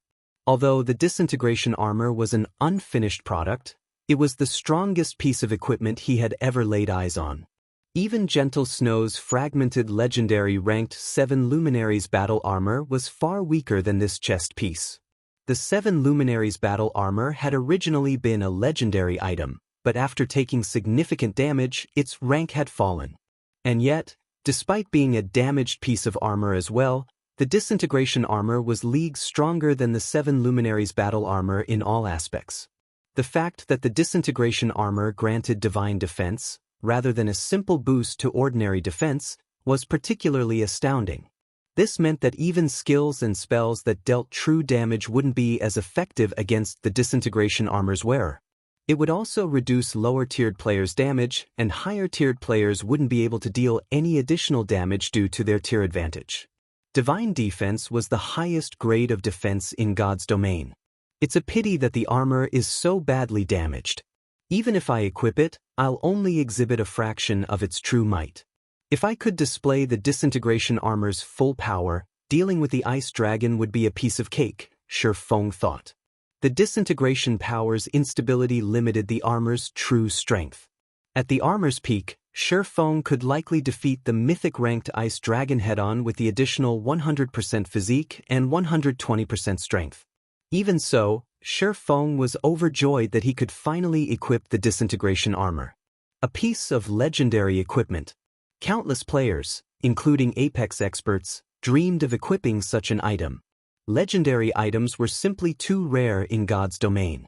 Although the Disintegration Armor was an unfinished product, it was the strongest piece of equipment he had ever laid eyes on. Even Gentle Snow's fragmented legendary ranked 7 Luminaries battle armor was far weaker than this chest piece. The 7 Luminaries battle armor had originally been a legendary item, but after taking significant damage, its rank had fallen. And yet, despite being a damaged piece of armor as well, the Disintegration Armor was leagues stronger than the 7 Luminaries battle armor in all aspects. The fact that the Disintegration Armor granted divine defense, rather than a simple boost to ordinary defense, was particularly astounding. This meant that even skills and spells that dealt true damage wouldn't be as effective against the Disintegration Armor's wearer. It would also reduce lower-tiered players' damage, and higher-tiered players wouldn't be able to deal any additional damage due to their tier advantage. Divine Defense was the highest grade of defense in God's domain. It's a pity that the armor is so badly damaged. Even if I equip it, I'll only exhibit a fraction of its true might. If I could display the Disintegration Armor's full power, dealing with the Ice Dragon would be a piece of cake, Shifeng thought. The Disintegration power's instability limited the armor's true strength. At the armor's peak, Shifeng could likely defeat the mythic-ranked Ice Dragon head-on with the additional 100% physique and 120% strength. Even so, Shifeng was overjoyed that he could finally equip the Disintegration Armor. A piece of legendary equipment. Countless players, including Apex experts, dreamed of equipping such an item. Legendary items were simply too rare in God's domain.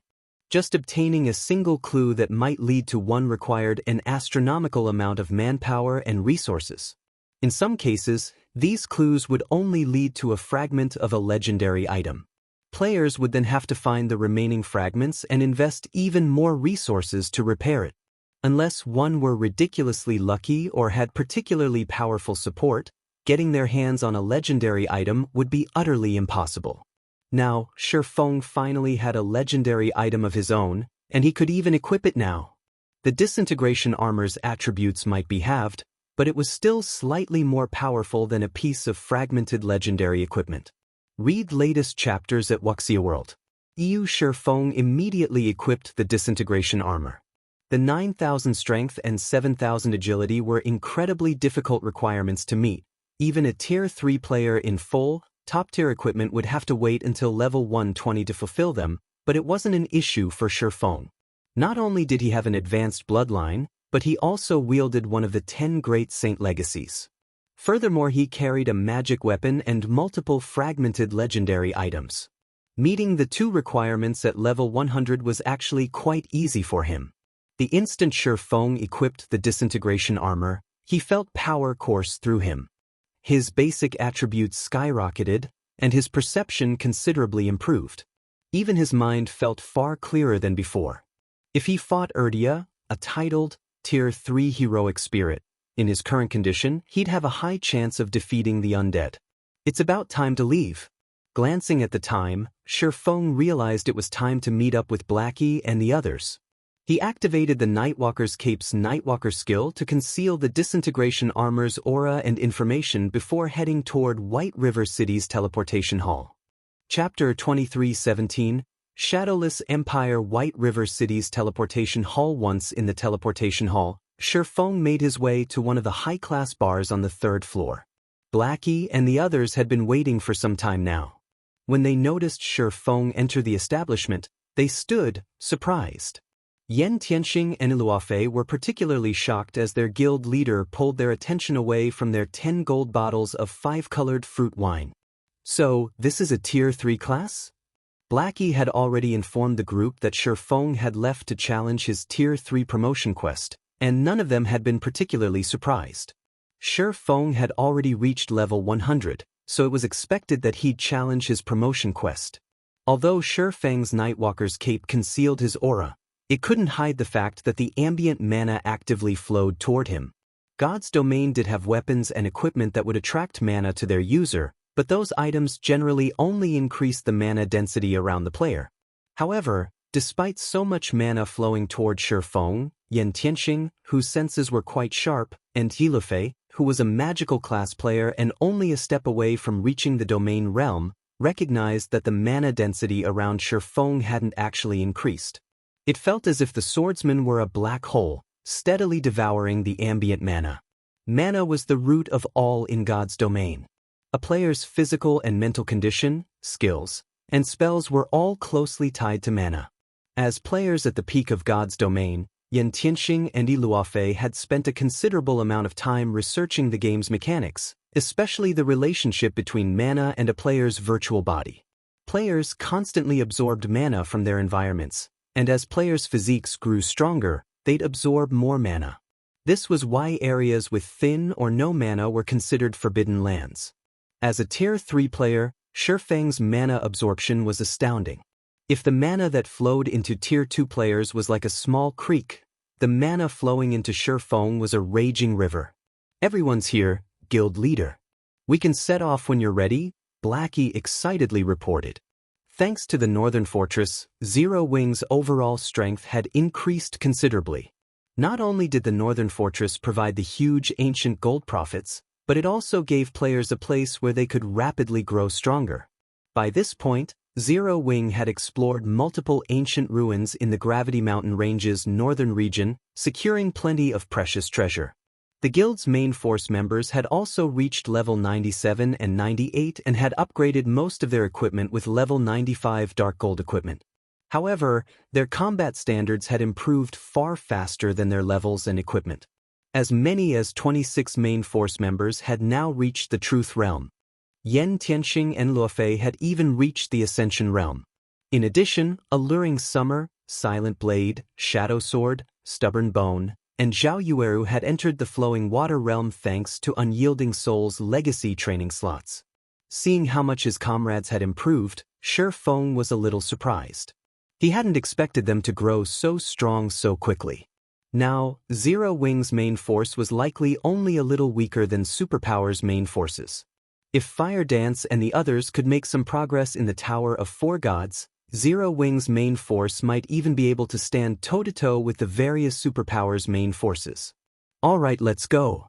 Just obtaining a single clue that might lead to one required an astronomical amount of manpower and resources. In some cases, these clues would only lead to a fragment of a legendary item. Players would then have to find the remaining fragments and invest even more resources to repair it. Unless one were ridiculously lucky or had particularly powerful support, getting their hands on a legendary item would be utterly impossible. Now, Shifeng finally had a legendary item of his own, and he could even equip it now. The Disintegration Armor's attributes might be halved, but it was still slightly more powerful than a piece of fragmented legendary equipment. Read latest chapters at Wuxia World. Shifeng immediately equipped the Disintegration Armor. The 9,000 strength and 7,000 agility were incredibly difficult requirements to meet. Even a Tier 3 player in full, top-tier equipment would have to wait until level 120 to fulfill them, but it wasn't an issue for Shifeng. Not only did he have an advanced bloodline, but he also wielded one of the 10 great saint legacies. Furthermore, he carried a magic weapon and multiple fragmented legendary items. Meeting the two requirements at level 100 was actually quite easy for him. The instant Shifeng equipped the Disintegration Armor, he felt power course through him. His basic attributes skyrocketed, and his perception considerably improved. Even his mind felt far clearer than before. If he fought Urdia, a titled, Tier 3 heroic spirit, in his current condition, he'd have a high chance of defeating the undead. It's about time to leave. Glancing at the time, Shifeng realized it was time to meet up with Blackie and the others. He activated the Nightwalker's Cape's Nightwalker skill to conceal the Disintegration Armor's aura and information before heading toward White River City's Teleportation Hall. Chapter 23:17, Shadowless Empire. White River City's Teleportation Hall. Once in the Teleportation Hall, Shifeng made his way to one of the high-class bars on the 3rd floor. Blackie and the others had been waiting for some time now. When they noticed Shifeng enter the establishment, they stood, surprised. Yen Tianxing and Iluofei were particularly shocked as their guild leader pulled their attention away from their 10 gold bottles of 5-colored fruit wine. So, this is a Tier 3 class? Blackie had already informed the group that Shifeng had left to challenge his Tier 3 promotion quest, and none of them had been particularly surprised. Shifeng had already reached level 100, so it was expected that he'd challenge his promotion quest. Although Shifeng's Nightwalker's Cape concealed his aura, It couldn't hide the fact that the ambient mana actively flowed toward him. God's domain did have weapons and equipment that would attract mana to their user, but those items generally only increased the mana density around the player. However, despite so much mana flowing toward Shifeng, Yan Tianxing, whose senses were quite sharp, and Yilufei, who was a magical class player and only a step away from reaching the domain realm, recognized that the mana density around Shifeng hadn't actually increased. It felt as if the swordsman were a black hole, steadily devouring the ambient mana. Mana was the root of all in God's domain. A player's physical and mental condition, skills, and spells were all closely tied to mana. As players at the peak of God's domain, Yan Tianxing and Yilufei had spent a considerable amount of time researching the game's mechanics, especially the relationship between mana and a player's virtual body. Players constantly absorbed mana from their environments, and as players' physiques grew stronger, they'd absorb more mana. This was why areas with thin or no mana were considered forbidden lands. As a Tier 3 player, Shifeng's mana absorption was astounding. If the mana that flowed into Tier 2 players was like a small creek, the mana flowing into Shifeng was a raging river. "Everyone's here, guild leader. We can set off when you're ready," Blackie excitedly reported. Thanks to the Northern Fortress, Zero Wing's overall strength had increased considerably. Not only did the Northern Fortress provide the huge ancient gold profits, but it also gave players a place where they could rapidly grow stronger. By this point, Zero Wing had explored multiple ancient ruins in the Gravity Mountain Range's northern region, securing plenty of precious treasure. The guild's main force members had also reached level 97 and 98 and had upgraded most of their equipment with level 95 dark gold equipment. However, their combat standards had improved far faster than their levels and equipment. As many as 26 main force members had now reached the Truth Realm. Yan Tianxing and Luofei had even reached the Ascension Realm. In addition, Alluring Summer, Silent Blade, Shadow Sword, Stubborn Bone, and Zhao Yueru had entered the Flowing Water Realm thanks to Unyielding Soul's legacy training slots. Seeing how much his comrades had improved, Shifeng was a little surprised. He hadn't expected them to grow so strong so quickly. Now, Zero Wing's main force was likely only a little weaker than Superpower's main forces. If Fire Dance and the others could make some progress in the Tower of Four Gods, Zero Wing's main force might even be able to stand toe-to-toe with the various superpowers' main forces. "Alright, let's go."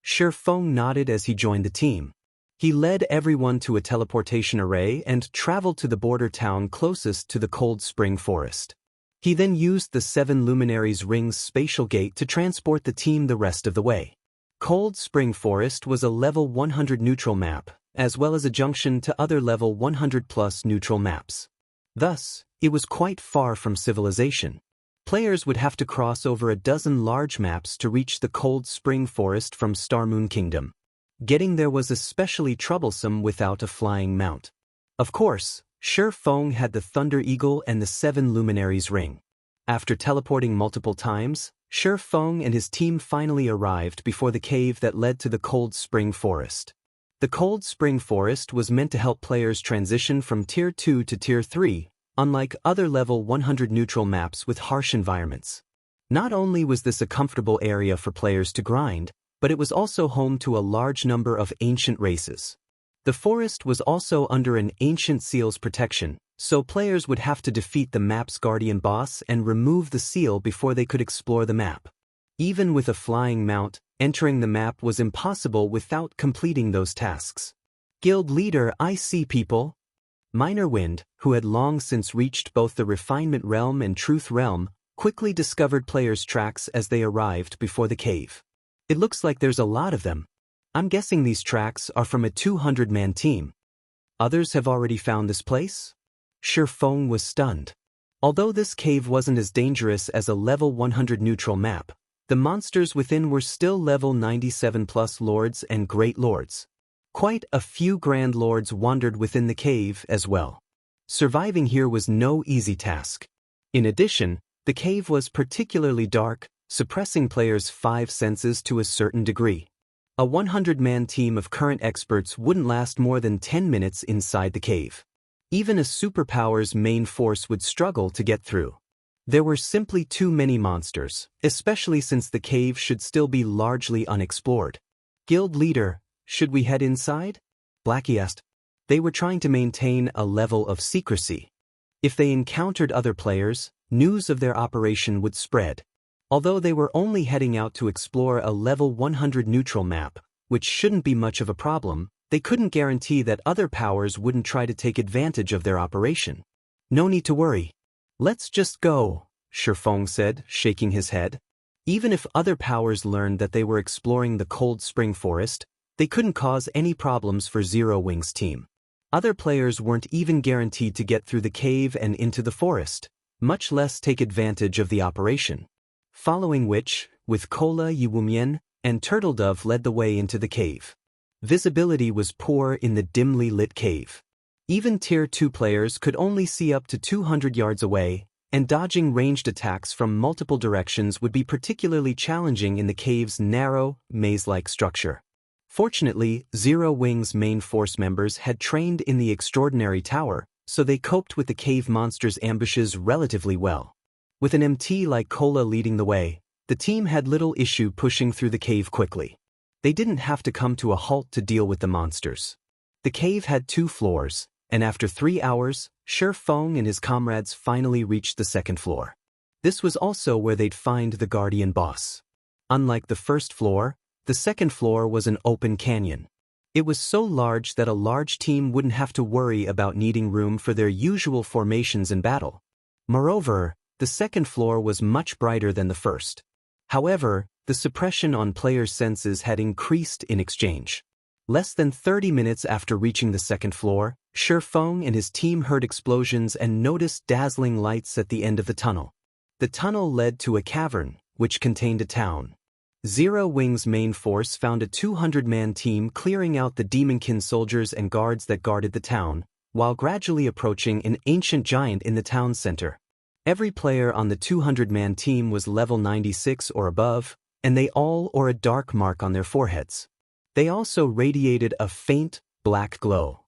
Shifeng nodded as he joined the team. He led everyone to a teleportation array and traveled to the border town closest to the Cold Spring Forest. He then used the Seven Luminaries Ring's spatial gate to transport the team the rest of the way. Cold Spring Forest was a level 100 neutral map, as well as a junction to other level 100+ neutral maps. Thus, it was quite far from civilization. Players would have to cross over a dozen large maps to reach the Cold Spring Forest from Starmoon Kingdom. Getting there was especially troublesome without a flying mount. Of course, Shifeng had the Thunder Eagle and the Seven Luminaries Ring. After teleporting multiple times, Shifeng and his team finally arrived before the cave that led to the Cold Spring Forest. The Cold Spring Forest was meant to help players transition from Tier 2 to Tier 3, unlike other level 100 neutral maps with harsh environments. Not only was this a comfortable area for players to grind, but it was also home to a large number of ancient races. The forest was also under an ancient seal's protection, so players would have to defeat the map's guardian boss and remove the seal before they could explore the map. Even with a flying mount, entering the map was impossible without completing those tasks. "Guild leader, I see people." Minor Wind, who had long since reached both the Refinement Realm and Truth Realm, quickly discovered players' tracks as they arrived before the cave. "It looks like there's a lot of them. I'm guessing these tracks are from a 200-man team. Others have already found this place?" Shifeng was stunned. Although this cave wasn't as dangerous as a level 100 neutral map, the monsters within were still level 97+ lords and great lords. Quite a few grand lords wandered within the cave as well. Surviving here was no easy task. In addition, the cave was particularly dark, suppressing players' 5 senses to a certain degree. A 100-man team of current experts wouldn't last more than 10 minutes inside the cave. Even a superpower's main force would struggle to get through. There were simply too many monsters, especially since the cave should still be largely unexplored. Guild leader, should we head inside? Blackie asked. They were trying to maintain a level of secrecy. If they encountered other players, news of their operation would spread. Although they were only heading out to explore a level 100 neutral map, which shouldn't be much of a problem, they couldn't guarantee that other powers wouldn't try to take advantage of their operation. No need to worry. Let's just go, Shifeng said, shaking his head. Even if other powers learned that they were exploring the Cold Spring Forest, they couldn't cause any problems for Zero Wing's team. Other players weren't even guaranteed to get through the cave and into the forest, much less take advantage of the operation. Following which, with Kola Yiwumien and Turtledove led the way into the cave. Visibility was poor in the dimly lit cave. Even Tier 2 players could only see up to 200 yards away, and dodging ranged attacks from multiple directions would be particularly challenging in the cave's narrow, maze-like structure. Fortunately, Zero Wing's main force members had trained in the Extraordinary Tower, so they coped with the cave monsters' ambushes relatively well. With an MT like Kola leading the way, the team had little issue pushing through the cave quickly. They didn't have to come to a halt to deal with the monsters. The cave had 2 floors, and after 3 hours, Shifeng and his comrades finally reached the 2nd floor. This was also where they'd find the Guardian boss. Unlike the 1st floor, the 2nd floor was an open canyon. It was so large that a large team wouldn't have to worry about needing room for their usual formations in battle. Moreover, the 2nd floor was much brighter than the 1st. However, the suppression on players' senses had increased in exchange. Less than 30 minutes after reaching the 2nd floor, Shifeng and his team heard explosions and noticed dazzling lights at the end of the tunnel. The tunnel led to a cavern, which contained a town. Zero Wing's main force found a 200-man team clearing out the Demonkin soldiers and guards that guarded the town, while gradually approaching an ancient giant in the town center. Every player on the 200-man team was level 96 or above, and they all wore a dark mark on their foreheads. They also radiated a faint, black glow.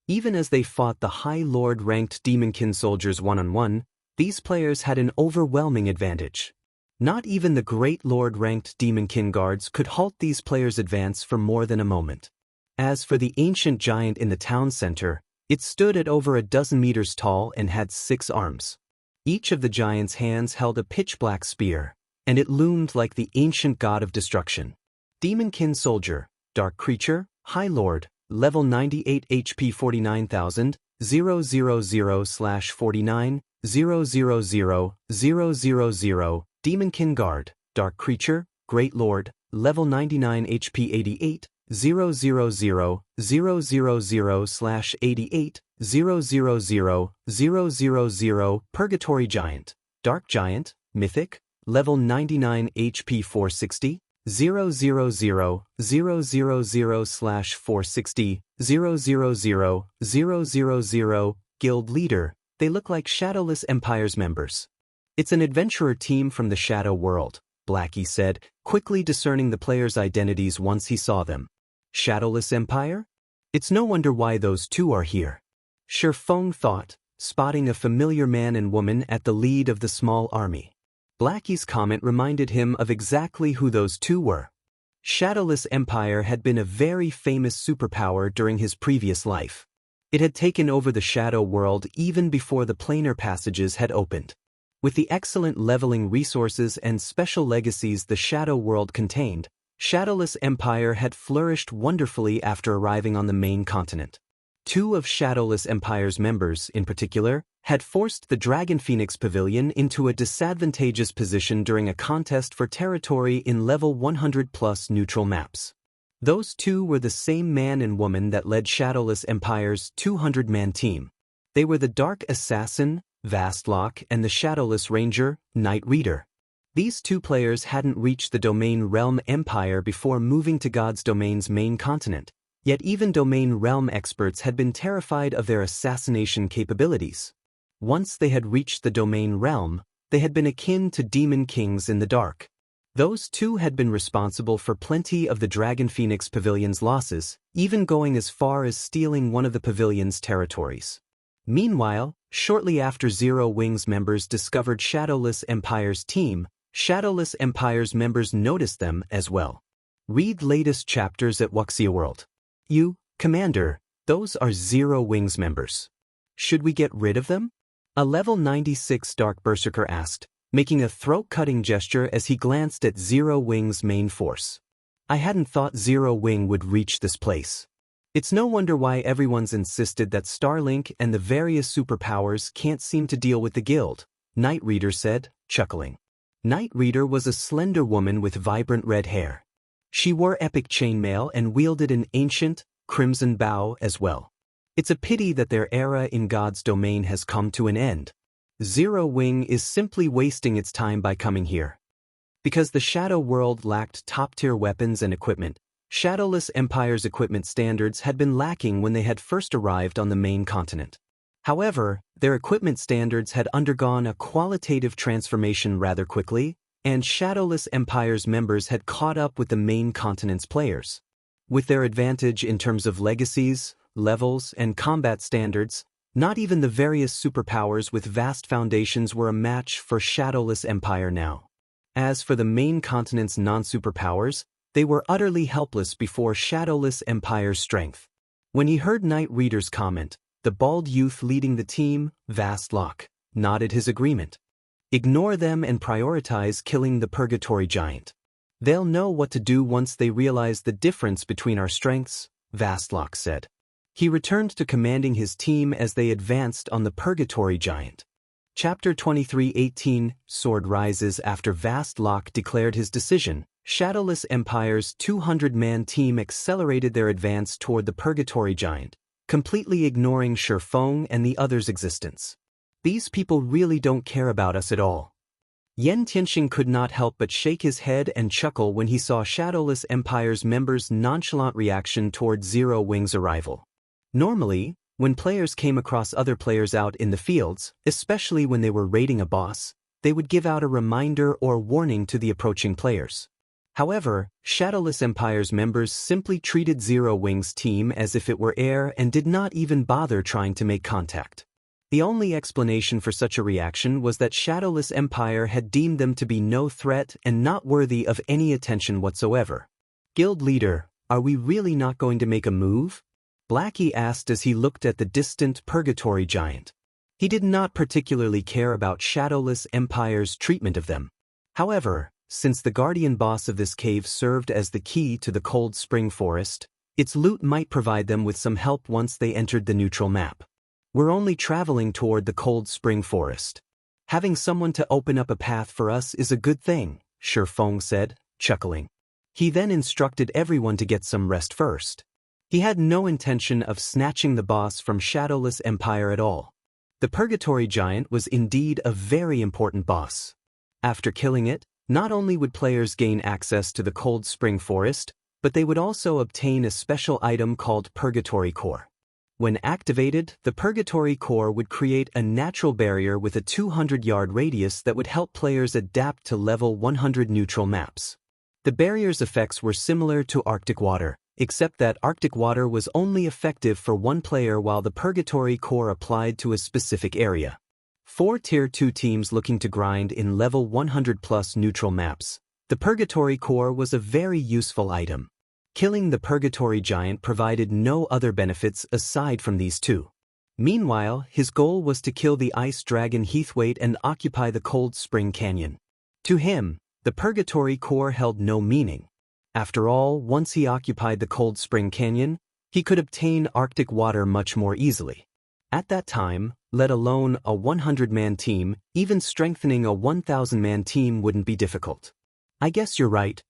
Even as they fought the High Lord-ranked Demonkin soldiers one-on-one, these players had an overwhelming advantage. Not even the Great Lord-ranked Demonkin guards could halt these players' advance for more than a moment. As for the ancient giant in the town center, it stood at over a dozen meters tall and had 6 arms. Each of the giant's hands held a pitch-black spear, and it loomed like the ancient god of destruction. Demonkin soldier, dark creature, High Lord, level 98 HP 49,000, 000/49, 000/000, Demonkin guard, dark creature, Great Lord, level 99 HP 88, 000/000/88, 000/000, Purgatory Giant, Dark Giant, Mythic, level 99 HP 460, 000/460, 000/000, Guild Leader. They look like Shadowless Empire's members. It's an adventurer team from the Shadow World, Blackie said, quickly discerning the players' identities once he saw them. Shadowless Empire? It's no wonder why those 2 are here. Shifeng thought, spotting a familiar man and woman at the lead of the small army. Blackie's comment reminded him of exactly who those 2 were. Shadowless Empire had been a very famous superpower during his previous life. It had taken over the Shadow World even before the planar passages had opened. With the excellent leveling resources and special legacies the Shadow World contained, Shadowless Empire had flourished wonderfully after arriving on the main continent. 2 of Shadowless Empire's members, in particular, had forced the Dragon Phoenix Pavilion into a disadvantageous position during a contest for territory in level 100+ neutral maps. Those 2 were the same man and woman that led Shadowless Empire's 200-man team. They were the Dark Assassin, Vastlock, and the Shadowless Ranger, Night Reader. These 2 players hadn't reached the Domain Realm Empire before moving to God's Domain's main continent, yet even Domain Realm experts had been terrified of their assassination capabilities. Once they had reached the Domain Realm, they had been akin to demon kings in the dark. Those 2 had been responsible for plenty of the Dragon Phoenix Pavilion's losses, even going as far as stealing one of the pavilion's territories. Meanwhile, shortly after Zero Wings members discovered Shadowless Empire's team, Shadowless Empire's members noticed them as well. Read latest chapters at Wuxia World. You, Commander, those are Zero Wings members. Should we get rid of them? A level 96 Dark Berserker asked, making a throat-cutting gesture as he glanced at Zero Wing's main force. I hadn't thought Zero Wing would reach this place. It's no wonder why everyone's insisted that Starlink and the various superpowers can't seem to deal with the guild, Night Reader said, chuckling. Night Reader was a slender woman with vibrant red hair. She wore epic chainmail and wielded an ancient, crimson bow as well. It's a pity that their era in God's domain has come to an end. Zero Wing is simply wasting its time by coming here. Because the Shadow World lacked top-tier weapons and equipment, Shadowless Empire's equipment standards had been lacking when they had first arrived on the main continent. However, their equipment standards had undergone a qualitative transformation rather quickly, and Shadowless Empire's members had caught up with the main continent's players. With their advantage in terms of legacies, levels, and combat standards, not even the various superpowers with vast foundations were a match for Shadowless Empire now. As for the main continent's non-superpowers, they were utterly helpless before Shadowless Empire's strength. When he heard Night Reader's comment, the bald youth leading the team, Vastlock, nodded his agreement. Ignore them and prioritize killing the Purgatory Giant. They'll know what to do once they realize the difference between our strengths, Vastlock said. He returned to commanding his team as they advanced on the Purgatory Giant. Chapter 23:18 Sword rises after Vastlock declared his decision. Shadowless Empire's 200-man team accelerated their advance toward the Purgatory Giant, completely ignoring Shifeng and the others' existence. These people really don't care about us at all. Yen Tianxing could not help but shake his head and chuckle when he saw Shadowless Empire's members' nonchalant reaction toward Zero Wing's arrival. Normally, when players came across other players out in the fields, especially when they were raiding a boss, they would give out a reminder or warning to the approaching players. However, Shadowless Empire's members simply treated Zero Wing's team as if it were air and did not even bother trying to make contact. The only explanation for such a reaction was that Shadowless Empire had deemed them to be no threat and not worthy of any attention whatsoever. Guild leader, are we really not going to make a move? Blackie asked as he looked at the distant Purgatory Giant. He did not particularly care about Shadowless Empire's treatment of them. However, since the guardian boss of this cave served as the key to the Cold Spring Forest, its loot might provide them with some help once they entered the neutral map. We're only traveling toward the Cold Spring Forest. Having someone to open up a path for us is a good thing, Shifeng said, chuckling. He then instructed everyone to get some rest first. He had no intention of snatching the boss from Shadowless Empire at all. The Purgatory Giant was indeed a very important boss. After killing it, not only would players gain access to the Cold Spring Forest, but they would also obtain a special item called Purgatory Core. When activated, the Purgatory Core would create a natural barrier with a 200-yard radius that would help players adapt to level 100 neutral maps. The barrier's effects were similar to Arctic Water, except that Arctic Water was only effective for one player while the Purgatory Core applied to a specific area. 4 Tier 2 teams looking to grind in level 100+ neutral maps. The Purgatory Core was a very useful item. Killing the Purgatory Giant provided no other benefits aside from these two. Meanwhile, his goal was to kill the ice dragon Heathwaite and occupy the Cold Spring Canyon. To him, the Purgatory Core held no meaning. After all, once he occupied the Cold Spring Canyon, he could obtain Arctic Water much more easily. At that time, let alone a 100-man team, even strengthening a 1,000-man team wouldn't be difficult. I guess you're right.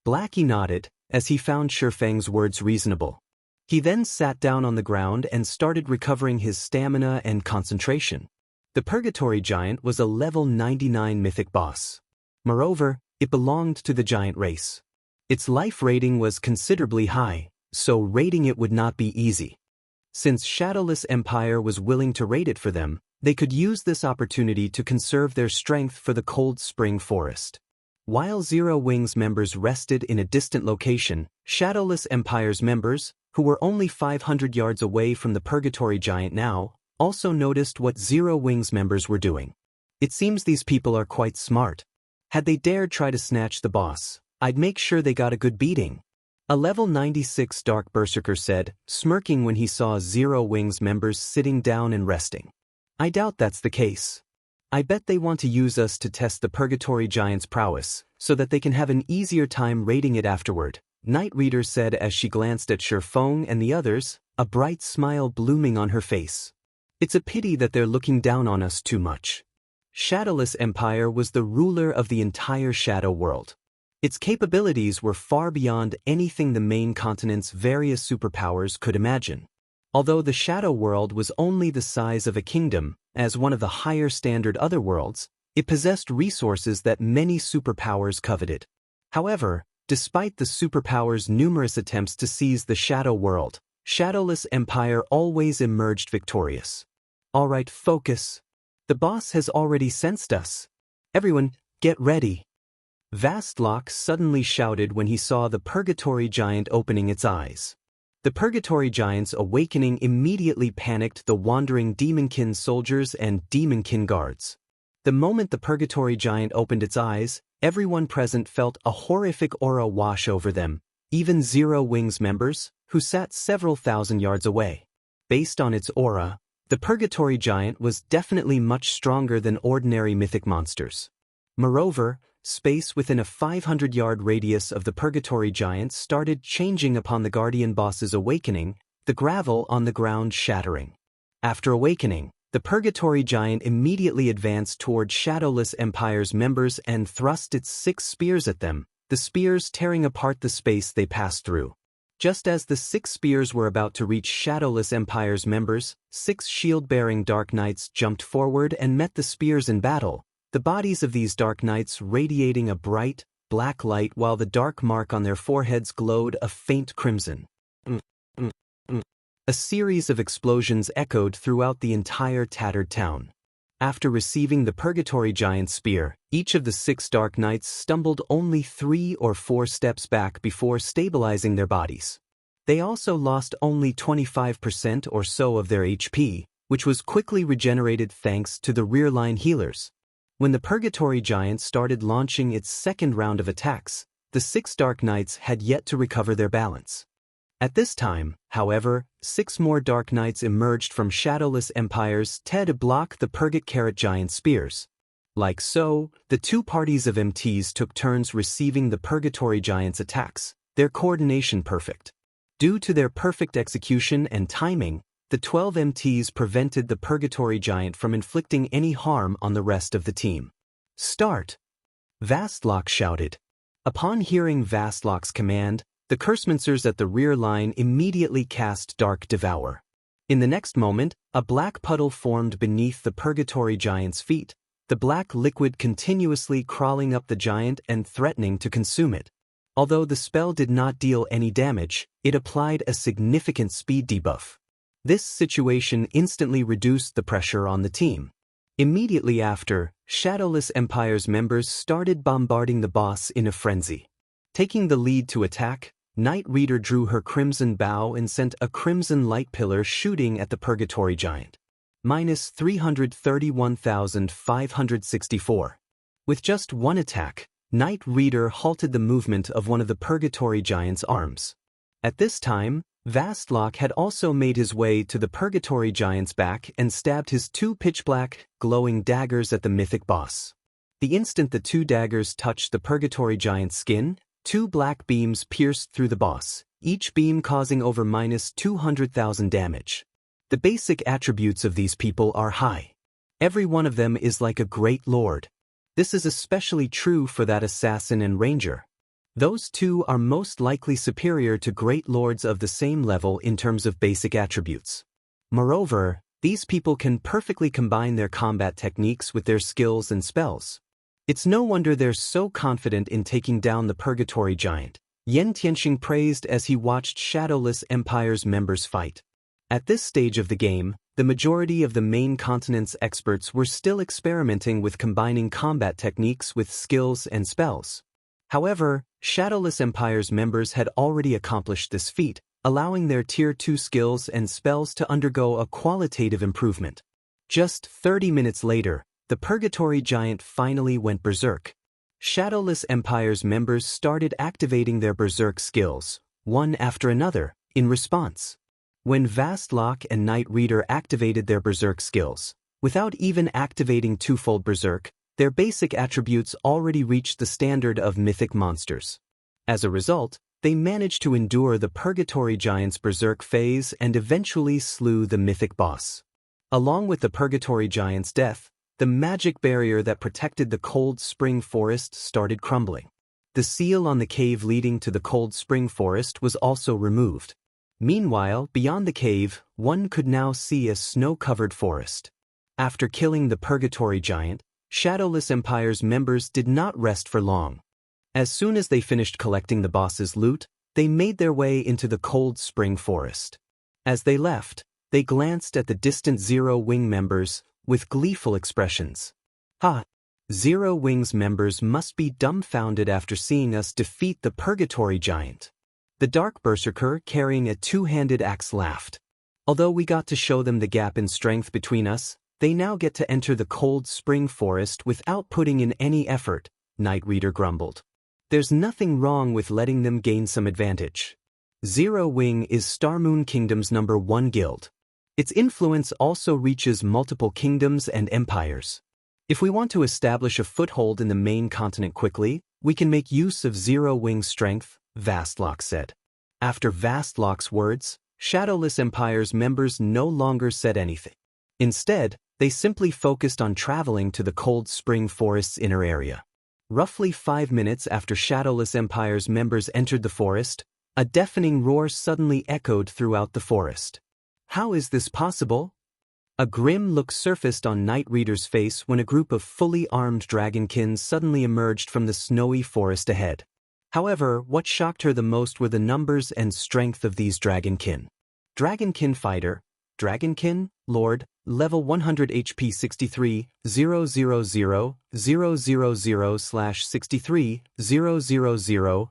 Blackie nodded, as he found Shifeng's words reasonable. He then sat down on the ground and started recovering his stamina and concentration. The Purgatory Giant was a level 99 mythic boss. Moreover, it belonged to the giant race. Its life rating was considerably high, so raiding it would not be easy. Since Shadowless Empire was willing to raid it for them, they could use this opportunity to conserve their strength for the Cold Spring Forest. While Zero Wings members rested in a distant location, Shadowless Empire's members, who were only 500 yards away from the Purgatory Giant now, also noticed what Zero Wings members were doing. It seems these people are quite smart. Had they dared try to snatch the boss, I'd make sure they got a good beating. A level 96 Dark Berserker said, smirking when he saw Zero Wings members sitting down and resting. I doubt that's the case. I bet they want to use us to test the Purgatory Giant's prowess, so that they can have an easier time raiding it afterward, Night Reader said as she glanced at Shurfeng and the others, a bright smile blooming on her face. It's a pity that they're looking down on us too much. Shadowless Empire was the ruler of the entire Shadow world. Its capabilities were far beyond anything the main continent's various superpowers could imagine. Although the Shadow world was only the size of a kingdom, as one of the higher standard otherworlds, it possessed resources that many superpowers coveted. However, despite the superpowers' numerous attempts to seize the Shadow world, Shadowless Empire always emerged victorious. Alright, focus. The boss has already sensed us. Everyone, get ready. Vastlock suddenly shouted when he saw the Purgatory Giant opening its eyes. The Purgatory Giant's awakening immediately panicked the wandering Demonkin soldiers and Demonkin guards. The moment the Purgatory Giant opened its eyes, everyone present felt a horrific aura wash over them, even Zero Wings members, who sat several thousand yards away. Based on its aura, the Purgatory Giant was definitely much stronger than ordinary mythic monsters. Moreover, space within a 500-yard radius of the Purgatory Giant started changing upon the Guardian boss's awakening, the gravel on the ground shattering. After awakening, the Purgatory Giant immediately advanced toward Shadowless Empire's members and thrust its 6 spears at them, the spears tearing apart the space they passed through. Just as the 6 spears were about to reach Shadowless Empire's members, 6 shield-bearing Dark Knights jumped forward and met the spears in battle, the bodies of these Dark Knights radiating a bright, black light while the dark mark on their foreheads glowed a faint crimson. A series of explosions echoed throughout the entire tattered town. After receiving the Purgatory Giant's spear, each of the 6 Dark Knights stumbled only 3 or 4 steps back before stabilizing their bodies. They also lost only 25% or so of their HP, which was quickly regenerated thanks to the rear-line healers. When the Purgatory Giant started launching its second round of attacks, the 6 Dark Knights had yet to recover their balance. At this time, however, 6 more Dark Knights emerged from Shadowless Empire's to block the Purgatory Giant's spears. Like so, the 2 parties of MTs took turns receiving the Purgatory Giant's attacks, their coordination perfect. Due to their perfect execution and timing, the 12 MTs prevented the Purgatory Giant from inflicting any harm on the rest of the team. Start! Vastlock shouted. Upon hearing Vastlock's command, the Cursemancers at the rear line immediately cast Dark Devour. In the next moment, a black puddle formed beneath the Purgatory Giant's feet, the black liquid continuously crawling up the giant and threatening to consume it. Although the spell did not deal any damage, it applied a significant speed debuff. This situation instantly reduced the pressure on the team. Immediately after, Shadowless Empire's members started bombarding the boss in a frenzy. Taking the lead to attack, Night Reader drew her Crimson Bow and sent a Crimson Light Pillar shooting at the Purgatory Giant. Minus 331,564. With just one attack, Night Reader halted the movement of one of the Purgatory Giant's arms. At this time, Vastlock had also made his way to the Purgatory Giant's back and stabbed his 2 pitch-black, glowing daggers at the mythic boss. The instant the 2 daggers touched the Purgatory Giant's skin, 2 black beams pierced through the boss, each beam causing over minus 200,000 damage. The basic attributes of these people are high. Every one of them is like a great lord. This is especially true for that assassin and ranger. Those 2 are most likely superior to great lords of the same level in terms of basic attributes. Moreover, these people can perfectly combine their combat techniques with their skills and spells. It's no wonder they're so confident in taking down the Purgatory Giant, Yen Tianxing praised as he watched Shadowless Empire's members fight. At this stage of the game, the majority of the main continent's experts were still experimenting with combining combat techniques with skills and spells. However, Shadowless Empire's members had already accomplished this feat, allowing their Tier 2 skills and spells to undergo a qualitative improvement. Just 30 minutes later, the Purgatory Giant finally went berserk. Shadowless Empire's members started activating their berserk skills, one after another, in response. When Vastlock and Night Reader activated their berserk skills, without even activating twofold berserk, their basic attributes already reached the standard of mythic monsters. As a result, they managed to endure the Purgatory Giant's berserk phase and eventually slew the mythic boss. Along with the Purgatory Giant's death, the magic barrier that protected the Cold Spring Forest started crumbling. The seal on the cave leading to the Cold Spring Forest was also removed. Meanwhile, beyond the cave, one could now see a snow-covered forest. After killing the Purgatory Giant, Shadowless Empire's members did not rest for long. As soon as they finished collecting the boss's loot, they made their way into the Cold Spring Forest. As they left, they glanced at the distant Zero Wing members with gleeful expressions. Ha! Zero Wing's members must be dumbfounded after seeing us defeat the Purgatory Giant. The Dark Berserker carrying a two-handed axe laughed. Although we got to show them the gap in strength between us, they now get to enter the Cold Spring Forest without putting in any effort, Night Reader grumbled. There's nothing wrong with letting them gain some advantage. Zero Wing is Starmoon Kingdom's #1 guild. Its influence also reaches multiple kingdoms and empires. If we want to establish a foothold in the main continent quickly, we can make use of Zero Wing's strength, Vastlock said. After Vastlock's words, Shadowless Empire's members no longer said anything. Instead, they simply focused on traveling to the Cold Spring Forest's inner area. Roughly 5 minutes after Shadowless Empire's members entered the forest, a deafening roar suddenly echoed throughout the forest. How is this possible? A grim look surfaced on Night Reader's face when a group of fully armed dragonkin suddenly emerged from the snowy forest ahead. However, what shocked her the most were the numbers and strength of these dragonkin. Dragonkin Fighter, Dragonkin, Lord, level 100 HP 63, 000, 000/63, 000,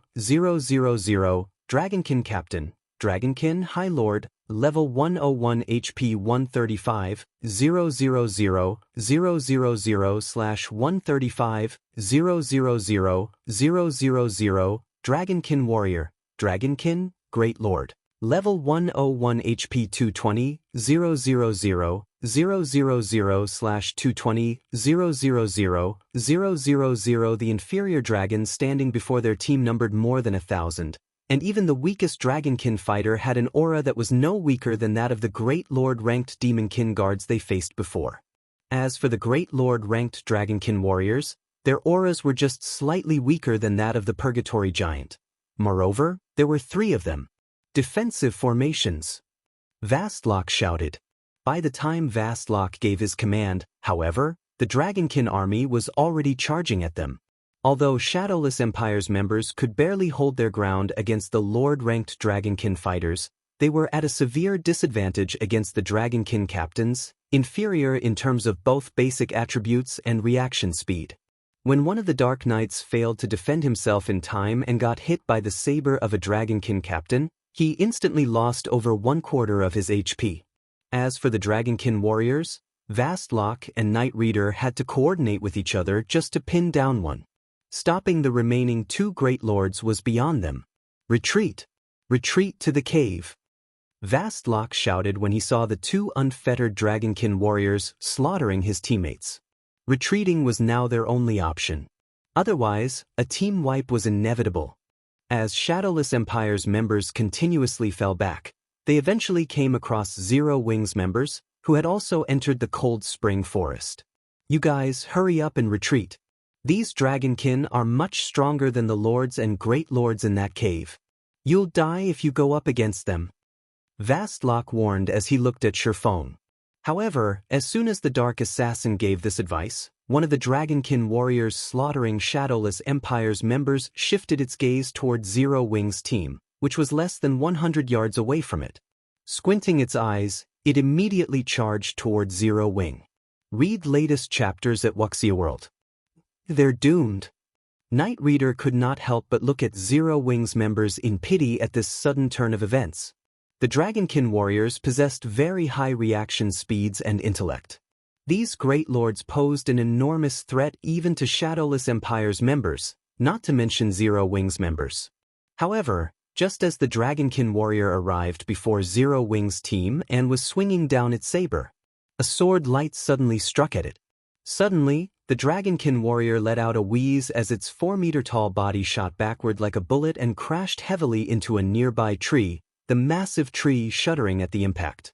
000, Dragonkin Captain, Dragonkin High Lord, level 101 HP 135, 000, 000/135, 000, 000, Dragonkin Warrior, Dragonkin, Great Lord, level 101 HP 220, 000, 000/220, 000, The inferior dragons standing before their team numbered more than 1,000. And even the weakest Dragonkin fighter had an aura that was no weaker than that of the Great Lord-ranked Demonkin guards they faced before. As for the Great Lord-ranked Dragonkin warriors, their auras were just slightly weaker than that of the Purgatory Giant. Moreover, there were 3 of them. Defensive formations. Vastlock shouted. By the time Vastlock gave his command, however, the Dragonkin army was already charging at them. Although Shadowless Empire's members could barely hold their ground against the Lord-ranked Dragonkin fighters, they were at a severe disadvantage against the Dragonkin captains, inferior in terms of both basic attributes and reaction speed. When one of the Dark Knights failed to defend himself in time and got hit by the saber of a Dragonkin captain, he instantly lost over 1/4 of his HP. As for the Dragonkin warriors, Vastlock and Night Reader had to coordinate with each other just to pin down one. Stopping the remaining 2 Great Lords was beyond them. Retreat! Retreat to the cave! Vastlock shouted when he saw the 2 unfettered Dragonkin warriors slaughtering his teammates. Retreating was now their only option. Otherwise, a team wipe was inevitable. As Shadowless Empire's members continuously fell back, they eventually came across Zero Wing's members, who had also entered the Cold Spring Forest. You guys, hurry up and retreat. These Dragonkin are much stronger than the Lords and Great Lords in that cave. You'll die if you go up against them. Vastlock warned as he looked at Shurfone. However, as soon as the Dark Assassin gave this advice, one of the Dragonkin warriors slaughtering Shadowless Empire's members shifted its gaze toward Zero Wing's team, which was less than 100 yards away from it. Squinting its eyes, it immediately charged toward Zero Wing. Read latest chapters at Wuxia World. They're doomed. Night Reader could not help but look at Zero Wing's members in pity at this sudden turn of events. The Dragonkin warriors possessed very high reaction speeds and intellect. These great lords posed an enormous threat even to Shadowless Empire's members, not to mention Zero Wings members. However, just as the Dragonkin warrior arrived before Zero Wings' team and was swinging down its saber, a sword light suddenly struck at it. Suddenly, the Dragonkin warrior let out a wheeze as its 4-meter-tall body shot backward like a bullet and crashed heavily into a nearby tree, the massive tree shuddering at the impact.